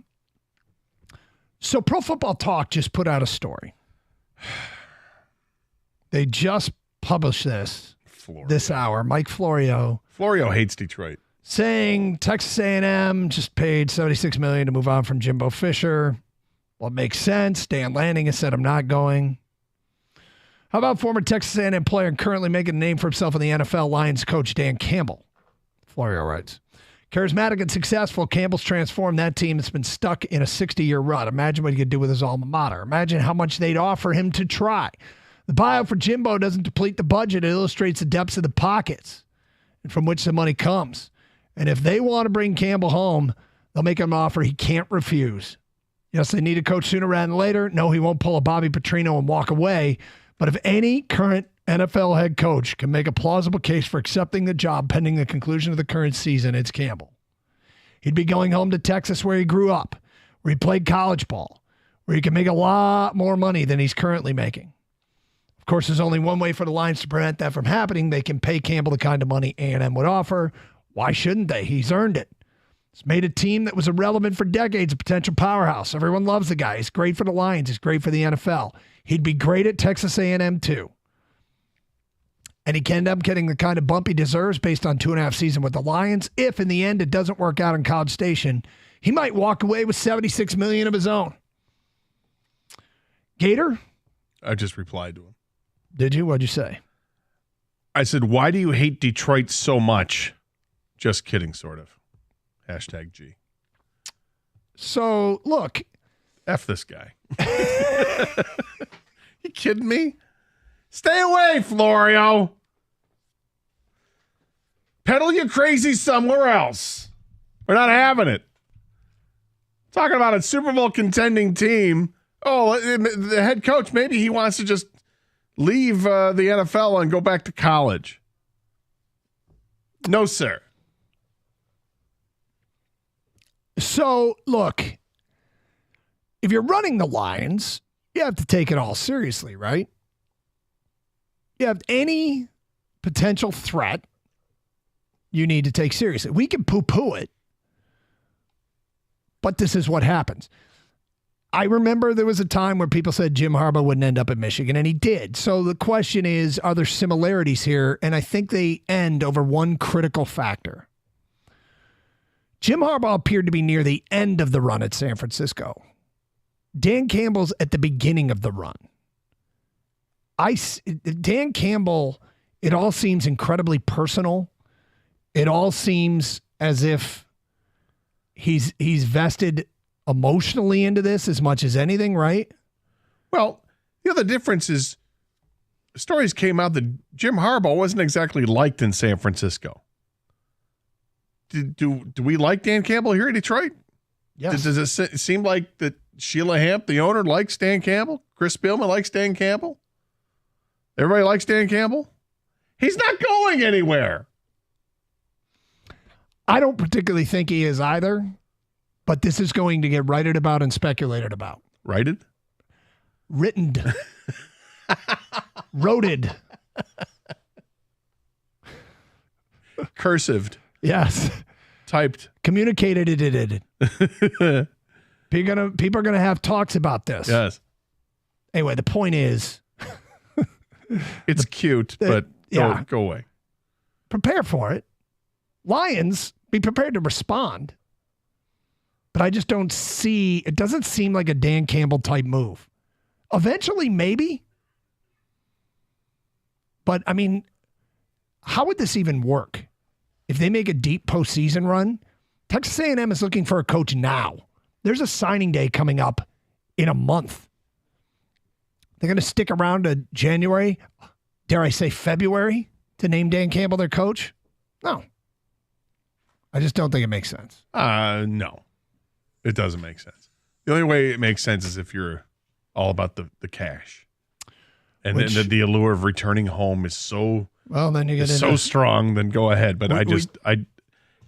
So Pro Football Talk just put out a story. They just published this hour. Mike Florio. Florio hates Detroit. Saying Texas A&M just paid $76 million to move on from Jimbo Fisher. Well, it makes sense. Dan Lanning has said, I'm not going. How about former Texas A&M player and currently making a name for himself in the NFL, Lions coach Dan Campbell? Florio writes, charismatic and successful, Campbell's transformed that team that's been stuck in a 60-year rut. Imagine what he could do with his alma mater. Imagine how much they'd offer him to try. The buyout for Jimbo doesn't deplete the budget. It illustrates the depths of the pockets and from which the money comes. And if they want to bring Campbell home, they'll make him an offer he can't refuse. Yes, they need a coach sooner rather than later. No, he won't pull a Bobby Petrino and walk away. But if any current NFL head coach can make a plausible case for accepting the job pending the conclusion of the current season, it's Campbell. He'd be going home to Texas where he grew up, where he played college ball, where he can make a lot more money than he's currently making. Of course, there's only one way for the Lions to prevent that from happening. They can pay Campbell the kind of money A&M would offer. Why shouldn't they? He's earned it. He's made a team that was irrelevant for decades, a potential powerhouse. Everyone loves the guy. He's great for the Lions. He's great for the NFL. He'd be great at Texas A&M too. And he can end up getting the kind of bump he deserves based on 2.5 seasons with the Lions. If in the end it doesn't work out in College Station, he might walk away with $76 million of his own. Gator? I just replied to him. Did you? What'd you say? I said, why do you hate Detroit so much? Just kidding, sort of. #G. So, look. F this guy. You kidding me? Stay away, Florio. Pedal your crazy somewhere else. We're not having it. Talking about a Super Bowl contending team. Oh, the head coach, maybe he wants to just leave the NFL and go back to college. No, sir. So, look, if you're running the Lions, you have to take it all seriously, right? You have any potential threat you need to take seriously. We can poo-poo it, but this is what happens. I remember there was a time where people said Jim Harbaugh wouldn't end up at Michigan, and he did. So the question is, are there similarities here? And I think they end over one critical factor. Jim Harbaugh appeared to be near the end of the run at San Francisco. Dan Campbell's at the beginning of the run. Dan Campbell, it all seems incredibly personal. It all seems as if he's vested emotionally into this as much as anything, right? Well, the other difference is stories came out that Jim Harbaugh wasn't exactly liked in San Francisco. Do we like Dan Campbell here in Detroit? Yes. Does it seem like that Sheila Hamp, the owner, likes Dan Campbell? Chris Spielman likes Dan Campbell? Everybody likes Dan Campbell? He's not going anywhere. I don't particularly think he is either, but this is going to get righted about and speculated about. Righted? Written. Roted. Cursived. Yes. Typed. Communicated it. People are gonna have talks about this. Yes. Anyway, the point is, it's cute, but go away. Prepare for it. Lions, be prepared to respond. But I just don't see, it doesn't seem like a Dan Campbell type move. Eventually, maybe. But I mean, how would this even work? If they make a deep postseason run, Texas A&M is looking for a coach now. There's a signing day coming up in a month. They're going to stick around to January, dare I say February, to name Dan Campbell their coach? No. I just don't think it makes sense. No. It doesn't make sense. The only way it makes sense is if you're all about the cash. And Which- then the allure of returning home is so Well, then you get is into so strong, then go ahead. But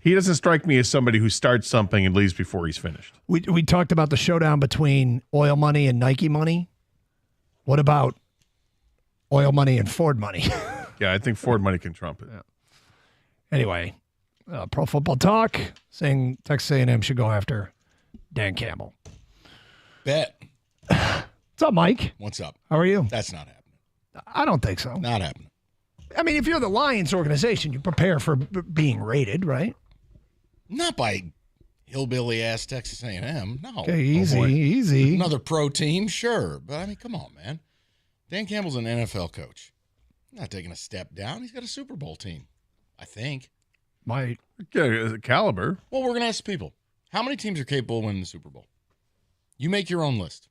he doesn't strike me as somebody who starts something and leaves before he's finished. We talked about the showdown between oil money and Nike money. What about oil money and Ford money? Yeah, I think Ford money can trump it. Anyway, Pro Football Talk saying Texas A&M should go after Dan Campbell. Bet. What's up, Mike? What's up? How are you? That's not happening. I don't think so. Not happening. I mean, if you're the Lions organization, you prepare for being raided, right? Not by hillbilly ass Texas A&M. No. Okay, easy. Another pro team, sure, but I mean, come on, man. Dan Campbell's an NFL coach. He's not taking a step down. He's got a Super Bowl team, I think. Might. Yeah, caliber. Well, we're gonna ask people how many teams are capable of winning the Super Bowl. You make your own list.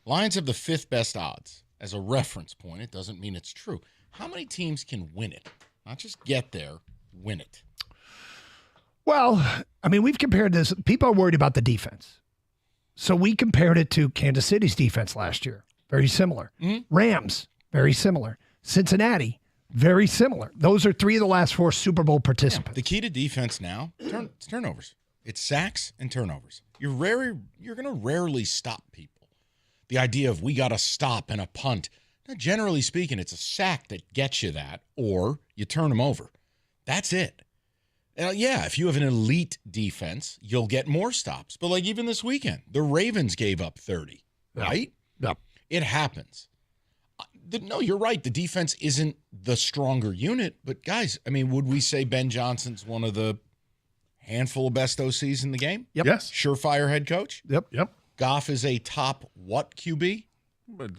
Lions have the 5th best odds. As a reference point, it doesn't mean it's true. How many teams can win it? Not just get there, win it. Well, I mean, we've compared this. People are worried about the defense. So we compared it to Kansas City's defense last year. Very similar. Rams, very similar. Cincinnati, very similar. Those are 3 of the last 4 Super Bowl participants. The key to defense now, it's turnovers. It's sacks and turnovers. You're going to rarely stop people. The idea of we got to stop and a punt. Now, generally speaking, it's a sack that gets you that, or you turn them over. That's it. Yeah, if you have an elite defense, you'll get more stops. But like even this weekend, the Ravens gave up 30, right? Yep. It happens. No, you're right. The defense isn't the stronger unit. But guys, I mean, would we say Ben Johnson's one of the handful of best OCs in the game? Yep. Yes. Surefire head coach? Yep. Goff is a top what QB?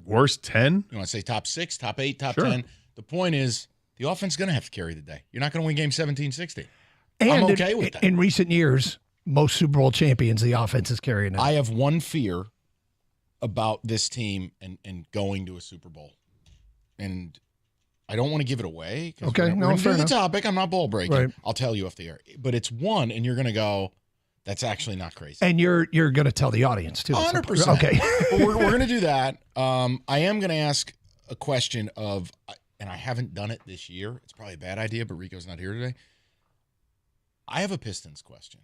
Worst 10? You want to say top 6, top 8, top Sure. 10? The point is the offense is going to have to carry the day. You're not going to win game 17-16. And I'm okay with that. In recent years, most Super Bowl champions, the offense is carrying it. I have one fear about this team and going to a Super Bowl. And I don't want to give it away. Okay, we're no, going to fair do the enough. topic. I'm not ball breaking. Right. I'll tell you off the air. But it's one, and you're going to go, that's actually not crazy. And you're going to tell the audience, too. 100%. Okay. But we're going to do that. I am going to ask a question of, and I haven't done it this year. It's probably a bad idea, but Rico's not here today. I have a Pistons question.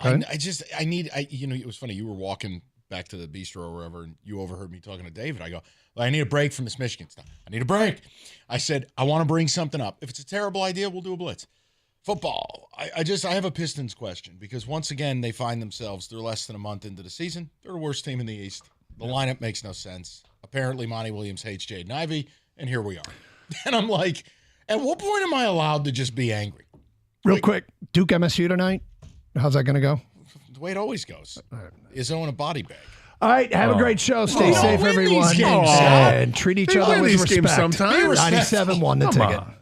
Okay. It was funny. You were walking back to the bistro or wherever, and you overheard me talking to David. I go, well, I need a break from this Michigan stuff. I need a break. I said, I want to bring something up. If it's a terrible idea, we'll do a blitz. Football. I have a Pistons question because once again, they find themselves, they're less than a month into the season. They're the worst team in the East. The lineup makes no sense. Apparently, Monty Williams hates Jaden Ivey, and here we are. And I'm like, at what point am I allowed to just be angry? Real quick, Duke MSU tonight. How's that going to go? The way it always goes. Izzo in a body bag. All right, have a great show. Stay safe, win everyone. these games, And treat each They other win with these respect. games sometimes. 97 won the Come ticket. on.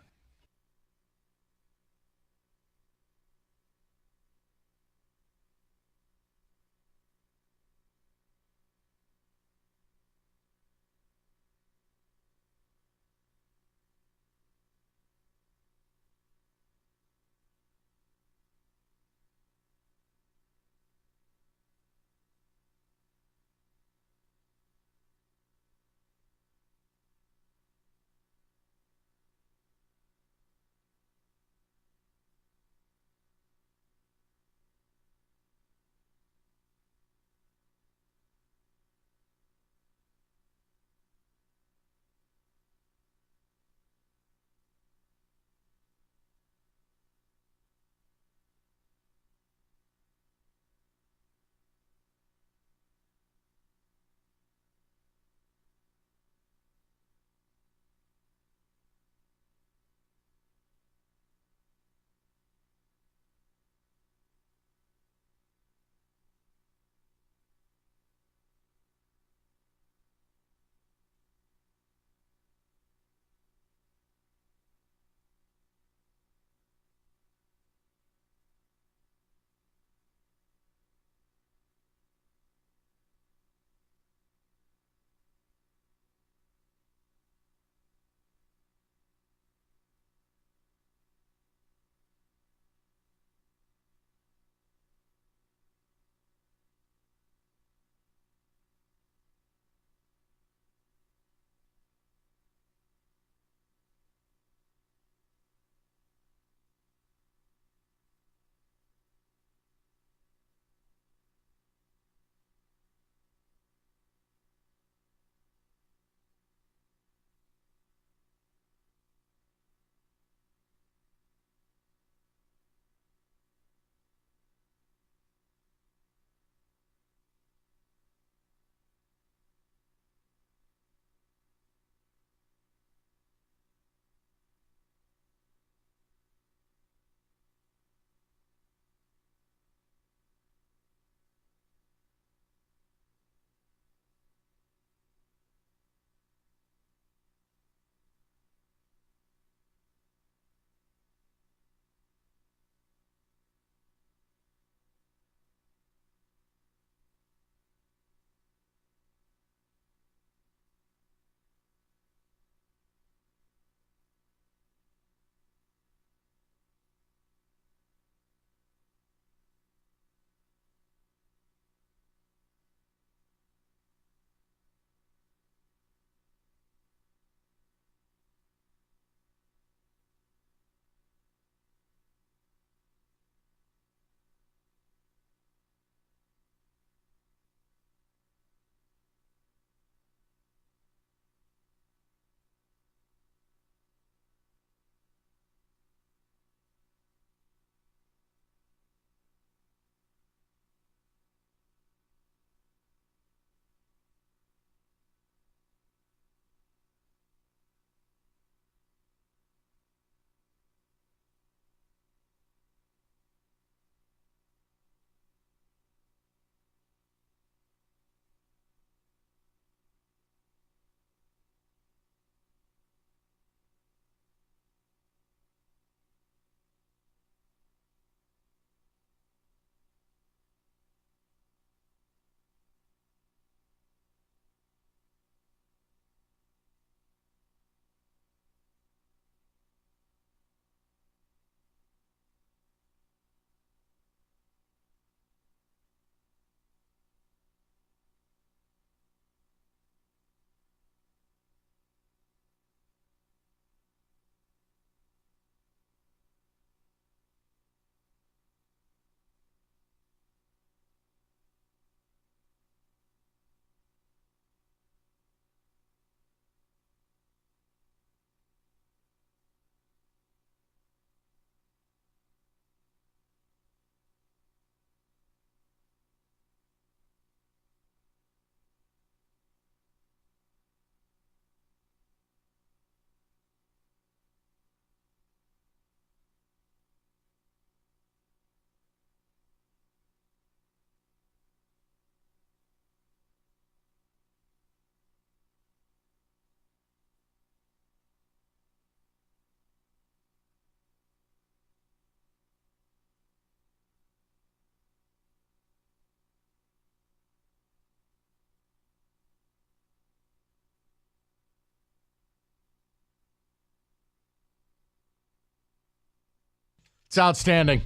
It's outstanding.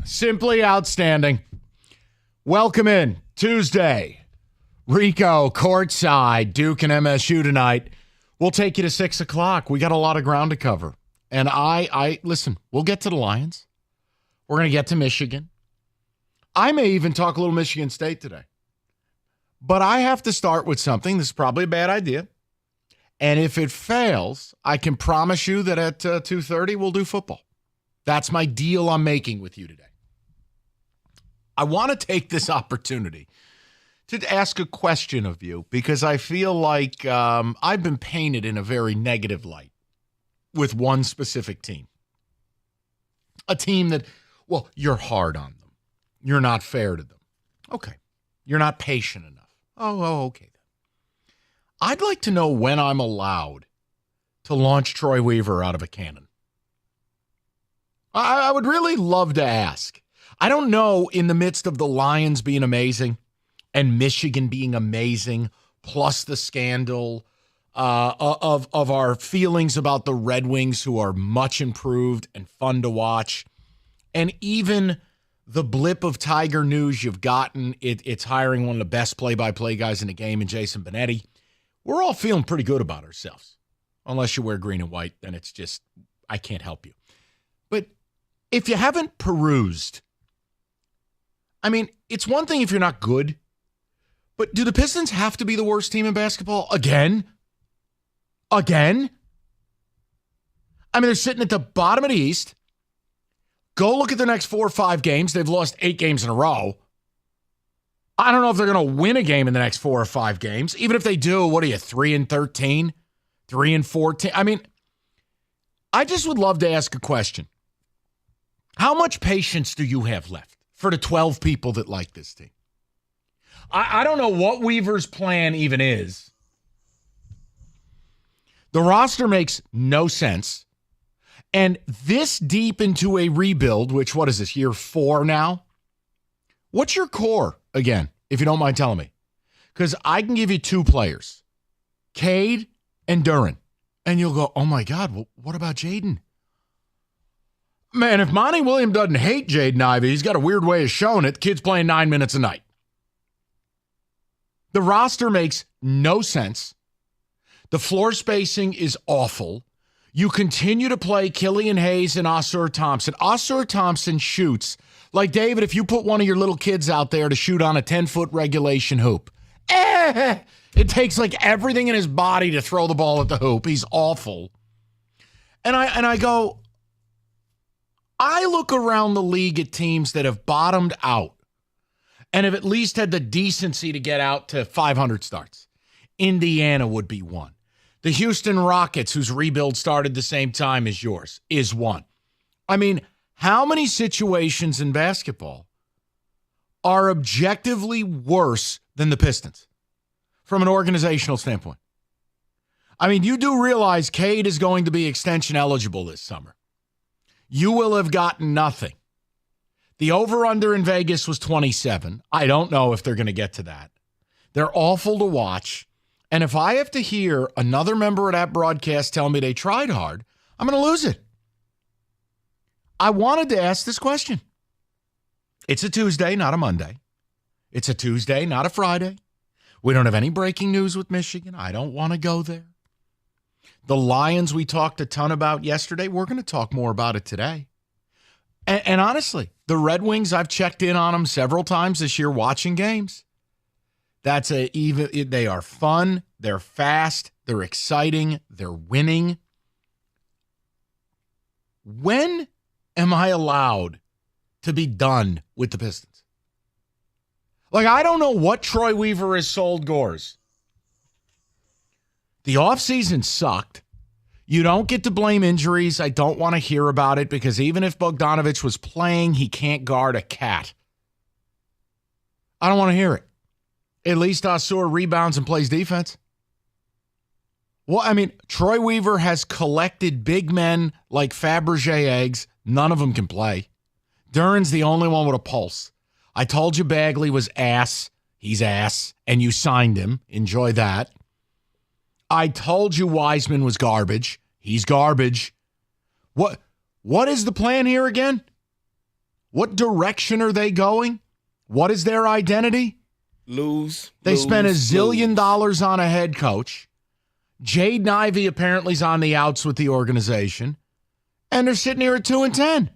Simply outstanding. Welcome in. Tuesday. Rico, courtside, Duke and MSU tonight. We'll take you to 6 o'clock. We got a lot of ground to cover. And I listen, we'll get to the Lions. We're going to get to Michigan. I may even talk a little Michigan State today. But I have to start with something. This is probably a bad idea. And if it fails, I can promise you that at 2:30 we'll do football. That's my deal I'm making with you today. I want to take this opportunity to ask a question of you because I feel like I've been painted in a very negative light with one specific team. A team that, well, you're hard on them. You're not fair to them. Okay. You're not patient enough. Oh, okay then. I'd like to know when I'm allowed to launch Troy Weaver out of a cannon. I would really love to ask. I don't know, in the midst of the Lions being amazing and Michigan being amazing, plus the scandal of our feelings about the Red Wings, who are much improved and fun to watch, and even the blip of Tiger news you've gotten, it's hiring one of the best play-by-play guys in the game in Jason Benetti. We're all feeling pretty good about ourselves. Unless you wear green and white, then it's just, I can't help you. But if you haven't perused, I mean, it's one thing if you're not good, but do the Pistons have to be the worst team in basketball again? Again? I mean, they're sitting at the bottom of the East. Go look at the next 4 or 5 games. They've lost 8 games in a row. I don't know if they're going to win a game in the next 4 or 5 games. Even if they do, what are you, 3-13? 3-14? I mean, I just would love to ask a question. How much patience do you have left for the 12 people that like this team? I don't know what Weaver's plan even is. The roster makes no sense. And this deep into a rebuild, which, what is this, year 4 now? What's your core, again, if you don't mind telling me? Because I can give you 2 players, Cade and Duren. And you'll go, oh my God, well, what about Jaden? Man, if Monty Williams doesn't hate Jaden Ivey, he's got a weird way of showing it. The kid's playing 9 minutes a night. The roster makes no sense. The floor spacing is awful. You continue to play Killian Hayes and Ausar Thompson. Ausar Thompson shoots like, David, if you put one of your little kids out there to shoot on a 10-foot regulation hoop, it takes like everything in his body to throw the ball at the hoop. He's awful. And I go, I look around the league at teams that have bottomed out and have at least had the decency to get out to 500 starts. Indiana would be one. The Houston Rockets, whose rebuild started the same time as yours, is one. I mean, how many situations in basketball are objectively worse than the Pistons from an organizational standpoint? I mean, you do realize Cade is going to be extension eligible this summer. You will have gotten nothing. The over-under in Vegas was 27. I don't know if they're going to get to that. They're awful to watch. And if I have to hear another member of that broadcast tell me they tried hard, I'm going to lose it. I wanted to ask this question. It's a Tuesday, not a Monday. It's a Tuesday, not a Friday. We don't have any breaking news with Michigan. I don't want to go there. The Lions we talked a ton about yesterday, we're going to talk more about it today. And honestly, the Red Wings, I've checked in on them several times this year watching games. They are fun, they're fast, they're exciting, they're winning. When am I allowed to be done with the Pistons? Like, I don't know what Troy Weaver has sold Gores. The offseason sucked. You don't get to blame injuries. I don't want to hear about it because even if Bogdanovich was playing, he can't guard a cat. I don't want to hear it. At least Ausar rebounds and plays defense. Well, I mean, Troy Weaver has collected big men like Fabergé eggs. None of them can play. Duren's the only one with a pulse. I told you Bagley was ass. He's ass. And you signed him. Enjoy that. I told you Wiseman was garbage. He's garbage. What What is the plan here again? What direction are they going? What is their identity? They spent $1 zillion on a head coach. Jaden Ivey apparently is on the outs with the organization. And they're sitting here at 2-10.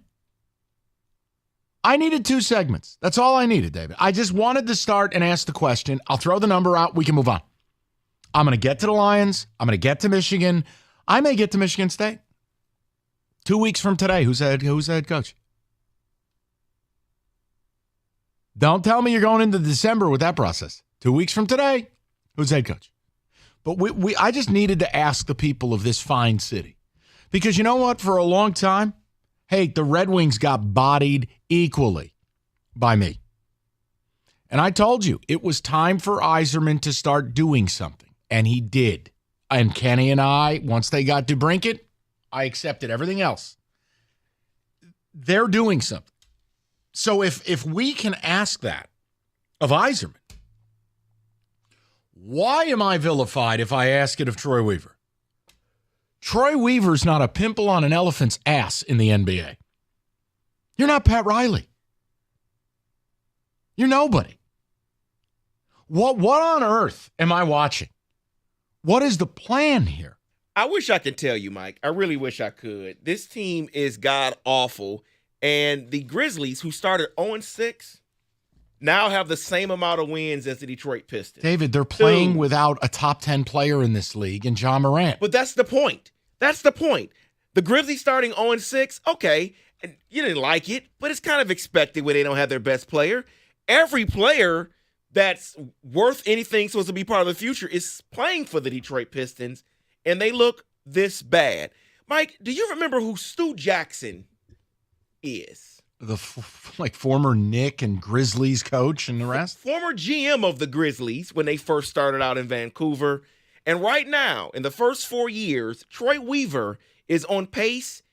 I needed 2 segments. That's all I needed, David. I just wanted to start and ask the question. I'll throw the number out. We can move on. I'm going to get to the Lions. I'm going to get to Michigan. I may get to Michigan State. 2 weeks from today, who's the head coach? Don't tell me you're going into December with that process. 2 weeks from today, who's the head coach? But I just needed to ask the people of this fine city. Because you know what? For a long time, hey, the Red Wings got bodied equally by me. And I told you, it was time for Yzerman to start doing something. And he did. And Kenny and I, once they got DeBrincat, I accepted everything else. They're doing something. So if we can ask that of Yzerman, why am I vilified if I ask it of Troy Weaver? Troy Weaver's not a pimple on an elephant's ass in the NBA. You're not Pat Riley. You're nobody. What on earth am I watching? What is the plan here? I wish I could tell you, Mike. I really wish I could. This team is god-awful, and the Grizzlies, who started 0-6, now have the same amount of wins as the Detroit Pistons. David, they're playing without a top 10 player in this league and John Morant. But that's the point. That's the point. The Grizzlies starting 0-6, okay, and you didn't like it, but it's kind of expected when they don't have their best player. Every player that's worth anything supposed to be part of the future is playing for the Detroit Pistons, and they look this bad. Mike, do you remember who Stu Jackson is? The former Knick and Grizzlies coach and the rest? Former GM of the Grizzlies when they first started out in Vancouver. And right now, in the first 4 years, Troy Weaver is on pace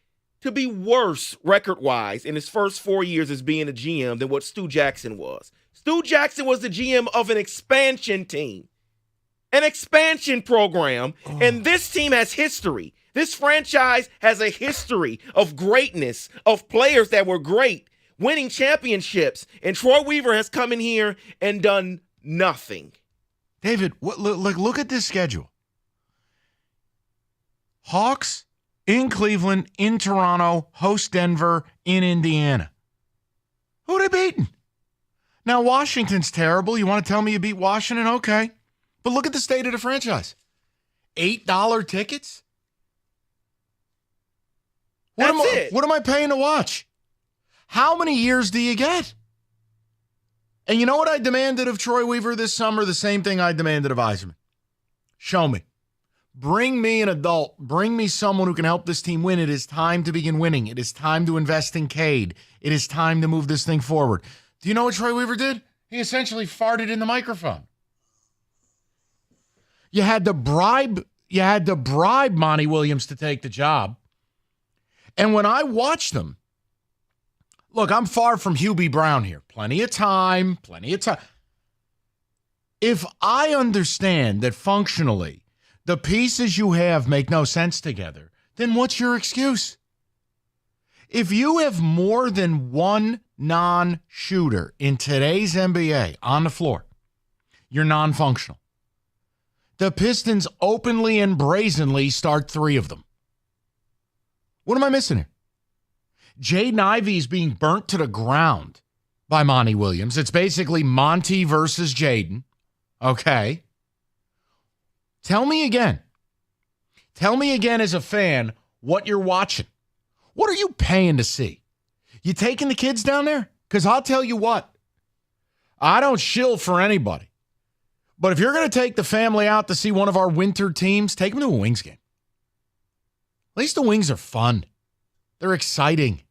to be worse record-wise in his first 4 years as being a GM than what Stu Jackson was. Stu Jackson was the GM of an expansion team, an expansion program, and this team has history. This franchise has a history of greatness, of players that were great, winning championships, and Troy Weaver has come in here and done nothing. David, look at this schedule. Hawks in Cleveland, in Toronto, host Denver, in Indiana. Who are they beating? Now, Washington's terrible. You want to tell me you beat Washington? Okay. But look at the state of the franchise. $8 tickets? What am I paying to watch? How many years do you get? And you know what I demanded of Troy Weaver this summer? The same thing I demanded of Yzerman. Show me. Bring me an adult. Bring me someone who can help this team win. It is time to begin winning. It is time to invest in Cade. It is time to move this thing forward. Do you know what Troy Weaver did? He essentially farted in the microphone. You had to bribe Monty Williams to take the job. And when I watch them, look, I'm far from Hugh B. Brown here. Plenty of time. If I understand that functionally the pieces you have make no sense together, then what's your excuse? If you have more than one non-shooter in today's NBA on the floor, you're non-functional. The Pistons openly and brazenly start 3 of them. What am I missing here? Jaden Ivey is being burnt to the ground by Monty Williams. It's basically Monty versus Jaden. Okay. Tell me again as a fan what you're watching. What are you paying to see? You taking the kids down there? Because I'll tell you what, I don't shill for anybody. But if you're going to take the family out to see one of our winter teams, take them to a Wings game. At least the Wings are fun. They're exciting.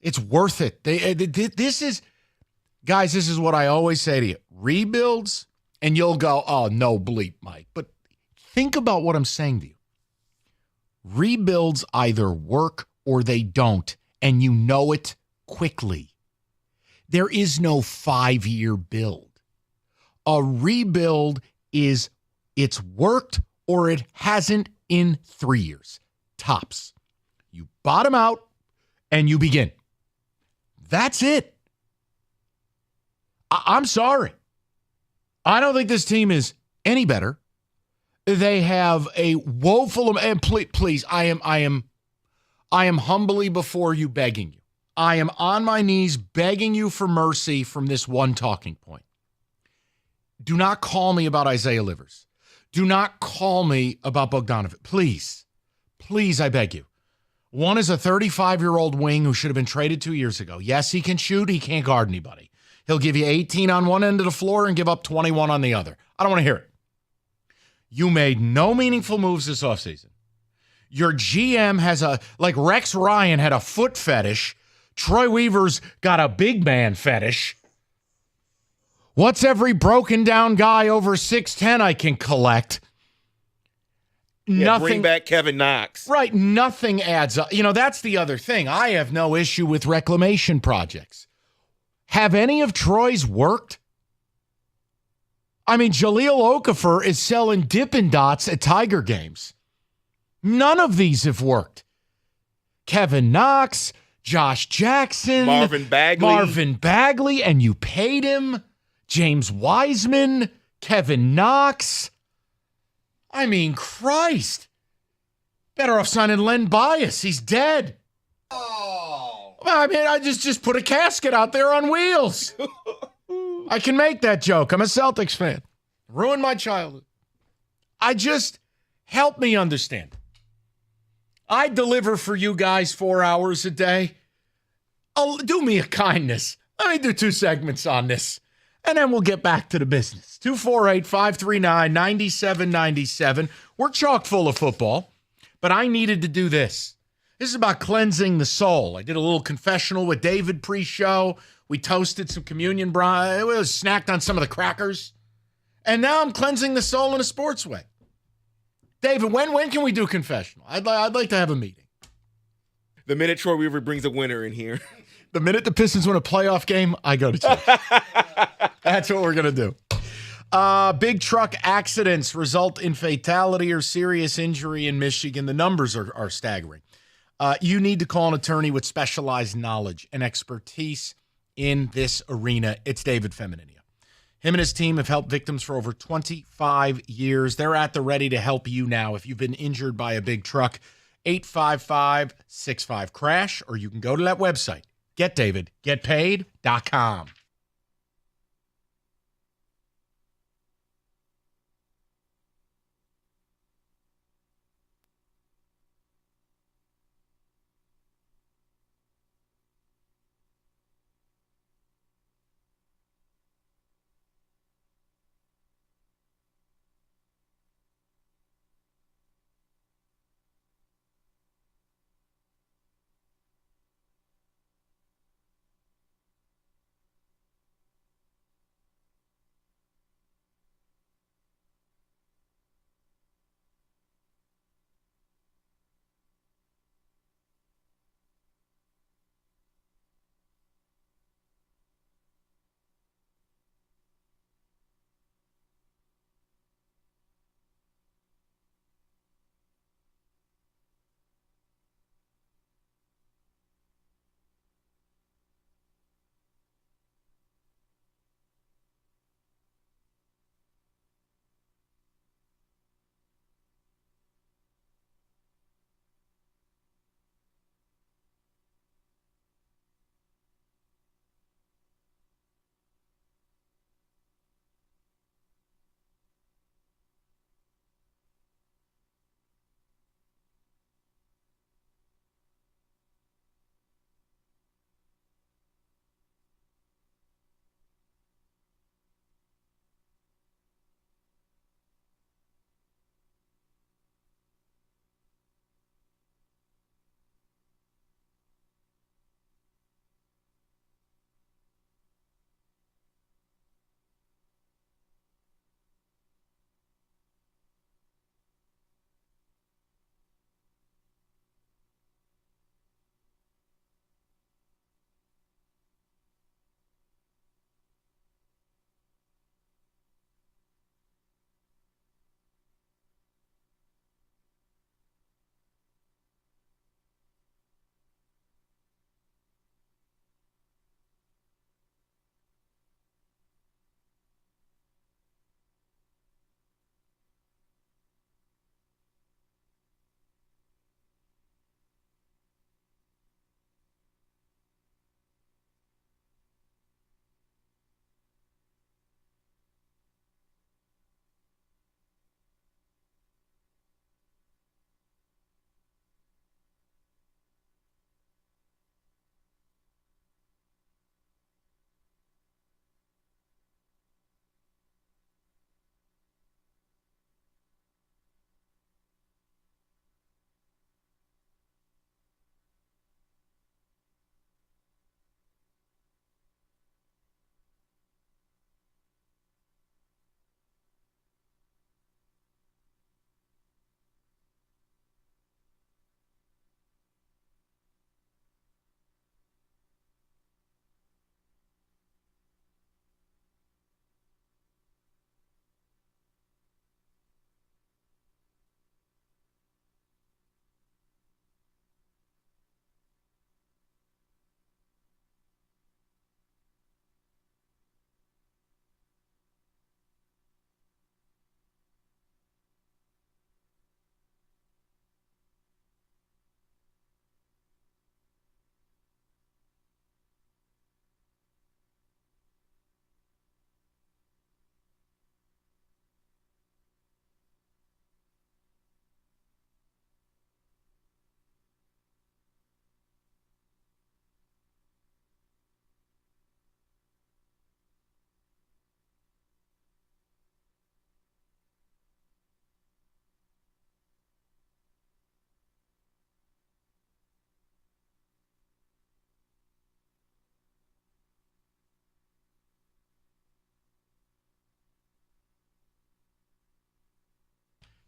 It's worth it. This is what I always say to you. Rebuilds, and you'll go, oh, no bleep, Mike. But think about what I'm saying to you. Rebuilds either work or they don't, and you know it quickly. There is no 5-year build. A rebuild is it's worked or it hasn't in 3 years. Tops. You bottom out and you begin. That's it. I'm sorry. I don't think this team is any better. They have a woeful, and please, I am humbly before you begging you. I am on my knees begging you for mercy from this one talking point. Do not call me about Isaiah Livers. Do not call me about Bogdanovic. Please, please, I beg you. One is a 35-year-old wing who should have been traded 2 years ago. Yes, he can shoot. He can't guard anybody. He'll give you 18 on one end of the floor and give up 21 on the other. I don't want to hear it. You made no meaningful moves this offseason. Your GM has like Rex Ryan had a foot fetish. Troy Weaver's got a big man fetish. What's every broken down guy over 6'10" I can collect? Nothing. Bring back Kevin Knox. Right. Nothing adds up. That's the other thing. I have no issue with reclamation projects. Have any of Troy's worked? I mean, Jahlil Okafor is selling Dippin' Dots at Tiger games. None of these have worked. Kevin Knox, Josh Jackson, Marvin Bagley, and you paid him. James Wiseman, Kevin Knox. I mean, Christ. Better off signing Len Bias. He's dead. Oh. I mean, I just put a casket out there on wheels. I can make that joke. I'm a Celtics fan. Ruined my childhood. Help me understand. I deliver for you guys 4 hours a day. Do me a kindness. Let me do 2 segments on this, and then we'll get back to the business. 248-539-9797. We're chock full of football, but I needed to do this. This is about cleansing the soul. I did a little confessional with David pre-show. We toasted some communion bread. We snacked on some of the crackers. And now I'm cleansing the soul in a sports way. David, when can we do confessional? I'd like to have a meeting. The minute Troy Weaver brings a winner in here. The minute the Pistons win a playoff game, I go to church. That's what we're going to do. Big truck accidents result in fatality or serious injury in Michigan. The numbers are staggering. You need to call an attorney with specialized knowledge and expertise in this arena. It's David Femininia. Him and his team have helped victims for over 25 years. They're at the ready to help you now. If you've been injured by a big truck, 855-65-CRASH, or you can go to that website, getdavidgetpaid.com.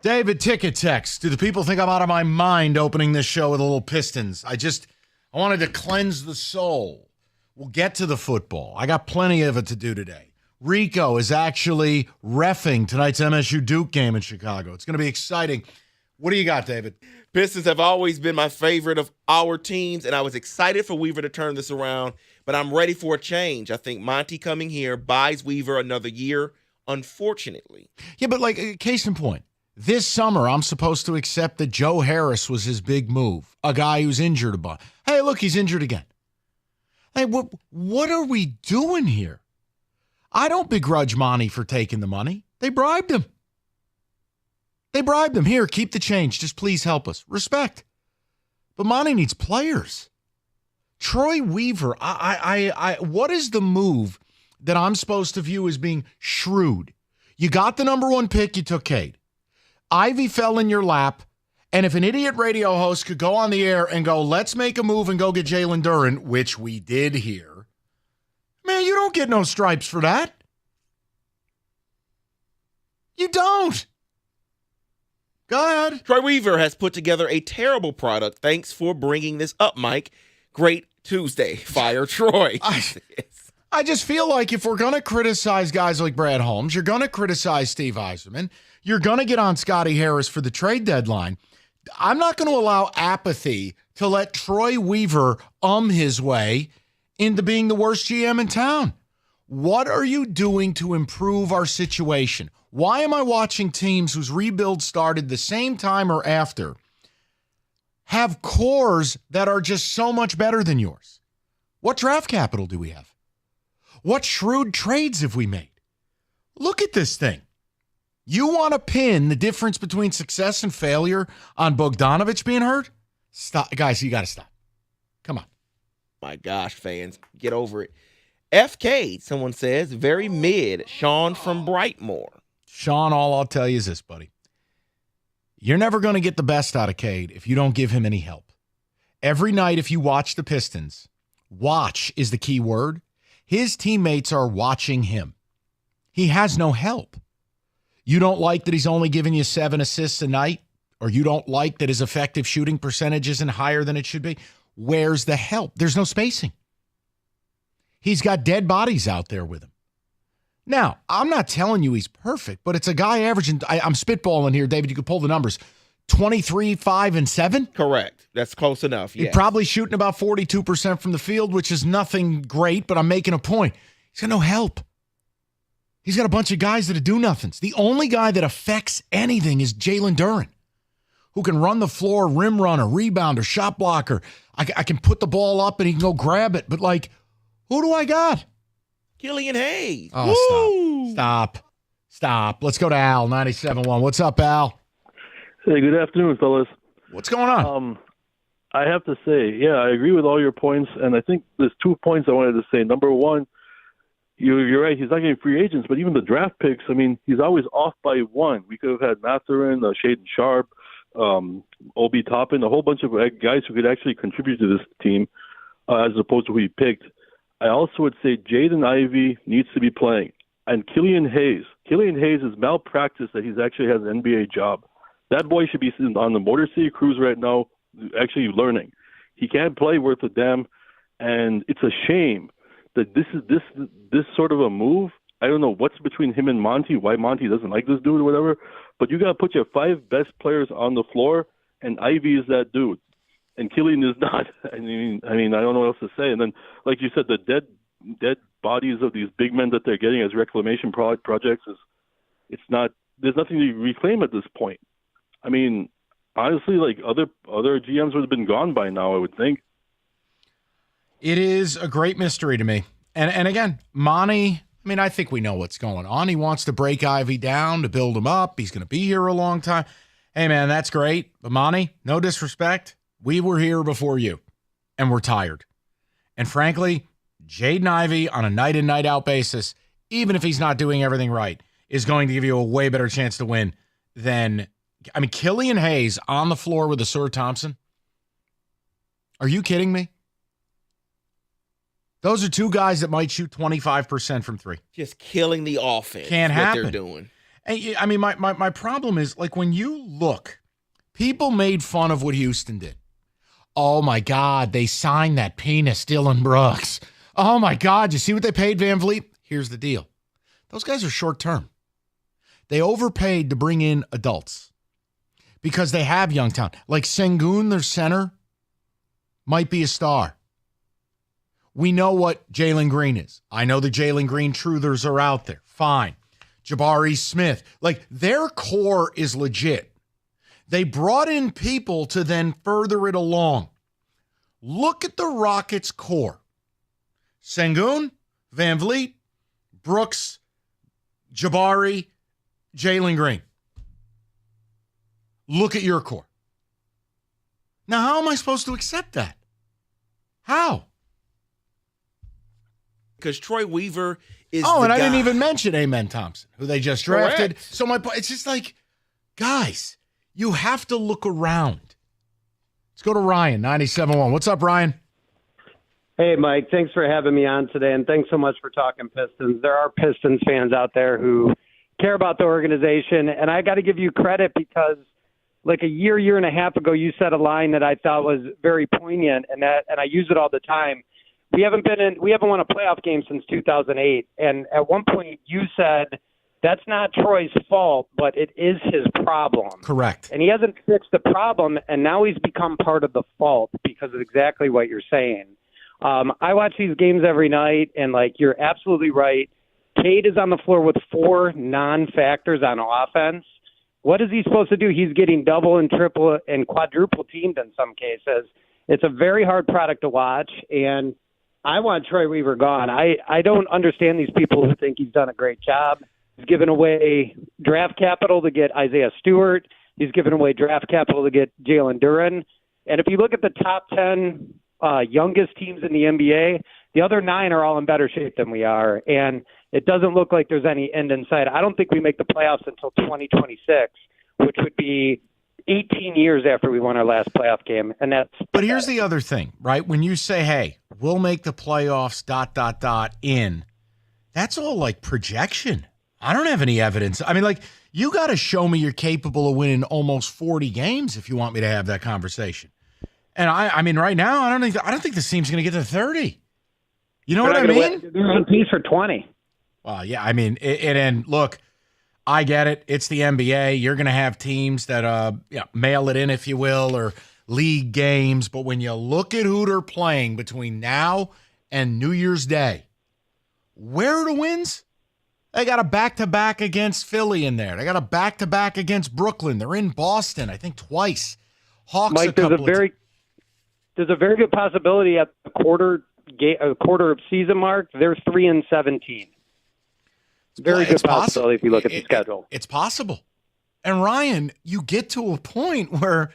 David, ticket text. Do the people think I'm out of my mind opening this show with a little Pistons? I wanted to cleanse the soul. We'll get to the football. I got plenty of it to do today. Rico is actually reffing tonight's MSU Duke game in Chicago. It's going to be exciting. What do you got, David? Pistons have always been my favorite of our teams, and I was excited for Weaver to turn this around, but I'm ready for a change. I think Monty coming here buys Weaver another year, unfortunately. Yeah, but like, case in point, this summer I'm supposed to accept that Joe Harris was his big move, a guy who's injured a bunch. Hey, look, he's injured again. Hey, what are we doing here? I don't begrudge Monty for taking the money. They bribed him. Here, keep the change. Just please help us. Respect. But Monty needs players. Troy Weaver, what is the move that I'm supposed to view as being shrewd? You got the number 1 pick, you took Cade. Ivy fell in your lap, and if an idiot radio host could go on the air and go, let's make a move and go get Jalen Duren, which we did here, man, you don't get no stripes for that. You don't. Go ahead. Troy Weaver has put together a terrible product. Thanks for bringing this up, Mike. Great Tuesday. Fire Troy. I just feel like if we're going to criticize guys like Brad Holmes, you're going to criticize Steve Yzerman, you're going to get on Scotty Harris for the trade deadline. I'm not going to allow apathy to let Troy Weaver his way into being the worst GM in town. What are you doing to improve our situation? Why am I watching teams whose rebuild started the same time or after have cores that are just so much better than yours? What draft capital do we have? What shrewd trades have we made? Look at this thing. You want to pin the difference between success and failure on Bogdanovich being hurt? Stop. Guys, you got to stop. Come on. My gosh, fans, get over it. FK, someone says, very mid. Sean from Brightmoor. Sean, all I'll tell you is this, buddy. You're never going to get the best out of Cade if you don't give him any help. Every night, if you watch the Pistons, watch is the key word. His teammates are watching him. He has no help. You don't like that he's only giving you 7 assists a night, or you don't like that his effective shooting percentage isn't higher than it should be. Where's the help? There's no spacing. He's got dead bodies out there with him. Now, I'm not telling you he's perfect, but it's a guy averaging, I'm spitballing here, David, you could pull the numbers, 23, 5, and 7? Correct. That's close enough, yes. He's probably shooting about 42% from the field, which is nothing great, but I'm making a point. He's got no help. He's got a bunch of guys that do nothings. The only guy that affects anything is Jalen Duren, who can run the floor, rim runner, rebounder, shot blocker. I can put the ball up and he can go grab it, but like, who do I got? Killian Hayes. Oh, stop. Let's go to Al, 97.1. What's up, Al? Hey, good afternoon, fellas. What's going on? I have to say, yeah, I agree with all your points, and I think there's 2 points I wanted to say. Number one, you're right, he's not getting free agents, but even the draft picks, I mean, he's always off by 1. We could have had Mathurin, Shaden Sharp, Obi Toppin, a whole bunch of guys who could actually contribute to this team as opposed to who he picked. I also would say Jaden Ivey needs to be playing. And Killian Hayes is malpractice that he's actually has an NBA job. That boy should be sitting on the Motor City Cruise right now actually learning. He can't play worth a damn, and it's a shame that this sort of a move. I don't know what's between him and Monty, why Monty doesn't like this dude or whatever, but you got to put your 5 best players on the floor, and Ivy is that dude. And Killian is not. I mean, I don't know what else to say. And then, like you said, the dead bodies of these big men that they're getting as reclamation projects there's nothing to reclaim at this point. I mean, honestly, like other GMs would have been gone by now, I would think. It is a great mystery to me. And again, Monty, I mean, I think we know what's going on. He wants to break Ivy down, to build him up. He's going to be here a long time. Hey, man, that's great. But Monty, no disrespect. We were here before you, and we're tired. And frankly, Jaden Ivey on a night in, night out basis, even if he's not doing everything right, is going to give you a way better chance to win than, Killian Hayes on the floor with Asur Thompson. Are you kidding me? Those are 2 guys that might shoot 25% from 3. Just killing the offense. Can't happen. What they're doing. And I mean, my problem is, like, when you look, people made fun of what Houston did. Oh, my God, they signed that penis, Dylan Brooks. Oh, my God, you see what they paid Van Vliet? Here's the deal. Those guys are short-term. They overpaid to bring in adults because they have young talent. Like Sengun, their center, might be a star. We know what Jalen Green is. I know the Jalen Green truthers are out there. Fine. Jabari Smith. Like, their core is legit. They brought in people to then further it along. Look at the Rockets' core. Sengun, Van Vliet, Brooks, Jabari, Jalen Green. Look at your core. Now, how am I supposed to accept that? How? Because Troy Weaver is and I guy. didn't even mention Amen Thompson, who they just drafted. Correct. So it's just like, guys, you have to look around. Let's go to Ryan, 97.1. What's up, Ryan? Hey, Mike. Thanks for having me on today, and thanks so much for talking Pistons. There are Pistons fans out there who care about the organization, and I got to give you credit because, like a year and a half ago, you said a line that I thought was very poignant, and I use it all the time. We haven't won a playoff game since 2008, and at one point you said that's not Troy's fault, but it is his problem. Correct. And he hasn't fixed the problem, and now he's become part of the fault because of exactly what you're saying. I watch these games every night, and, like, you're absolutely right. Cade is on the floor with 4 non-factors on offense. What is he supposed to do? He's getting double and triple and quadruple teamed in some cases. It's a very hard product to watch, and I want Troy Weaver gone. I don't understand these people who think he's done a great job. He's given away draft capital to get Isaiah Stewart. He's given away draft capital to get Jalen Duren. And if you look at the top 10 youngest teams in the NBA, the other 9 are all in better shape than we are. And it doesn't look like there's any end in sight. I don't think we make the playoffs until 2026, which would be 18 years after we won our last playoff game. And that's. But here's the other thing, right? When you say, hey, we'll make the playoffs, ... that's all like projection. I don't have any evidence. I mean, like, you got to show me you're capable of winning almost 40 games if you want me to have that conversation. And I mean, right now, I don't think this team's going to get to 30. You know what I mean? They're on pace for 20. Well, yeah. I mean, and look, I get it. It's the NBA. You're going to have teams that mail it in, if you will, or league games. But when you look at who they're playing between now and New Year's Day, where are the wins? They got a back-to-back against Philly in there. They got a back-to-back against Brooklyn. They're in Boston, I think, twice. Hawks Mike, there's a very good possibility at the quarter of season mark. They're 3-17. Very good possibility if you look at the schedule. It's possible. And Ryan, you get to a point where,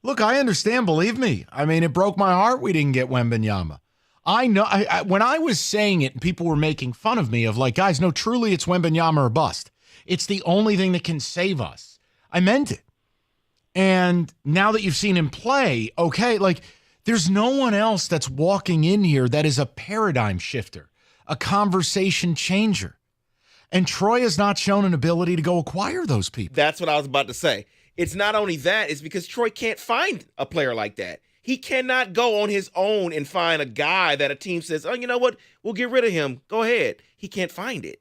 look, I understand. Believe me. I mean, it broke my heart we didn't get Wembanyama. I know. When I was saying it, and people were making fun of me of like, guys, no, truly, it's Wembanyama or bust. It's the only thing that can save us. I meant it. And now that you've seen him play, okay, like, there's no one else that's walking in here that is a paradigm shifter, a conversation changer. And Troy has not shown an ability to go acquire those people. That's what I was about to say. It's not only that, it's because Troy can't find a player like that. He cannot go on his own and find a guy that a team says, oh, you know what? We'll get rid of him. Go ahead. He can't find it.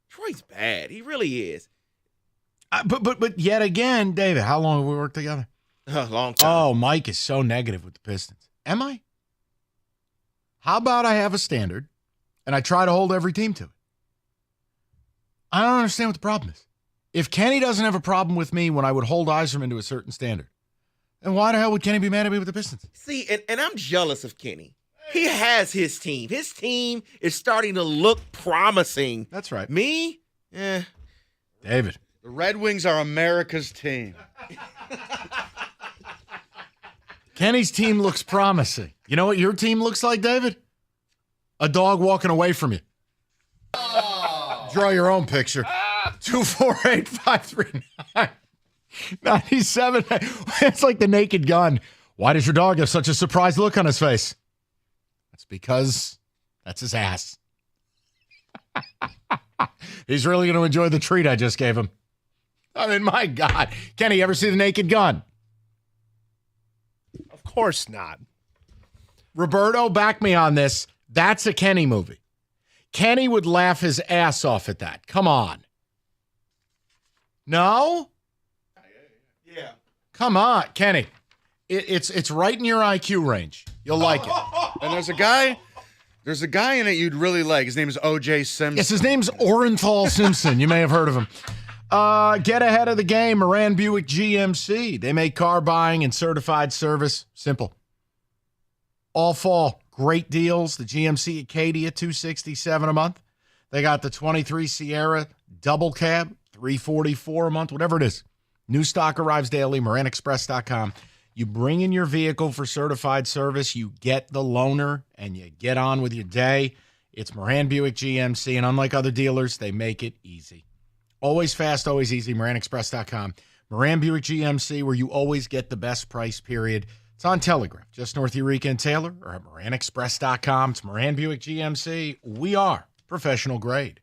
Troy's bad. He really is. But yet again, David, how long have we worked together? A long time. Oh, Mike is so negative with the Pistons. Am I? How about I have a standard and I try to hold every team to it? I don't understand what the problem is. If Kenny doesn't have a problem with me when I would hold Yzerman to a certain standard, then why the hell would Kenny be mad at me with the Pistons? See, and I'm jealous of Kenny. He has his team. His team is starting to look promising. That's right. Me? David. The Red Wings are America's team. Kenny's team looks promising. You know what your team looks like, David? A dog walking away from you. Draw your own picture. 248-539. 97. It's like the Naked Gun. Why does your dog have such a surprised look on his face? That's because that's his ass. He's really going to enjoy the treat I just gave him. I mean, my God. Kenny, you ever see The Naked Gun? Of course not. Roberto, back me on this. That's a Kenny movie. Kenny would laugh his ass off at that. Come on. No? Yeah. Come on, Kenny. It's right in your IQ range. You'll like it. And there's a guy in it you'd really like. His name is O.J. Simpson. Yes, his name's Orenthal Simpson. You may have heard of him. Get ahead of the game. Moran Buick GMC. They make car buying and certified service simple. All fall. Great deals. The GMC Acadia, $267 a month. They got the 23 Sierra double cab, $344 a month, whatever it is. New stock arrives daily, MoranExpress.com. You bring in your vehicle for certified service, you get the loaner, and you get on with your day. It's Moran Buick GMC, and unlike other dealers, they make it easy. Always fast, always easy, MoranExpress.com. Moran Buick GMC, where you always get the best price, period. It's on Telegraph, just north of Eureka and Taylor, or at MoranExpress.com. It's Moran Buick GMC. We are professional grade.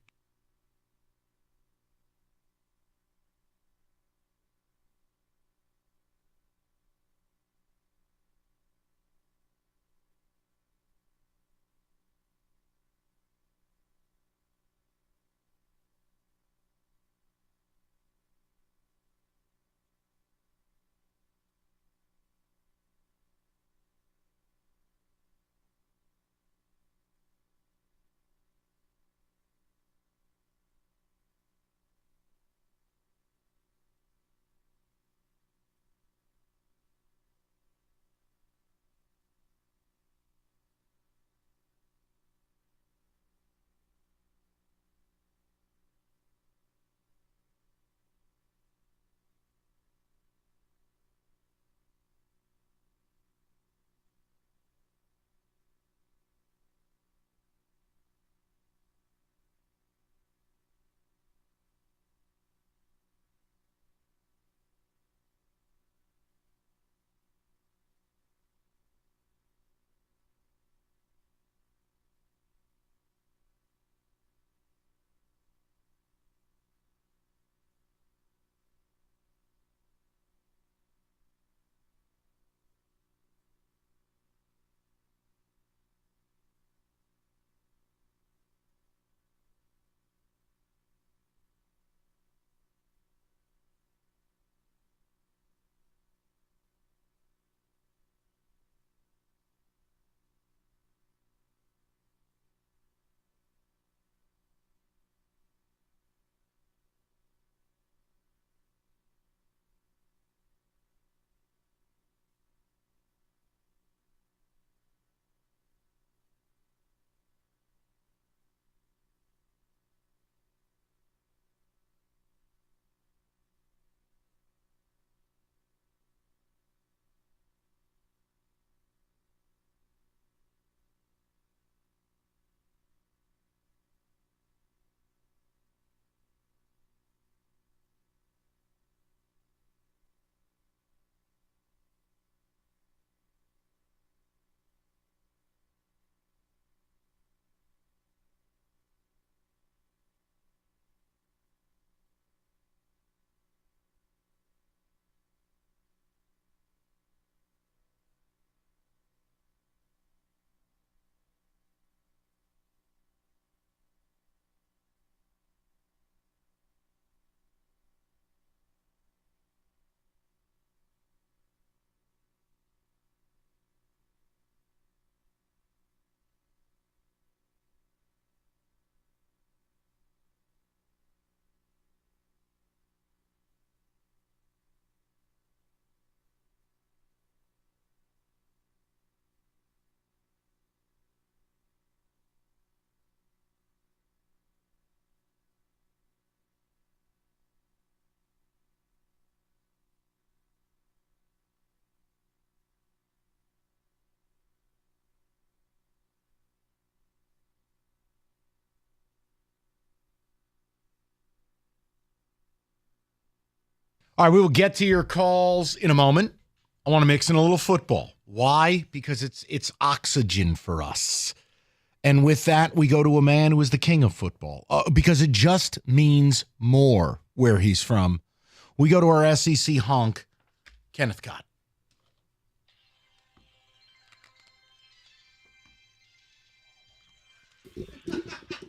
All right, we will get to your calls in a moment. I want to mix in a little football. Why? Because it's oxygen for us. And with that, we go to a man who is the king of football because it just means more where he's from. we go to our SEC honk, Kenneth Gott.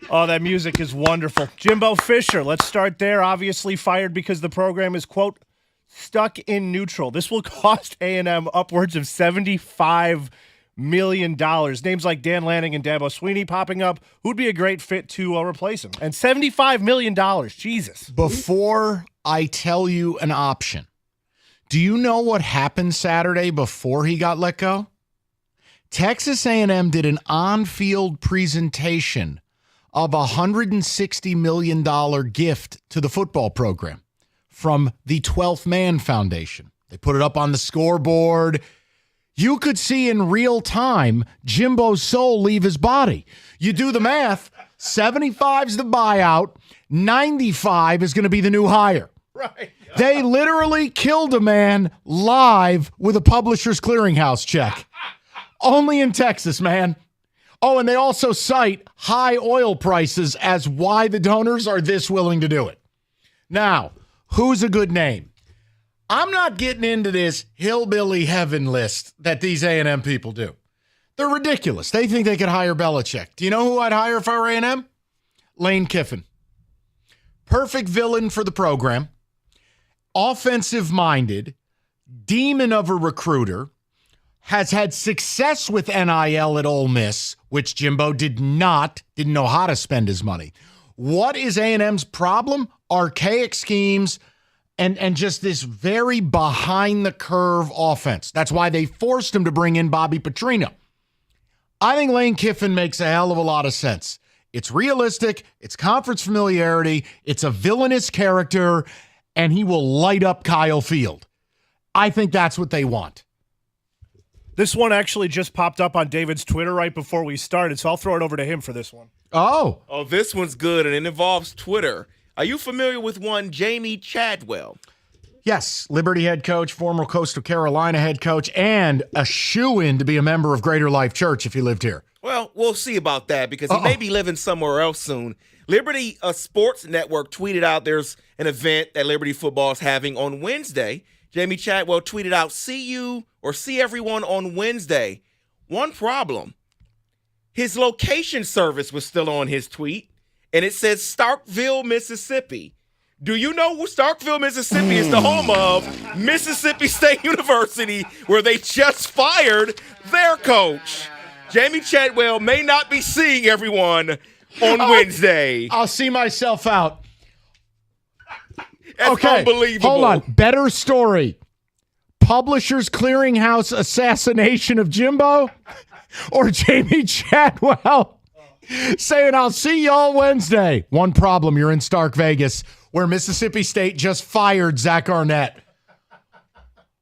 Oh, that music is wonderful. Jimbo Fisher, let's start there. Obviously fired because the program is, quote, stuck in neutral. This will cost A&M upwards of $75 million. Names like Dan Lanning and Dabo Sweeney popping up. Who'd be a great fit to replace him? And $75 million. Jesus. Before I tell you an option, do you know what happened Saturday before he got let go? Texas A&M did an on-field presentation of a $160 million gift to the football program from the 12th Man Foundation. They put it up on the scoreboard. You could see in real time Jimbo's soul leave his body. You do the math, 75's the buyout, 95 is going to be the new hire. Right. They literally killed a man live with a Publishers Clearinghouse check. Only in Texas, man. Oh, and they also cite high oil prices as why the donors are this willing to do it. Now, who's a good name? I'm not getting into this hillbilly heaven list that these A&M people do. They're ridiculous. They think they could hire Belichick. Do you know who I'd hire if I were A&M? Lane Kiffin. Perfect villain for the program. Offensive-minded. Demon of a recruiter. Has had success with NIL at Ole Miss, which Jimbo didn't know how to spend his money. What is A&M's problem? Archaic schemes and just this very behind-the-curve offense. That's why they forced him to bring in Bobby Petrino. I think Lane Kiffin makes a hell of a lot of sense. It's realistic, it's conference familiarity, it's a villainous character, and he will light up Kyle Field. I think that's what they want. This one actually just popped up on David's Twitter right before we started, so I'll throw it over to him for this one. Oh, this one's good, and it involves Twitter. Are you familiar with one Jamey Chadwell? Yes, Liberty head coach, former Coastal Carolina head coach, and a shoo-in to be a member of Greater Life Church if he lived here. Well, we'll see about that because he may be living somewhere else soon. Liberty Sports Network tweeted out there's an event that Liberty football is having on Wednesday. Jamey Chadwell tweeted out, see everyone on Wednesday. One problem. His location service was still on his tweet, and it says Starkville, Mississippi. Do you know Starkville, Mississippi is the home of Mississippi State University, where they just fired their coach? Jamey Chadwell may not be seeing everyone on Wednesday. I'll see myself out. That's unbelievable. Hold on. Better story. Publishers Clearinghouse assassination of Jimbo or Jamey Chadwell saying, I'll see y'all Wednesday. One problem, you're in Stark Vegas, where Mississippi State just fired Zach Arnett.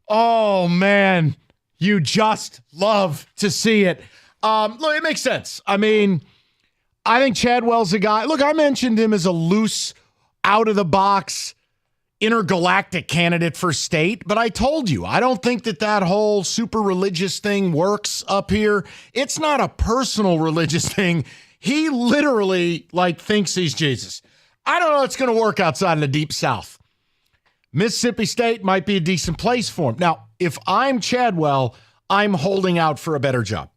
Oh, man. You just love to see it. Look, it makes sense. I mean, I think Chadwell's a guy. Look, I mentioned him as a loose, out-of-the-box, intergalactic candidate for state, but I told you, I don't think that whole super religious thing works up here. It's not a personal religious thing. He literally, thinks he's Jesus. I don't know if it's going to work outside of the Deep South. Mississippi State might be a decent place for him. Now, if I'm Chadwell, I'm holding out for a better job.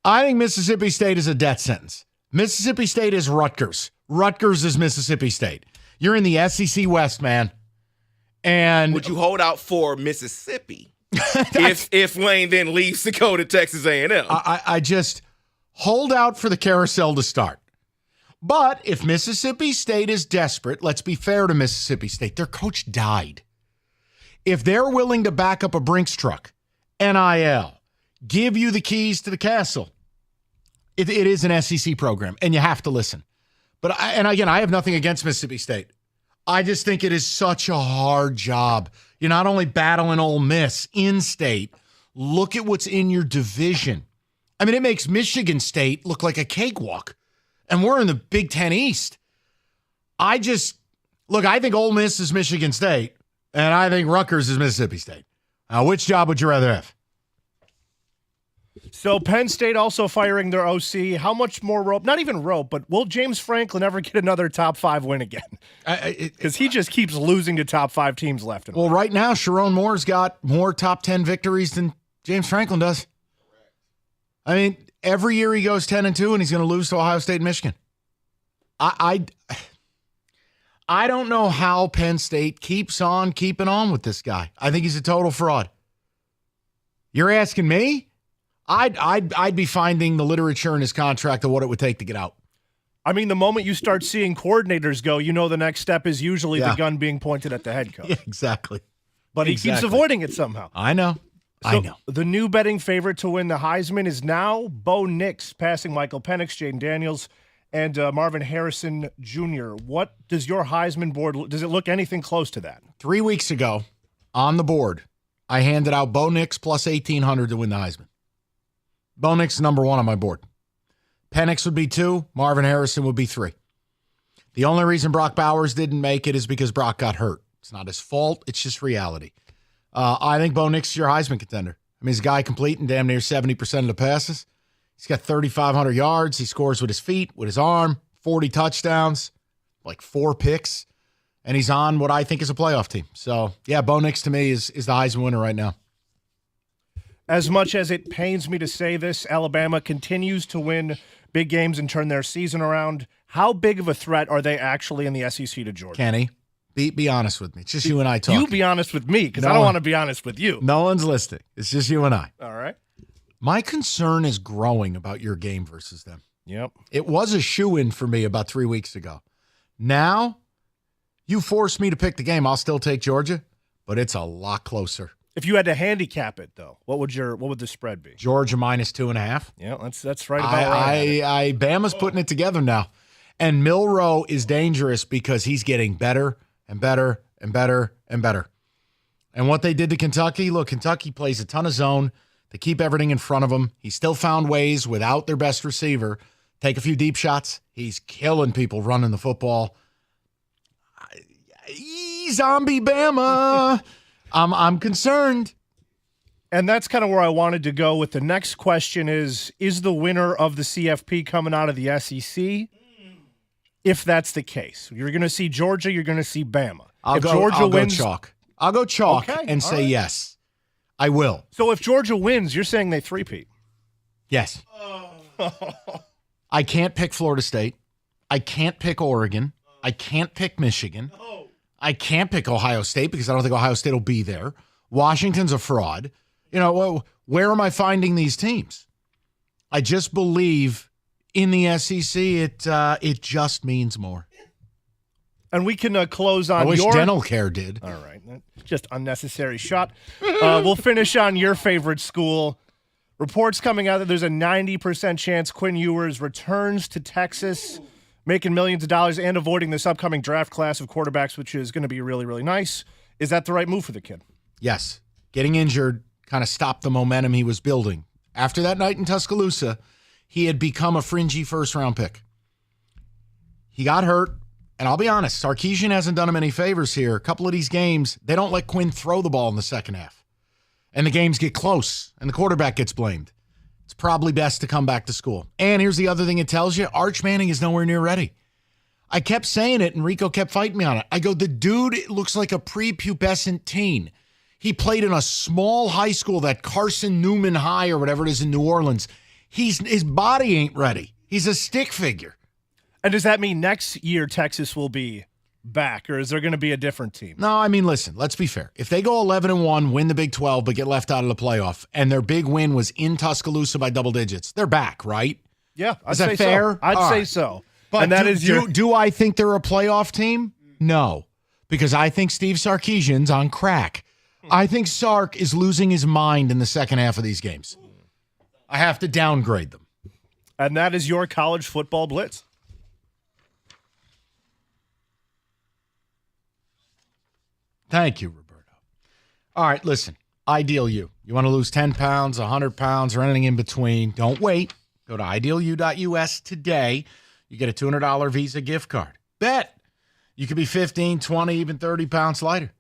I think Mississippi State is a death sentence. Mississippi State is Rutgers. Rutgers is Mississippi State. You're in the SEC West, man. And would you hold out for Mississippi if Lane then leaves to go to Texas A&M? I just hold out for the carousel to start. But if Mississippi State is desperate, let's be fair to Mississippi State. Their coach died. If they're willing to back up a Brinks truck, NIL, give you the keys to the castle, it is an SEC program, and you have to listen. But again, I have nothing against Mississippi State. I just think it is such a hard job. You're not only battling Ole Miss in state, look at what's in your division. I mean, it makes Michigan State look like a cakewalk, and we're in the Big Ten East. I think Ole Miss is Michigan State, and I think Rutgers is Mississippi State. Which job would you rather have? So Penn State also firing their OC. How much more rope? Not even rope, but will James Franklin ever get another top 5 win again? Because he just keeps losing to top 5 teams left and right. Well, right now, Sharon Moore's got more top 10 victories than James Franklin does. I mean, every year he goes 10-2, and he's going to lose to Ohio State and Michigan. I don't know how Penn State keeps on keeping on with this guy. I think he's a total fraud. You're asking me? I'd be finding the literature in his contract of what it would take to get out. I mean, the moment you start seeing coordinators go, you know the next step is usually the gun being pointed at the head coach. Yeah, exactly. But he keeps avoiding it somehow. I know. I know. The new betting favorite to win the Heisman is now Bo Nix, passing Michael Penix, Jaden Daniels, and Marvin Harrison Jr. What does your Heisman board, does it look anything close to that? 3 weeks ago, on the board, I handed out Bo Nix plus 1,800 to win the Heisman. Bo Nix is number 1 on my board. Penix would be 2. Marvin Harrison would be 3. The only reason Brock Bowers didn't make it is because Brock got hurt. It's not his fault. It's just reality. I think Bo Nix is your Heisman contender. I mean, he's a guy completing damn near 70% of the passes. He's got 3,500 yards. He scores with his feet, with his arm, 40 touchdowns, like 4 picks. And he's on what I think is a playoff team. So, yeah, Bo Nix to me is the Heisman winner right now. As much as it pains me to say this, Alabama continues to win big games and turn their season around. How big of a threat are they actually in the SEC to Georgia? Kenny, be honest with me. It's just you and I talking. You be honest with me, because I don't want to be honest with you. No one's listening. It's just you and I. All right. My concern is growing about your game versus them. Yep. It was a shoo-in for me about 3 weeks ago. Now, you force me to pick the game, I'll still take Georgia, but it's a lot closer. If you had to handicap it, though, what would the spread be? Georgia minus 2.5. Yeah, that's right about right. Bama's putting it together now. And Milroe is dangerous because he's getting better and better and better and better. And what they did to Kentucky, look, Kentucky plays a ton of zone. They keep everything in front of them. He still found ways without their best receiver. Take a few deep shots. He's killing people running the football. Zombie Bama. I'm concerned. And that's kind of where I wanted to go with the next question is the winner of the CFP coming out of the SEC? If that's the case. You're going to see Georgia, you're going to see Bama. I'll go chalk. I'll go chalk and say yes. I will. So if Georgia wins, you're saying they three-peat? Yes. I can't pick Florida State. I can't pick Oregon. I can't pick Michigan. I can't pick Ohio State because I don't think Ohio State will be there. Washington's a fraud. You know, where am I finding these teams? I just believe in the SEC, it just means more. And we can close on I wish dental care did. All right. Just unnecessary shot. We'll finish on your favorite school. Reports coming out that there's a 90% chance Quinn Ewers returns to Texas, making millions of dollars and avoiding this upcoming draft class of quarterbacks, which is going to be really, really nice. Is that the right move for the kid? Yes. Getting injured kind of stopped the momentum he was building. After that night in Tuscaloosa, he had become a fringy first-round pick. He got hurt, and I'll be honest, Sarkisian hasn't done him any favors here. A couple of these games, they don't let Quinn throw the ball in the second half. And the games get close, and the quarterback gets blamed. It's probably best to come back to school. And here's the other thing it tells you. Arch Manning is nowhere near ready. I kept saying it, and Rico kept fighting me on it. I go, the dude looks like a prepubescent teen. He played in a small high school, that Carson Newman High or whatever it is in New Orleans. His body ain't ready. He's a stick figure. And does that mean next year Texas will be back, or is there going to be a different team? No, I mean, listen, let's be fair. If they go 11-1, win the Big 12, but get left out of the playoff, and their big win was in Tuscaloosa by double digits, they're back, right? Yeah, Is that fair? So. I'd say so. But and that is do I think they're a playoff team? No, because I think Steve Sarkisian's on crack. I think Sark is losing his mind in the second half of these games. I have to downgrade them. And that is your college football blitz. Thank you, Roberto. All right, listen, Ideal You. You want to lose 10 pounds, 100 pounds, or anything in between, don't wait. Go to idealu.us today. You get a $200 Visa gift card. Bet you could be 15, 20, even 30 pounds lighter.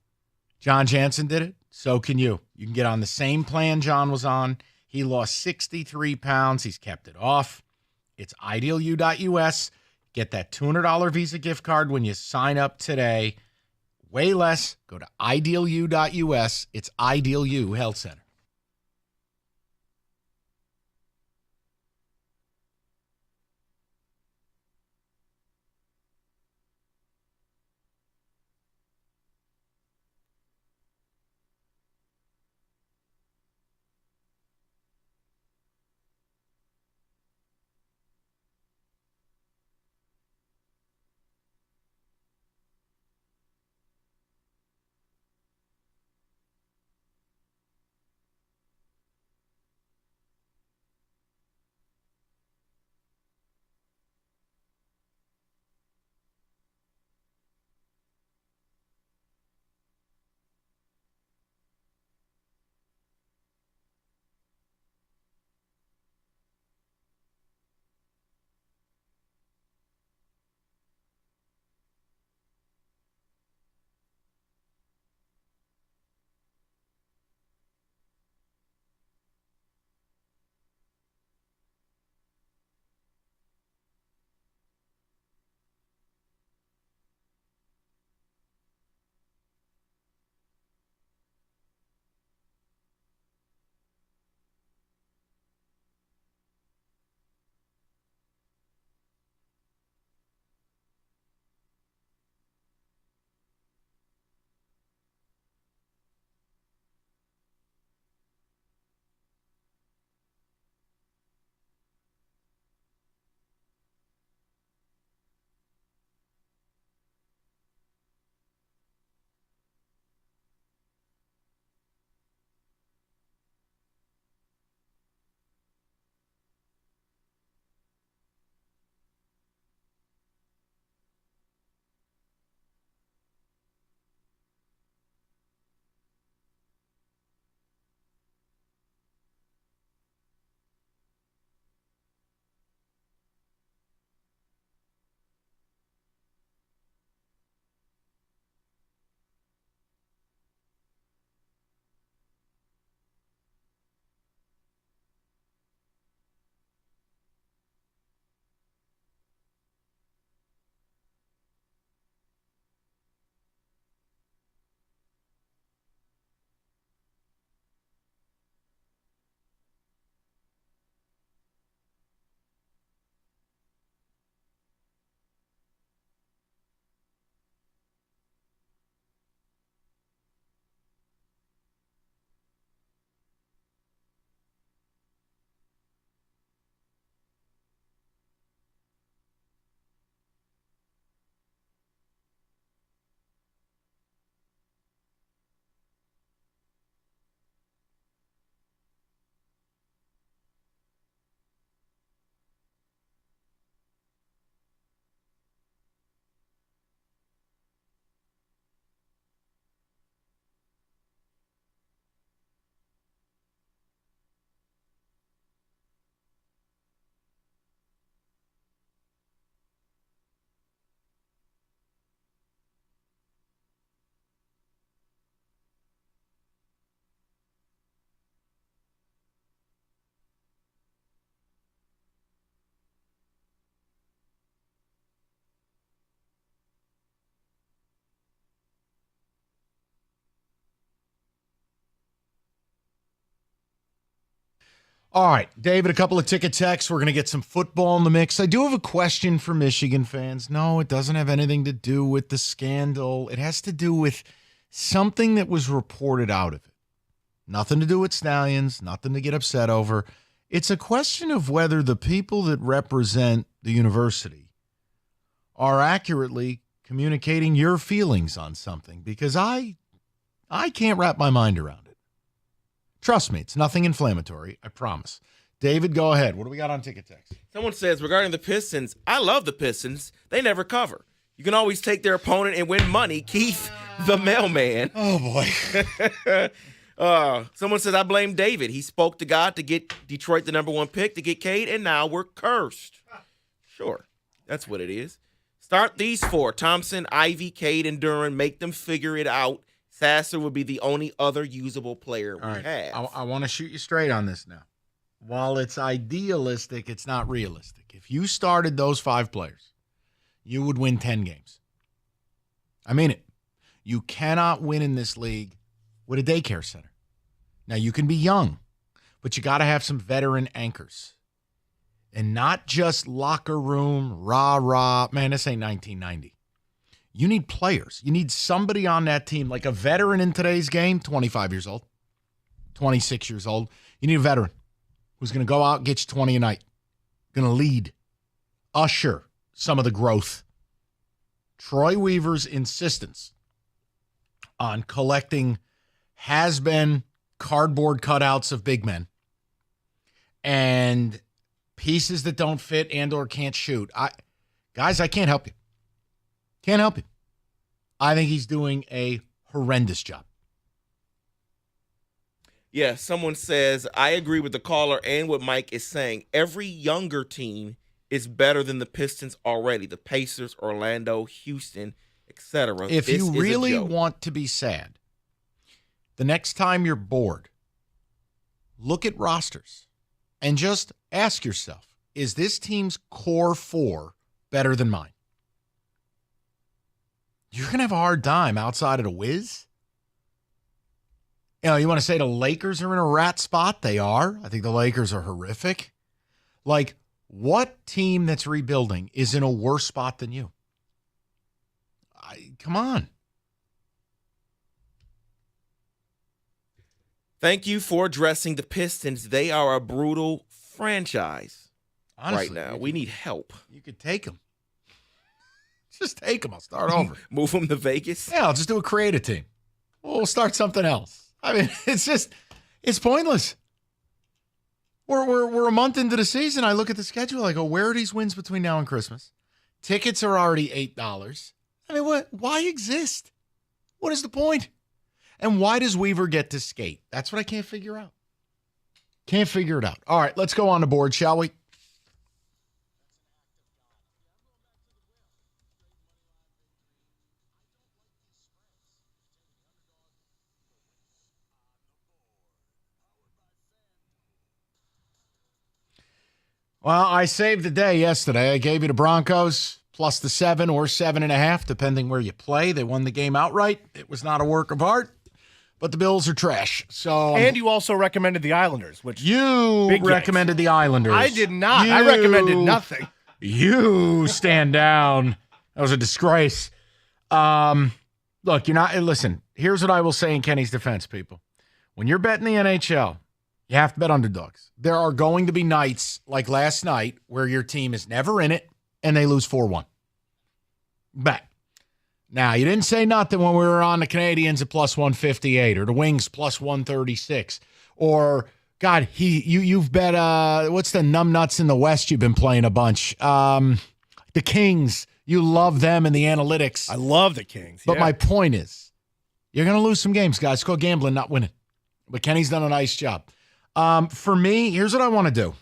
John Jansen did it. So can you. You can get on the same plan John was on. He lost 63 pounds. He's kept it off. It's idealu.us. Get that $200 Visa gift card when you sign up today. Way less. Go to idealu.us. It's Ideal U Health Center. All right, David, a couple of ticket texts. We're going to get some football in the mix. I do have a question for Michigan fans. No, it doesn't have anything to do with the scandal. It has to do with something that was reported out of it. Nothing to do with Stallions, nothing to get upset over. It's a question of whether the people that represent the university are accurately communicating your feelings on something, because I can't wrap my mind around it. Trust me, it's nothing inflammatory, I promise. David, go ahead. What do we got on ticket text? Someone says, regarding the Pistons, I love the Pistons. They never cover. You can always take their opponent and win money. Keith, the mailman. Oh, boy. Someone says, I blame David. He spoke to God to get Detroit the number one pick, to get Cade, and now we're cursed. Sure, that's what it is. Start these four: Thompson, Ivy, Cade, and Duran. Make them figure it out. Sasser would be the only other usable player we have. I want to shoot you straight on this now. while it's idealistic, it's not realistic. If you started those 5 players, you would win 10 games. I mean it. You cannot win in this league with a daycare center. Now, you can be young, but you got to have some veteran anchors. And not just locker room, rah-rah. Man, this ain't 1990. You need players. You need somebody on that team, like a veteran in today's game, 25 years old, 26 years old. You need a veteran who's going to go out and get you 20 a night, going to lead, usher some of the growth. Troy Weaver's insistence on collecting has-been cardboard cutouts of big men and pieces that don't fit and or can't shoot. Guys, I can't help you. Can't help you. I think he's doing a horrendous job. Yeah, someone says, I agree with the caller and what Mike is saying. Every younger team is better than the Pistons already. The Pacers, Orlando, Houston, etc. If you really want to be sad, the next time you're bored, look at rosters and just ask yourself, is this team's core 4 better than mine? You're going to have a hard time outside of the Wiz. You want to say the Lakers are in a rat spot? They are. I think the Lakers are horrific. Like, what team that's rebuilding is in a worse spot than you? Come on. Thank you for addressing the Pistons. They are a brutal franchise. Honestly, right now. We need help. You could take them. Just take them. I'll start over. Move them to Vegas? Yeah, I'll just do a creative team. We'll start something else. I mean, it's pointless. We're a month into the season. I look at the schedule. I go, where are these wins between now and Christmas? Tickets are already $8. I mean, why exist? What is the point? And why does Weaver get to skate? That's what I can't figure out. Can't figure it out. All right, let's go on the board, shall we? Well, I saved the day yesterday. I gave you the Broncos plus the 7 or 7.5, depending where you play. They won the game outright. It was not a work of art, but the Bills are trash. So, and you also recommended the Islanders, which you recommended the Islanders. I did not. I recommended nothing. You stand down. That was a disgrace. Look, you're not. Listen, here's what I will say in Kenny's defense, people. When you're betting the NHL, you have to bet underdogs. There are going to be nights like last night where your team is never in it and they lose 4-1. Bet. Now, you didn't say nothing when we were on the Canadians at plus 158 or the Wings plus 136 or, God, you've bet, what's the numbnuts in the West you've been playing a bunch? The Kings. You love them and the analytics. I love the Kings. But my point is, you're going to lose some games, guys. It's called gambling, not winning. But Kenny's done a nice job. For me, here's what I want to do.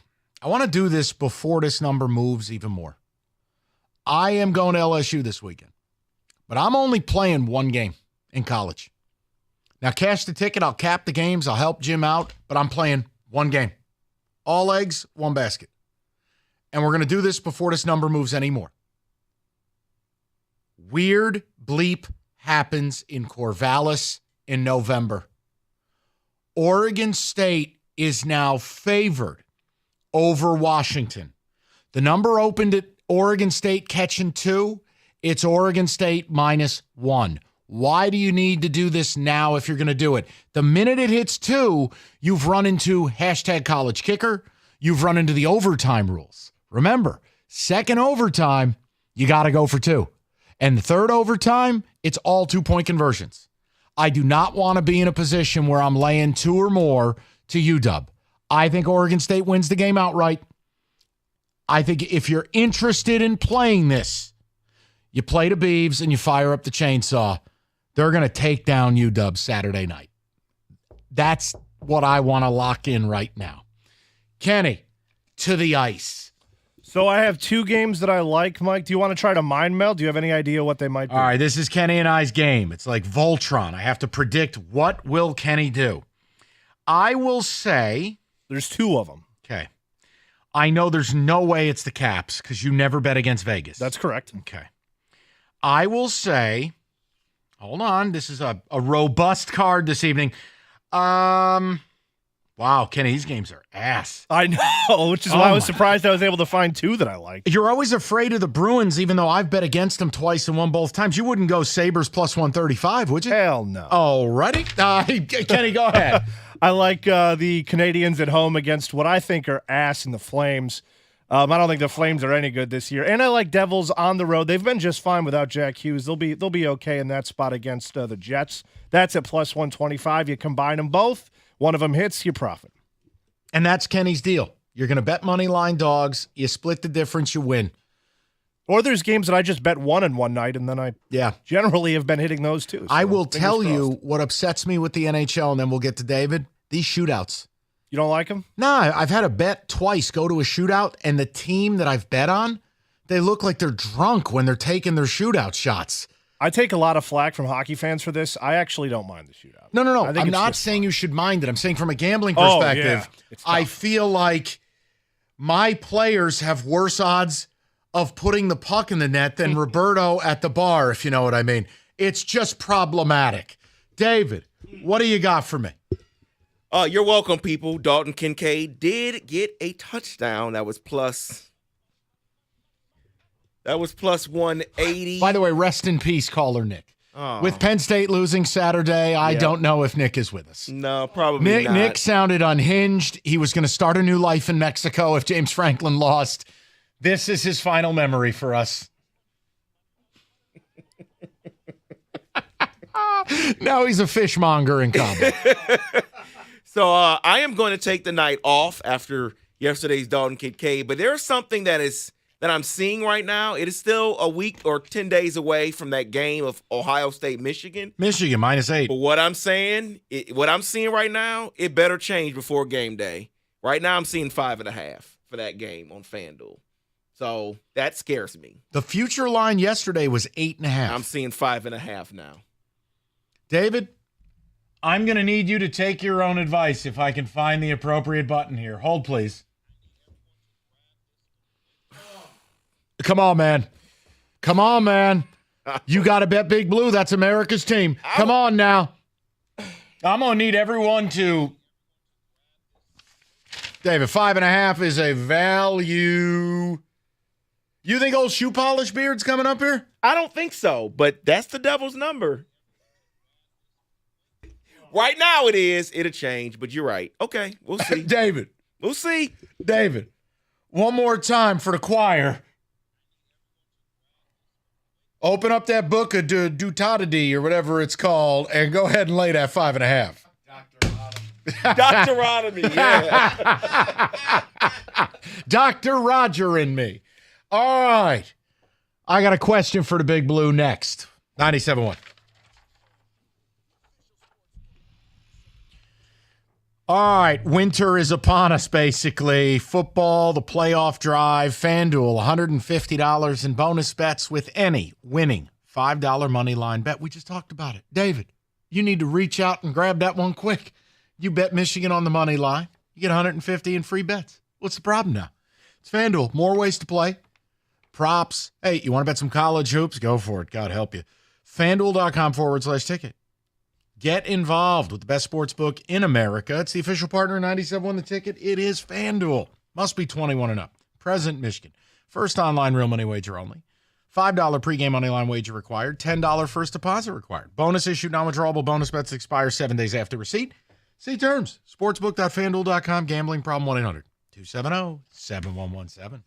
I want to do this before this number moves even more. I am going to LSU this weekend, but I'm only playing one game in college. Now, cash the ticket. I'll cap the games. I'll help Jim out, but I'm playing one game. All eggs, one basket. And we're going to do this before this number moves anymore. Weird bleep happens in Corvallis in November. Oregon State is now favored over Washington. The number opened at Oregon State catching 2. It's Oregon State -1. Why do you need to do this now if you're going to do it? The minute it hits 2, you've run into #college kicker. You've run into the overtime rules. Remember, second overtime, you got to go for 2. And the third overtime, it's all 2-point conversions. I do not want to be in a position where I'm laying 2 or more to UW. I think Oregon State wins the game outright. I think if you're interested in playing this, you play the Beavs and you fire up the chainsaw. They're going to take down UW Saturday night. That's what I want to lock in right now. Kenny, to the ice. So I have 2 games that I like, Mike. Do you want to try to mind meld? Do you have any idea what they might be? All right, this is Kenny and I's game. It's like Voltron. I have to predict what will Kenny do. I will say... There's 2 of them. Okay. I know there's no way it's the Caps because you never bet against Vegas. That's correct. Okay. I will say, hold on, this is a robust card this evening. Wow, Kenny, these games are ass. I know, which is why I was surprised I was able to find two that I liked. You're always afraid of the Bruins, even though I've bet against them twice and won both times. You wouldn't go Sabres plus 135, would you? Hell no. Alrighty. Kenny, go ahead. I like the Canadians at home against what I think are ass in the Flames. I don't think the Flames are any good this year. And I like Devils on the road. They've been just fine without Jack Hughes. They'll be okay in that spot against the Jets. That's at plus 125. You combine them both. One of them hits, you profit. And that's Kenny's deal. You're going to bet money line dogs. You split the difference, you win. Or there's games that I just bet one in one night, and then I generally have been hitting those too. So I will tell you what upsets me with the NHL, and then we'll get to David. These shootouts. You don't like them? No, I've had a bet twice go to a shootout, and the team that I've bet on, they look like they're drunk when they're taking their shootout shots. I take a lot of flack from hockey fans for this. I actually don't mind the shootout. No. I'm not saying you should mind it. I'm saying from a gambling perspective, I feel like my players have worse odds of putting the puck in the net than Roberto at the bar, if you know what I mean. It's just problematic. David, what do you got for me? You're welcome, people. Dalton Kincaid did get a touchdown. That was plus 180. By the way, rest in peace, caller Nick. Oh. With Penn State losing Saturday, I don't know if Nick is with us. No, probably not. Nick sounded unhinged. He was going to start a new life in Mexico if James Franklin lost. This is his final memory for us. Now he's a fishmonger in Cabo. So I am going to take the night off after yesterday's Dalton Kincaid, but there's something that I'm seeing right now. It is still a week or 10 days away from that game of Ohio State, Michigan. Michigan -8. But what I'm seeing right now, it better change before game day. Right now I'm seeing 5.5 for that game on FanDuel. So that scares me. The future line yesterday was 8.5. I'm seeing 5.5 now. David, I'm going to need you to take your own advice if I can find the appropriate button here. Hold, please. Come on, man. You got to bet Big Blue. That's America's team. Come on now. I'm going to need everyone to. David, 5.5 is a value. You think old shoe polish beard's coming up here? I don't think so, but that's the devil's number. Right now it is. It'll change, but you're right. Okay, we'll see. David. We'll see. David, one more time for the choir. Open up that book of Dutadadi or whatever it's called and go ahead and lay that 5.5. Doctorotomy, yeah. Dr. Roger and me. All right. I got a question for the Big Blue next. 97.1. All right, winter is upon us, basically. Football, the playoff drive, FanDuel, $150 in bonus bets with any winning $5 money line bet. We just talked about it. David, you need to reach out and grab that one quick. You bet Michigan on the money line. You get $150 in free bets. What's the problem now? It's FanDuel. More ways to play. Props. Hey, you want to bet some college hoops? Go for it. God help you. FanDuel.com/ticket. Get involved with the best sports book in America. It's the official partner of 97.1 The Ticket. It is FanDuel. Must be 21 and up. Present Michigan. First online real money wager only. $5 pregame money line wager required. $10 first deposit required. Bonus issued, non-withdrawable bonus bets expire 7 days after receipt. See terms. Sportsbook.fanduel.com. Gambling problem 1-800-270-7117.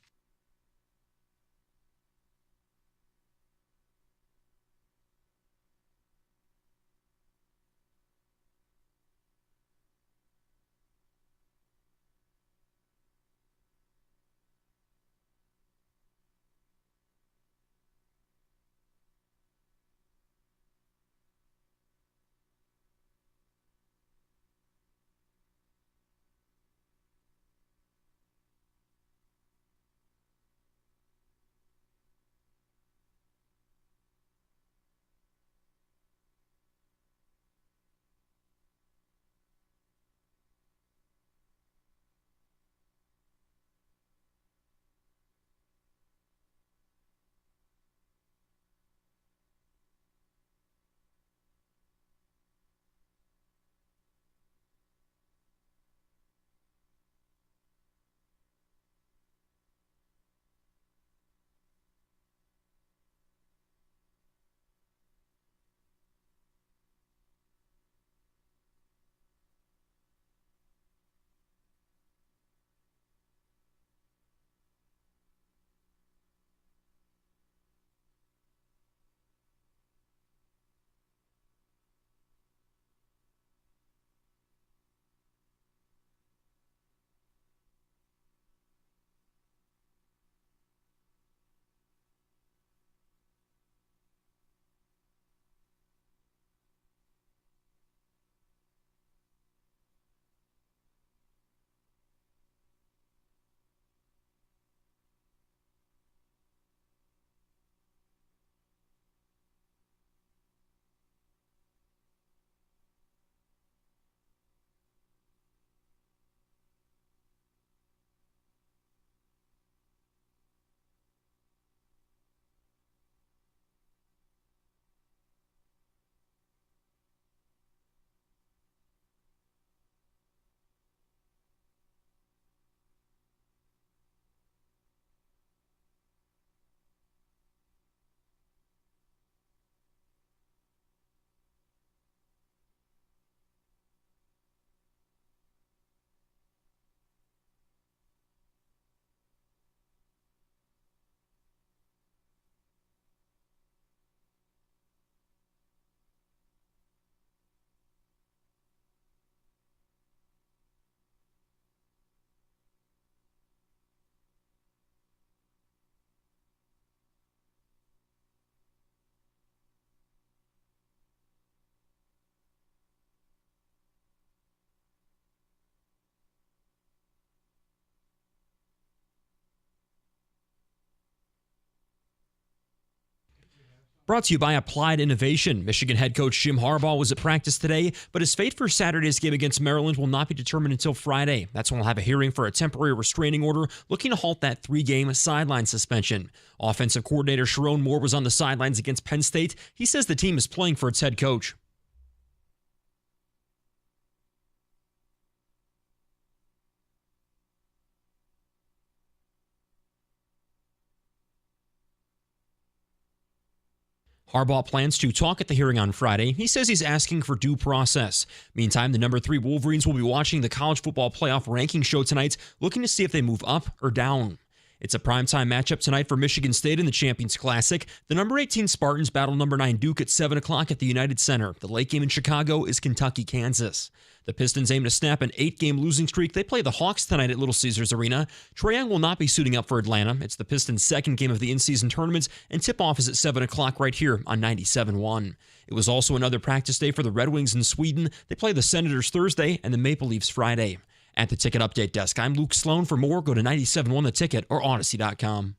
Brought to you by Applied Innovation. Michigan head coach Jim Harbaugh was at practice today, but his fate for Saturday's game against Maryland will not be determined until Friday. That's when we'll have a hearing for a temporary restraining order looking to halt that 3-game sideline suspension. Offensive coordinator Sharon Moore was on the sidelines against Penn State. He says the team is playing for its head coach. Harbaugh plans to talk at the hearing on Friday. He says he's asking for due process. Meantime, the number 3 Wolverines will be watching the college football playoff ranking show tonight, looking to see if they move up or down. It's a primetime matchup tonight for Michigan State in the Champions Classic. The number 18 Spartans battle number 9 Duke at 7 o'clock at the United Center. The late game in Chicago is Kentucky-Kansas. The Pistons aim to snap an 8-game losing streak. They play the Hawks tonight at Little Caesars Arena. Trae Young will not be suiting up for Atlanta. It's the Pistons' second game of the in-season tournament, and tip-off is at 7 o'clock right here on 97.1. It was also another practice day for the Red Wings in Sweden. They play the Senators Thursday and the Maple Leafs Friday. At the Ticket Update Desk, I'm Luke Sloan. For more, go to 97.1 The Ticket or Odyssey.com.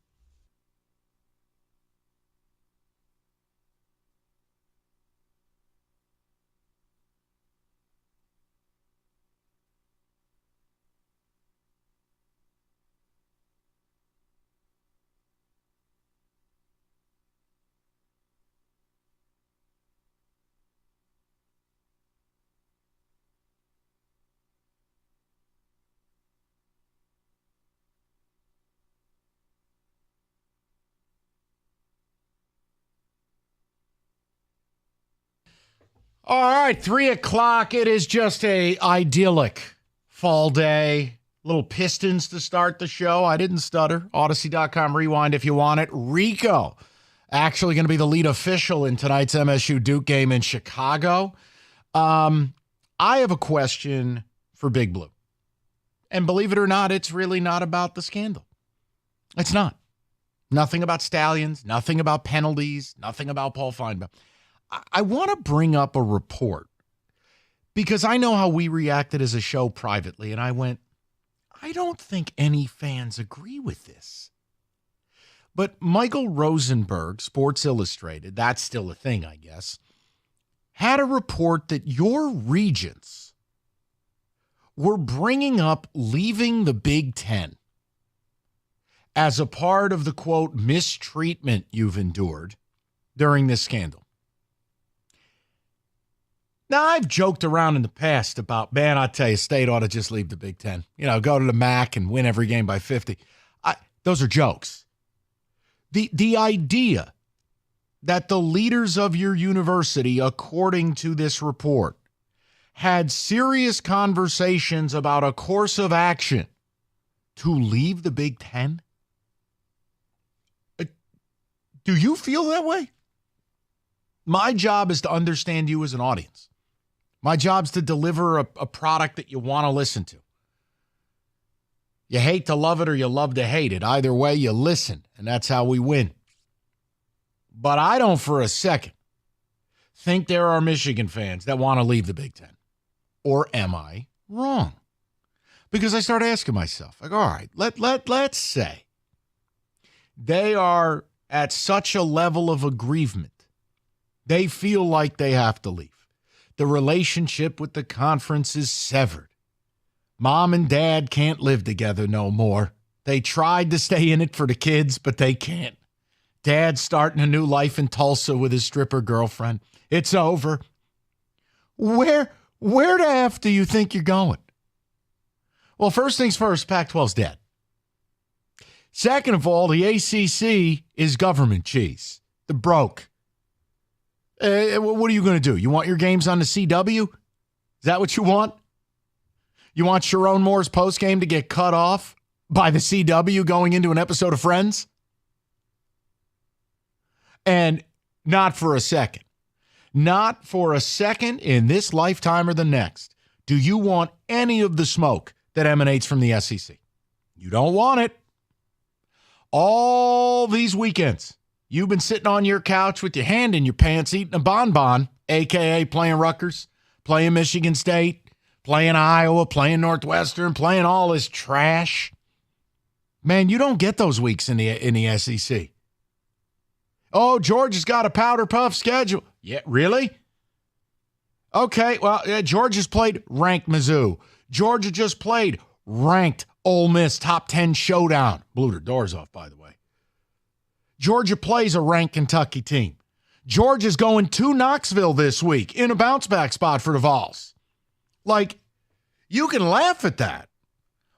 All right, 3 o'clock. It is just a idyllic fall day. Little Pistons to start the show. I didn't stutter. Odyssey.com rewind if you want it. Rico actually going to be the lead official in tonight's MSU Duke game in Chicago. I have a question for Big Blue. And believe it or not, it's really not about the scandal. It's not. Nothing about Stallions, nothing about penalties, nothing about Paul Feinbaum. I want to bring up a report because I know how we reacted as a show privately, and I went, I don't think any fans agree with this. But Michael Rosenberg, Sports Illustrated, that's still a thing, I guess, had a report that your regents were bringing up leaving the Big Ten as a part of the, quote, mistreatment you've endured during this scandal. Now, I've joked around in the past about, man, I tell you, State ought to just leave the Big Ten. You know, go to the MAC and win every game by 50. Those are jokes. The idea that the leaders of your university, according to this report, had serious conversations about a course of action to leave the Big Ten? Do you feel that way? My job is to understand you as an audience. My job's to deliver a product that you want to listen to. You hate to love it or you love to hate it. Either way, you listen, and that's how we win. But I don't for a second think there are Michigan fans that want to leave the Big Ten. Or am I wrong? Because I start asking myself, like, all right, let's say they are at such a level of aggrievement, they feel like they have to leave. The relationship with the conference is severed. Mom and dad can't live together no more. They tried to stay in it for the kids, but they can't. Dad's starting a new life in Tulsa with his stripper girlfriend. It's over. Where the F do you think you're going? Well, first things first, Pac-12's dead. Second of all, the ACC is government cheese. They're broke. What are you going to do? You want your games on the CW? Is that what you want? You want Sharon Moore's postgame to get cut off by the CW going into an episode of Friends? And not for a second. Not for a second in this lifetime or the next do you want any of the smoke that emanates from the SEC. You don't want it. All these weekends, you've been sitting on your couch with your hand in your pants eating a bonbon, a.k.a. playing Rutgers, playing Michigan State, playing Iowa, playing Northwestern, playing all this trash. Man, you don't get those weeks in the SEC. Oh, Georgia's got a powder puff schedule. Yeah, really? Okay, well, Georgia's played ranked Mizzou. Georgia just played ranked Ole Miss top 10 showdown. Blew their doors off, by the way. Georgia plays a ranked Kentucky team. Georgia's going to Knoxville this week in a bounce-back spot for the Vols. Like, you can laugh at that,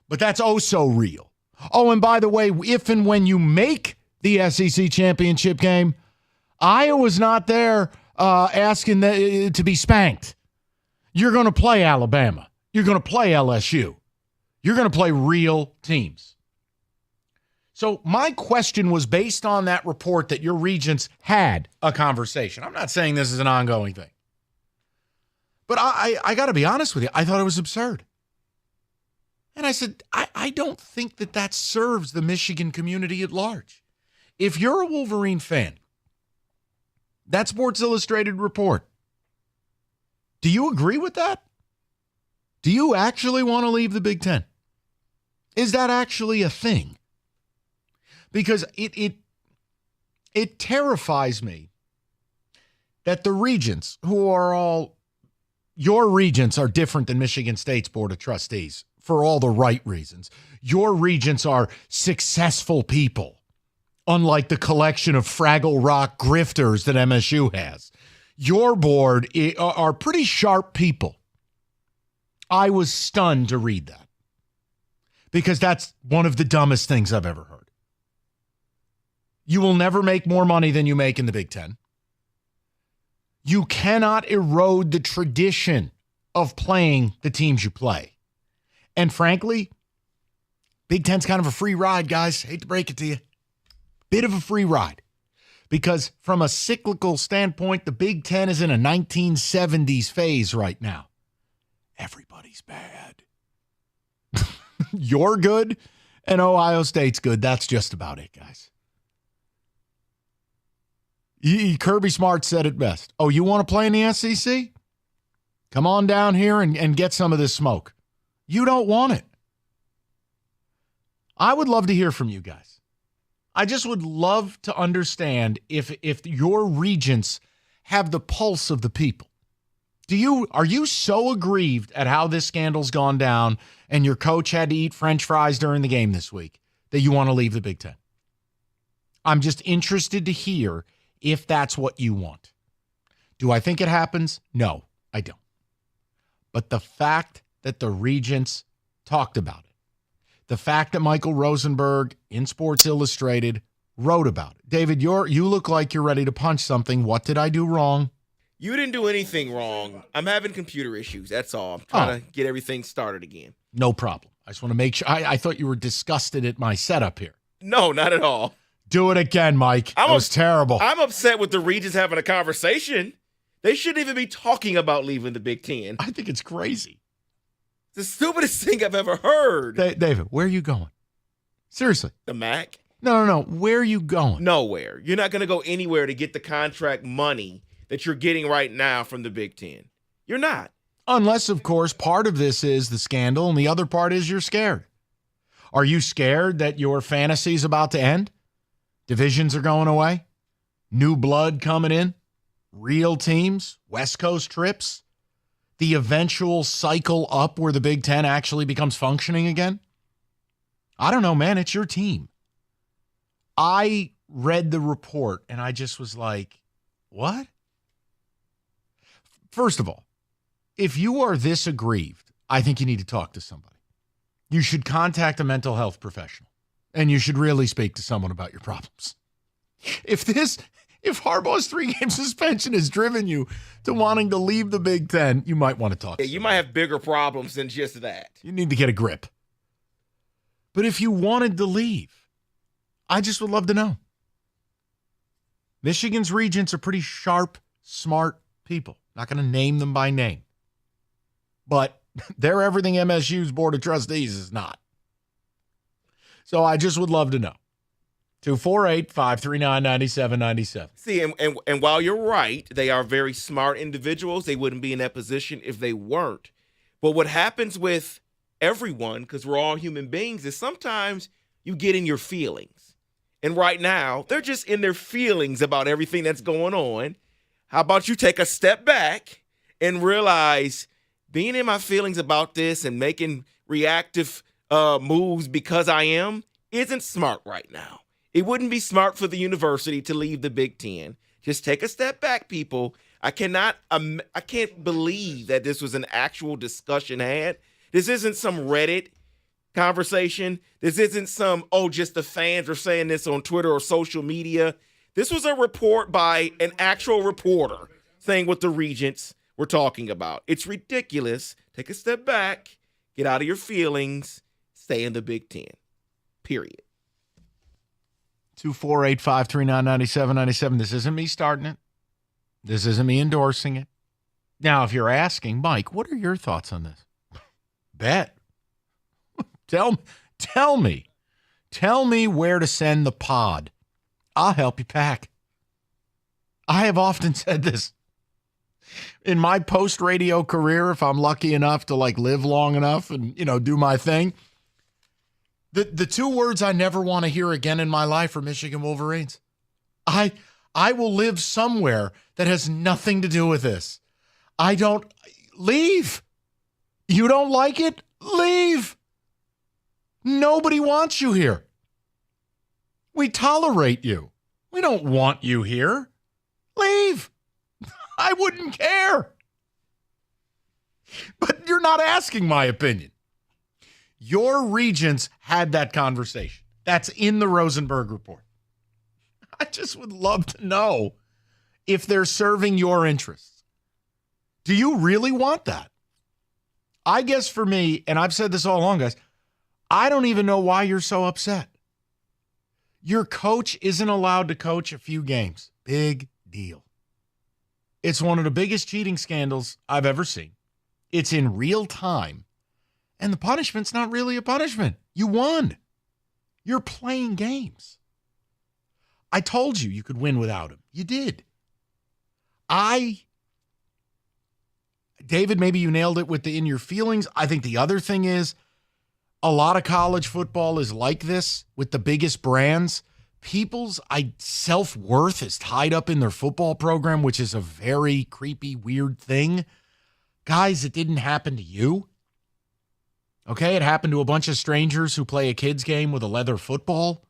but that's oh so real. Oh, and by the way, if and when you make the SEC championship game, Iowa's not there asking to be spanked. You're going to play Alabama. You're going to play LSU. You're going to play real teams. So my question was based on that report that your regents had a conversation. I'm not saying this is an ongoing thing. But I got to be honest with you. I thought it was absurd. And I said, I don't think that serves the Michigan community at large. If you're a Wolverine fan, that Sports Illustrated report, do you agree with that? Do you actually want to leave the Big Ten? Is that actually a thing? Because it terrifies me that the regents, who are all, your regents are different than Michigan State's Board of Trustees for all the right reasons. Your regents are successful people, unlike the collection of Fraggle Rock grifters that MSU has. Your board are pretty sharp people. I was stunned to read that because that's one of the dumbest things I've ever heard. You will never make more money than you make in the Big Ten. You cannot erode the tradition of playing the teams you play. And frankly, Big Ten's kind of a free ride, guys. Hate to break it to you. Bit of a free ride. Because from a cyclical standpoint, the Big Ten is in a 1970s phase right now. Everybody's bad. You're good, and Ohio State's good. That's just about it, guys. Kirby Smart said it best. Oh, you want to play in the SEC? Come on down here and get some of this smoke. You don't want it. I would love to hear from you guys. I just would love to understand if your regents have the pulse of the people. Are you so aggrieved at how this scandal's gone down and your coach had to eat French fries during the game this week that you want to leave the Big Ten? I'm just interested to hear if that's what you want. Do I think it happens? No, I don't. But the fact that the regents talked about it, the fact that Michael Rosenberg in Sports Illustrated wrote about it. David, you look like you're ready to punch something. What did I do wrong? You didn't do anything wrong. I'm having computer issues. That's all. I'm trying to get everything started again. No problem. I just want to make sure. I thought you were disgusted at my setup here. No, not at all. Do it again, Mike. That was terrible. I'm upset with the regents having a conversation. They shouldn't even be talking about leaving the Big Ten. I think it's crazy. It's the stupidest thing I've ever heard. David, where are you going? Seriously. The MAC? No. Where are you going? Nowhere. You're not going to go anywhere to get the contract money that you're getting right now from the Big Ten. You're not. Unless, of course, part of this is the scandal and the other part is you're scared. Are you scared that your fantasy is about to end? Divisions are going away? New blood coming in? Real teams? West Coast trips? The eventual cycle up where the Big Ten actually becomes functioning again? I don't know, man. It's your team. I read the report and I just was like, what? First of all, if you are this aggrieved, I think you need to talk to somebody. You should contact a mental health professional and you should really speak to someone about your problems. If Harbaugh's 3-game suspension has driven you to wanting to leave the Big Ten, you might want to talk to you might have bigger problems than just that. You need to get a grip. But if you wanted to leave, I just would love to know. Michigan's regents are pretty sharp, smart people. Not going to name them by name. But they're everything MSU's Board of Trustees is not. So I just would love to know. 248-539-9797. See, and while you're right, they are very smart individuals. They wouldn't be in that position if they weren't. But what happens with everyone, because we're all human beings, is sometimes you get in your feelings. And right now, they're just in their feelings about everything that's going on. How about you take a step back and realize being in my feelings about this and making reactive moves because I am isn't smart right now. It wouldn't be smart for the university to leave the Big Ten. Just take a step back, people. I can't believe that this was an actual discussion had. This isn't some Reddit conversation. This isn't some, just the fans are saying this on Twitter or social media. This was a report by an actual reporter saying what the Regents were talking about. It's ridiculous. Take a step back, get out of your feelings, stay in the Big Ten. Period. 248-539-9797. This isn't me starting it. This isn't me endorsing it. Now, if you're asking, Mike, what are your thoughts on this? Bet. Tell me where to send the pod. I'll help you pack. I have often said this. In my post-radio career, if I'm lucky enough to live long enough and, do my thing, the two words I never want to hear again in my life are Michigan Wolverines. I will live somewhere that has nothing to do with this. Leave. You don't like it? Leave. Nobody wants you here. We tolerate you. We don't want you here. Leave. I wouldn't care. But you're not asking my opinion. Your Regents had that conversation. That's in the Rosenberg report. I just would love to know if they're serving your interests. Do you really want that? I guess for me, and I've said this all along, guys, I don't even know why you're so upset. Your coach isn't allowed to coach a few games. Big deal. It's one of the biggest cheating scandals I've ever seen. It's in real time. And the punishment's not really a punishment. You won. You're playing games. I told you could win without him. You did. David, maybe you nailed it with the in your feelings. I think the other thing is a lot of college football is like this with the biggest brands. People's self-worth is tied up in their football program, which is a very creepy, weird thing. Guys, it didn't happen to you. Okay, it happened to a bunch of strangers who play a kid's game with a leather football.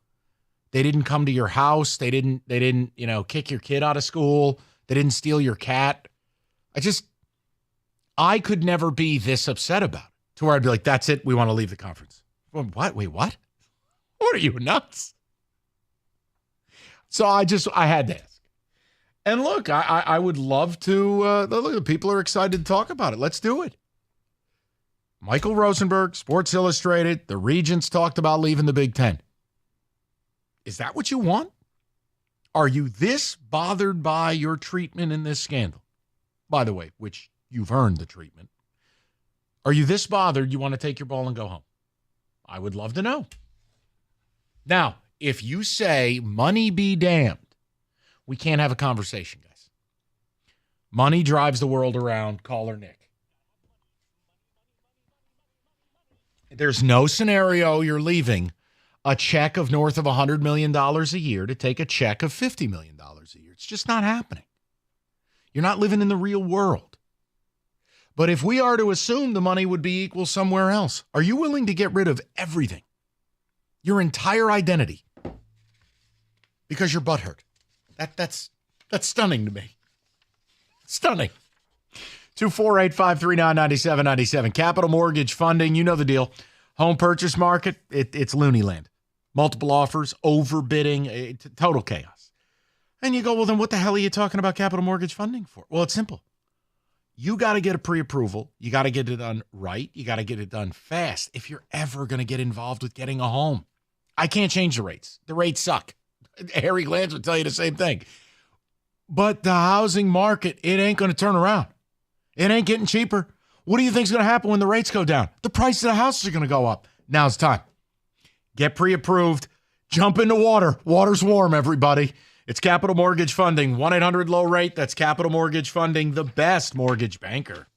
They didn't come to your house. They didn't, kick your kid out of school. They didn't steal your cat. I could never be this upset about it to where I'd be like, that's it. We want to leave the conference. Well, what? Wait, what? What are you, nuts? So I had to ask. And look, I would love to, look, people are excited to talk about it. Let's do it. Michael Rosenberg, Sports Illustrated, the Regents talked about leaving the Big Ten. Is that what you want? Are you this bothered by your treatment in this scandal? By the way, which you've earned the treatment. Are you this bothered you want to take your ball and go home? I would love to know. Now, if you say money be damned, we can't have a conversation, guys. Money drives the world around. Caller Nick. There's no scenario you're leaving a check of north of $100 million a year to take a check of $50 million a year. It's just not happening. You're not living in the real world. But if we are to assume the money would be equal somewhere else, are you willing to get rid of everything? Your entire identity? Because you're butthurt. That's stunning to me. Stunning. 248-539-9797. Capital Mortgage Funding, you know the deal. Home purchase market, it's loony land. Multiple offers, overbidding, total chaos. And you go, well, then what the hell are you talking about capital mortgage funding for? Well, it's simple. You got to get a pre-approval. You got to get it done right. You got to get it done fast if you're ever going to get involved with getting a home. I can't change the rates. The rates suck. Harry Glantz would tell you the same thing. But the housing market, it ain't going to turn around. It ain't getting cheaper. What do you think is going to happen when the rates go down? The price of the houses are going to go up. Now's time. Get pre-approved. Jump in the water. Water's warm, everybody. It's Capital Mortgage Funding. 1-800-LOW-RATE. That's Capital Mortgage Funding, the best mortgage banker.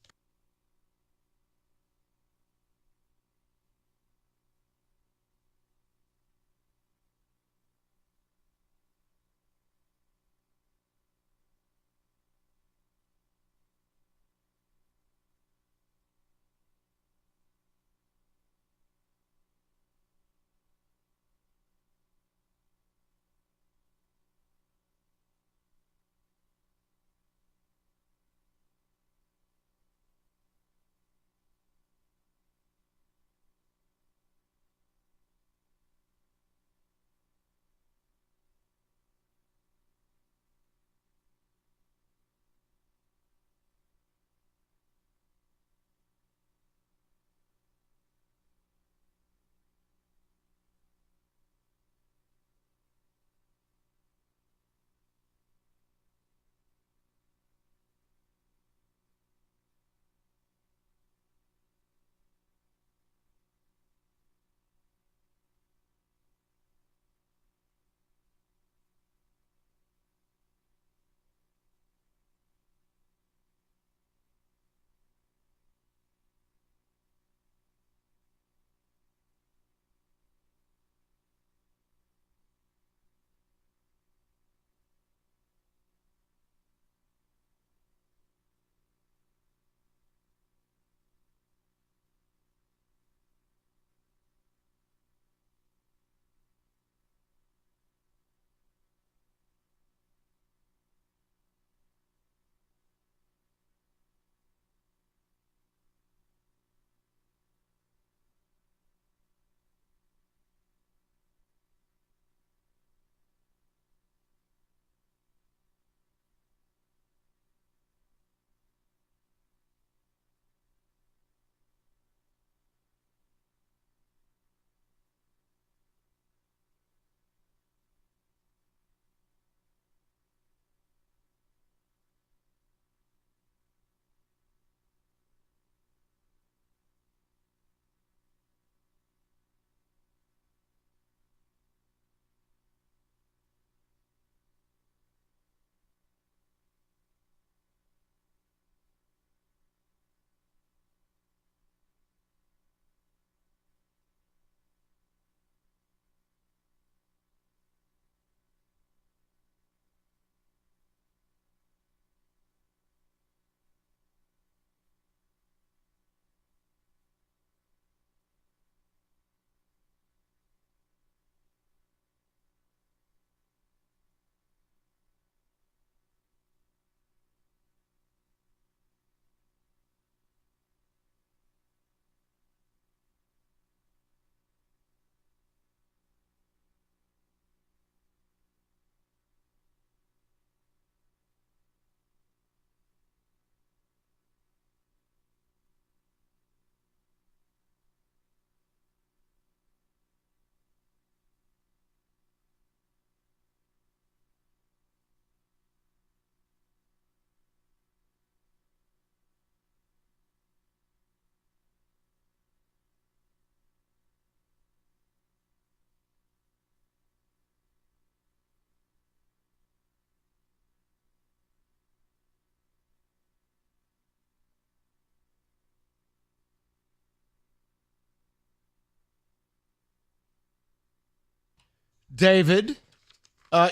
David,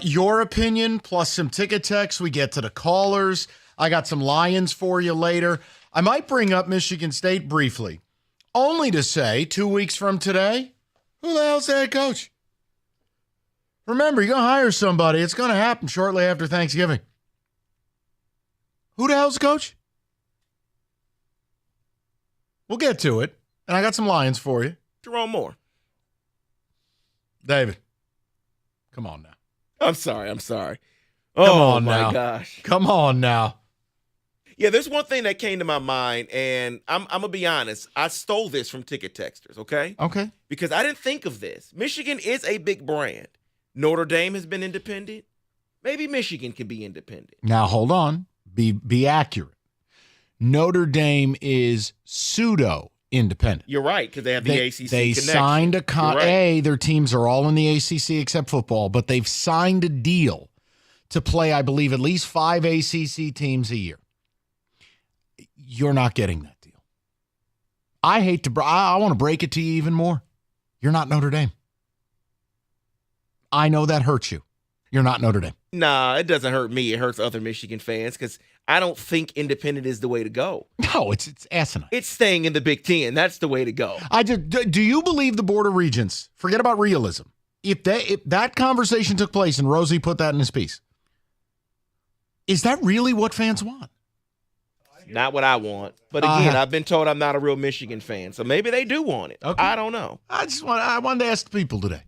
your opinion plus some ticket text. We get to the callers. I got some Lions for you later. I might bring up Michigan State briefly, only to say 2 weeks from today, who the hell's the head coach? Remember, you're going to hire somebody. It's going to happen shortly after Thanksgiving. Who the hell's the coach? We'll get to it. And I got some Lions for you. Jerome Moore. David, come on now. I'm sorry. Come Oh, on my now. gosh. Come on now. Yeah, there's one thing that came to my mind, and I'm going to be honest. I stole this from Ticket Texters, okay? Okay. Because I didn't think of this. Michigan is a big brand. Notre Dame has been independent. Maybe Michigan can be independent. Now, hold on. Be accurate. Notre Dame is pseudo-independent. You're right, because they have the ACC They connection. signed a You're right. their teams are all in the ACC except football, but they've signed a deal to play, I believe, at least 5 ACC teams a year. You're not getting that deal. I want to break it to you even more. You're not Notre Dame. I know that hurts you. You're not Notre Dame. Nah, it doesn't hurt me. It hurts other Michigan fans because I don't think independent is the way to go. No, it's asinine. It's staying in the Big Ten. That's the way to go. Do you believe the Board of Regents, forget about realism, if that conversation took place and Rosie put that in his piece, is that really what fans want? Not what I want. But again, I've been told I'm not a real Michigan fan, so maybe they do want it. Okay. I don't know. I wanted to ask the people today.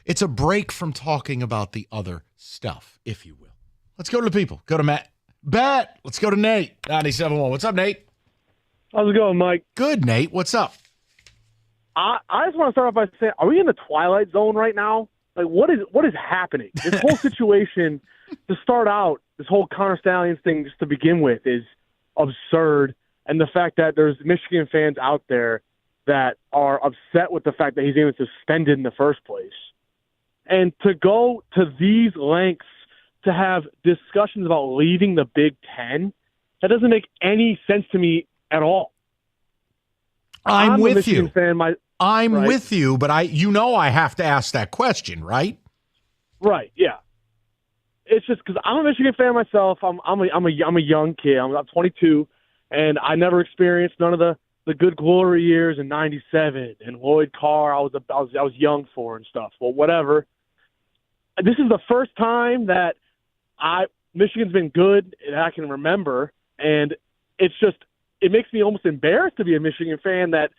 It's a break from talking about the other stuff, if you will. Let's go to the people. Go to Matt. Let's go to Nate. 97.1. What's up, Nate? How's it going, Mike? Good, Nate. What's up? I just want to start off by saying, are we in the twilight zone right now? Like, what is happening? This whole situation, to start out, this whole Connor Stallions thing, just to begin with, is absurd. And the fact that there's Michigan fans out there that are upset with the fact that he's even suspended in the first place. And to go to these lengths to have discussions about leaving the Big Ten, that doesn't make any sense to me at all. I'm with you. Fan, I'm with you, but I have to ask that question, right? Right. Yeah. It's just because I'm a Michigan fan myself. I'm a young kid. I'm 22, and I never experienced none of the good glory years in '97 and Lloyd Carr. I was young for and stuff. Well, whatever. This is the first time that Michigan's been good that I can remember, and it makes me almost embarrassed to be a Michigan fan that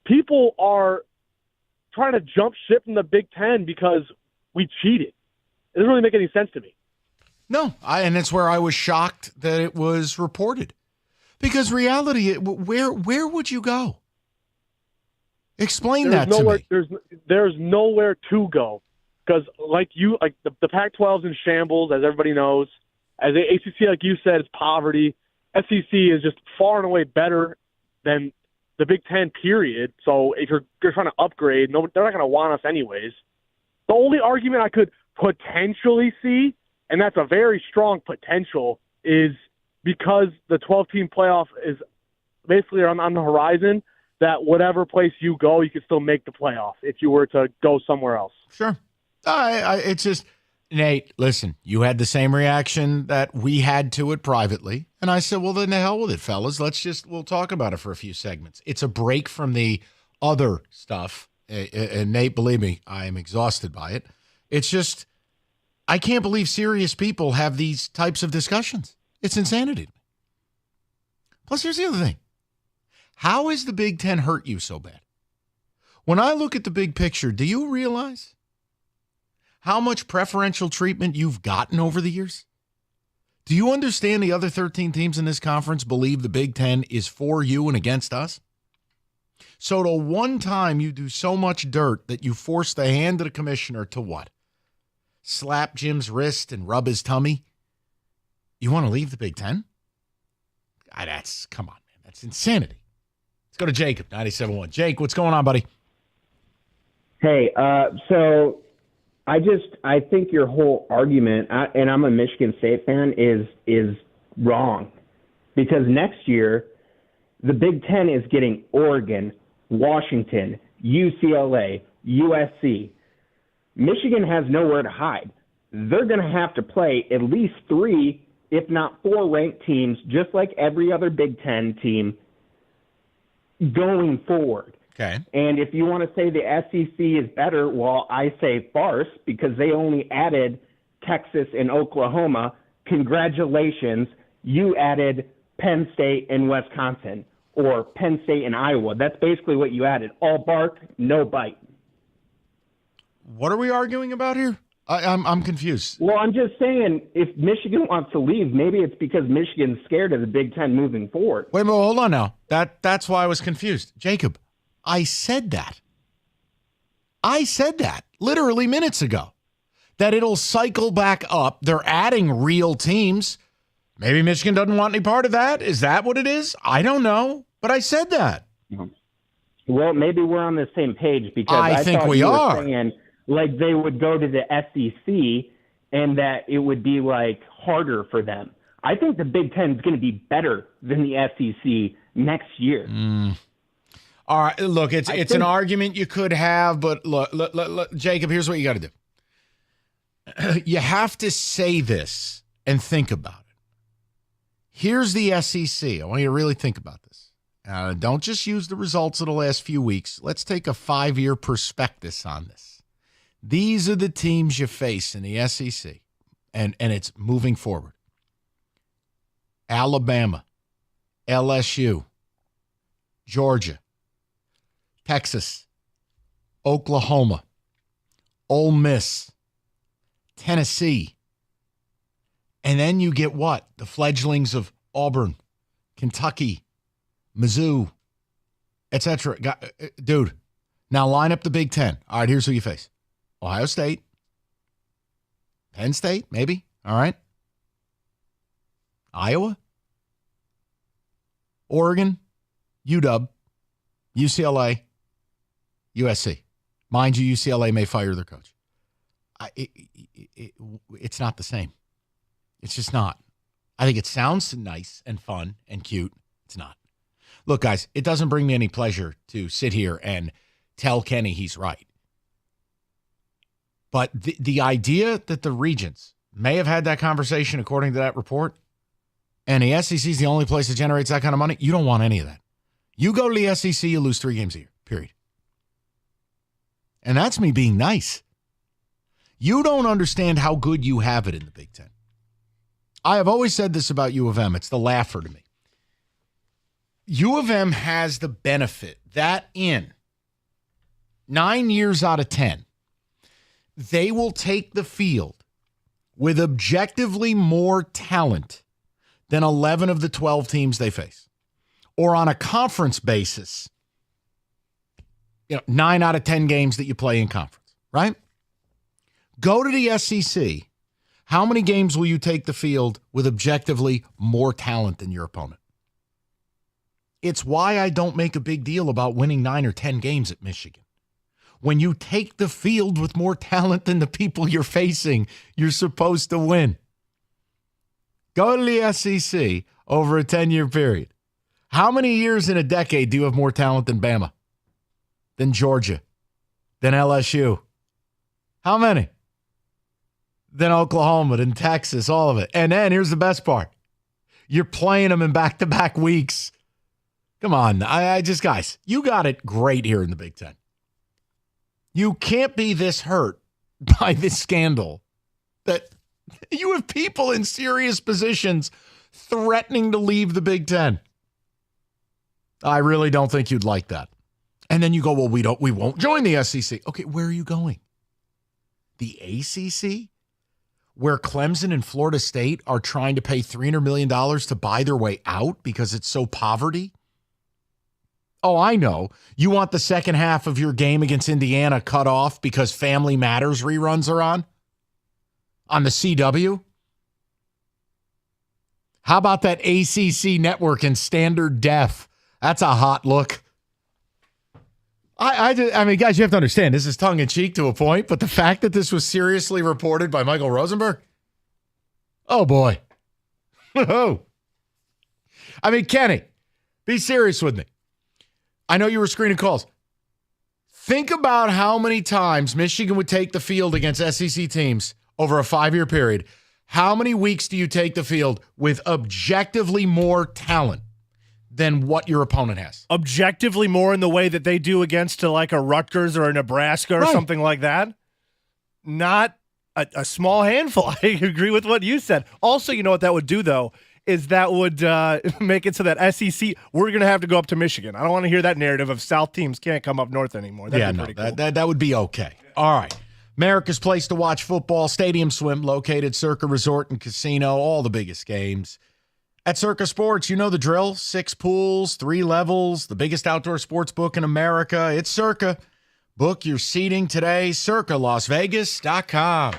people are trying to jump ship from the Big Ten because we cheated. It doesn't really make any sense to me. No, and that's where I was shocked that it was reported. Because reality, where would you go? Explain that to me. There's nowhere to go. Because the Pac-12 is in shambles, as everybody knows. As the ACC, like you said, is poverty. SEC is just far and away better than the Big Ten, period. So if you're trying to upgrade, they're not going to want us anyways. The only argument I could potentially see, and that's a very strong potential, is because the 12-team playoff is basically on the horizon, that whatever place you go, you can still make the playoff if you were to go somewhere else. Sure. It's just, Nate, listen, you had the same reaction that we had to it privately. And I said, well, then the hell with it, fellas. We'll talk about it for a few segments. It's a break from the other stuff. And Nate, believe me, I am exhausted by it. It's just, I can't believe serious people have these types of discussions. It's insanity. Plus, here's the other thing. How has the Big Ten hurt you so bad? When I look at the big picture, do you realize how much preferential treatment you've gotten over the years? Do you understand the other 13 teams in this conference believe the Big Ten is for you and against us? So the one time you do so much dirt that you force the hand of the commissioner to what? Slap Jim's wrist and rub his tummy? You want to leave the Big Ten? Come on, man. That's insanity. Let's go to Jacob, 97.1. Jake, what's going on, buddy? Hey, so I think your whole argument, and I'm a Michigan State fan, is wrong. Because next year, the Big Ten is getting Oregon, Washington, UCLA, USC. Michigan has nowhere to hide. They're going to have to play at least 3, if not 4 ranked teams, just like every other Big Ten team going forward. Okay. And if you want to say the SEC is better, well, I say farce, because they only added Texas and Oklahoma. Congratulations. You added Penn State and Wisconsin, or Penn State and Iowa. That's basically what you added. All bark, no bite. What are we arguing about here? I'm confused. Well, I'm just saying, if Michigan wants to leave, maybe it's because Michigan's scared of the Big Ten moving forward. Wait a minute, hold on now. That's why I was confused. Jacob, I said that. I said that literally minutes ago, that it'll cycle back up. They're adding real teams. Maybe Michigan doesn't want any part of that. Is that what it is? I don't know, but I said that. Well, maybe we're on the same page, because I think thought we you were are. saying, like, they would go to the SEC and that it would be like harder for them. I think the Big Ten is going to be better than the SEC next year. All right, look, it's an argument you could have, but look, Jacob, here's what you got to do. You have to say this and think about it. Here's the SEC. I want you to really think about this. Don't just use the results of the last few weeks. Let's take a 5-year perspective on this. These are the teams you face in the SEC, and it's moving forward. Alabama, LSU, Georgia, Texas, Oklahoma, Ole Miss, Tennessee. And then you get what? The fledglings of Auburn, Kentucky, Mizzou, etc. Dude, now line up the Big Ten. All right, here's who you face. Ohio State, Penn State, maybe. All right. Iowa, Oregon, UW, UCLA, USC. Mind you, UCLA may fire their coach. It's not the same. It's just not. I think it sounds nice and fun and cute. It's not. Look, guys, it doesn't bring me any pleasure to sit here and tell Kenny he's right. But the idea that the Regents may have had that conversation according to that report, and the SEC is the only place that generates that kind of money, you don't want any of that. You go to the SEC, you lose 3 games a year, period. And that's me being nice. You don't understand how good you have it in the Big Ten. I have always said this about U of M. It's the laugher to me. U of M has the benefit that in 9 years out of 10, they will take the field with objectively more talent than 11 of the 12 teams they face. Or on a conference basis, 9 out of 10 games that you play in conference, right? Go to the SEC. How many games will you take the field with objectively more talent than your opponent? It's why I don't make a big deal about winning 9 or 10 games at Michigan. When you take the field with more talent than the people you're facing, you're supposed to win. Go to the SEC over a 10-year period. How many years in a decade do you have more talent than Bama, than Georgia, than LSU? How many? Than Oklahoma, than Texas, all of it. And then here's the best part. You're playing them in back-to-back weeks. Come on. Guys, you got it great here in the Big Ten. You can't be this hurt by this scandal that you have people in serious positions threatening to leave the Big Ten. I really don't think you'd like that. And then you go, well, we won't join the SEC. Okay, where are you going? The ACC? Where Clemson and Florida State are trying to pay $300 million to buy their way out because it's so poverty? Oh, I know. You want the second half of your game against Indiana cut off because Family Matters reruns are on the CW? How about that ACC network in standard def? That's a hot look. I mean, guys, you have to understand, this is tongue-in-cheek to a point, but the fact that this was seriously reported by Michael Rosenberg, oh, boy. I mean, Kenny, be serious with me. I know you were screening calls. Think about how many times Michigan would take the field against SEC teams over a 5-year period. How many weeks do you take the field with objectively more talent than what your opponent has? Objectively more in the way that they do against like a Rutgers or a Nebraska or something like that? Not a small handful. I agree with what you said. Also, you know what that would do, though, is that would make it so that SEC, we're going to have to go up to Michigan. I don't want to hear that narrative of South teams can't come up north anymore. That'd be pretty cool. That would be okay. All right. America's place to watch football, Stadium Swim, located Circa Resort and Casino, all the biggest games. At Circa Sports, you know the drill. 6 pools, 3 levels, the biggest outdoor sports book in America. It's Circa. Book your seating today, circalasvegas.com.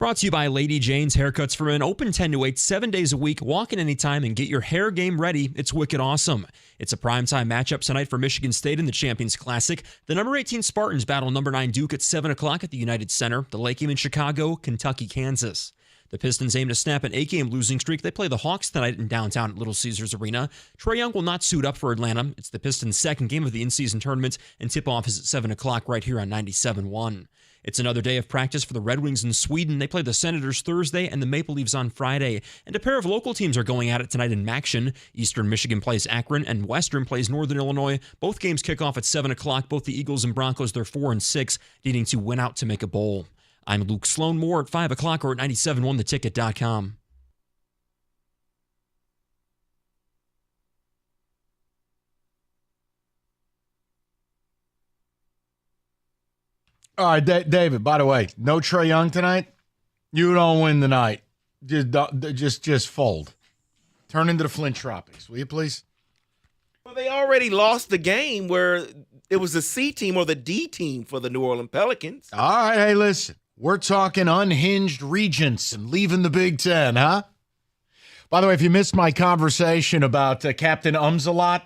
Brought to you by Lady Jane's Haircuts for Men. Open 10 to 8, 7 days a week. Walk in anytime and get your hair game ready. It's wicked awesome. It's a primetime matchup tonight for Michigan State in the Champions Classic. The number 18 Spartans battle number 9 Duke at 7 o'clock at the United Center. The late game in Chicago, Kentucky, Kansas. The Pistons aim to snap an 8-game losing streak. They play the Hawks tonight in downtown at Little Caesars Arena. Trae Young will not suit up for Atlanta. It's the Pistons' second game of the in-season tournament, and tip-off is at 7 o'clock right here on 97.1. It's another day of practice for the Red Wings in Sweden. They play the Senators Thursday and the Maple Leafs on Friday. And a pair of local teams are going at it tonight in Maction. Eastern Michigan plays Akron and Western plays Northern Illinois. Both games kick off at 7 o'clock. Both the Eagles and Broncos, they're 4-6, needing to win out to make a bowl. I'm Luke Sloan. More at 5 o'clock or at 97ontheticket.com. All right, David, by the way, no Trae Young tonight. You don't win tonight. Just fold. Turn into the Flint Tropics, will you please? Well, they already lost the game where it was the C team or the D team for the New Orleans Pelicans. All right, hey, listen. We're talking unhinged regents and leaving the Big Ten, huh? By the way, if you missed my conversation about Captain Umsalot,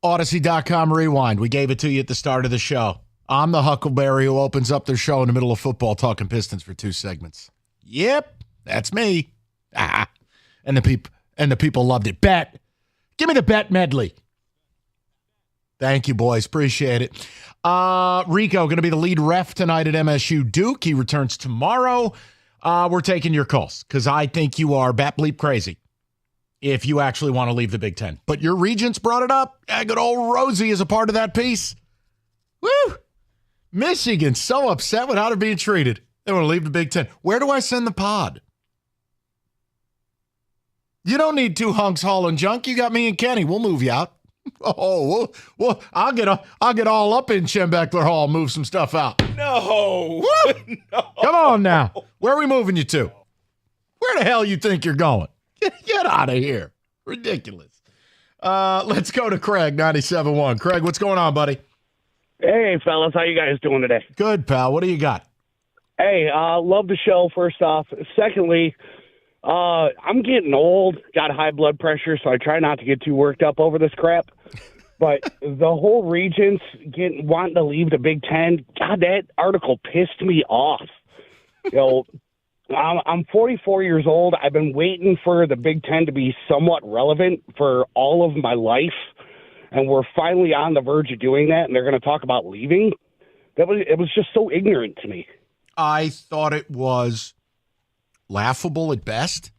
Odyssey.com rewind. We gave it to you at the start of the show. I'm the Huckleberry who opens up their show in the middle of football talking Pistons for 2 segments. Yep, that's me. And the people loved it. Bet. Give me the bet medley. Thank you, boys. Appreciate it. Rico going to be the lead ref tonight at MSU Duke. He returns tomorrow. We're taking your calls because I think you are bat bleep crazy if you actually want to leave the Big Ten. But your regents brought it up. Good old Rosie is a part of that piece. Woo! Michigan's so upset with how they're being treated. They want to leave the Big Ten. Where do I send the pod? You don't need 2 hunks hauling junk. You got me and Kenny. We'll move you out. Oh, well, I'll get all up in Schembechler Hall, move some stuff out. No. No. Come on now. Where are we moving you to? Where the hell you think you're going? Get out of here. Ridiculous. Let's go to Craig, 97.1. Craig, what's going on, buddy? Hey, fellas. How you guys doing today? Good, pal. What do you got? Hey, love the show, first off. Secondly, I'm getting old, got high blood pressure, so I try not to get too worked up over this crap. But the whole regents wanting to leave the Big Ten, God, that article pissed me off. You know, I'm 44 years old. I've been waiting for the Big Ten to be somewhat relevant for all of my life, and we're finally on the verge of doing that, and they're going to talk about leaving. It was just so ignorant to me. I thought it was laughable at best.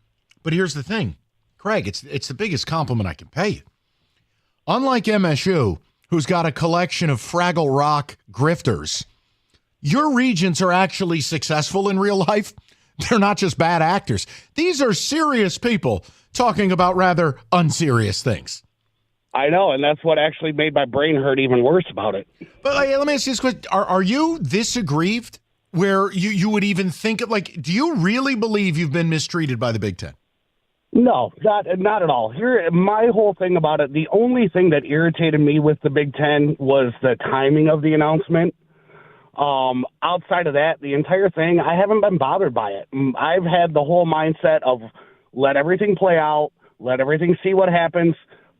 But here's the thing, Craig, it's the biggest compliment I can pay you. Unlike MSU, who's got a collection of Fraggle Rock grifters, your regents are actually successful in real life. They're not just bad actors. These are serious people talking about rather unserious things. I know, and that's what actually made my brain hurt even worse about it. But let me ask you this question. Are you this aggrieved where you would even think of, do you really believe you've been mistreated by the Big Ten? No, not at all. Here, my whole thing about it, the only thing that irritated me with the Big Ten was the timing of the announcement. Outside of that, the entire thing, I haven't been bothered by it. I've had the whole mindset of let everything play out, let everything see what happens,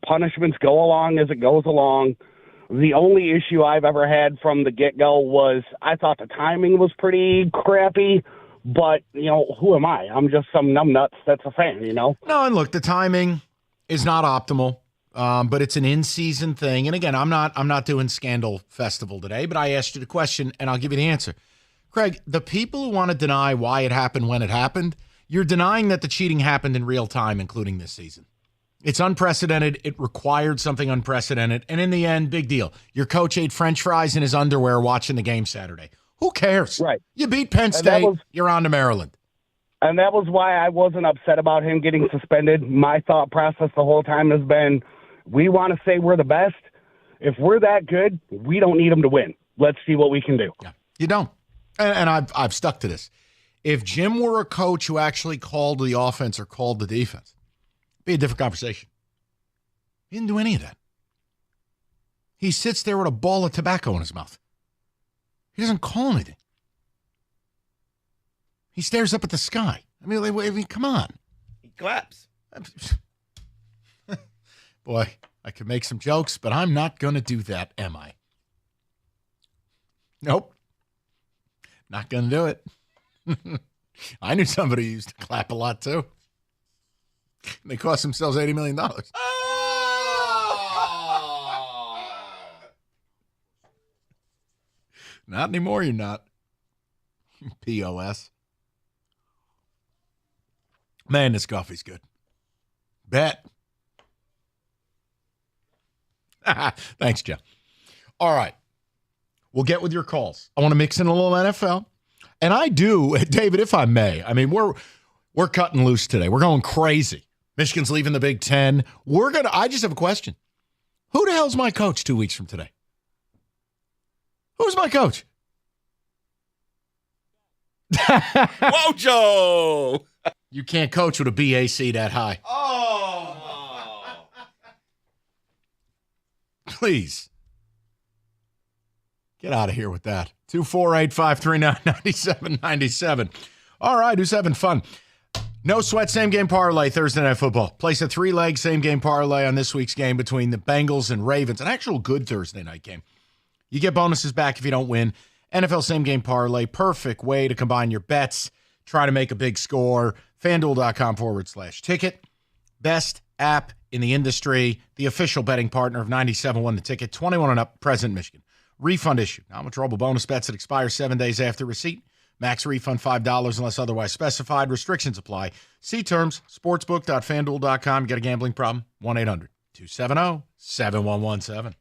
punishments go along as it goes along. The only issue I've ever had from the get-go was I thought the timing was pretty crappy, but, who am I? I'm just some numbnuts that's a fan, No, and look, the timing is not optimal, but it's an in-season thing. And again, I'm not doing Scandal Festival today, but I asked you the question, and I'll give you the answer. Craig, the people who want to deny why it happened when it happened, you're denying that the cheating happened in real time, including this season. It's unprecedented. It required something unprecedented. And in the end, big deal. Your coach ate French fries in his underwear watching the game Saturday. Who cares? Right. You beat Penn State. You're on to Maryland. And that was why I wasn't upset about him getting suspended. My thought process the whole time has been, we want to say we're the best. If we're that good, we don't need him to win. Let's see what we can do. Yeah, you don't. And I've stuck to this. If Jim were a coach who actually called the offense or called the defense, it'd be a different conversation. He didn't do any of that. He sits there with a ball of tobacco in his mouth. He doesn't call anything. He stares up at the sky. I mean, come on. He claps. Boy, I could make some jokes, but I'm not going to do that, am I? Nope. Not going to do it. I knew somebody who used to clap a lot, too. They cost themselves $80 million. Not anymore, you're not. POS. Man, this coffee's good. Bet. Thanks, Jeff. All right. We'll get with your calls. I want to mix in a little NFL. And I do, David, if I may. I mean, we're cutting loose today. We're going crazy. Michigan's leaving the Big Ten. I just have a question. Who the hell's my coach 2 weeks from today? Who's my coach? Wojo! You can't coach with a BAC that high. Oh. Please. Get out of here with that. 248-539-9797. All right, who's having fun? No sweat, same game parlay, Thursday Night Football. Place a 3-leg same game parlay on this week's game between the Bengals and Ravens. An actual good Thursday night game. You get bonuses back if you don't win. NFL same game parlay, perfect way to combine your bets. Try to make a big score. FanDuel.com/ticket. Best app in the industry. The official betting partner of 97.1 The Ticket. 21 and up, present Michigan. Refund issue. Non-withdrawable bonus bets that expire 7 days after receipt. Max refund $5 unless otherwise specified. Restrictions apply. See terms. Sportsbook.fanduel.com. Get a gambling problem? 1-800-270-7117.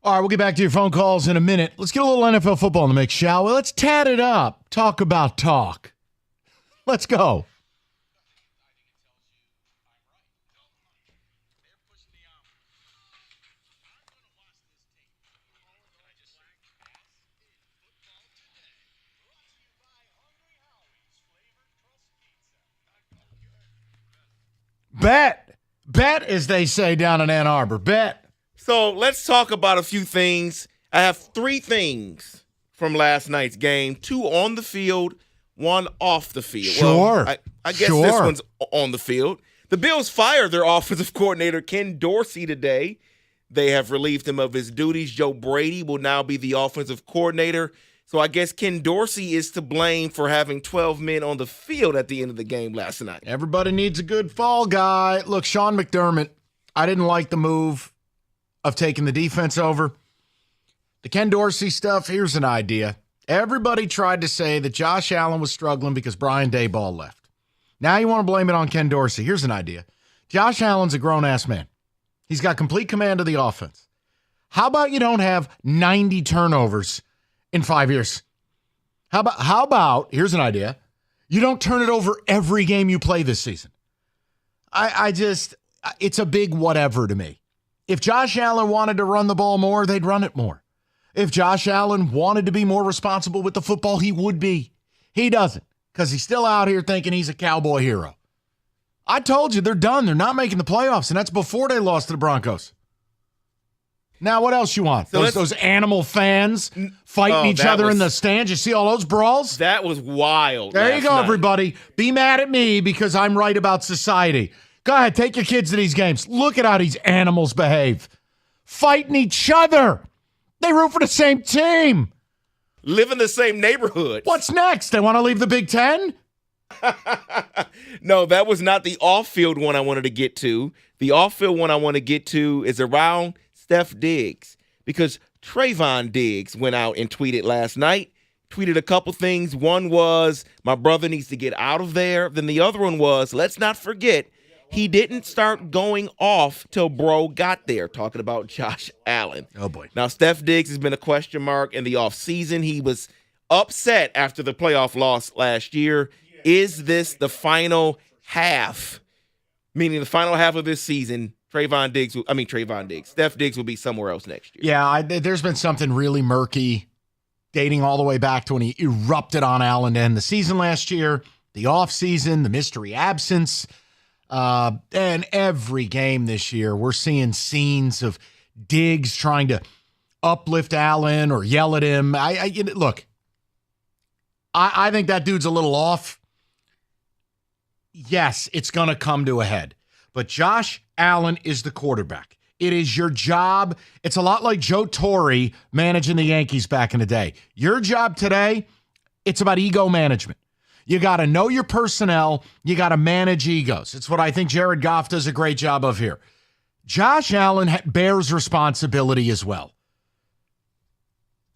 All right, we'll get back to your phone calls in a minute. Let's get a little NFL football in the mix, shall we? Let's tat it up. Talk about talk. Let's go. Bet, as they say down in Ann Arbor. Bet. So let's talk about a few things. I have 3 things from last night's game, 2 on the field, 1 off the field. Sure. Well, I guess this one's on the field. The Bills fired their offensive coordinator, Ken Dorsey, today. They have relieved him of his duties. Joe Brady will now be the offensive coordinator. So I guess Ken Dorsey is to blame for having 12 men on the field at the end of the game last night. Everybody needs a good fall guy. Look, Sean McDermott, I didn't like the move of taking the defense over. The Ken Dorsey stuff, here's an idea. Everybody tried to say that Josh Allen was struggling because Brian Daboll left. Now you want to blame it on Ken Dorsey. Here's an idea. Josh Allen's a grown-ass man. He's got complete command of the offense. How about you don't have 90 turnovers in 5 years? How about, here's an idea, you don't turn it over every game you play this season. It's a big whatever to me. If Josh Allen wanted to run the ball more, they'd run it more. If Josh Allen wanted to be more responsible with the football, he would be. He doesn't, because he's still out here thinking he's a cowboy hero. I told you, they're done. They're not making the playoffs, and that's before they lost to the Broncos. Now, what else you want? So those animal fans fighting each other in the stands. You see all those brawls? That was wild. There you go, everybody. Be mad at me because I'm right about society. Go ahead, take your kids to these games. Look at how these animals behave. Fighting each other. They root for the same team. Live in the same neighborhood. What's next? They want to leave the Big Ten? No, that was not the off-field one I wanted to get to. The off-field one I want to get to is around Steph Diggs, because Trayvon Diggs went out and tweeted last night, tweeted a couple things. One was, my brother needs to get out of there. Then the other one was, let's not forget, he didn't start going off till bro got there, talking about Josh Allen. Oh, boy. Now, Steph Diggs has been a question mark in the offseason. He was upset after the playoff loss last year. Is this the final half, meaning the final half of this season? Steph Diggs will be somewhere else next year. Yeah, there's been something really murky dating all the way back to when he erupted on Allen to end the season last year, the offseason, the mystery absence. And every game this year, we're seeing scenes of Diggs trying to uplift Allen or yell at him. Look, I think that dude's a little off. Yes, it's going to come to a head. But Josh Allen is the quarterback. It is your job. It's a lot like Joe Torre managing the Yankees back in the day. Your job today, it's about ego management. You got to know your personnel. You got to manage egos. It's what I think Jared Goff does a great job of here. Josh Allen bears responsibility as well.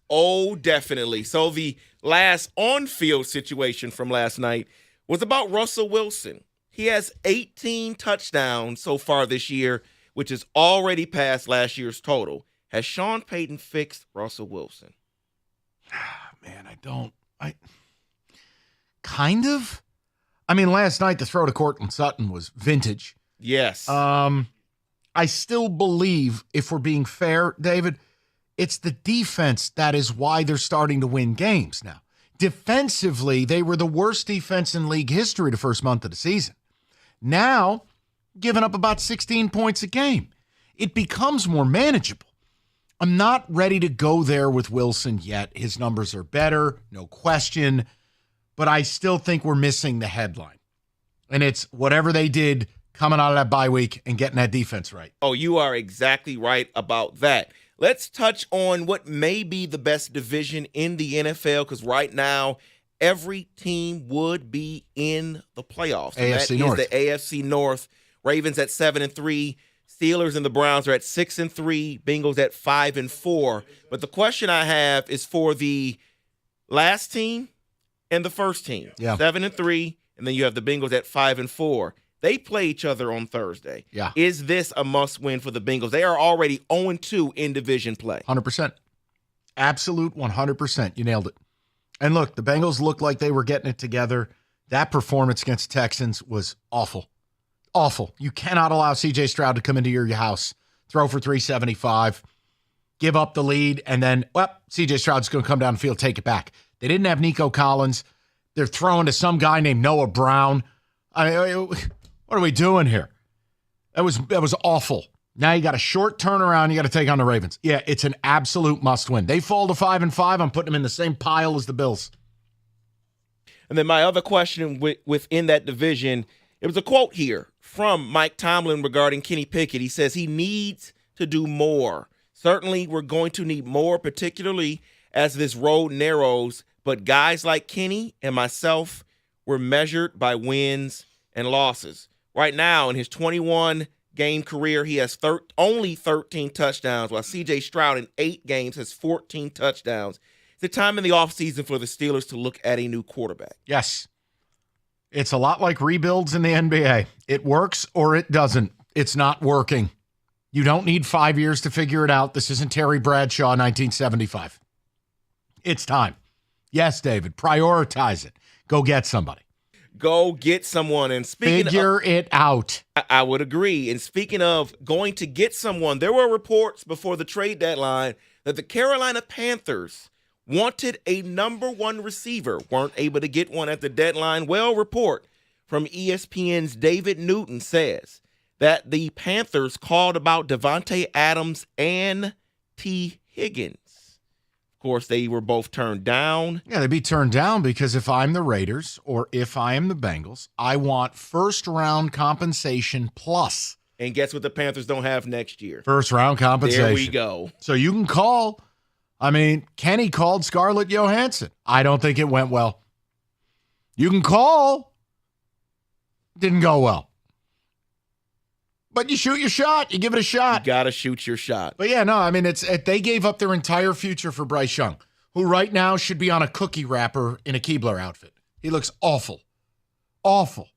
Oh, definitely. So the last on-field situation from last night was about Russell Wilson. He has 18 touchdowns so far this year, which is already past last year's total. Has Sean Payton fixed Russell Wilson? Man, kind of. I mean, last night the throw to Courtland Sutton was vintage. Yes. I still believe, if we're being fair, David, it's the defense that is why they're starting to win games now. Defensively, they were the worst defense in league history the first month of the season. Now, giving up about 16 points a game. It becomes more manageable. I'm not ready to go there with Wilson yet. His numbers are better, no question, but I still think we're missing the headline. And it's whatever they did coming out of that bye week and getting that defense right. Oh, you are exactly right about that. Let's touch on what may be the best division in the NFL, because right now, every team would be in the playoffs. AFC North. Is the AFC North. Ravens at 7-3. Steelers and the Browns are at 6-3. Bengals at 5-4. But the question I have is for the last team and the first team. Yeah. 7-3, and then you have the Bengals at 5-4. They play each other on Thursday. Yeah. Is this a must-win for the Bengals? They are already 0-2 in division play. 100%. Absolute 100%. You nailed it. And look, the Bengals looked like they were getting it together. That performance against Texans was awful. Awful. You cannot allow C.J. Stroud to come into your house, throw for 375, give up the lead, and then, C.J. Stroud's going to come down the field, take it back. They didn't have Nico Collins. They're throwing to some guy named Noah Brown. What are we doing here? That was awful. Now you got a short turnaround. You got to take on the Ravens. Yeah, it's an absolute must-win. They fall to 5-5. I'm putting them in the same pile as the Bills. And then my other question within that division, it was a quote here from Mike Tomlin regarding Kenny Pickett. He says he needs to do more. Certainly, we're going to need more, particularly as this road narrows. But guys like Kenny and myself were measured by wins and losses. Right now, in his 21-game career, he has only 13 touchdowns, while C.J. Stroud in 8 games has 14 touchdowns. It's the time in the offseason for the Steelers to look at a new quarterback. Yes. It's a lot like rebuilds in the NBA. It works or it doesn't. It's not working. You don't need 5 years to figure it out. This isn't Terry Bradshaw 1975. It's time. Yes, David, prioritize it. Go get somebody. Go get someone. And speaking Figure it out. I would agree. And speaking of going to get someone, there were reports before the trade deadline that the Carolina Panthers wanted a number 1 receiver, weren't able to get one at the deadline. Well, report from ESPN's David Newton says that the Panthers called about Devontae Adams and T. Higgins. Of course, they were both turned down. Yeah, they'd be turned down because if I'm the Raiders or if I am the Bengals, I want first-round compensation plus. And guess what the Panthers don't have next year? First-round compensation. There we go. So you can call. I mean, Kenny called Scarlett Johansson. I don't think it went well. You can call. Didn't go well. But you shoot your shot. You give it a shot. You got to shoot your shot. But yeah, no, I mean, they gave up their entire future for Bryce Young, who right now should be on a cookie wrapper in a Keebler outfit. He looks awful. Awful.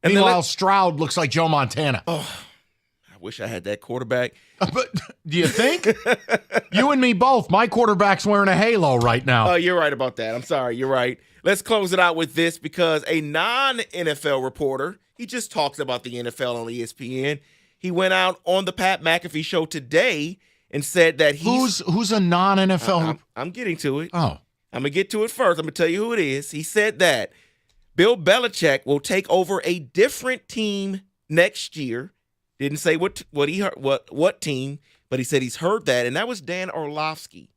And meanwhile, Stroud looks like Joe Montana. Oh, I wish I had that quarterback. But do you think? You and me both. My quarterback's wearing a halo right now. Oh, you're right about that. I'm sorry. You're right. Let's close it out with this because a non-NFL reporter, he just talks about the NFL on ESPN. He went out on the Pat McAfee show today and said that who's a non-NFL? I'm getting to it. Oh. I'm going to get to it first. I'm going to tell you who it is. He said that Bill Belichick will take over a different team next year. Didn't say what he heard, what team, but he said he's heard that, and that was Dan Orlovsky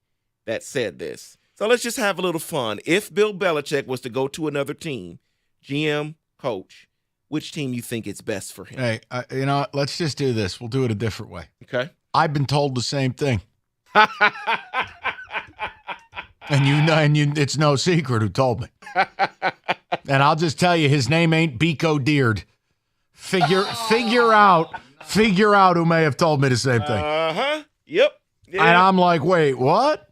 that said this. So let's just have a little fun. If Bill Belichick was to go to another team, GM, coach, which team you think is best for him? Hey, let's just do this. We'll do it a different way. Okay. I've been told the same thing. and it's no secret who told me. And I'll just tell you, his name ain't Biko Deard. Figure out who may have told me the same thing. Uh-huh. Yep. Yeah. And I'm like, wait, what?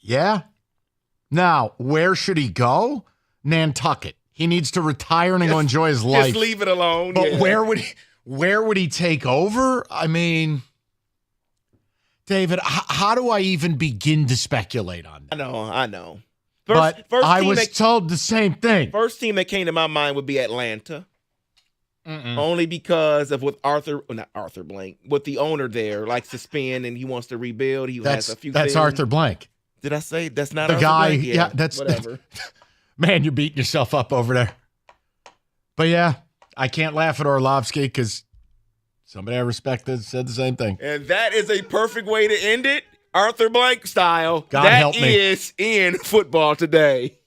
Yeah. Now, where should he go? Nantucket. He needs to retire and go enjoy his life. Just leave it alone. But where would he take over? I mean, David, how do I even begin to speculate on that? I know. But I was told the same thing. First team that came to my mind would be Atlanta. Only because of what what the owner there likes to spend and he wants to rebuild. Has a few. That's Arthur Blank. Did I say that's not the Arthur guy? Blank? Yeah, that's whatever. Man, you're beating yourself up over there. But yeah, I can't laugh at Orlovsky because somebody I respected said the same thing. And that is a perfect way to end it, Arthur Blank style. God help me. That is in football today.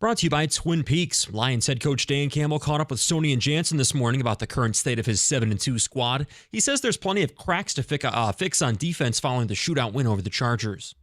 Brought to you by Twin Peaks. Lions head coach Dan Campbell caught up with Stoney and Jansen this morning about the current state of his 7-2 squad. He says there's plenty of cracks to fix on defense following the shootout win over the Chargers.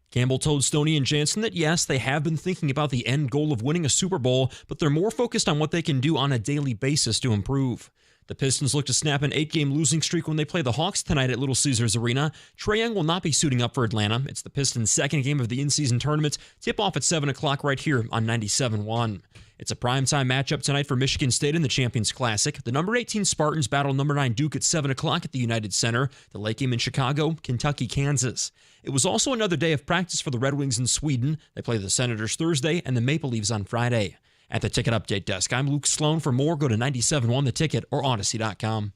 Campbell told Stoney and Jansen that yes, they have been thinking about the end goal of winning a Super Bowl, but they're more focused on what they can do on a daily basis to improve. The Pistons look to snap an 8-game losing streak when they play the Hawks tonight at Little Caesars Arena. Trae Young will not be suiting up for Atlanta. It's the Pistons' second game of the in-season tournament. Tip off at 7 o'clock right here on 97.1. It's a primetime matchup tonight for Michigan State in the Champions Classic. The number 18 Spartans battle number 9 Duke at 7 o'clock at the United Center. The late game in Chicago, Kentucky, Kansas. It was also another day of practice for the Red Wings in Sweden. They play the Senators Thursday and the Maple Leafs on Friday. At the Ticket Update Desk, I'm Luke Sloan. For more, go to 97.1 The Ticket or Odyssey.com.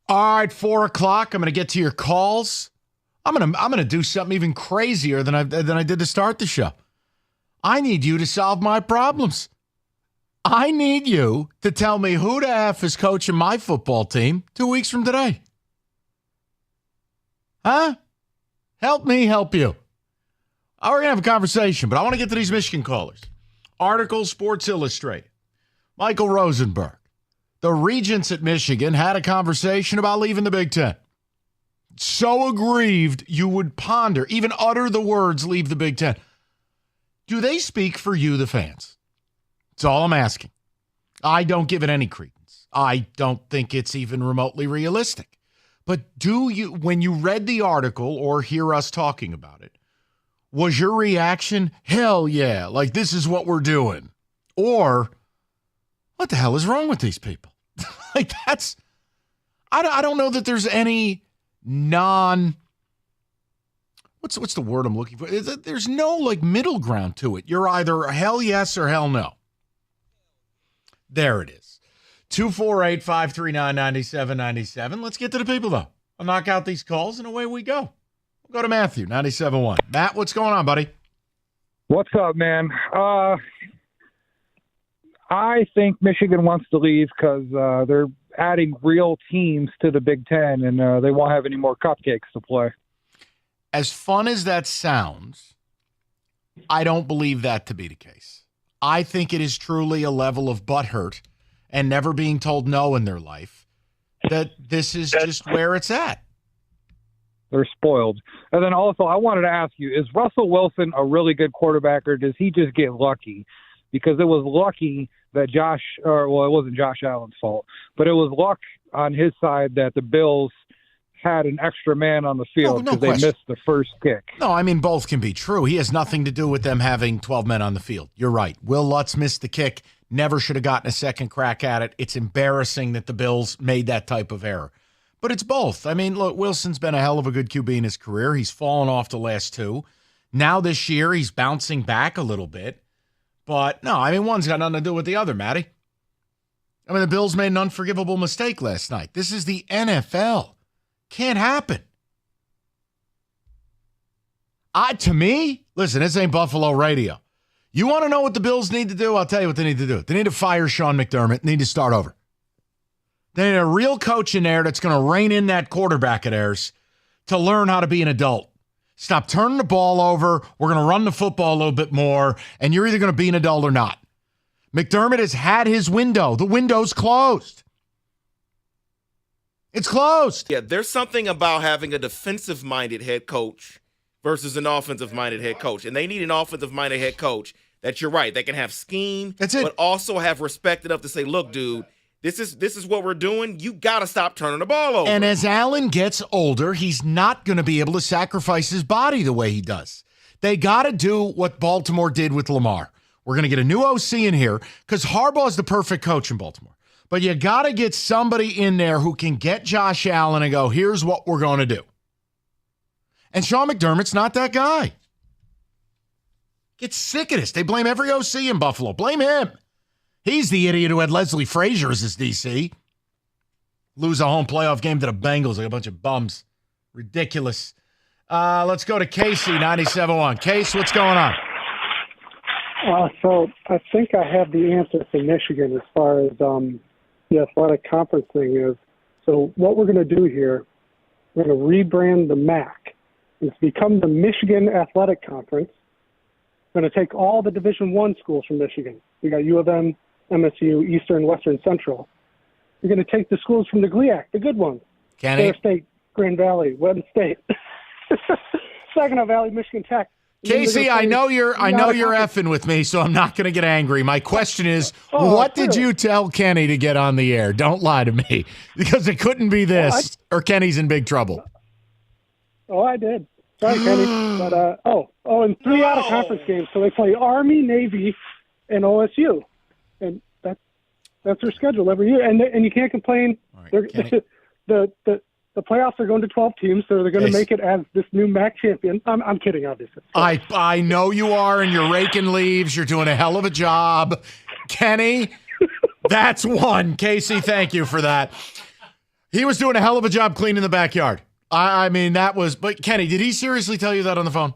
All right, 4 o'clock. I'm going to get to your calls. I'm gonna do something even crazier than I did to start the show. I need you to solve my problems. I need you to tell me who the F is coaching my football team 2 weeks from today. Huh? Help me help you. We're going to have a conversation, but I want to get to these Michigan callers. Article, Sports Illustrated. Michael Rosenberg. The regents at Michigan had a conversation about leaving the Big Ten. So aggrieved you would ponder, even utter the words, leave the Big Ten. Do they speak for you, the fans? That's all I'm asking. I don't give it any credence. I don't think it's even remotely realistic. But do you, when you read the article or hear us talking about it, was your reaction, hell yeah, like this is what we're doing? Or, what the hell is wrong with these people? Like that's, I don't know that there's any what's the word I'm looking for? There's no like middle ground to it. You're either hell yes or hell no. There it is. 248-539-9797. Let's get to the people though. I'll knock out these calls and away we go. We'll go to Matthew, 97.1. Matt, what's going on, buddy? What's up, man? I think Michigan wants to leave because they're adding real teams to the Big Ten, and they won't have any more cupcakes to play. As fun as that sounds, I don't believe that to be the case. I think it is truly a level of butthurt and never being told no in their life that this is just where it's at. They're spoiled. And then also, I wanted to ask you, is Russell Wilson a really good quarterback, or does he just get lucky? Because it was lucky that it wasn't Josh Allen's fault, but it was luck on his side that the Bills had an extra man on the field because they missed the first kick. No, I mean, both can be true. He has nothing to do with them having 12 men on the field. You're right. Will Lutz missed the kick, never should have gotten a second crack at it. It's embarrassing that the Bills made that type of error. But it's both. I mean, look, Wilson's been a hell of a good QB in his career. He's fallen off the last two. Now this year, he's bouncing back a little bit. But, no, I mean, one's got nothing to do with the other, Matty. I mean, the Bills made an unforgivable mistake last night. This is the NFL. Can't happen. To me, listen, this ain't Buffalo radio. You want to know what the Bills need to do? I'll tell you what they need to do. They need to fire Sean McDermott. They need to start over. They need a real coach in there that's going to rein in that quarterback of theirs to learn how to be an adult. Stop turning the ball over. We're going to run the football a little bit more, and you're either going to be an adult or not. McDermott has had his window. The window's closed. It's closed. Yeah, there's something about having a defensive-minded head coach versus an offensive-minded head coach, and they need an offensive-minded head coach that you're right, that can have scheme, but also have respect enough to say, look, dude, This is what we're doing. You got to stop turning the ball over. And as Allen gets older, he's not going to be able to sacrifice his body the way he does. They got to do what Baltimore did with Lamar. We're going to get a new OC in here because Harbaugh is the perfect coach in Baltimore. But you got to get somebody in there who can get Josh Allen and go, here's what we're going to do. And Sean McDermott's not that guy. Get sick of this. They blame every OC in Buffalo. Blame him. He's the idiot who had Leslie Frazier as his DC. Lose a home playoff game to the Bengals like a bunch of bums. Ridiculous. Let's go to Casey, 97.1. Case, what's going on? So I think I have the answer for Michigan as far as the athletic conference thing is. So what we're going to do here, we're going to rebrand the MAC. It's become the Michigan Athletic Conference. We're going to take all the Division I schools from Michigan. We got U of M, MSU, Eastern, Western, Central. We're going to take the schools from the GLIAC, the good ones. Fair State, Grand Valley, Webb State, Saginaw Valley, Michigan Tech. Casey, I know you're effing with me, so I'm not going to get angry. My question is, what did you tell Kenny to get on the air? Don't lie to me, because it couldn't be this, or Kenny's in big trouble. Oh, I did. Sorry, Kenny. But and 3 out of conference games. So they play Army, Navy, and OSU, and that's their schedule every year. And you can't complain. Right, the playoffs are going to 12 teams, so they're going to make it as this new MAC champion. I'm kidding, obviously. I know you are, and you're raking leaves. You're doing a hell of a job, Kenny. That's one. Casey, thank you for that. He was doing a hell of a job cleaning the backyard. I mean, that was. But Kenny, did he seriously tell you that on the phone?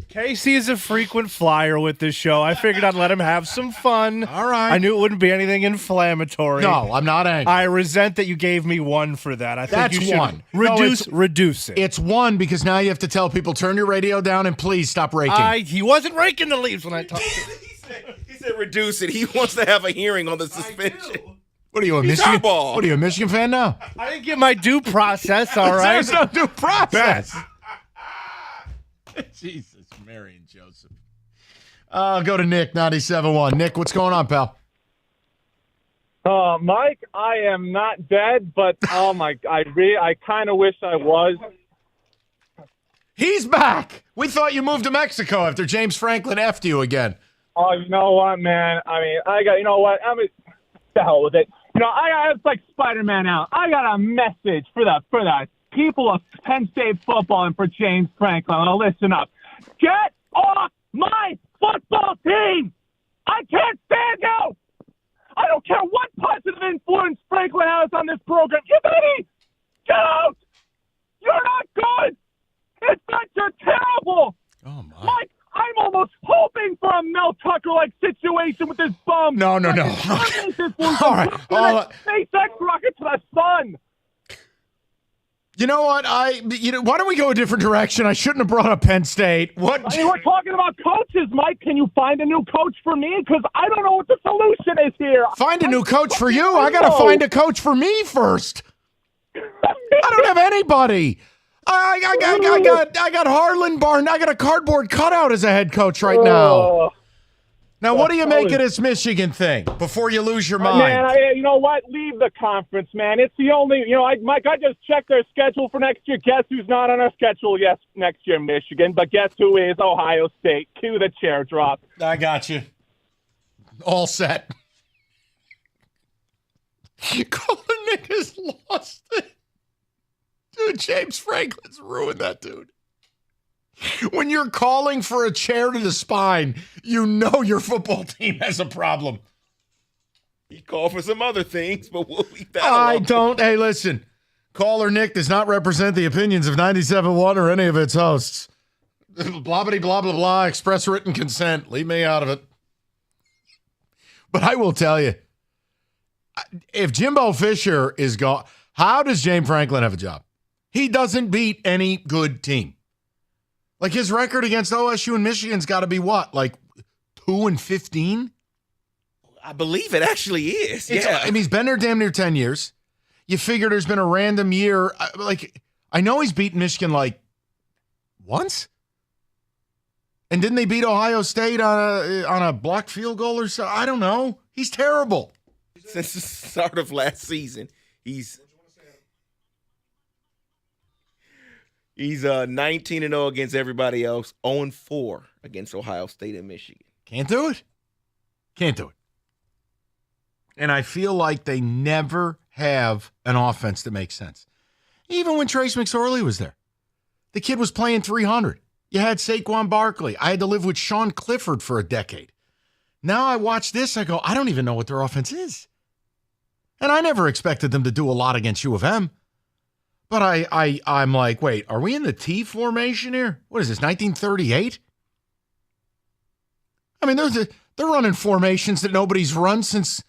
Casey is a frequent flyer with this show. I figured I'd let him have some fun. All right. I knew it wouldn't be anything inflammatory. No, I'm not angry. I resent that you gave me one for that. I think That's you should one. reduce it. It's one because now you have to tell people, turn your radio down and please stop raking. He wasn't raking the leaves when I talked to him. He said reduce it. He wants to have a hearing on the suspension. What are you, a Michigan? What are you, a Michigan fan now? I didn't get my due process, all right? There's no due process. Jesus, Mary and Joseph. I'll go to Nick, 97.1. Nick, what's going on, pal? Mike, I am not dead, but I kind of wish I was. He's back. We thought you moved to Mexico after James Franklin effed you again. Oh, you know what, man? I mean, the hell with it. It's like Spider-Man out. I got a message for the people of Penn State football and for James Franklin. Now listen up. Get off my football team! I can't stand you! I don't care what positive influence Franklin has on this program. You ready? Get out! You're not good! In fact, you're terrible! Oh, my. Mike, I'm almost hoping for a Mel Tucker-like situation with this bum. No. All right. SpaceX rocket to the sun. You know what? Why don't we go a different direction? I shouldn't have brought up Penn State. What? I mean, we're talking about coaches, Mike. Can you find a new coach for me? Because I don't know what the solution is here. Find a new coach for you? I got to find a coach for me first. I don't have anybody. I got Harlan Barn. I got a cardboard cutout as a head coach right now. Now, what do you make of this Michigan thing before you lose your mind? Man, you know what? Leave the conference, man. It's the only, Mike, I just checked their schedule for next year. Guess who's not on our schedule? Yes, next year, Michigan. But guess who is? Ohio State. Cue the chair drop. I got you. All set. Nick has lost it. Dude, James Franklin's ruined that dude. When you're calling for a chair to the spine, you know your football team has a problem. He called for some other things, but we'll leave that alone. Hey, listen. Caller Nick does not represent the opinions of 97.1 or any of its hosts. Blobbity, blah, blah, blah, express written consent. Leave me out of it. But I will tell you, if Jimbo Fisher is gone, how does James Franklin have a job? He doesn't beat any good team. Like, his record against OSU and Michigan's got to be what? Like 2-15? I believe it actually is. Yeah. I mean, he's been there damn near 10 years. You figure there's been a random year. I know he's beaten Michigan like once. And didn't they beat Ohio State on a blocked field goal or so? I don't know. He's terrible. since the start of last season. He's 19-0 against everybody else, 0-4 against Ohio State and Michigan. Can't do it. Can't do it. And I feel like they never have an offense that makes sense. Even when Trace McSorley was there, the kid was playing 300. You had Saquon Barkley. I had to live with Sean Clifford for a decade. Now I watch this, I go, I don't even know what their offense is. And I never expected them to do a lot against U of M. But I'm like, wait, are we in the T formation here? What is this, 1938? I mean, they're running formations that nobody's run since,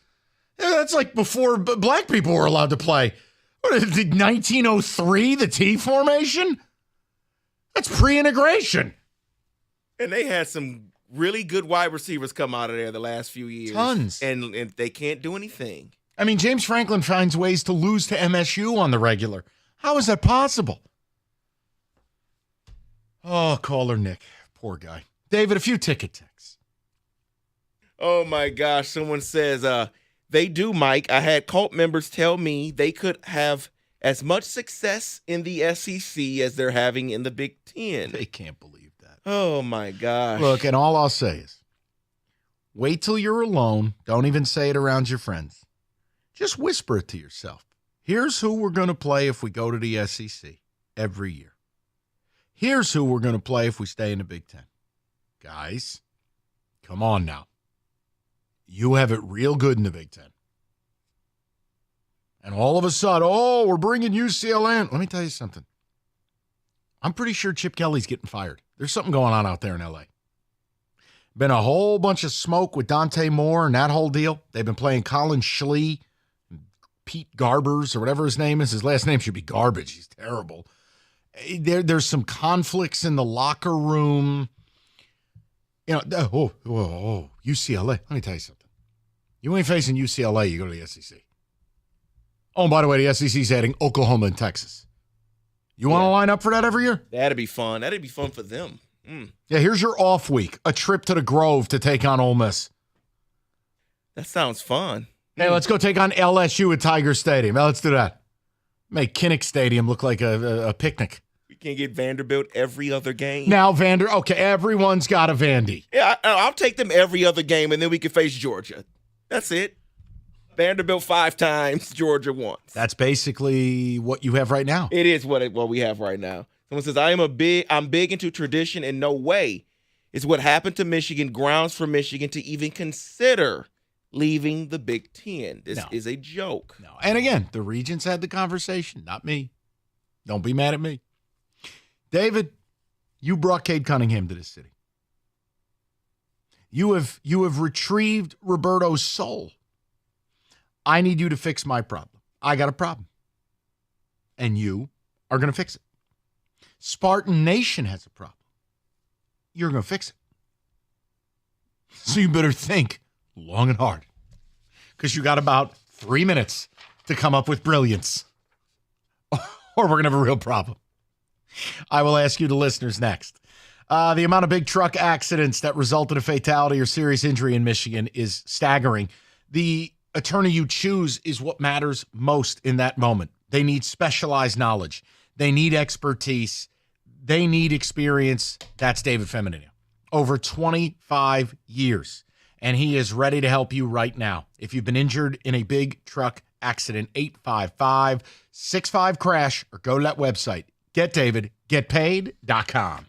that's like before black people were allowed to play. What is it, 1903, the T formation? That's pre-integration. And they had some really good wide receivers come out of there the last few years. Tons. And they can't do anything. I mean, James Franklin finds ways to lose to MSU on the regular. How is that possible? Oh, caller Nick. Poor guy. David, a few ticket texts. Oh, my gosh. Someone says, they do, Mike. I had cult members tell me they could have as much success in the SEC as they're having in the Big Ten. They can't believe that. Oh, my gosh. Look, and all I'll say is, wait till you're alone. Don't even say it around your friends. Just whisper it to yourself. Here's who we're going to play if we go to the SEC every year. Here's who we're going to play if we stay in the Big Ten. Guys, come on now. You have it real good in the Big Ten. And all of a sudden, oh, we're bringing UCLA in. Let me tell you something. I'm pretty sure Chip Kelly's getting fired. There's something going on out there in L.A. Been a whole bunch of smoke with Dante Moore and that whole deal. They've been playing Colin Schlee, Pete Garbers, or whatever his name is. His last name should be Garbage. He's terrible. There's some conflicts in the locker room. You know, UCLA. Let me tell you something. You ain't facing UCLA, you go to the SEC. Oh, and by the way, the SEC's adding Oklahoma and Texas. You want to line up for that every year? That'd be fun. That'd be fun for them. Yeah, here's your off week. A trip to the Grove to take on Ole Miss. That sounds fun. Hey, let's go take on LSU at Tiger Stadium. Now, let's do that. Make Kinnick Stadium look like a picnic. We can get Vanderbilt every other game. Now, okay, everyone's got a Vandy. Yeah, I'll take them every other game, and then we can face Georgia. That's it. Vanderbilt 5 times, Georgia once. That's basically what you have right now. It is what we have right now. Someone says, I'm big into tradition, and no way is what happened to Michigan grounds for Michigan to even consider leaving the Big Ten. This is a joke. No. And again, the Regents had the conversation, not me. Don't be mad at me. David, you brought Cade Cunningham to this city. You have retrieved Roberto's soul. I need you to fix my problem. I got a problem. And you are going to fix it. Spartan Nation has a problem. You're going to fix it. So you better think long and hard, because you got about 3 minutes to come up with brilliance, or we're going to have a real problem. I will ask you, the listeners, next. The amount of big truck accidents that result in a fatality or serious injury in Michigan is staggering. The attorney you choose is what matters most in that moment. They need specialized knowledge. They need expertise. They need experience. That's David Feminino. Over 25 years. And he is ready to help you right now. If you've been injured in a big truck accident, 855-65-CRASH, or go to that website, getdavidgetpaid.com.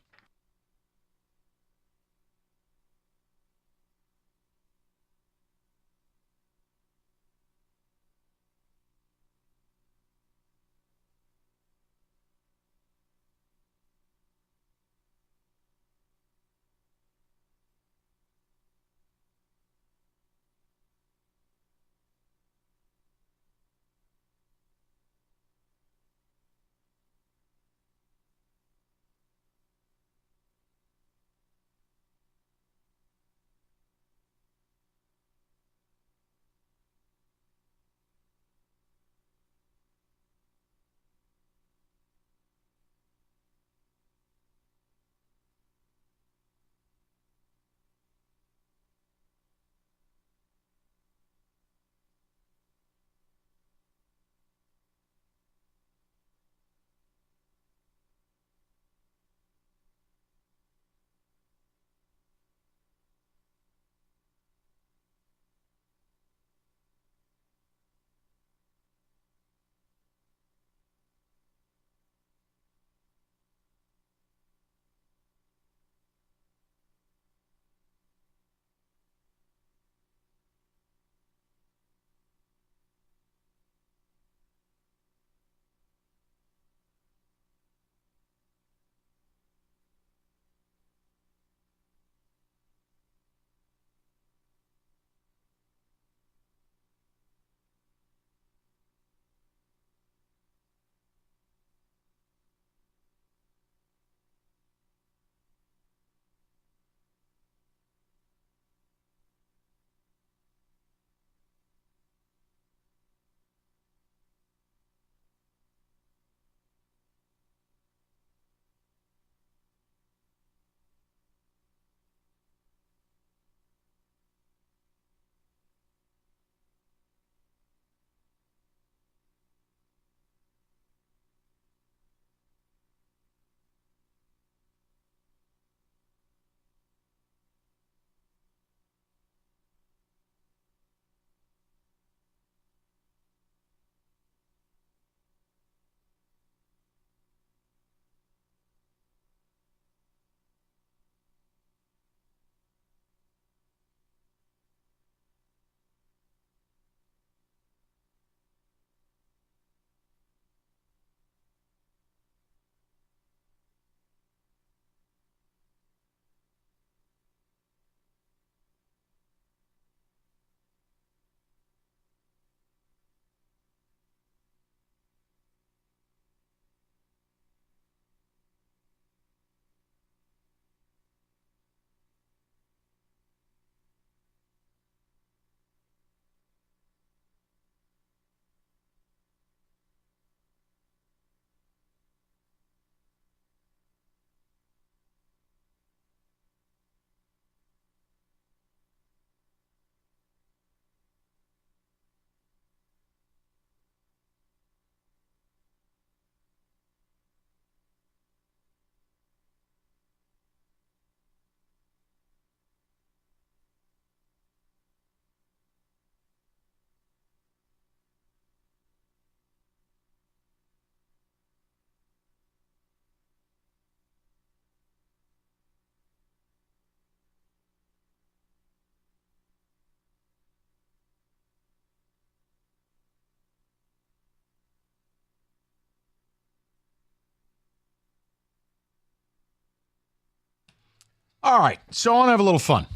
All right, so I want to have a little fun.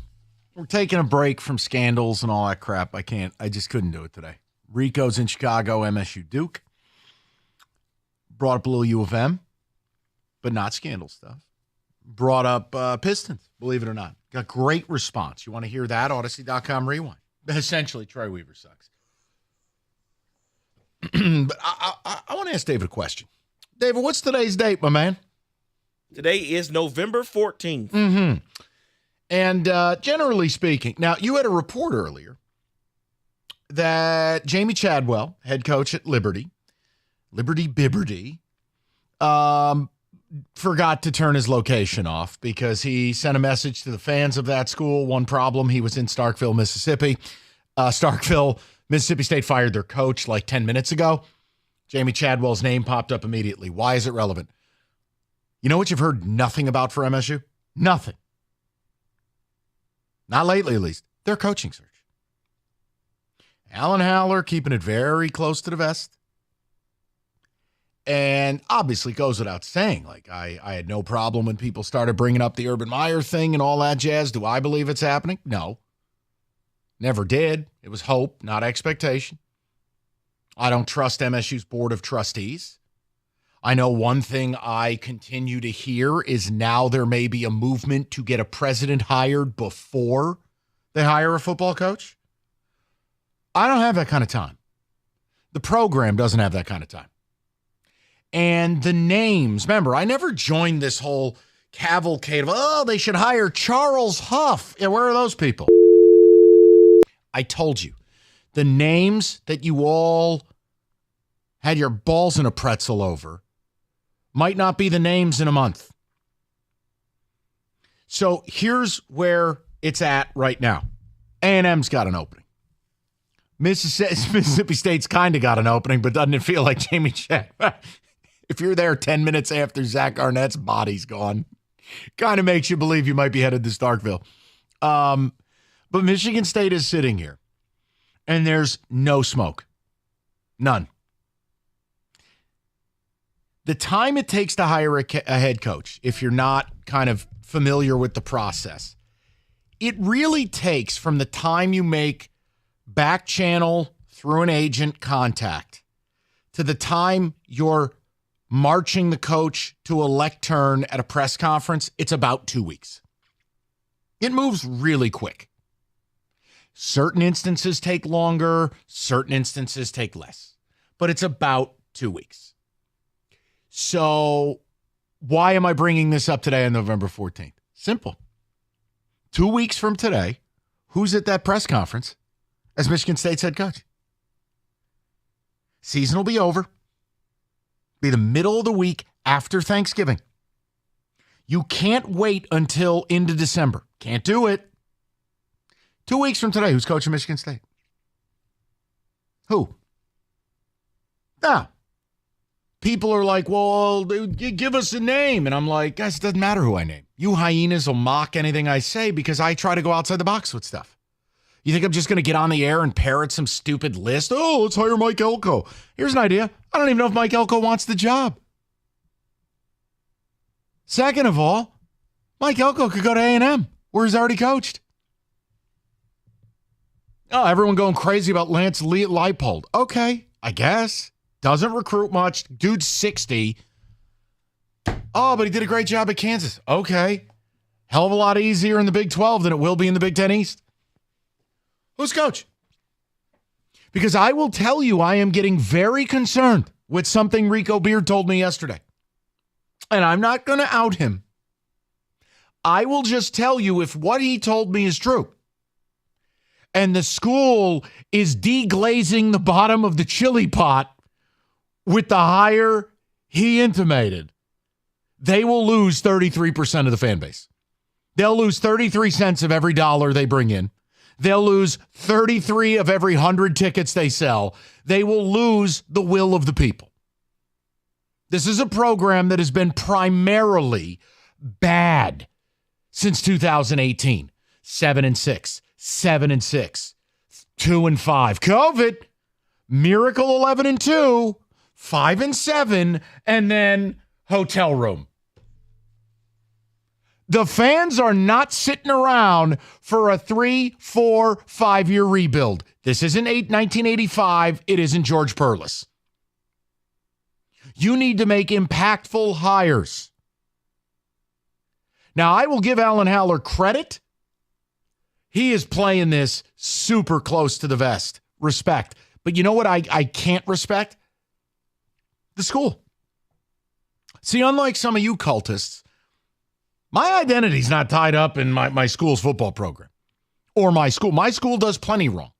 We're taking a break from scandals and all that crap. I just couldn't do it today. Rico's in Chicago, MSU Duke. Brought up a little U of M, but not scandal stuff. Brought up Pistons, believe it or not. Got great response. You want to hear that? Odyssey.com rewind. Essentially, Troy Weaver sucks. But I want to ask David a question. David, what's today's date, my man? Today is November 14th. Mm-hmm. And generally speaking, now you had a report earlier that Jamie Chadwell, head coach at Liberty Bibberty, forgot to turn his location off because he sent a message to the fans of that school. One problem, he was in Starkville, Mississippi. Mississippi State fired their coach like 10 minutes ago. Jamie Chadwell's name popped up immediately. Why is it relevant? You know what you've heard nothing about for MSU? Nothing. Not lately, at least. Their coaching search. Alan Haller keeping it very close to the vest. And obviously goes without saying, like, I had no problem when people started bringing up the Urban Meyer thing and all that jazz. Do I believe it's happening? No. Never did. It was hope, not expectation. I don't trust MSU's Board of Trustees. I know one thing I continue to hear is now there may be a movement to get a president hired before they hire a football coach. I don't have that kind of time. The program doesn't have that kind of time. And the names, remember, I never joined this whole cavalcade of, they should hire Charles Huff. Yeah, where are those people? I told you, the names that you all had your balls in a pretzel over might not be the names in a month. So here's where it's at right now. A&M's got an opening. Mississippi State's kind of got an opening, but doesn't it feel like Jamie Chadwell? If you're there 10 minutes after Zach Arnett's body's gone, kind of makes you believe you might be headed to Starkville. But Michigan State is sitting here, and there's no smoke. None. The time it takes to hire a head coach, if you're not kind of familiar with the process, it really takes from the time you make back channel through an agent contact to the time you're marching the coach to a lectern at a press conference, it's about 2 weeks. It moves really quick. Certain instances take longer, certain instances take less, but it's about 2 weeks. So why am I bringing this up today on November 14th? Simple. 2 weeks from today, who's at that press conference as Michigan State's head coach? Season will be over. Be the middle of the week after Thanksgiving. You can't wait until into December. Can't do it. 2 weeks from today, who's coaching Michigan State? Who? Now, people are like, well, give us a name. And I'm like, guys, it doesn't matter who I name. You hyenas will mock anything I say because I try to go outside the box with stuff. You think I'm just going to get on the air and parrot some stupid list? Oh, let's hire Mike Elko. Here's an idea. I don't even know if Mike Elko wants the job. Second of all, Mike Elko could go to A&M, where he's already coached. Oh, everyone going crazy about Lance Leipold. Okay, I guess. Doesn't recruit much. Dude's 60. Oh, but he did a great job at Kansas. Okay. Hell of a lot easier in the Big 12 than it will be in the Big 10 East. Who's coach? Because I will tell you, I am getting very concerned with something Rico Beard told me yesterday. And I'm not going to out him. I will just tell you if what he told me is true. And the school is deglazing the bottom of the chili pot with the hire he intimated, they will lose 33% of the fan base. They'll lose 33 cents of every dollar they bring in. They'll lose 33 of every 100 tickets they sell. They will lose the will of the people. This is a program that has been primarily bad since 2018. 7-6, 7-6, 2-5. COVID, miracle 11-2, 5-7, and then hotel room. The fans are not sitting around for a 3, 4, 5-year rebuild. This isn't 1985. It isn't George Perlis. You need to make impactful hires. Now, I will give Alan Haller credit. He is playing this super close to the vest. Respect. But you know what I can't respect? The school. See, unlike some of you cultists, my identity's not tied up in my school's football program or my school. My school does plenty wrong.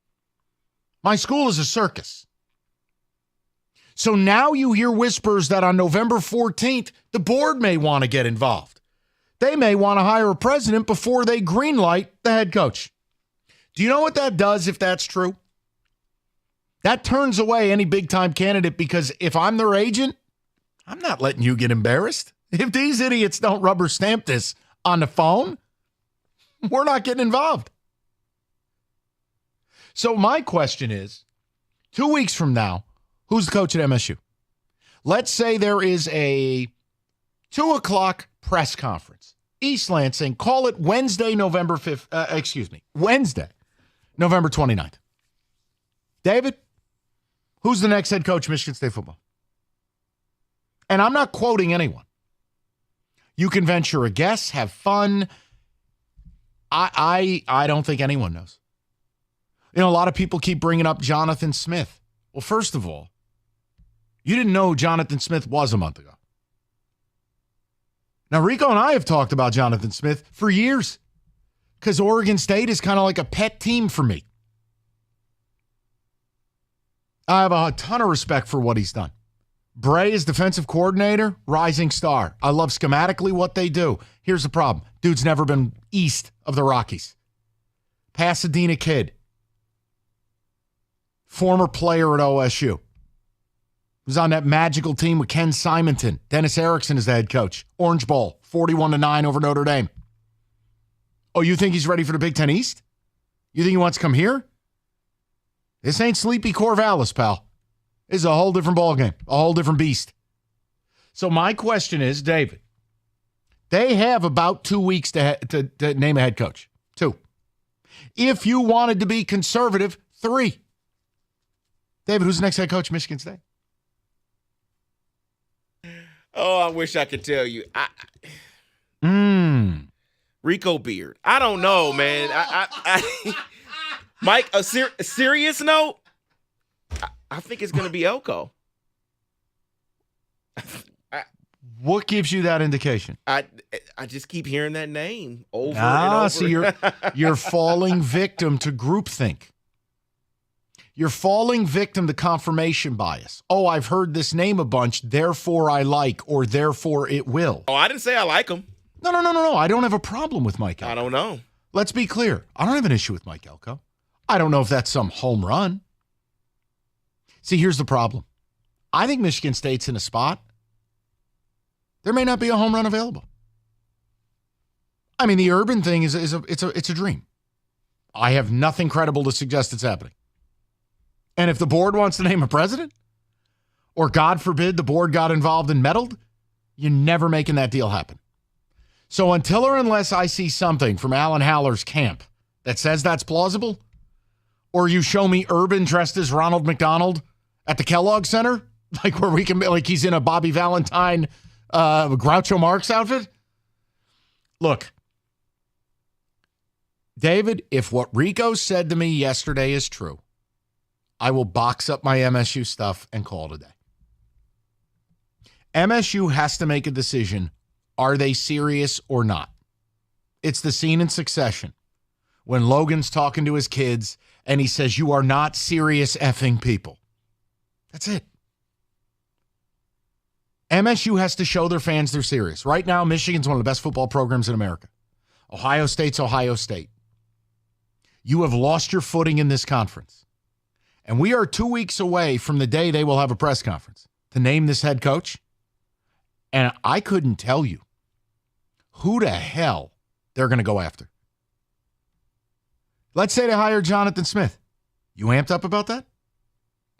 My school is a circus. So now you hear whispers that on November 14th, the board may want to get involved. They may want to hire a president before they greenlight the head coach. Do you know what that does if that's true? That turns away any big-time candidate because if I'm their agent, I'm not letting you get embarrassed. If these idiots don't rubber stamp this on the phone, we're not getting involved. So my question is, 2 weeks from now, who's the coach at MSU? Let's say there is a 2 o'clock press conference. East Lansing, call it Wednesday, November 5th. Wednesday, November 29th. David, who's the next head coach of Michigan State football? And I'm not quoting anyone. You can venture a guess, have fun. I don't think anyone knows. You know, a lot of people keep bringing up Jonathan Smith. Well, first of all, you didn't know who Jonathan Smith was a month ago. Now, Rico and I have talked about Jonathan Smith for years because Oregon State is kind of like a pet team for me. I have a ton of respect for what he's done. Bray is defensive coordinator, rising star. I love schematically what they do. Here's the problem. Dude's never been east of the Rockies. Pasadena kid. Former player at OSU. Was on that magical team with Ken Simonton. Dennis Erickson is the head coach. Orange Bowl, 41-9 over Notre Dame. Oh, you think he's ready for the Big Ten East? You think he wants to come here? This ain't Sleepy Corvallis, pal. This is a whole different ballgame, a whole different beast. So my question is, David, they have about 2 weeks to name a head coach. 2. If you wanted to be conservative, 3. David, who's the next head coach of Michigan State? Oh, I wish I could tell you. Rico Beard. I don't know, man. Mike, a serious note? I think it's going to be Elko. What gives you that indication? I just keep hearing that name over and over. So you're falling victim to groupthink. You're falling victim to confirmation bias. Oh, I've heard this name a bunch, therefore I like, or therefore it will. Oh, I didn't say I like him. No. I don't have a problem with Mike Elko. I don't know. Let's be clear. I don't have an issue with Mike Elko. I don't know if that's some home run. See, here's the problem. I think Michigan State's in a spot. There may not be a home run available. I mean, the Urban thing is a dream. I have nothing credible to suggest it's happening. And if the board wants to name a president, or God forbid the board got involved and meddled, you're never making that deal happen. So until or unless I see something from Alan Haller's camp that says that's plausible, or you show me Urban dressed as Ronald McDonald at the Kellogg Center, like where we can be like he's in a Bobby Valentine Groucho Marx outfit. Look, David, if what Rico said to me yesterday is true, I will box up my MSU stuff and call it a day. MSU has to make a decision. Are they serious or not? It's the scene in Succession when Logan's talking to his kids and he says, "You are not serious effing people." That's it. MSU has to show their fans they're serious. Right now, Michigan's one of the best football programs in America. Ohio State's Ohio State. You have lost your footing in this conference. And we are 2 weeks away from the day they will have a press conference to name this head coach. And I couldn't tell you who the hell they're going to go after. Let's say they hire Jonathan Smith. You amped up about that?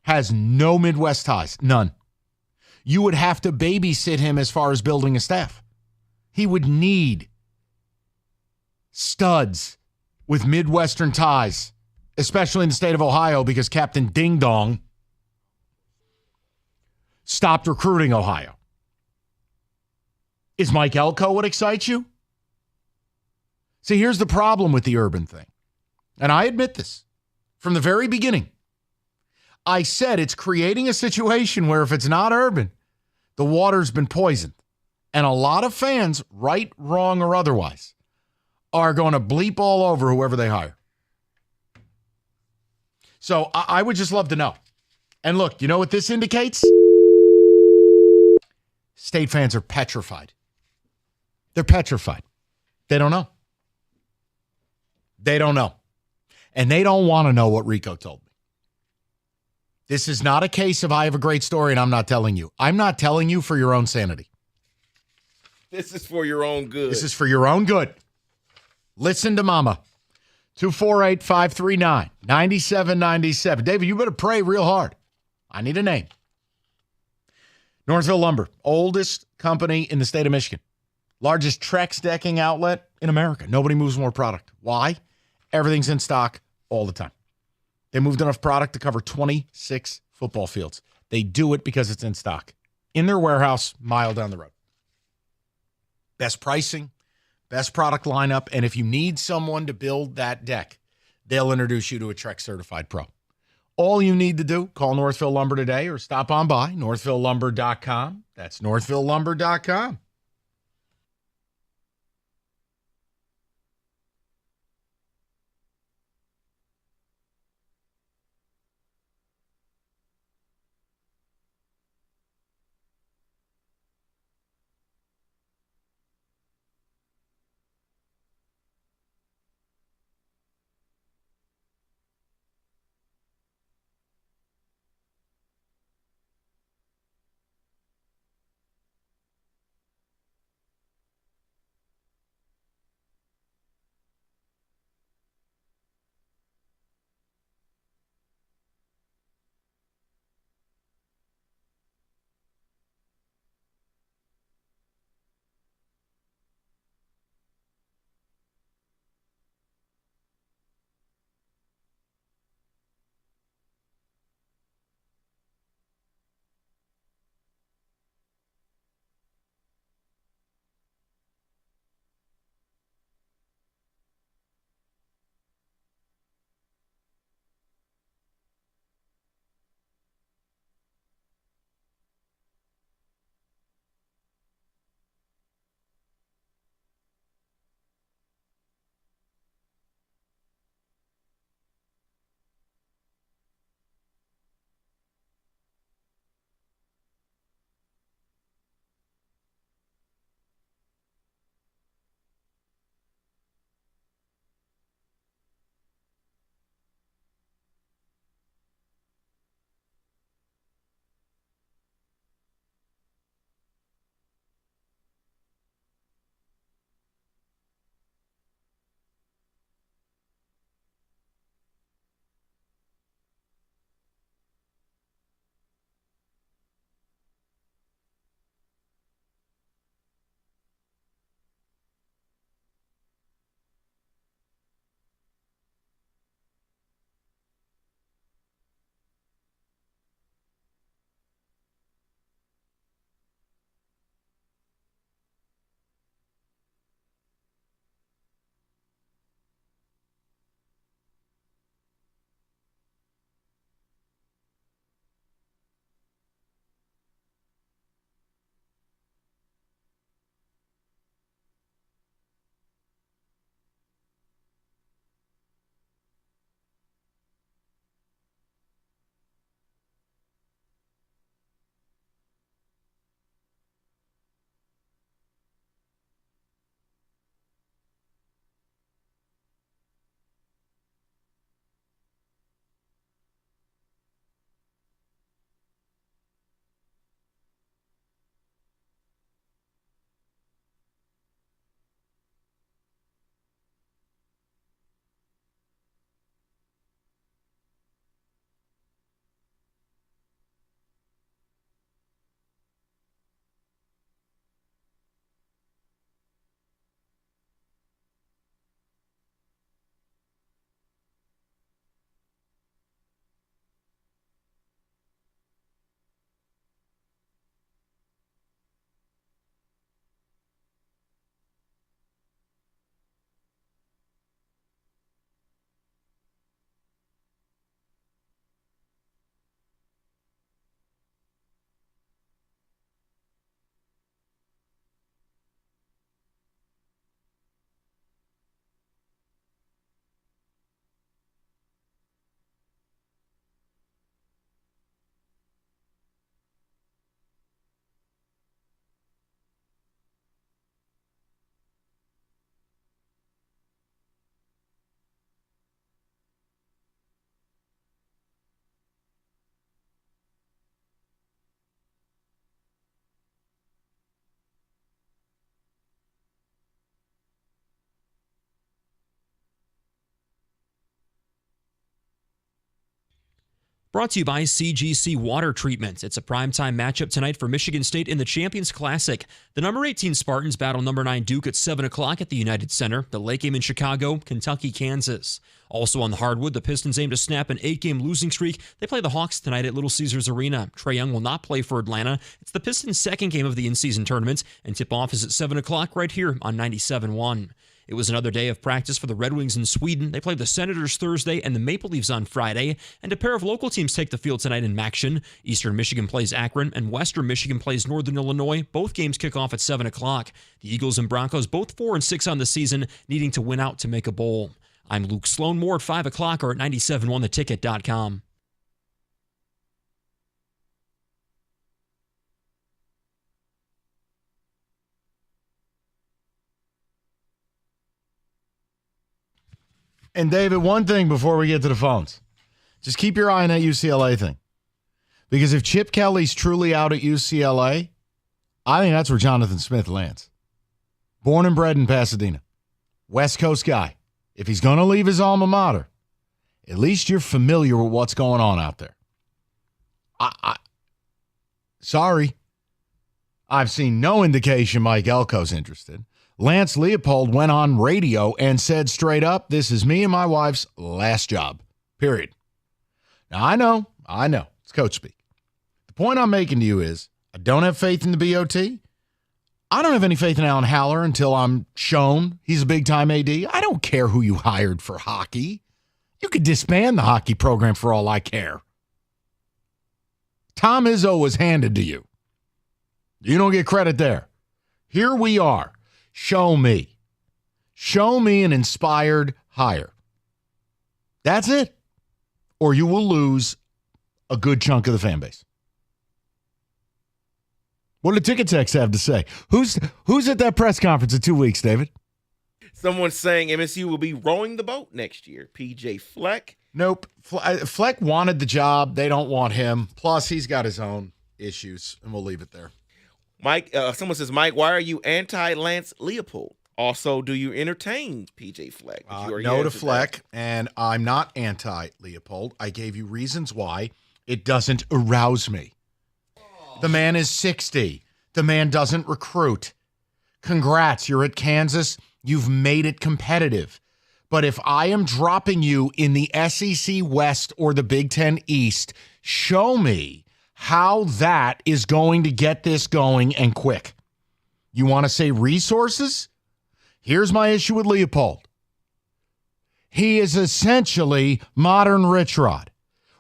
Has no Midwest ties. None. You would have to babysit him as far as building a staff. He would need studs with Midwestern ties, especially in the state of Ohio, because Captain Ding Dong stopped recruiting Ohio. Is Mike Elko what excites you? See, here's the problem with the Urban thing. And I admit this from the very beginning. I said it's creating a situation where if it's not Urban, the water's been poisoned. And a lot of fans, right, wrong, or otherwise, are going to bleep all over whoever they hire. So I would just love to know. And look, you know what this indicates? State fans are petrified. They're petrified. They don't know. They don't know. And they don't want to know what Rico told me. This is not a case of I have a great story and I'm not telling you. I'm not telling you for your own sanity. This is for your own good. This is for your own good. Listen to mama. 248-539-9797. David, you better pray real hard. I need a name. Northville Lumber, oldest company in the state of Michigan. Largest Trex decking outlet in America. Nobody moves more product. Why? Everything's in stock all the time. They moved enough product to cover 26 football fields. They do it because it's in stock. In their warehouse, mile down the road. Best pricing, best product lineup, and if you need someone to build that deck, they'll introduce you to a Trex certified pro. All you need to do, call Northville Lumber today or stop on by northvillelumber.com. That's northvillelumber.com. Brought to you by CGC Water Treatment. It's a primetime matchup tonight for Michigan State in the Champions Classic. The number 18 Spartans battle number 9 Duke at 7 o'clock at the United Center. The late game in Chicago, Kentucky, Kansas. Also on the hardwood, the Pistons aim to snap an 8-game losing streak. They play the Hawks tonight at Little Caesars Arena. Trae Young will not play for Atlanta. It's the Pistons' second game of the in-season tournament, and tip-off is at 7 o'clock right here on 97.1. It was another day of practice for the Red Wings in Sweden. They played the Senators Thursday and the Maple Leafs on Friday. And a pair of local teams take the field tonight in Maction. Eastern Michigan plays Akron, and Western Michigan plays Northern Illinois. Both games kick off at 7 o'clock. The Eagles and Broncos both 4-6 on the season, needing to win out to make a bowl. I'm Luke Sloan. More at 5 o'clock or at 97ontheticket.com. And David, one thing before we get to the phones. Just keep your eye on that UCLA thing. Because if Chip Kelly's truly out at UCLA, I think that's where Jonathan Smith lands. Born and bred in Pasadena. West Coast guy. If he's going to leave his alma mater, at least you're familiar with what's going on out there. Sorry. I've seen no indication Mike Elko's interested. Lance Leopold went on radio and said straight up, this is me and my wife's last job, period. Now, I know, it's coach speak. The point I'm making to you is I don't have faith in the BOT. I don't have any faith in Alan Haller until I'm shown he's a big-time AD. I don't care who you hired for hockey. You could disband the hockey program for all I care. Tom Izzo was handed to you. You don't get credit there. Here we are. Show me. Show me an inspired hire. That's it. Or you will lose a good chunk of the fan base. What do Ticket Techs have to say? Who's at that press conference in 2 weeks, David? Someone's saying MSU will be rowing the boat next year. PJ Fleck. Nope. Fleck wanted the job. They don't want him. Plus, he's got his own issues, and we'll leave it there. Mike, someone says, Mike, why are you anti-Lance Leopold? Also, do you entertain PJ Fleck? No to Fleck, and I'm not anti-Leopold. I gave you reasons why it doesn't arouse me. The man is 60. The man doesn't recruit. Congrats, you're at Kansas. You've made it competitive. But if I am dropping you in the SEC West or the Big Ten East, show me how that is going to get this going and quick. You want to say resources? Here's my issue with Leopold. He is essentially modern Rich Rod.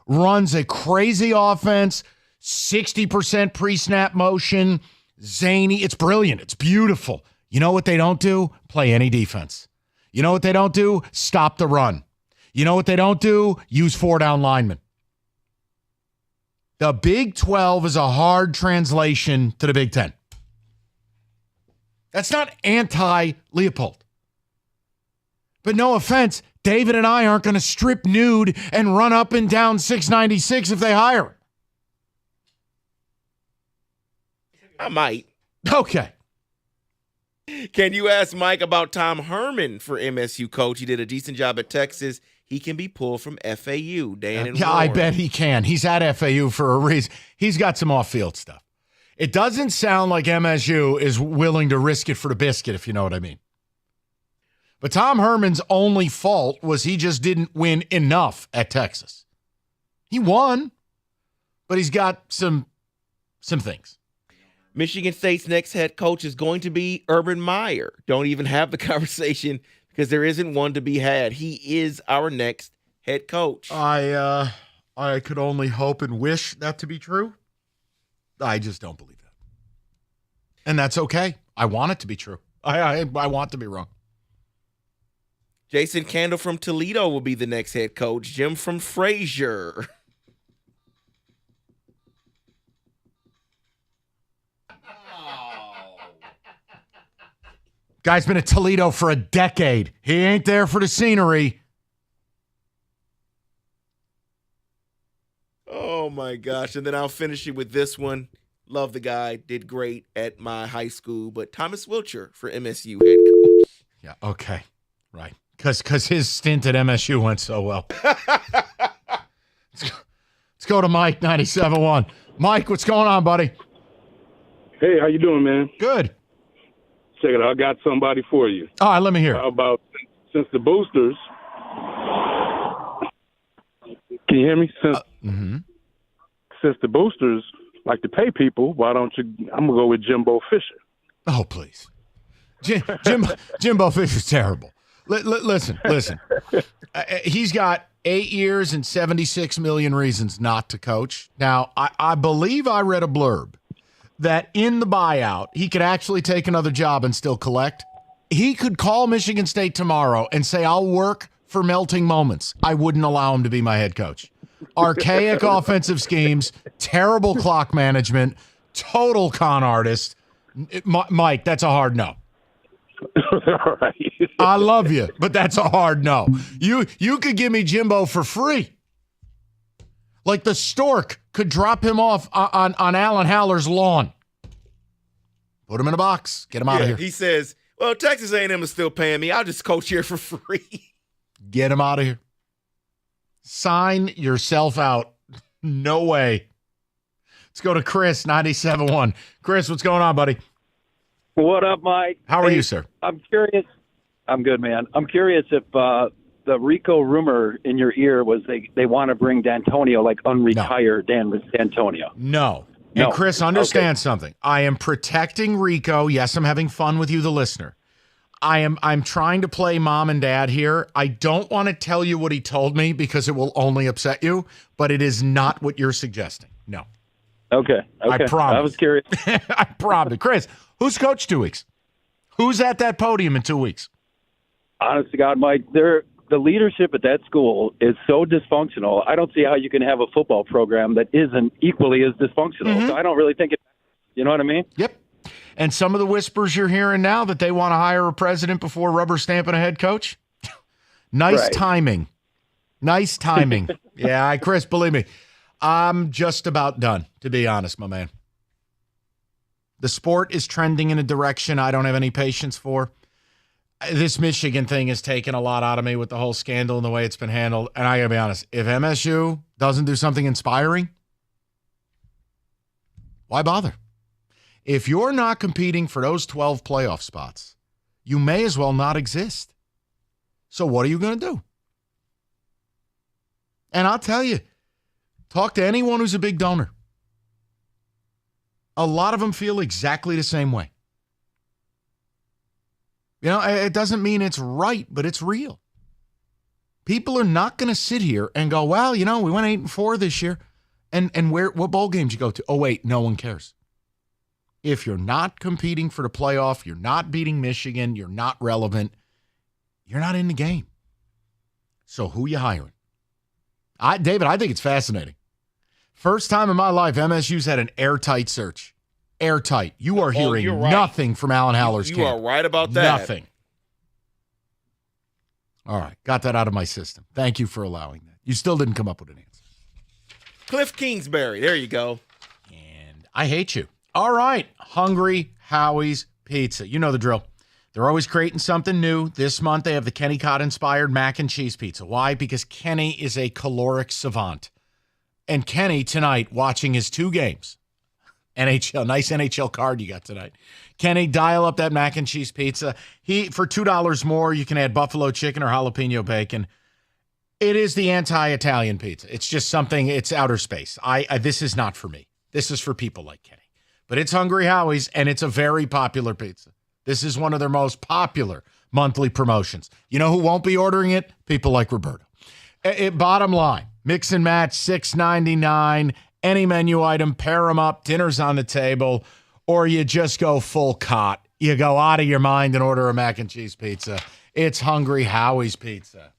Runs a crazy offense, 60% pre-snap motion, zany. It's brilliant. It's beautiful. You know what they don't do? Play any defense. You know what they don't do? Stop the run. You know what they don't do? Use 4-down linemen. The Big 12 is a hard translation to the Big 10. That's not anti-Leopold. But no offense, David and I aren't going to strip nude and run up and down 696 if they hire him. I might. Okay. Can you ask Mike about Tom Herman for MSU coach? He did a decent job at Texas. He can be pulled from FAU. Dan and yeah, Warren. I bet he can. He's at FAU for a reason. He's got some off-field stuff. It doesn't sound like MSU is willing to risk it for the biscuit, if you know what I mean. But Tom Herman's only fault was he just didn't win enough at Texas. He won, but he's got some things. Michigan State's next head coach is going to be Urban Meyer. Don't even have the conversation because there isn't one to be had. He is our next head coach. I could only hope and wish that to be true. I just don't believe that. And that's okay. I want it to be true. I want to be wrong. Jason Candle from Toledo will be the next head coach. Jim from Frazier. Guy's been at Toledo for a decade. He ain't there for the scenery. Oh, my gosh. And then I'll finish it with this one. Love the guy. Did great at my high school. But Thomas Wilcher for MSU head coach. Yeah, okay. Right. Because his stint at MSU went so well. It's Let's go to Mike, 97.1. Mike, what's going on, buddy? Hey, how you doing, man? Good. Check it out. I got somebody for you. All right, let me hear it. How about since the boosters? Can you hear me? Since the boosters like to pay people, why don't you? I'm gonna go with Jimbo Fisher. Oh, please. Jimbo Fisher's terrible. Listen. He's got 8 years and 76 million reasons not to coach. Now, I believe I read a blurb that in the buyout, he could actually take another job and still collect. He could call Michigan State tomorrow and say, I'll work for melting moments. I wouldn't allow him to be my head coach. Archaic offensive schemes, terrible clock management, total con artist. Mike, that's a hard no. All right. I love you, but that's a hard no. You could give me Jimbo for free. Like the stork could drop him off on Alan Haller's lawn. Put him in a box. Get him out of here. He says, well, Texas A&M is still paying me. I'll just coach here for free. Get him out of here. Sign yourself out. No way. Let's go to Chris, 97.1. Chris, what's going on, buddy? What up, Mike? How are you, sir? I'm curious. I'm good, man. I'm curious if the Rico rumor in your ear was they want to bring D'Antonio, like unretire D'Antonio. No. And Chris, understand something. I am protecting Rico. Yes, I'm having fun with you, the listener. I'm trying to play mom and dad here. I don't want to tell you what he told me because it will only upset you, but it is not what you're suggesting. No. Okay. I promise. I was curious. I promise. Chris, who's coached 2 weeks? Who's at that podium in 2 weeks? Honest to God, Mike, the leadership at that school is so dysfunctional. I don't see how you can have a football program that isn't equally as dysfunctional. So I don't really think it. You know what I mean? Yep. And some of the whispers you're hearing now that they want to hire a president before rubber stamping a head coach. Nice timing. Nice timing. Yeah, Chris, believe me, I'm just about done, to be honest, my man. The sport is trending in a direction I don't have any patience for. This Michigan thing has taken a lot out of me with the whole scandal and the way it's been handled. And I got to be honest, if MSU doesn't do something inspiring, why bother? If you're not competing for those 12 playoff spots, you may as well not exist. So what are you going to do? And I'll tell you, talk to anyone who's a big donor. A lot of them feel exactly the same way. You know, it doesn't mean it's right, but it's real. People are not going to sit here and go, well, you know, we went 8-4 this year. And what bowl games you go to? Oh, wait, no one cares. If you're not competing for the playoff, you're not beating Michigan, you're not relevant, you're not in the game. So who you hiring? David, I think it's fascinating. First time in my life, MSU's had an airtight search. Airtight. You are hearing nothing from Alan Haller's camp. You are right about that. Nothing. All right. Got that out of my system. Thank you for allowing that. You still didn't come up with an answer. Cliff Kingsbury. There you go. I hate you. All right. Hungry Howie's Pizza. You know the drill. They're always creating something new. This month, they have the Kenny Cott-inspired mac and cheese pizza. Why? Because Kenny is a caloric savant. And Kenny, tonight, watching his 2 games. NHL, nice NHL card you got tonight. Kenny, dial up that mac and cheese pizza. For $2 more, you can add buffalo chicken or jalapeno bacon. It is the anti-Italian pizza. It's just something, it's outer space. This is not for me. This is for people like Kenny. But it's Hungry Howie's, and it's a very popular pizza. This is one of their most popular monthly promotions. You know who won't be ordering it? People like Roberto. Bottom line, mix and match, $6.99. Any menu item, pair them up, dinner's on the table, or you just go full cot. You go out of your mind and order a mac and cheese pizza. It's Hungry Howie's Pizza.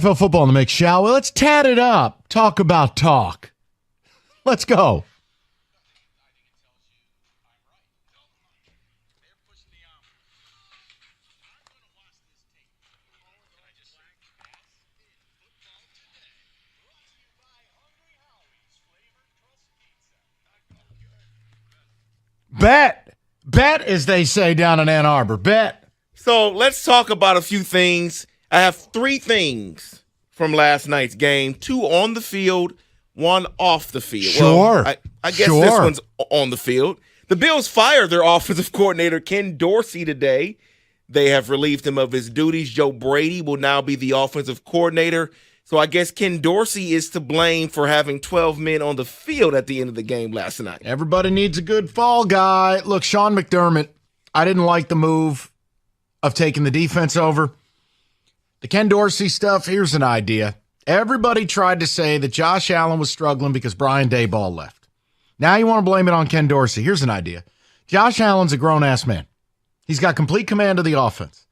NFL football in the mix, shall we? Let's tat it up. Talk about talk. Let's go. Bet, as they say down in Ann Arbor. Bet. So let's talk about a few things. I have 3 things from last night's game, 2 on the field, 1 off the field. Sure. Well, I guess this one's on the field. The Bills fired their offensive coordinator, Ken Dorsey, today. They have relieved him of his duties. Joe Brady will now be the offensive coordinator. So I guess Ken Dorsey is to blame for having 12 men on the field at the end of the game last night. Everybody needs a good fall guy. Look, Sean McDermott, I didn't like the move of taking the defense over. The Ken Dorsey stuff, here's an idea. Everybody tried to say that Josh Allen was struggling because Brian Daboll left. Now you want to blame it on Ken Dorsey. Here's an idea. Josh Allen's a grown-ass man. He's got complete command of the offense.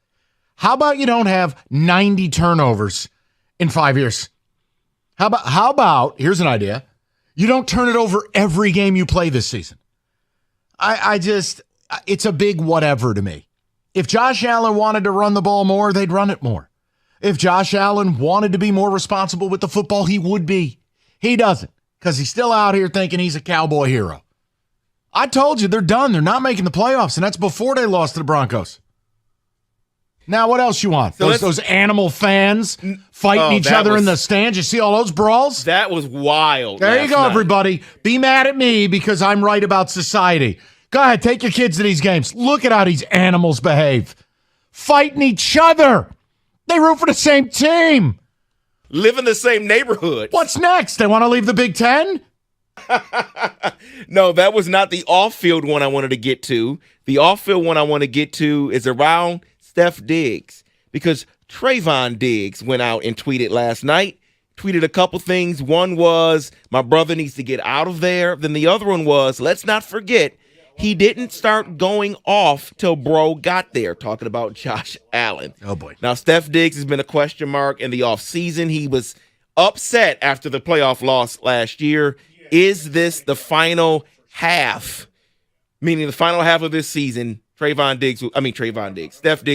How about you don't have 90 turnovers in 5 years? How about, here's an idea, you don't turn it over every game you play this season. It's a big whatever to me. If Josh Allen wanted to run the ball more, they'd run it more. If Josh Allen wanted to be more responsible with the football, he would be. He doesn't, because he's still out here thinking he's a cowboy hero. I told you, they're done. They're not making the playoffs, and that's before they lost to the Broncos. Now, what else you want? So those animal fans fighting each other in the stands? You see all those brawls? That was wild. There you go, everybody. Be mad at me because I'm right about society. Go ahead, take your kids to these games. Look at how these animals behave. Fighting each other. They root for the same team. Live in the same neighborhood. What's next? They want to leave the Big Ten? No, that was not the off-field one I wanted to get to. The off-field one I want to get to is around Steph Diggs, because Trayvon Diggs went out and tweeted last night, tweeted a couple things. One was, my brother needs to get out of there. Then the other one was, let's not forget, he didn't start going off till bro got there, talking about Josh Allen. Oh, boy. Now, Steph Diggs has been a question mark in the offseason. He was upset after the playoff loss last year. Is this the final half, meaning the final half of this season? Steph Diggs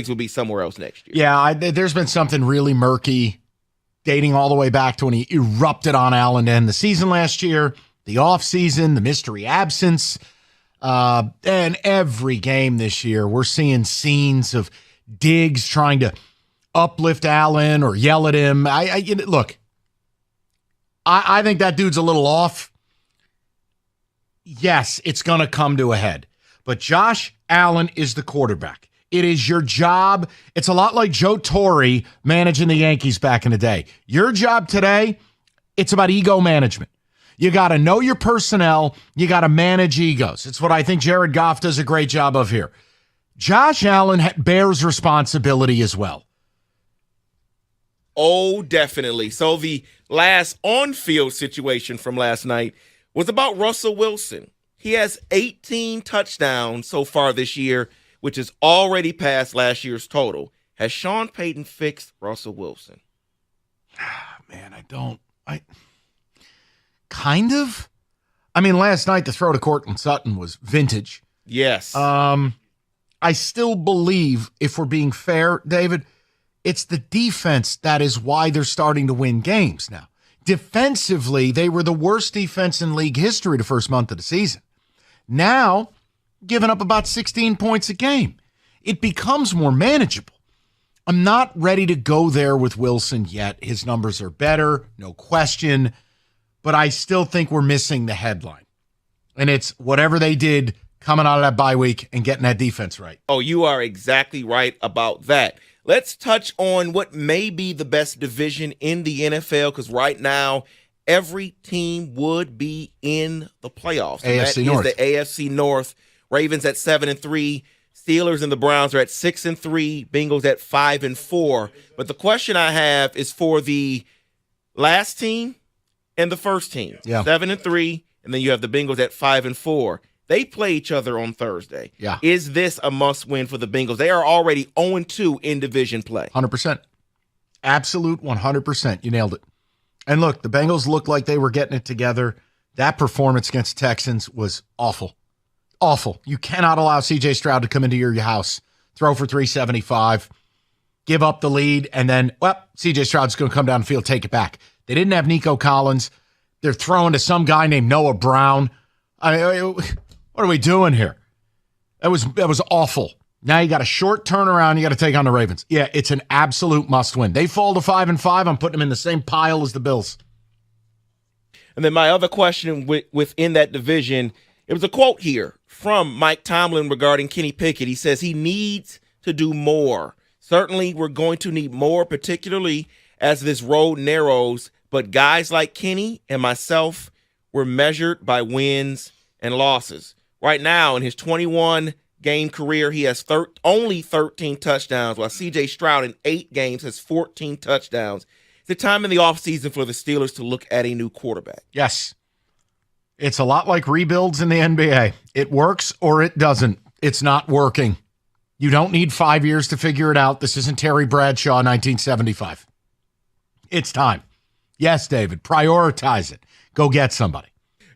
will be somewhere else next year. Yeah, there's been something really murky dating all the way back to when he erupted on Allen to end the season last year, the offseason, the mystery absence. And every game this year, we're seeing scenes of Diggs trying to uplift Allen or yell at him. Look, I think that dude's a little off. Yes, it's going to come to a head. But Josh Allen is the quarterback. It is your job. It's a lot like Joe Torre managing the Yankees back in the day. Your job today, it's about ego management. You got to know your personnel. You got to manage egos. It's what I think Jared Goff does a great job of here. Josh Allen bears responsibility as well. Oh, definitely. So the last on-field situation from last night was about Russell Wilson. He has 18 touchdowns so far this year, which is already past last year's total. Has Sean Payton fixed Russell Wilson? Man, kind of. I mean, last night the throw to Courtland Sutton was vintage. Yes. I still believe, if we're being fair, David, it's the defense that is why they're starting to win games now. Defensively, they were the worst defense in league history the first month of the season. Now, giving up about 16 points a game. It becomes more manageable. I'm not ready to go there with Wilson yet. His numbers are better, no question, but I still think we're missing the headline. And it's whatever they did coming out of that bye week and getting that defense right. Oh, you are exactly right about that. Let's touch on what may be the best division in the NFL, because right now, every team would be in the playoffs. AFC North. That is the AFC North. Ravens at 7-3. Steelers and the Browns are at 6-3. Bengals at 5-4. But the question I have is for the last team and the first team. Yeah. 7-3, and then you have the Bengals at 5-4. They play each other on Thursday. Yeah. Is this a must-win for the Bengals? They are already 0-2 in division play. 100%. Absolute 100%. You nailed it. And look, the Bengals looked like they were getting it together. That performance against Texans was awful. Awful. You cannot allow C.J. Stroud to come into your house, throw for 375, give up the lead, and then, C.J. Stroud's going to come down the field, take it back. They didn't have Nico Collins. They're throwing to some guy named Noah Brown. What are we doing here? That was awful. Now you got a short turnaround. You got to take on the Ravens. Yeah, it's an absolute must-win. They fall to 5-5. I'm putting them in the same pile as the Bills. And then my other question within that division, it was a quote here from Mike Tomlin regarding Kenny Pickett. He says he needs to do more. Certainly, we're going to need more, particularly as this road narrows. But guys like Kenny and myself were measured by wins and losses. Right now, in his 21-game career, he has only 13 touchdowns, while C.J. Stroud in 8 games has 14 touchdowns. It's the time in the offseason for the Steelers to look at a new quarterback. Yes. It's a lot like rebuilds in the NBA. It works or it doesn't. It's not working. You don't need 5 years to figure it out. This isn't Terry Bradshaw 1975. It's time. Yes, David, prioritize it. Go get somebody.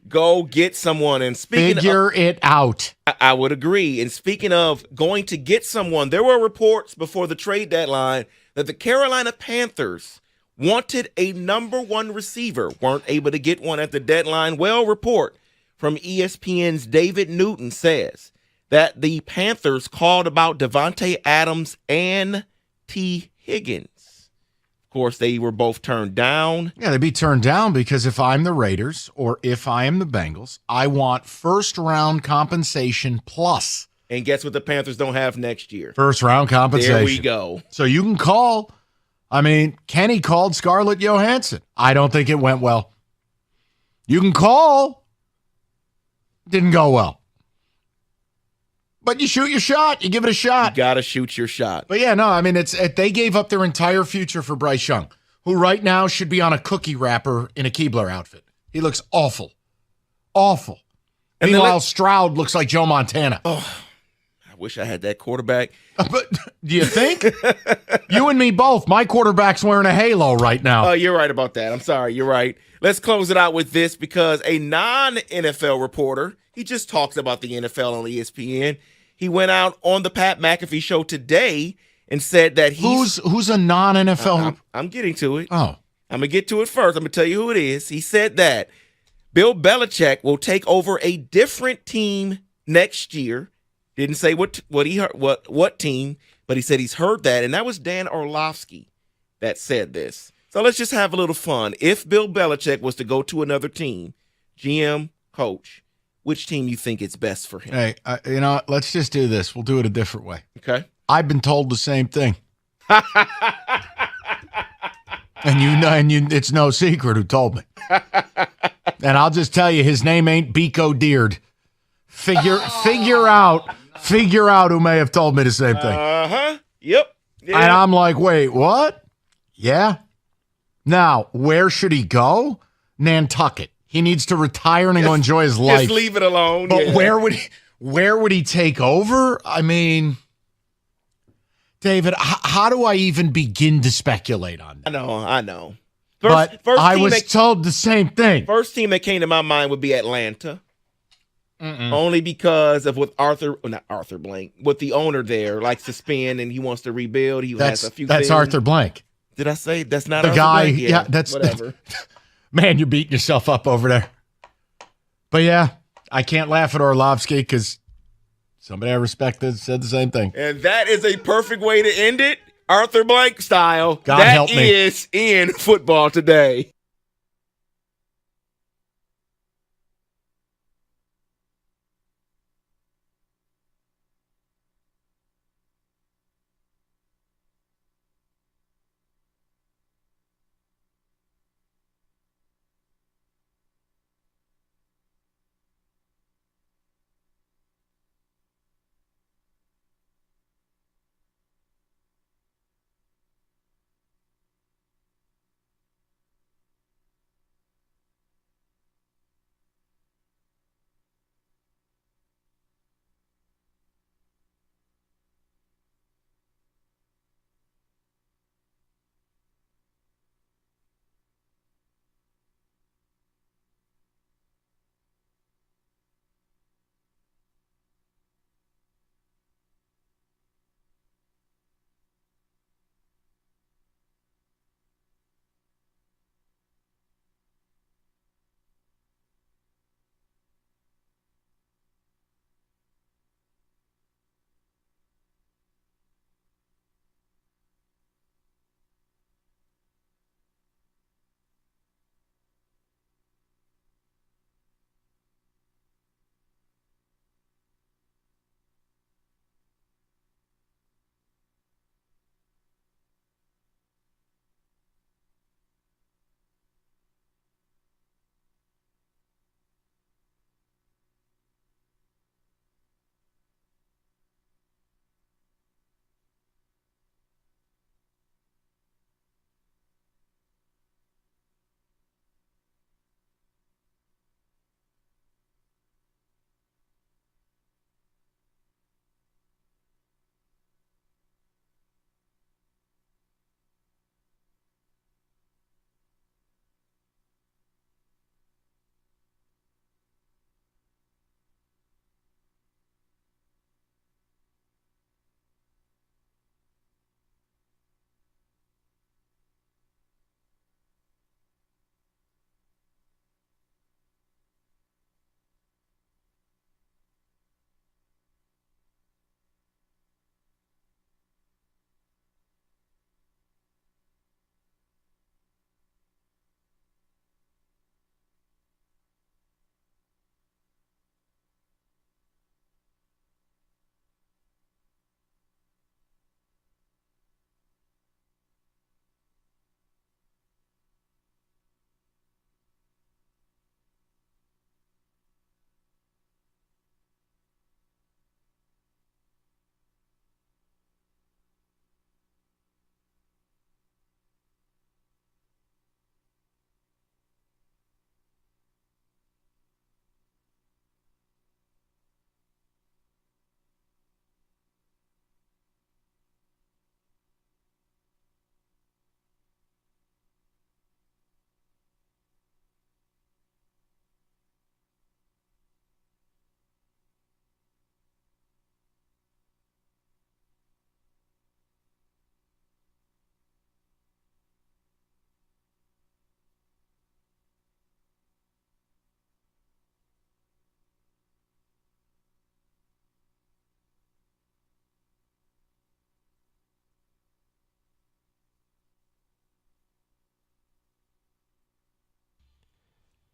Go get someone. And speaking Figure it out. I would agree. And speaking of going to get someone, there were reports before the trade deadline that the Carolina Panthers wanted a number 1 receiver, weren't able to get one at the deadline. Well, report from ESPN's David Newton says that the Panthers called about Devontae Adams and T. Higgins. Of course, they were both turned down. Yeah, they'd be turned down because if I'm the Raiders or if I am the Bengals, I want first-round compensation plus. And guess what the Panthers don't have next year? First-round compensation. There we go. So you can call. I mean, Kenny called Scarlett Johansson. I don't think it went well. You can call. Didn't go well. But you shoot your shot. You give it a shot. You got to shoot your shot. But yeah, no, I mean, they gave up their entire future for Bryce Young, who right now should be on a cookie wrapper in a Keebler outfit. He looks awful. Awful. And meanwhile, Stroud looks like Joe Montana. Oh, I wish I had that quarterback. But do you think? You and me both. My quarterback's wearing a halo right now. Oh, you're right about that. I'm sorry. You're right. Let's close it out with this because a non-NFL reporter, he just talks about the NFL on ESPN. He went out on the Pat McAfee show today and said that who's a non-NFL? I'm getting to it. Oh. I'm going to get to it first. I'm going to tell you who it is. He said that Bill Belichick will take over a different team next year. Didn't say what he heard, what team, but he said he's heard that, and that was Dan Orlovsky that said this. So let's just have a little fun. If Bill Belichick was to go to another team, GM, coach, which team you think is best for him? Hey, let's just do this. We'll do it a different way. Okay. I've been told the same thing. and it's no secret who told me. And I'll just tell you, his name ain't Biko Deard. Figure out who may have told me the same thing. Uh-huh. Yep. Yeah. And I'm like, wait, what? Yeah. Now, where should he go? Nantucket. He needs to retire and go enjoy his life. Just leave it alone. But yeah. where would he take over? I mean, David, how do I even begin to speculate on that? I know. But I was told the same thing. First team that came to my mind would be Atlanta. Only because of what what the owner there likes to spend and he wants to rebuild. He has a few That's things. Arthur Blank. Did I say that's not the Arthur guy? Blank? Yeah, that's whatever. Man, you're beating yourself up over there. But yeah, I can't laugh at Orlovsky because somebody I respected said the same thing. And that is a perfect way to end it, Arthur Blank style. God help me. That is in football today.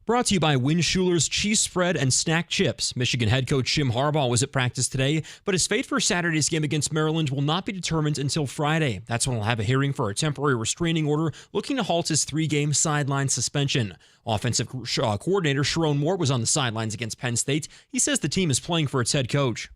Brought to you by Win Schuler's Cheese Spread and Snack Chips. Michigan head coach Jim Harbaugh was at practice today, but his fate for Saturday's game against Maryland will not be determined until Friday. That's when he'll have a hearing for a temporary restraining order looking to halt his 3-game sideline suspension. Offensive coordinator Sherrone Moore was on the sidelines against Penn State. He says the team is playing for its head coach.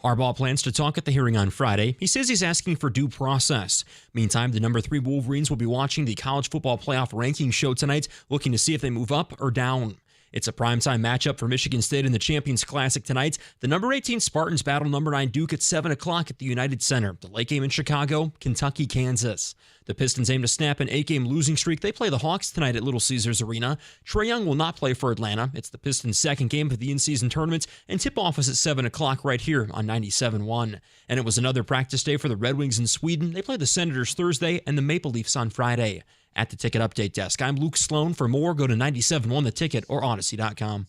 Harbaugh plans to talk at the hearing on Friday. He says he's asking for due process. Meantime, the number 3 Wolverines will be watching the college football playoff ranking show tonight, looking to see if they move up or down. It's a primetime matchup for Michigan State in the Champions Classic tonight. The number 18 Spartans battle number 9 Duke at 7 o'clock at the United Center. The late game in Chicago, Kentucky, Kansas. The Pistons aim to snap an 8-game losing streak. They play the Hawks tonight at Little Caesars Arena. Trae Young will not play for Atlanta. It's the Pistons' second game of the in-season tournament, and tip-off is at 7 o'clock right here on 97.1. And it was another practice day for the Red Wings in Sweden. They play the Senators Thursday and the Maple Leafs on Friday. At the Ticket Update Desk, I'm Luke Sloan. For more, go to 97.1 The Ticket or Odyssey.com.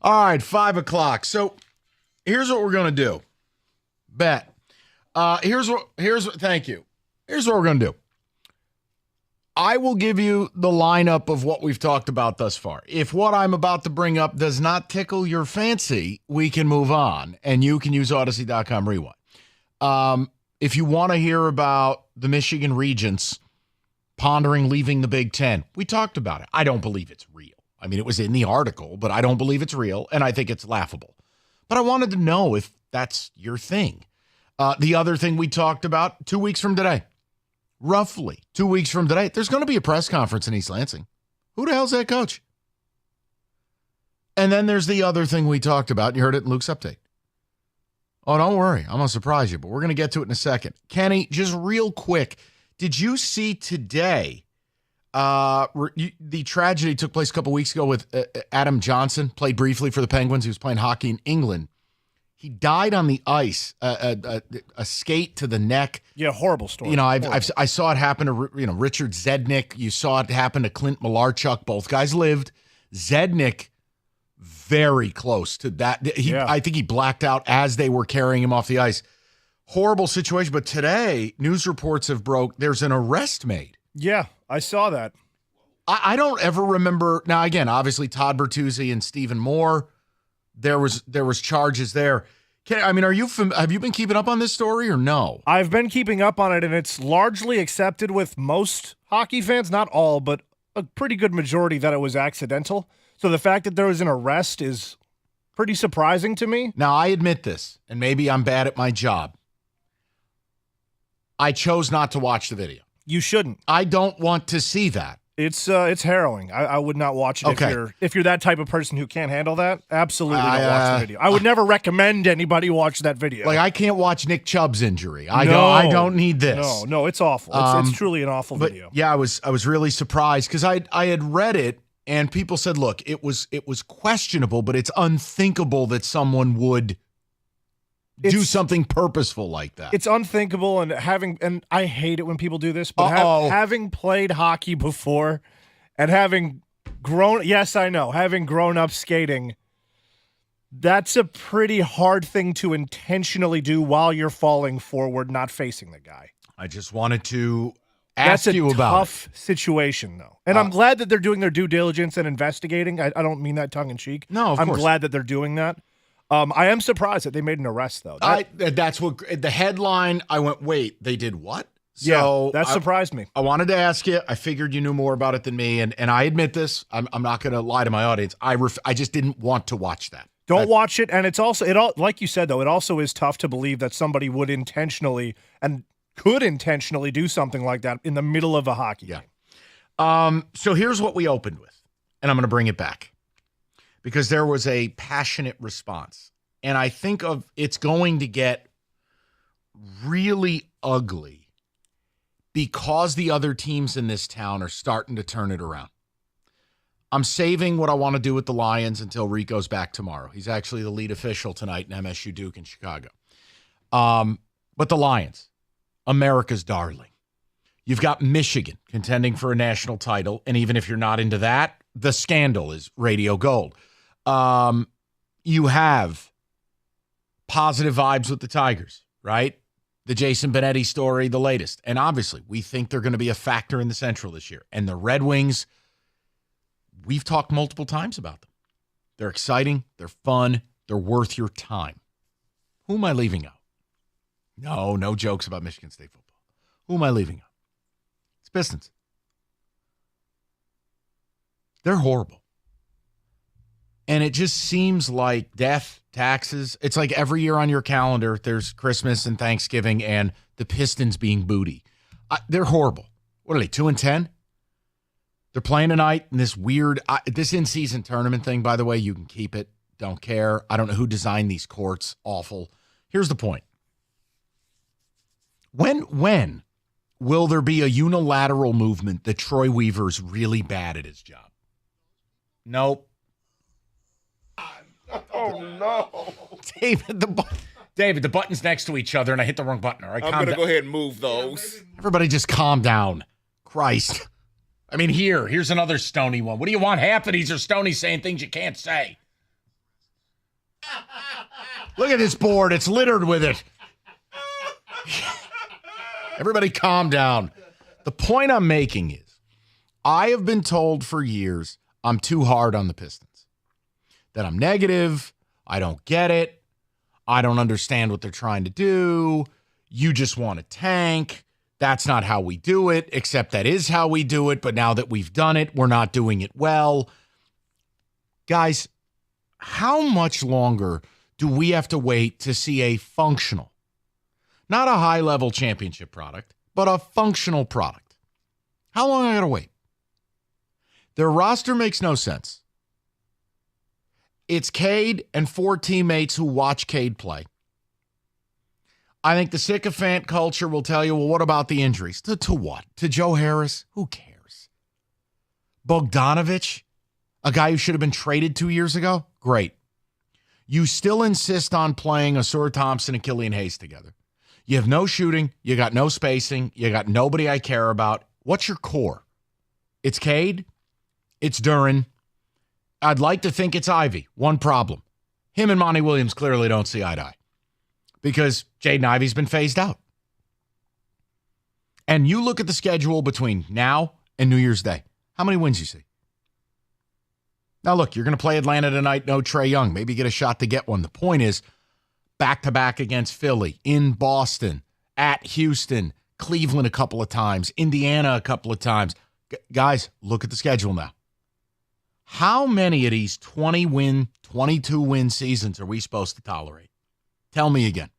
All right, 5 o'clock. So here's what we're going to do. Bet. Thank you. Here's what we're going to do. I will give you the lineup of what we've talked about thus far. If what I'm about to bring up does not tickle your fancy, we can move on, and you can use Odyssey.com Rewind. If you want to hear about the Michigan Regents pondering leaving the Big Ten, we talked about it. I don't believe it's real. I mean, it was in the article, but I don't believe it's real, and I think it's laughable. But I wanted to know if that's your thing. The other thing we talked about 2 weeks from today, roughly 2 weeks from today, there's going to be a press conference in East Lansing. Who the hell's that coach? And then there's the other thing we talked about, and you heard it in Luke's update. Oh, don't worry. I'm going to surprise you, but we're going to get to it in a second. Kenny, just real quick, did you see today the tragedy took place a couple weeks ago with Adam Johnson, played briefly for the Penguins. He was playing hockey in England. He died on the ice, a skate to the neck. Yeah, horrible story. You know, I saw it happen to Richard Zednik. You saw it happen to Clint Malarchuk. Both guys lived. Zednik, very close to that. I think he blacked out as they were carrying him off the ice. Horrible situation. But today, news reports have broke. There's an arrest made. Yeah, I saw that. I don't ever remember. Now, again, obviously Todd Bertuzzi and Stephen Moore, there was charges there. Have you been keeping up on this story or no? I've been keeping up on it, and it's largely accepted with most hockey fans, not all, but a pretty good majority, that it was accidental. So the fact that there was an arrest is pretty surprising to me. Now, I admit this, and maybe I'm bad at my job. I chose not to watch the video. You shouldn't. I don't want to see that. It's harrowing. I would not watch it if you're that type of person who can't handle that. Absolutely don't watch the video. I would never recommend anybody watch that video. Like, I can't watch Nick Chubb's injury. I don't need this. No, it's awful. It's truly an awful video. Yeah, I was really surprised because I had read it and people said, look, it was questionable, but it's unthinkable that someone would do something purposeful like that. It's unthinkable, and I hate it when people do this, but having played hockey before and having grown up skating, that's a pretty hard thing to intentionally do while you're falling forward, not facing the guy. I just wanted to ask you about it. That's a tough situation, though. And I'm glad that they're doing their due diligence and investigating. I don't mean that tongue in cheek. No, of course. I'm glad that they're doing that. I am surprised that they made an arrest, though. That's what the headline. I went, wait, they did what? So that surprised me. I wanted to ask you. I figured you knew more about it than me, and I admit this. I'm not going to lie to my audience. I just didn't want to watch that. Don't watch it, and it's also like you said though. It also is tough to believe that somebody would intentionally and could intentionally do something like that in the middle of a hockey game. So here's what we opened with, and I'm going to bring it back because there was a passionate response, and I think it's going to get really ugly because the other teams in this town are starting to turn it around. I'm saving what I want to do with the Lions until Rico's back tomorrow. He's actually the lead official tonight in MSU Duke in Chicago. But the Lions, America's darling. You've got Michigan contending for a national title, and even if you're not into that, the scandal is radio gold. You have positive vibes with the Tigers, right? The Jason Benetti story, the latest. And obviously, we think they're going to be a factor in the Central this year. And the Red Wings, we've talked multiple times about them. They're exciting. They're fun. They're worth your time. Who am I leaving out? No jokes about Michigan State football. Who am I leaving out? It's Pistons. They're horrible. And it just seems like death, taxes. It's like every year on your calendar, there's Christmas and Thanksgiving and the Pistons being booty. They're horrible. What are they, 2-10? They're playing tonight in this weird, this in-season tournament thing, by the way, you can keep it. Don't care. I don't know who designed these courts. Awful. Here's the point. When will there be a unilateral movement that Troy Weaver's really bad at his job? Nope. Oh, no. David, the button's next to each other, and I hit the wrong button. All right, I'm going to go ahead and move those. Everybody just calm down. Christ. I mean, here's another Stony one. What do you want? Half of these are Stony saying things you can't say. Look at this board. It's littered with it. Everybody calm down. The point I'm making is I have been told for years I'm too hard on the Pistons. That I'm negative, I don't get it, I don't understand what they're trying to do, you just want to tank, that's not how we do it, except that is how we do it, but now that we've done it, we're not doing it well. Guys, how much longer do we have to wait to see a functional, not a high-level championship product, but a functional product? How long I got to wait? Their roster makes no sense. It's Cade and 4 teammates who watch Cade play. I think the sycophant culture will tell you, well, what about the injuries? To what? To Joe Harris? Who cares? Bogdanovich? A guy who should have been traded 2 years ago? Great. You still insist on playing Ausar Thompson and Killian Hayes together. You have no shooting. You got no spacing. You got nobody I care about. What's your core? It's Cade. It's Duren. I'd like to think it's Ivy. One problem. Him and Monty Williams clearly don't see eye to eye because Jaden Ivey's been phased out. And you look at the schedule between now and New Year's Day. How many wins you see? Now, look, you're going to play Atlanta tonight. No Trae Young. Maybe get a shot to get one. The point is back-to-back against Philly, in Boston, at Houston, Cleveland a couple of times, Indiana a couple of times. Guys, look at the schedule now. How many of these 20-win, 22-win seasons are we supposed to tolerate? Tell me again.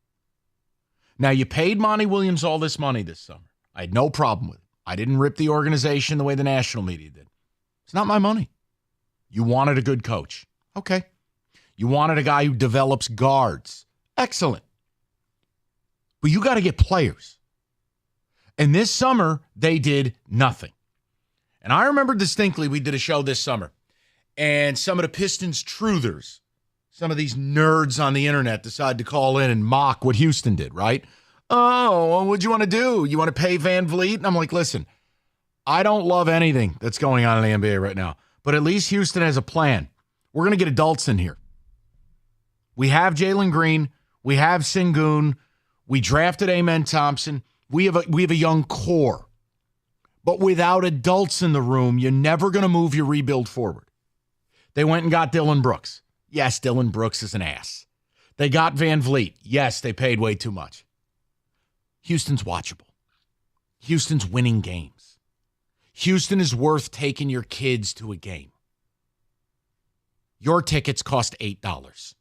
Now, you paid Monty Williams all this money this summer. I had no problem with it. I didn't rip the organization the way the national media did. It's not my money. You wanted a good coach. Okay. You wanted a guy who develops guards. Excellent. But you got to get players. And this summer, they did nothing. And I remember distinctly we did a show this summer. And some of the Pistons truthers, some of these nerds on the internet decided to call in and mock what Houston did, right? Oh, well, what'd you want to do? You want to pay Van Vliet? And I'm like, listen, I don't love anything that's going on in the NBA right now, but at least Houston has a plan. We're going to get adults in here. We have Jalen Green. We have Sengun. We drafted Amen Thompson. We have a young core. But without adults in the room, you're never going to move your rebuild forward. They went and got Dylan Brooks. Yes, Dylan Brooks is an ass. They got Van Vliet. Yes, they paid way too much. Houston's watchable. Houston's winning games. Houston is worth taking your kids to a game. Your tickets cost $8.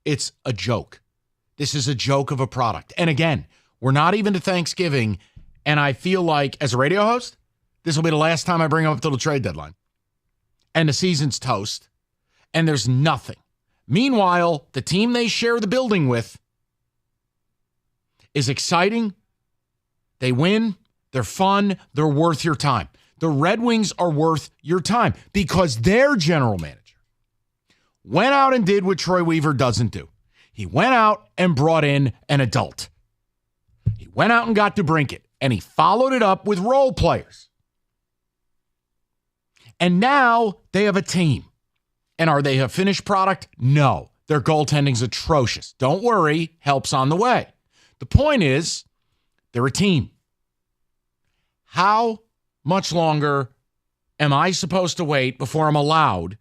It's a joke. This is a joke of a product. And again, we're not even to Thanksgiving, and I feel like, as a radio host, this will be the last time I bring up till the trade deadline. And the season's toast, and there's nothing. Meanwhile, the team they share the building with is exciting. They win. They're fun. They're worth your time. The Red Wings are worth your time because their general manager went out and did what Troy Weaver doesn't do. He went out and brought in an adult. He went out and got DeBrincat, and he followed it up with role players. And now they have a team. And are they a finished product? No. Their goaltending's atrocious. Don't worry, help's on the way. The point is, they're a team. How much longer am I supposed to wait before I'm allowed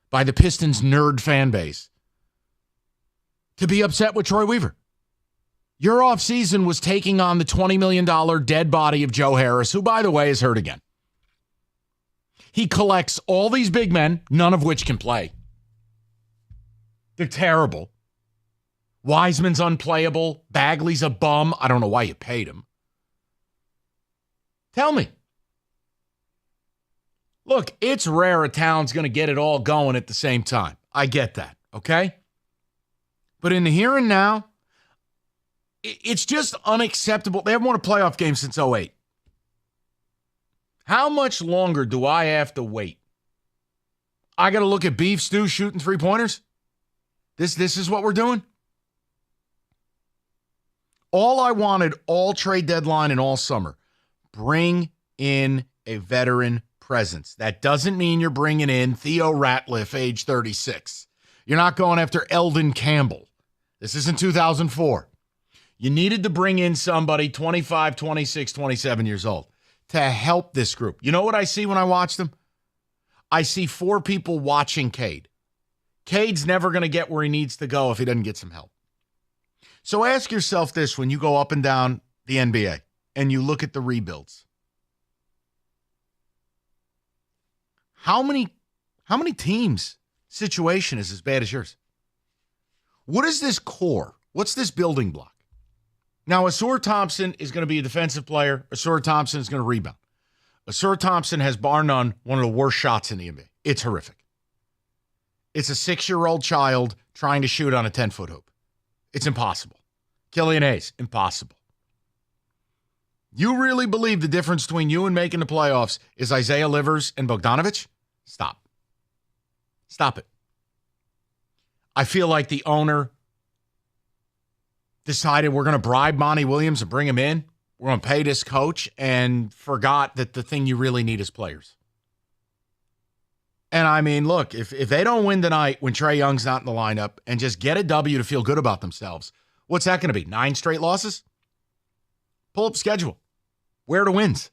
by the Pistons nerd fan base to be upset with Troy Weaver? Your offseason was taking on the $20 million dead body of Joe Harris, who, by the way, is hurt again. He collects all these big men, none of which can play. They're terrible. Wiseman's unplayable. Bagley's a bum. I don't know why you paid him. Tell me. Look, it's rare a town's going to get it all going at the same time. I get that, okay? But in the here and now, it's just unacceptable. They haven't won a playoff game since 2008. How much longer do I have to wait? I got to look at Beef Stew shooting three-pointers? This is what we're doing? All I wanted all trade deadline and all summer, bring in a veteran presence. That doesn't mean you're bringing in Theo Ratliff, age 36. You're not going after Eldon Campbell. This isn't 2004. You needed to bring in somebody 25, 26, 27 years old to help this group. You know what I see when I watch them? I see four people watching Cade. Cade's never going to get where he needs to go if he doesn't get some help. So ask yourself this when you go up and down the NBA and you look at the rebuilds. How many teams' situation is as bad as yours? What is this core? What's this building block? Now, Ausar Thompson is going to be a defensive player. Ausar Thompson is going to rebound. Ausar Thompson has, bar none, one of the worst shots in the NBA. It's horrific. It's a 6-year-old child trying to shoot on a 10-foot hoop. It's impossible. Killian Hayes, impossible. You really believe the difference between you and making the playoffs is Isaiah Livers and Bogdanovich? Stop. Stop it. I feel like the owner decided we're going to bribe Monty Williams and bring him in. We're going to pay this coach and forgot that the thing you really need is players. And I mean, look, if they don't win tonight when Trae Young's not in the lineup and just get a W to feel good about themselves, what's that going to be? 9 straight losses? Pull up schedule. Where are the wins?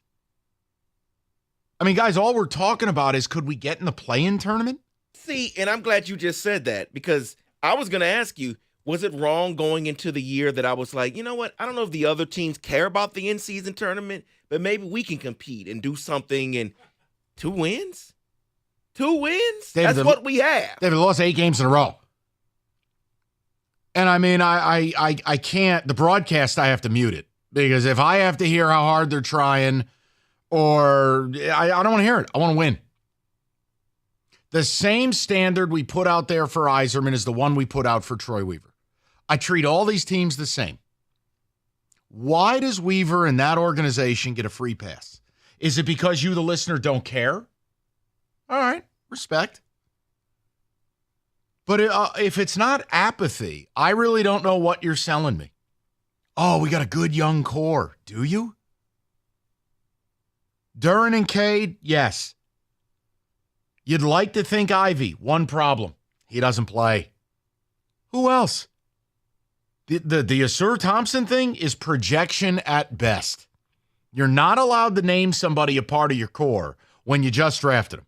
I mean, guys, all we're talking about is could we get in the play-in tournament? See, and I'm glad you just said that because I was going to ask you, was it wrong going into the year that I was like, you know what? I don't know if the other teams care about the in-season tournament, but maybe we can compete and do something. And 2 wins? 2 wins? David, that's what we have. They've lost 8 games in a row. And I mean, I can't, the broadcast, I have to mute it. Because if I have to hear how hard they're trying, or I don't want to hear it. I want to win. The same standard we put out there for Yzerman is the one we put out for Troy Weaver. I treat all these teams the same. Why does Weaver and that organization get a free pass? Is it because you, the listener, don't care? All right, respect. But if it's not apathy, I really don't know what you're selling me. Oh, we got a good young core. Do you? Duren and Cade, yes. You'd like to think Ivy. One problem. He doesn't play. Who else? The Ausar Thompson thing is projection at best. You're not allowed to name somebody a part of your core when you just drafted them.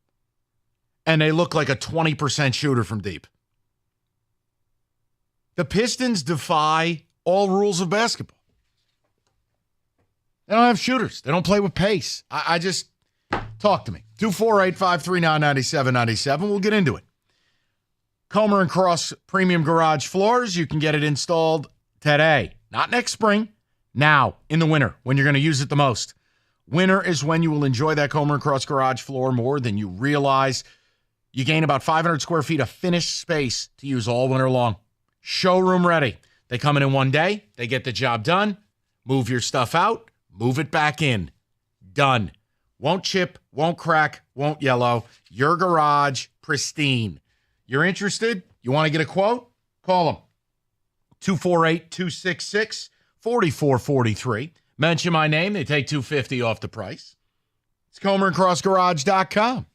And they look like a 20% shooter from deep. The Pistons defy all rules of basketball. They don't have shooters. They don't play with pace. I just talk to me. 248-539-9797. We'll get into it. Comer and Cross Premium Garage Floors. You can get it installed today. Not next spring. Now, in the winter, when you're going to use it the most. Winter is when you will enjoy that Comer and Cross Garage floor more than you realize. You gain about 500 square feet of finished space to use all winter long. Showroom ready. They come in one day. They get the job done. Move your stuff out. Move it back in. Done. Won't chip, won't crack, won't yellow. Your garage, pristine. You're interested? You want to get a quote? Call them. 248-266-4443. Mention my name. They take $250 off the price. It's ComerandCrossGarage.com.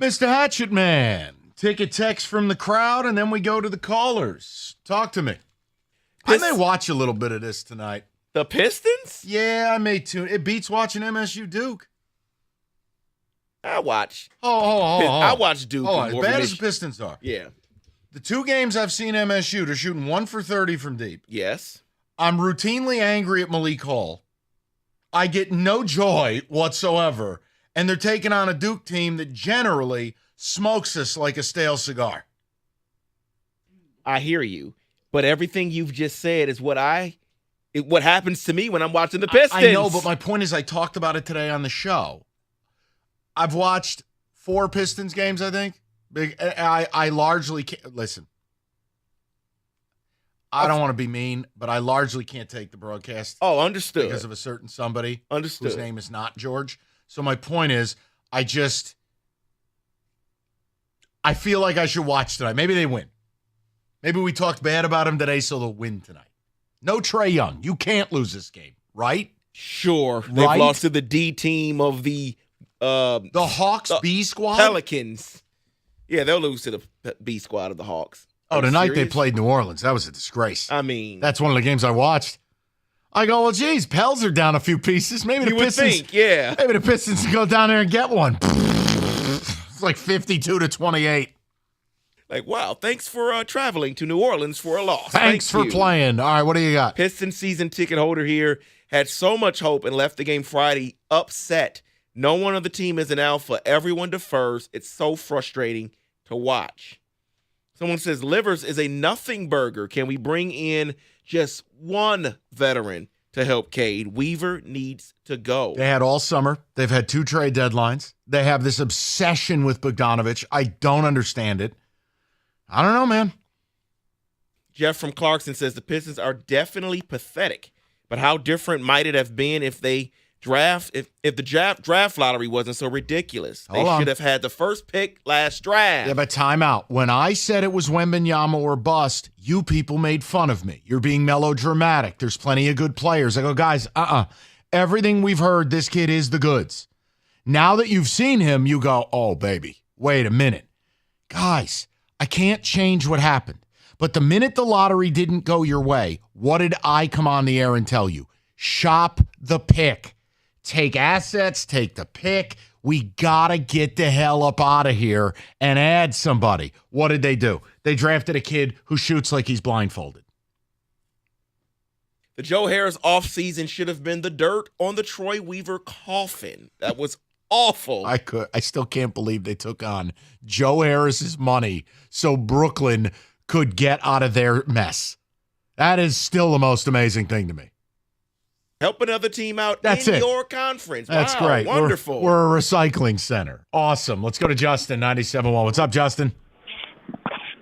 Mr. Hatchet Man, take a text from the crowd, and then we go to the callers. Talk to me. I may watch a little bit of this tonight. The Pistons? Yeah, I may tune. It beats watching MSU Duke. I watch. I watch Duke. As bad as the Pistons are. Yeah. The 2 games I've seen MS shoot, they're shooting 1 for 30 from deep. Yes. I'm routinely angry at Malik Hall. I get no joy whatsoever. And they're taking on a Duke team that generally smokes us like a stale cigar. I hear you. But everything you've just said is what happens to me when I'm watching the Pistons. I know, but my point is I talked about it today on the show. I've watched 4 Pistons games, I think. I largely can't. Listen, I don't want to be mean, but I largely can't take the broadcast. Oh, understood. Because of a certain somebody. Understood. Whose name is not George. So my point is, I feel like I should watch tonight. Maybe they win. Maybe we talked bad about them today, so they'll win tonight. No Trae Young. You can't lose this game, right? Sure. They've lost to the D team of the Hawks B squad? Pelicans. Yeah, they'll lose to the B squad of the Hawks. Oh, tonight they played New Orleans. That was a disgrace. I mean, that's one of the games I watched. I go, well, geez, Pels are down a few pieces. Maybe the Pistons. Maybe the Pistons can go down there and get one. It's like 52-28. Like, wow, thanks for traveling to New Orleans for a loss. Thanks for playing. All right, what do you got? Pistons season ticket holder here had so much hope and left the game Friday upset. No one on the team is an alpha. Everyone defers. It's so frustrating to watch. Someone says, Livers is a nothing burger. Can we bring in just one veteran to help Cade? Weaver needs to go. They had all summer. They've had 2 trade deadlines. They have this obsession with Bogdanovich. I don't understand it. I don't know, man. Jeff from Clarkson says the Pistons are definitely pathetic, but how different might it have been if they if the draft lottery wasn't so ridiculous? They should have had the first pick last draft. Yeah, but time out. When I said it was Wembanyama or bust, you people made fun of me. You're being melodramatic. There's plenty of good players. I go, guys, everything we've heard, this kid is the goods. Now that you've seen him, you go, oh, baby, wait a minute. Guys, I can't change what happened. But the minute the lottery didn't go your way, what did I come on the air and tell you? Shop the pick. Take assets, take the pick. We got to get the hell up out of here and add somebody. What did they do? They drafted a kid who shoots like he's blindfolded. The Joe Harris offseason should have been the dirt on the Troy Weaver coffin. That was awful. I still can't believe they took on Joe Harris's money so Brooklyn could get out of their mess. That is still the most amazing thing to me. Help another team out your conference. That's wow, great. Wonderful. We're a recycling center. Awesome. Let's go to Justin, 97.1. What's up, Justin?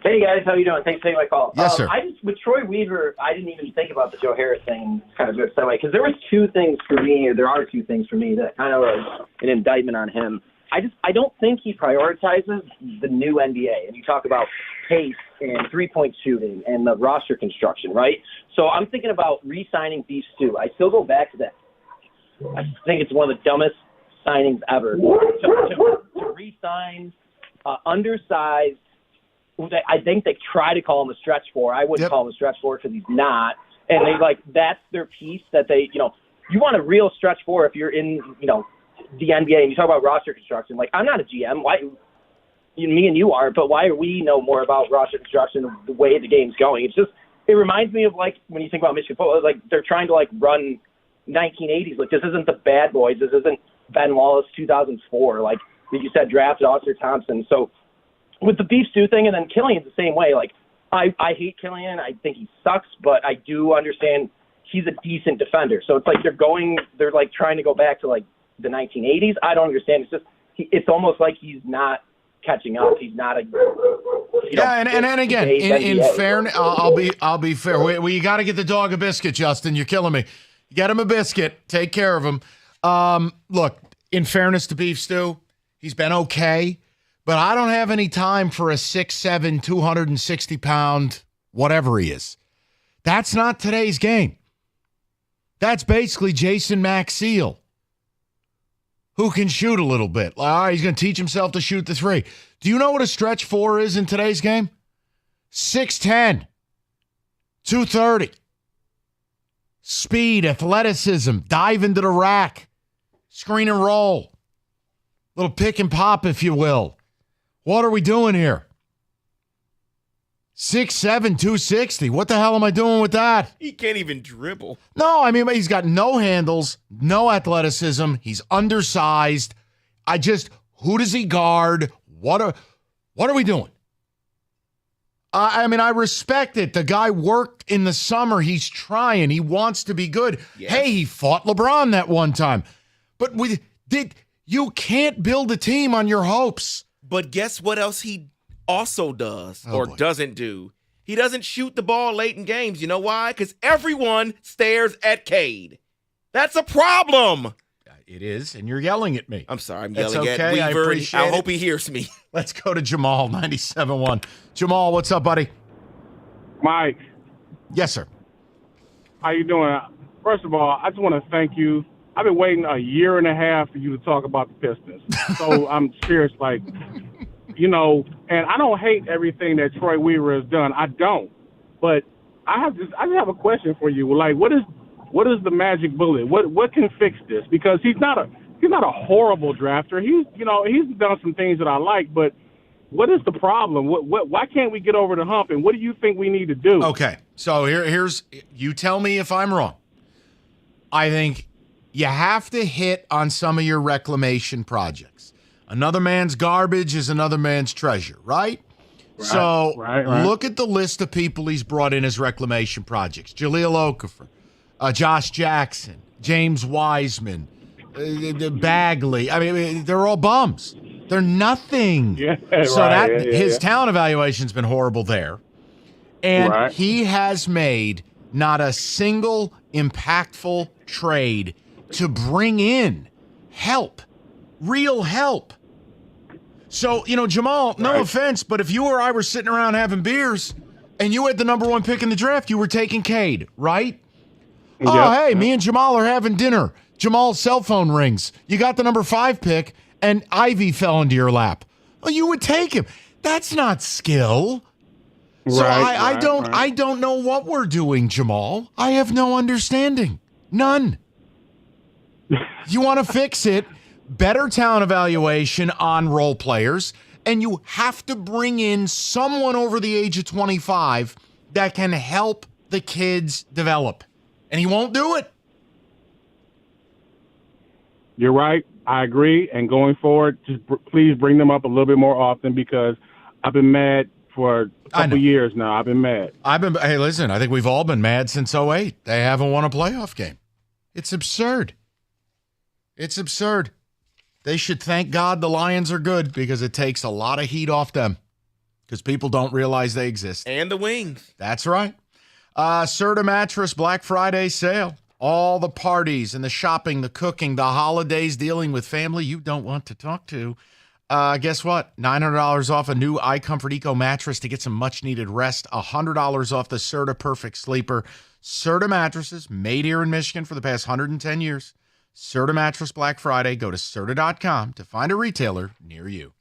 Hey, guys. How you doing? Thanks for taking my call. Yes, sir. With Troy Weaver, I didn't even think about the Joe Harris thing. It's kind of good segue because there are 2 things for me that kind of are an indictment on him. I don't think he prioritizes the new NBA. And you talk about pace and three-point shooting and the roster construction, right? So I'm thinking about re-signing Beef Stew. I still go back to that. I think it's one of the dumbest signings ever. To re-sign undersized, I think they try to call him a stretch four. I wouldn't call him a stretch four because he's not. And that's their piece that they, you want a real stretch four if you're in, the NBA and you talk about roster construction. Like, I'm not a GM. Why? Me and you are, but why are we know more about roster construction, the way the game's going? It reminds me of when you think about Michigan football, they're trying to run 1980s. This isn't the Bad Boys. This isn't Ben Wallace 2004. Like you said, drafted Oscar Thompson. So with the Beef Stew thing, and then Killian's the same way. I hate Killian. I think he sucks, but I do understand he's a decent defender. So it's they're trying to go back to the 1980s. I don't understand. It's almost like he's not catching up. He's not a and again, in fairness, I'll be fair. You got to get the dog a biscuit, Justin. You're killing me. Get him a biscuit. Take care of him. Look, in fairness to Beef Stew, he's been okay, but I don't have any time for a 6'7", 260-pound whatever he is. That's not today's game. That's basically Jason Maxiell, who can shoot a little bit. All right, he's going to teach himself to shoot the three. Do you know what a stretch four is in today's game? 6'10", 230. Speed, athleticism, dive into the rack, screen and roll. Little pick and pop, if you will. What are we doing here? 6'7", 260. What the hell am I doing with that? He can't even dribble. No, I mean, he's got no handles, no athleticism. He's undersized. Who does he guard? What are we doing? I mean, I respect it. The guy worked in the summer. He's trying. He wants to be good. Yes. Hey, he fought LeBron that one time. But you can't build a team on your hopes. But guess what else he also does doesn't do? He doesn't shoot the ball late in games. You know why? Because everyone stares at Cade. That's a problem. It is, and you're yelling at me. I'm sorry. I'm That's yelling okay. at Weaver. I appreciate I hope he hears me. Let's go to Jamal, 97.1. Jamal, what's up, buddy? Mike. Yes, sir. How you doing? First of all, I just want to thank you. I've been waiting a year and a half for you to talk about the Pistons. So I'm serious, and I don't hate everything that Troy Weaver has done. I don't. But I just have a question for you. Like, what is the magic bullet? What can fix this? Because he's not a horrible drafter. He's done some things that I like, but what is the problem? Why can't we get over the hump? And what do you think we need to do? Okay, so here's you tell me if I'm wrong. I think you have to hit on some of your reclamation projects. Another man's garbage is another man's treasure, right? So look at the list of people he's brought in as reclamation projects. Jahlil Okafor, Josh Jackson, James Wiseman, Bagley. I mean, they're all bums. They're nothing. Yeah, so his talent evaluation's been horrible there. And he has made not a single impactful trade to bring in help, real help. So, Jamal, no offense, but if you or I were sitting around having beers and you had the number 1 pick in the draft, you were taking Cade, right? Yep. Oh, hey, me and Jamal are having dinner. Jamal's cell phone rings. You got the number 5 pick, and Ivy fell into your lap. Well, you would take him. That's not skill. So I don't know what we're doing, Jamal. I have no understanding. None. You want to fix it, better talent evaluation on role players, and you have to bring in someone over the age of 25 that can help the kids develop. And he won't do it. You're right. I agree. And going forward, just please bring them up a little bit more often because I've been mad for a couple years now. I've been mad. Hey, listen, I think we've all been mad since 2008. They haven't won a playoff game. It's absurd. It's absurd. They should thank God the Lions are good because it takes a lot of heat off them because people don't realize they exist. And the Wings. That's right. Serta Mattress Black Friday sale. All the parties and the shopping, the cooking, the holidays, dealing with family you don't want to talk to. Guess what? $900 off a new iComfort Eco mattress to get some much-needed rest. $100 off the Serta Perfect Sleeper. Serta mattresses made here in Michigan for the past 110 years. Serta Mattress Black Friday. Go to Serta.com to find a retailer near you.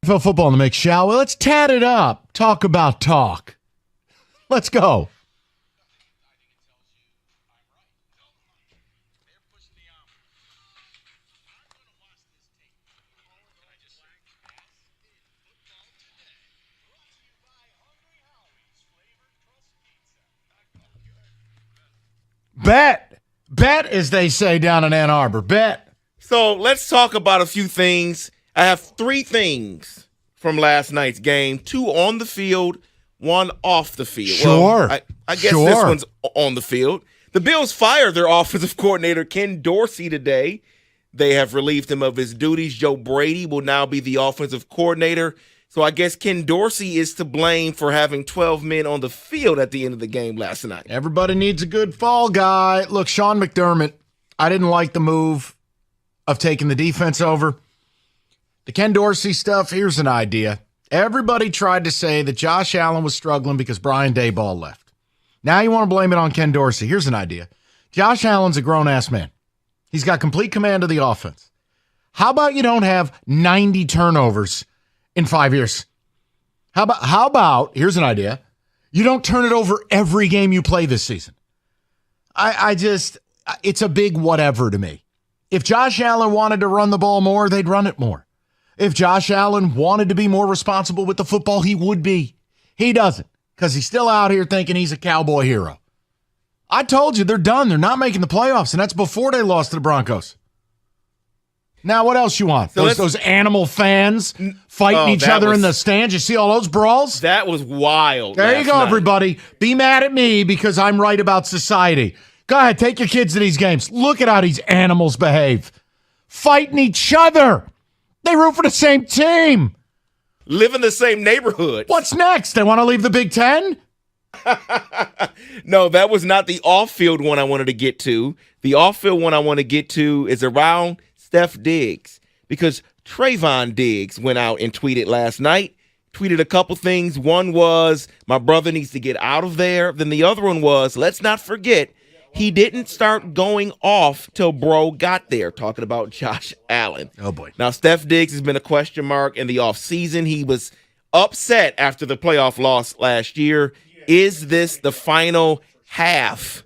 NFL football in the mix, shall we? Let's tat it up. Talk about talk. Let's go. Bet, as they say down in Ann Arbor. Bet. So let's talk about a few things. I have 3 things from last night's game, 2 on the field, 1 off the field. Sure. Well, I guess this one's on the field. The Bills fired their offensive coordinator, Ken Dorsey, today. They have relieved him of his duties. Joe Brady will now be the offensive coordinator. So I guess Ken Dorsey is to blame for having 12 men on the field at the end of the game last night. Everybody needs a good fall guy. Look, Sean McDermott, I didn't like the move of taking the defense over. The Ken Dorsey stuff, here's an idea. Everybody tried to say that Josh Allen was struggling because Brian Daboll left. Now you want to blame it on Ken Dorsey. Here's an idea. Josh Allen's a grown-ass man. He's got complete command of the offense. How about you don't have 90 turnovers in 5 years? How about, here's an idea, you don't turn it over every game you play this season. It's a big whatever to me. If Josh Allen wanted to run the ball more, they'd run it more. If Josh Allen wanted to be more responsible with the football, he would be. He doesn't, because he's still out here thinking he's a cowboy hero. I told you, they're done. They're not making the playoffs, and that's before they lost to the Broncos. Now, what else you want? So those animal fans fighting each other in the stands? You see all those brawls? That was wild. There you go, everybody. Be mad at me because I'm right about society. Go ahead, take your kids to these games. Look at how these animals behave. Fighting each other. They root for the same team. Live in the same neighborhood. What's next? They want to leave the Big Ten? No, that was not the off-field one I wanted to get to. The off-field one I want to get to is around Steph Diggs, because Trayvon Diggs went out and tweeted last night, tweeted a couple things. One was, my brother needs to get out of there. Then the other one was, let's not forget, he didn't start going off till bro got there, talking about Josh Allen. Oh, boy. Now, Steph Diggs has been a question mark in the offseason. He was upset after the playoff loss last year. Is this the final half,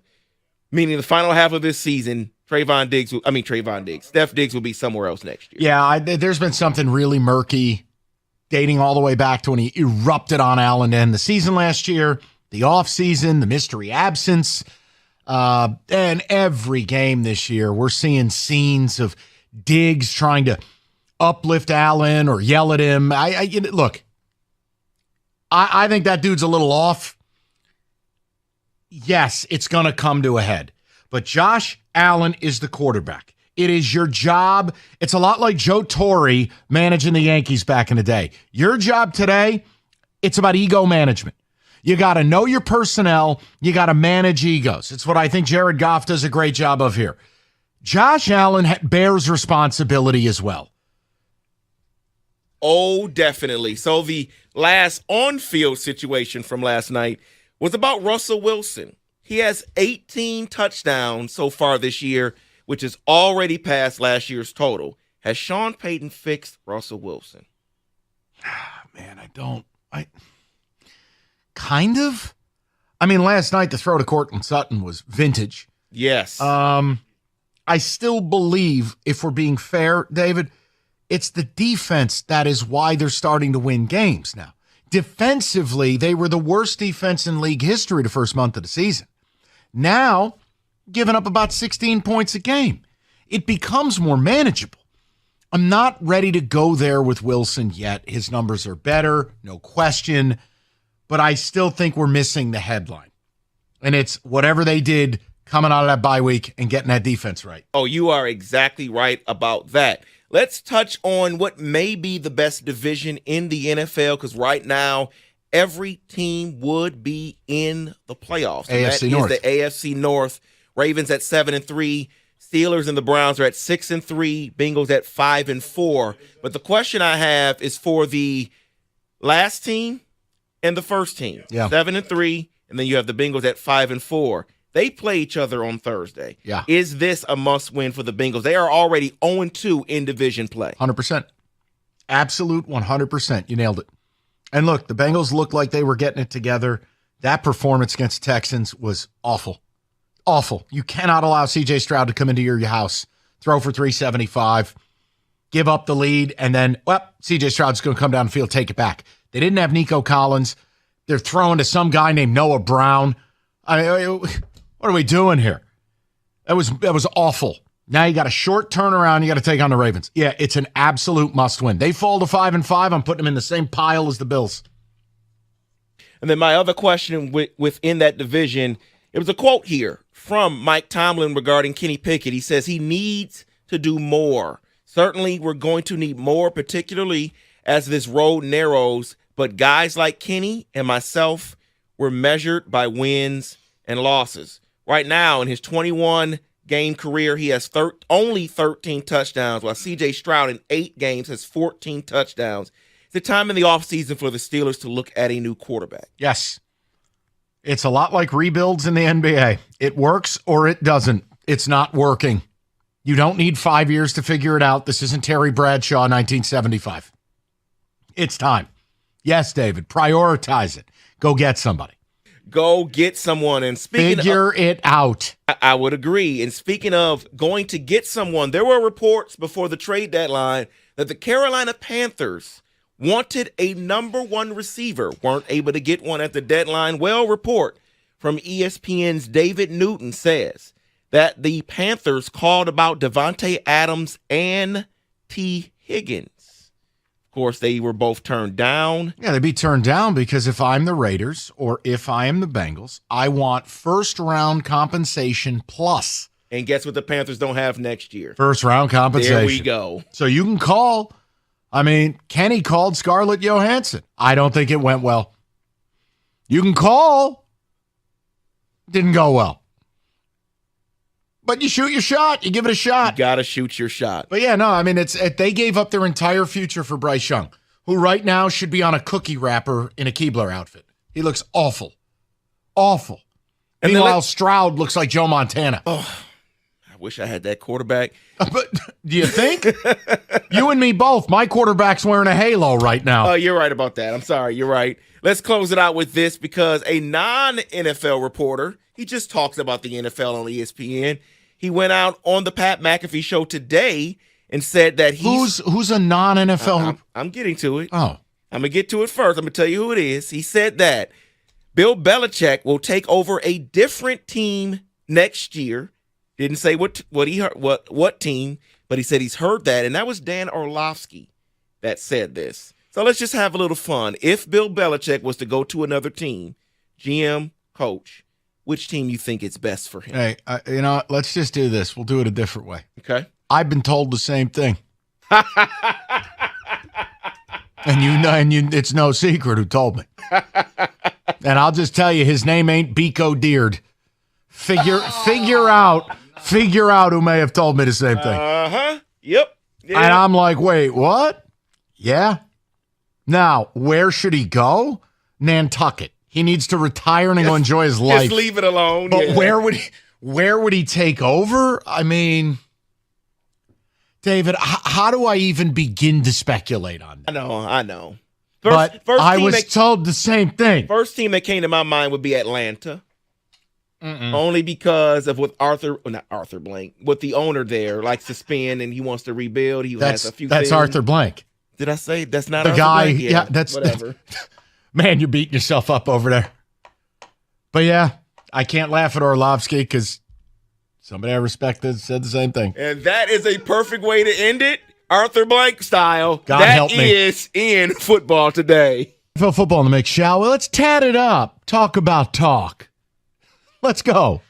meaning the final half of this season? Steph Diggs will be somewhere else next year. Yeah, there's been something really murky dating all the way back to when he erupted on Allen to end the season last year, the offseason, the mystery absence. And every game this year, we're seeing scenes of Diggs trying to uplift Allen or yell at him. Look, I think that dude's a little off. Yes, it's going to come to a head. But Josh Allen is the quarterback. It is your job. It's a lot like Joe Torre managing the Yankees back in the day. Your job today, it's about ego management. You got to know your personnel. You got to manage egos. It's what I think Jared Goff does a great job of here. Josh Allen bears responsibility as well. Oh, definitely. So the last on-field situation from last night was about Russell Wilson. He has 18 touchdowns so far this year, which is already past last year's total. Has Sean Payton fixed Russell Wilson? Man, kind of. I mean, last night the throw to Cortland Sutton was vintage. Yes. I still believe, if we're being fair, David, it's the defense that is why they're starting to win games now. Defensively, they were the worst defense in league history the first month of the season. Now, giving up about 16 points a game. It becomes more manageable. I'm not ready to go there with Wilson yet. His numbers are better, no question, but I still think we're missing the headline. And it's whatever they did coming out of that bye week and getting that defense right. Oh, you are exactly right about that. Let's touch on what may be the best division in the NFL, because right now, every team would be in the playoffs. AFC North. That is the AFC North. Ravens at 7-3. Steelers and the Browns are at 6-3. Bengals at 5-4. But the question I have is for the last team and the first team. Yeah. 7-3, and then you have the Bengals at 5-4. They play each other on Thursday. Yeah. Is this a must-win for the Bengals? They are already 0-2 in division play. 100%. Absolute 100%. You nailed it. And look, the Bengals looked like they were getting it together. That performance against the Texans was awful. Awful. You cannot allow C.J. Stroud to come into your house, throw for 375, give up the lead, and then, C.J. Stroud's going to come down the field, take it back. They didn't have Nico Collins. They're throwing to some guy named Noah Brown. What are we doing here? That was awful. Now you got a short turnaround. You got to take on the Ravens. Yeah, it's an absolute must win. They fall to 5-5. I'm putting them in the same pile as the Bills. And then my other question within that division, it was a quote here from Mike Tomlin regarding Kenny Pickett. He says he needs to do more. Certainly, we're going to need more, particularly as this road narrows. But guys like Kenny and myself were measured by wins and losses. Right now, in his 21-game career, he has only 13 touchdowns, while C.J. Stroud in 8 games has 14 touchdowns. It's the time in the offseason for the Steelers to look at a new quarterback. Yes. It's a lot like rebuilds in the NBA. It works or it doesn't. It's not working. You don't need 5 years to figure it out. This isn't Terry Bradshaw 1975. It's time. Yes, David, prioritize it. Go get somebody. Go get someone. And speaking Figure it out. I would agree. And speaking of going to get someone, there were reports before the trade deadline that the Carolina Panthers wanted a number 1 receiver, weren't able to get one at the deadline. Well, report from ESPN's David Newton says that the Panthers called about Devontae Adams and T. Higgins. Of course, they were both turned down. Yeah, they'd be turned down because if I'm the Raiders or if I am the Bengals, I want first-round compensation plus. And guess what the Panthers don't have next year? First-round compensation. There we go. So you can call. I mean, Kenny called Scarlett Johansson. I don't think it went well. You can call. Didn't go well. But you shoot your shot. You give it a shot. You got to shoot your shot. But yeah, no, I mean, they gave up their entire future for Bryce Young, who right now should be on a cookie wrapper in a Keebler outfit. He looks awful. Awful. And meanwhile, Stroud looks like Joe Montana. Oh, I wish I had that quarterback. But do you think? You and me both. My quarterback's wearing a halo right now. Oh, you're right about that. I'm sorry. You're right. Let's close it out with this because a non-NFL reporter, he just talks about the NFL on ESPN. He went out on the Pat McAfee show today and said that who's a non-NFL. I'm getting to it. Oh. I'm going to get to it first. I'm going to tell you who it is. He said that Bill Belichick will take over a different team next year. Didn't say what he heard, what team, but he said he's heard that, and that was Dan Orlovsky that said this. So let's just have a little fun. If Bill Belichick was to go to another team, GM, coach, which team you think is best for him? Hey, let's just do this. We'll do it a different way. Okay. I've been told the same thing. and it's no secret who told me. And I'll just tell you, his name ain't Biko Deard. Figure out who may have told me the same thing. Uh-huh. Yep. Yeah. And I'm like, wait, what? Yeah. Now, where should he go? Nantucket. He needs to retire and go enjoy his life. Just leave it alone. But yeah. where would he take over? I mean, David, how do I even begin to speculate on that? I know. But I was told the same thing. First team that came to my mind would be Atlanta. Only because of what what the owner there likes to spend and he wants to rebuild. He has a few That's things. Arthur Blank. Did I say that's not the Arthur guy? Blank? Yeah, that's whatever. Man, you're beating yourself up over there. But yeah, I can't laugh at Orlovsky because somebody I respected said the same thing. And that is a perfect way to end it, Arthur Blank style. God that help me. is in football today. NFL football in the mix, shall we? Let's tat it up. Talk about talk. Let's go.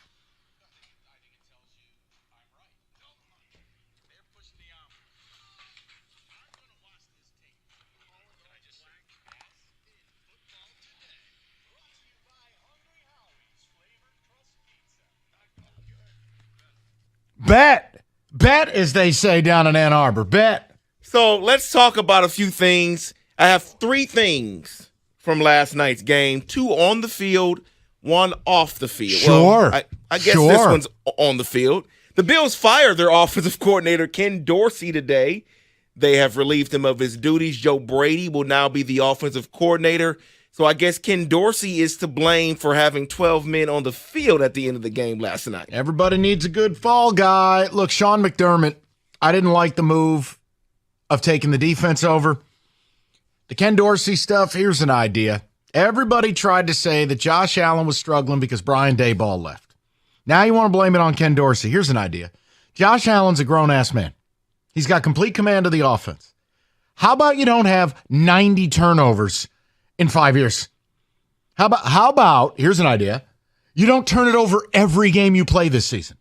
Bet, as they say down in Ann Arbor. Bet. So let's talk about a few things. I have 3 things from last night's game, 2 on the field, 1 off the field. Sure. Well, I guess this one's on the field. The Bills fired their offensive coordinator, Ken Dorsey, today. They have relieved him of his duties. Joe Brady will now be the offensive coordinator. So I guess Ken Dorsey is to blame for having 12 men on the field at the end of the game last night. Everybody needs a good fall guy. Look, Sean McDermott, I didn't like the move of taking the defense over. The Ken Dorsey stuff, here's an idea. Everybody tried to say that Josh Allen was struggling because Brian Daboll left. Now you want to blame it on Ken Dorsey. Here's an idea. Josh Allen's a grown-ass man. He's got complete command of the offense. How about you don't have 90 turnovers in 5 years? How about, here's an idea, you don't turn it over every game you play this season.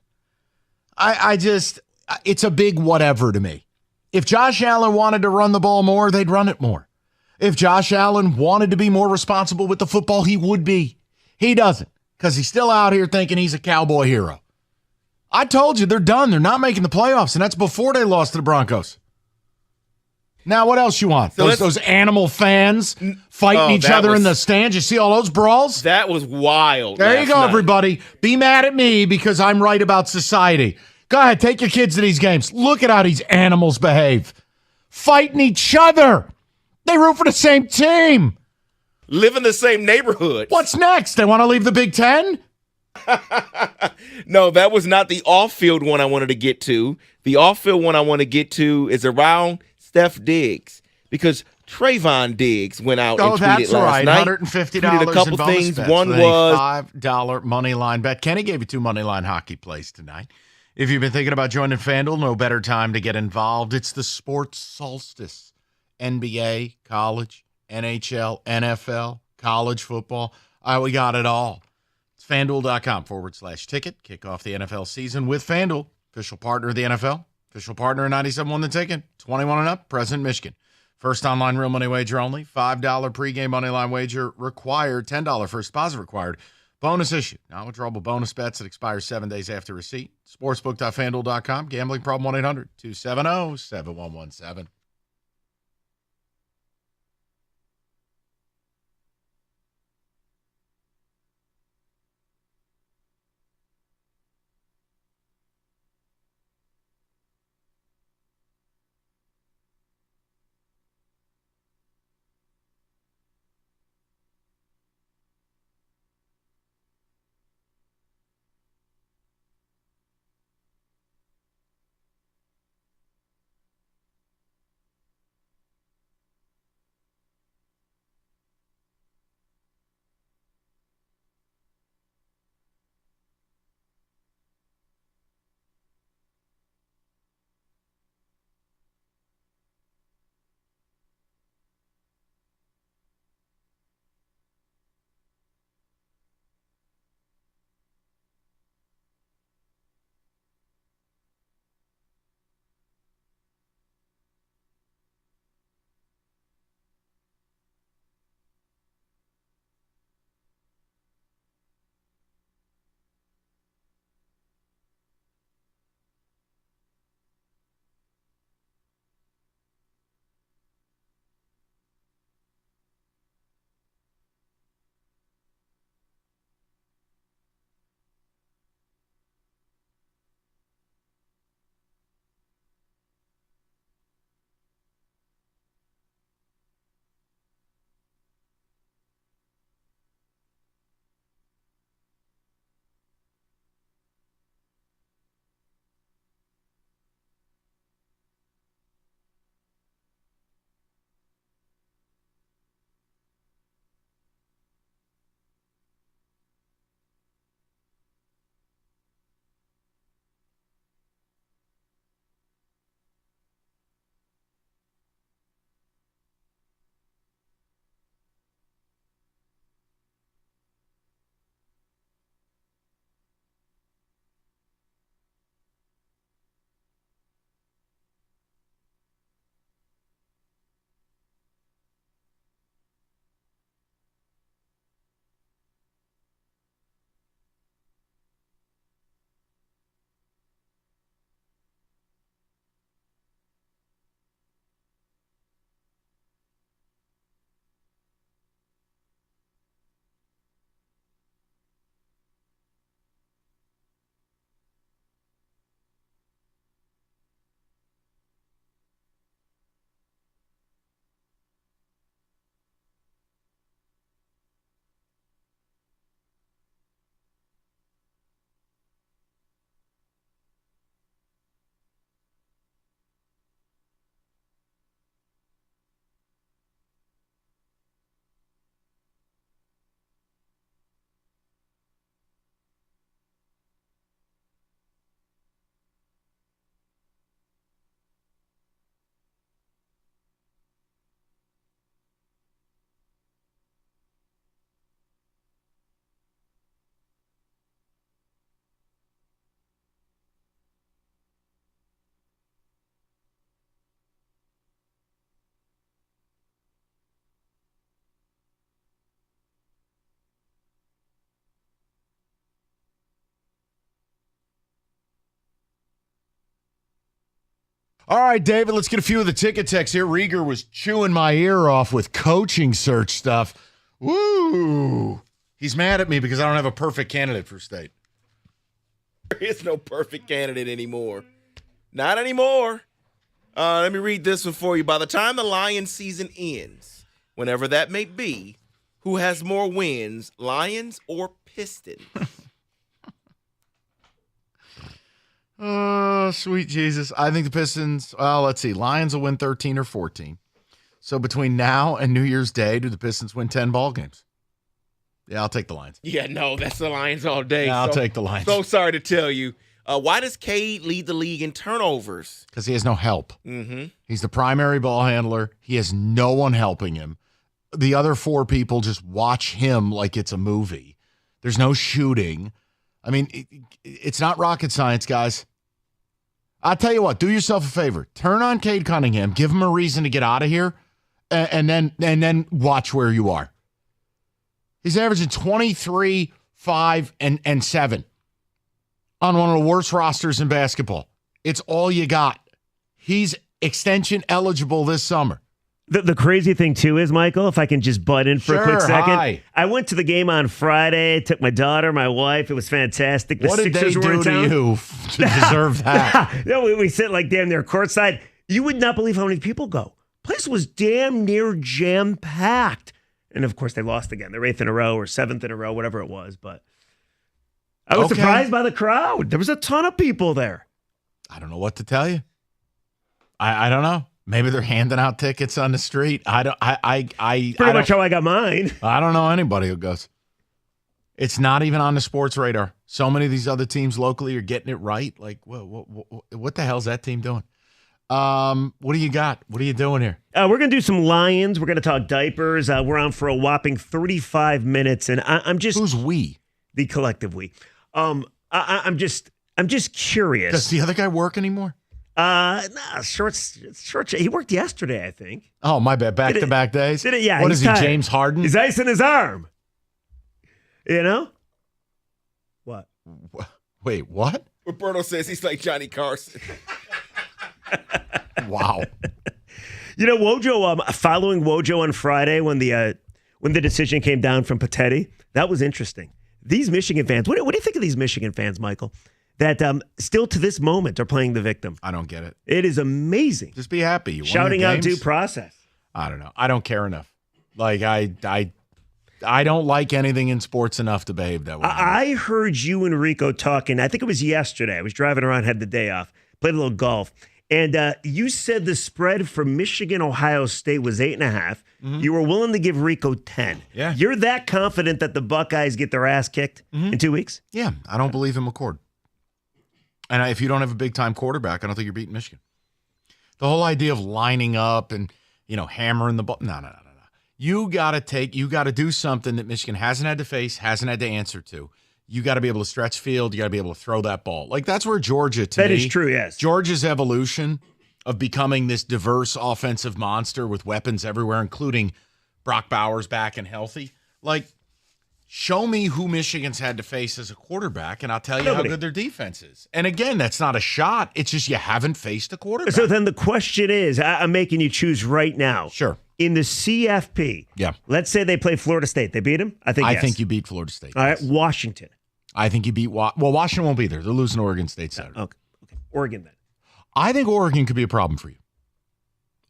It's a big whatever to me. If Josh Allen wanted to run the ball more, they'd run it more. If Josh Allen wanted to be more responsible with the football, he would be. He doesn't, because he's still out here thinking he's a cowboy hero. I told you, they're done. They're not making the playoffs, and that's before they lost to the Broncos. Now, what else you want? So those animal fans fighting each other in the stands? You see all those brawls? That was wild. There you go, everybody. Be mad at me because I'm right about society. Go ahead, take your kids to these games. Look at how these animals behave. Fighting each other. They root for the same team. Live in the same neighborhood. What's next? They want to leave the Big Ten? No, that was not the off-field one I wanted to get to. The off-field one I want to get to is around Steph Diggs, because Trayvon Diggs went out and tweeted last night. $150 tweeted a couple in bonus things. bets One with was a $5 money line bet. Kenny gave you 2 money line hockey plays tonight. If you've been thinking about joining FanDuel, no better time to get involved. It's the sports solstice. NBA, college, NHL, NFL, college football. We got it all. It's FanDuel.com/ticket. Kick off the NFL season with FanDuel, official partner of the NFL, official partner of 97.1 The Ticket, 21 and up, present Michigan. First online real money wager only, $5 pregame money line wager required, $10 first deposit required. Bonus issue. Non-withdrawable bonus bets that expire 7 days after receipt. Sportsbook.fanduel.com. Gambling problem 1-800-270-7117. All right, David, let's get a few of the ticket texts here. Rieger was chewing my ear off with coaching search stuff. Woo! He's mad at me because I don't have a perfect candidate for state. There is no perfect candidate anymore. Not anymore. Let me read this one for you. By the time the Lions season ends, whenever that may be, who has more wins, Lions or Pistons? Oh, sweet Jesus. I think the Pistons, well, let's see. Lions will win 13 or 14. So between now and New Year's Day, do the Pistons win 10 ball games? Yeah, I'll take the Lions. Yeah, no, that's the Lions all day. Yeah, I'll take the Lions. So sorry to tell you. Why does Cade lead the league in turnovers? Because he has no help. Mm-hmm. He's the primary ball handler. He has no one helping him. The other four people just watch him like it's a movie. There's no shooting. I mean, it's not rocket science, guys. I'll tell you what, do yourself a favor. Turn on Cade Cunningham, give him a reason to get out of here, and then watch where you are. He's averaging 23, 5, and 7 on one of the worst rosters in basketball. It's all you got. He's extension eligible this summer. The crazy thing, too, is, Michael, if I can just butt in for a quick second. Hi. I went to the game on Friday, took my daughter, my wife. It was fantastic. The What did Sixers they were in do to town. you to deserve that? No, we sit like damn near courtside. You would not believe how many people go. Place was damn near jam-packed. And, of course, they lost again. They're 8th in a row or 7th in a row, whatever it was. But I was surprised by the crowd. There was a ton of people there. I don't know what to tell you. I don't know. Maybe they're handing out tickets on the street. Pretty much how I got mine. I don't know anybody who goes. It's not even on the sports radar. So many of these other teams locally are getting it right. Like, what the hell's that team doing? What do you got? What are you doing here? We're going to do some Lions. We're going to talk diapers. We're on for a whopping 35 minutes. And I'm just... Who's we? The collective we. I'm just curious. Does the other guy work anymore? Short. He worked yesterday, I think. Oh, my bad. Back-to-back days? Did it? Yeah. What is he, tired. James Harden? He's icing his arm. You know? What? Wait, what? Roberto says he's like Johnny Carson. Wow. You know, Wojo, following Wojo on Friday when the decision came down from Patetti, that was interesting. These Michigan fans, what do you think of these Michigan fans, Michael, that still to this moment are playing the victim? I don't get it. It is amazing. Just be happy. You won Shouting your out games. due process. I don't know. I don't care enough. Like, I don't like anything in sports enough to behave that way. I heard you and Rico talking, I think it was yesterday. I was driving around, had the day off, played a little golf. And you said the spread for Michigan-Ohio State was 8.5. You were willing to give Rico 10. Yeah. You're that confident that the Buckeyes get their ass kicked in 2 weeks? Yeah, I don't believe in McCord. And if you don't have a big-time quarterback, I don't think you're beating Michigan. The whole idea of lining up and, hammering the ball. No. You got to do something that Michigan hasn't had to face, hasn't had to answer to. You got to be able to stretch field. You got to be able to throw that ball. Like, that's where Georgia, to me. That is true, yes. Georgia's evolution of becoming this diverse offensive monster with weapons everywhere, including Brock Bowers back and healthy. Like, show me who Michigan's had to face as a quarterback, and I'll tell you how good their defense is. And again, that's not a shot. It's just you haven't faced a quarterback. So then the question is, I'm making you choose right now. Sure. In the CFP, yeah. Let's say they play Florida State. They beat them? I think you beat Florida State. All right, Washington. I think you beat Washington won't be there. They're losing to Oregon State Saturday. Okay. Oregon then. I think Oregon could be a problem for you.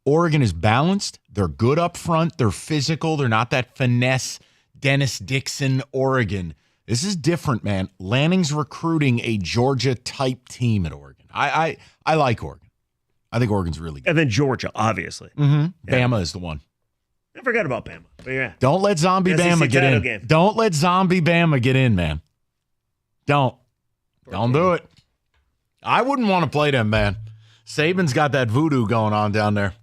Oregon is balanced. They're good up front. They're physical. They're not that finesse Dennis Dixon Oregon. This is different, man. Lanning's recruiting a Georgia-type team at Oregon. I like Oregon. I think Oregon's really good. And then Georgia, obviously. Mm-hmm. Yeah. Bama is the one. I forgot about Bama. But yeah. Don't let Zombie Bama get in. Game. Don't let Zombie Bama get in, man. Don't do it. I wouldn't want to play them, man. Saban's got that voodoo going on down there.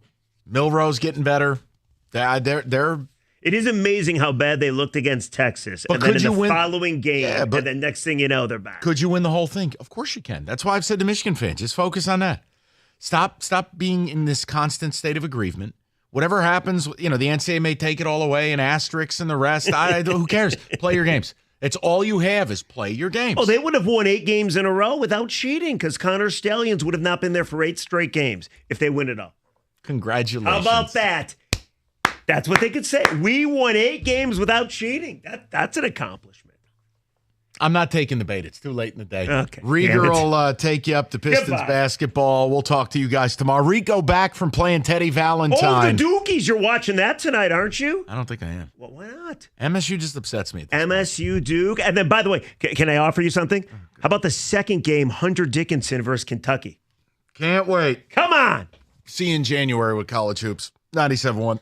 Milrose getting better. They're. It is amazing how bad they looked against Texas. But and then could in you the win? following game, Yeah, but and then next thing you know, they're back. Could you win the whole thing? Of course you can. That's why I've said to Michigan fans, just focus on that. Stop being in this constant state of aggrievement. Whatever happens, the NCAA may take it all away and asterisks and the rest. Who cares? Play your games. It's all you have is play your games. Oh, they would have won 8 games in a row without cheating because Connor Stallions would have not been there for 8 straight games if they win it all. Congratulations. How about that? That's what they could say. We won 8 games without cheating. That's an accomplishment. I'm not taking the bait. It's too late in the day. Okay. Rieger will take you up to Pistons Goodbye. basketball. We'll talk to you guys tomorrow. Rico back from playing Teddy Valentine. Oh, the Dookies. You're watching that tonight, aren't you? I don't think I am. Well, why not? MSU just upsets me. MSU Duke. And then, by the way, can I offer you something? How about the second game, Hunter Dickinson versus Kentucky? Can't wait. Come on. See you in January with College Hoops. 97.1.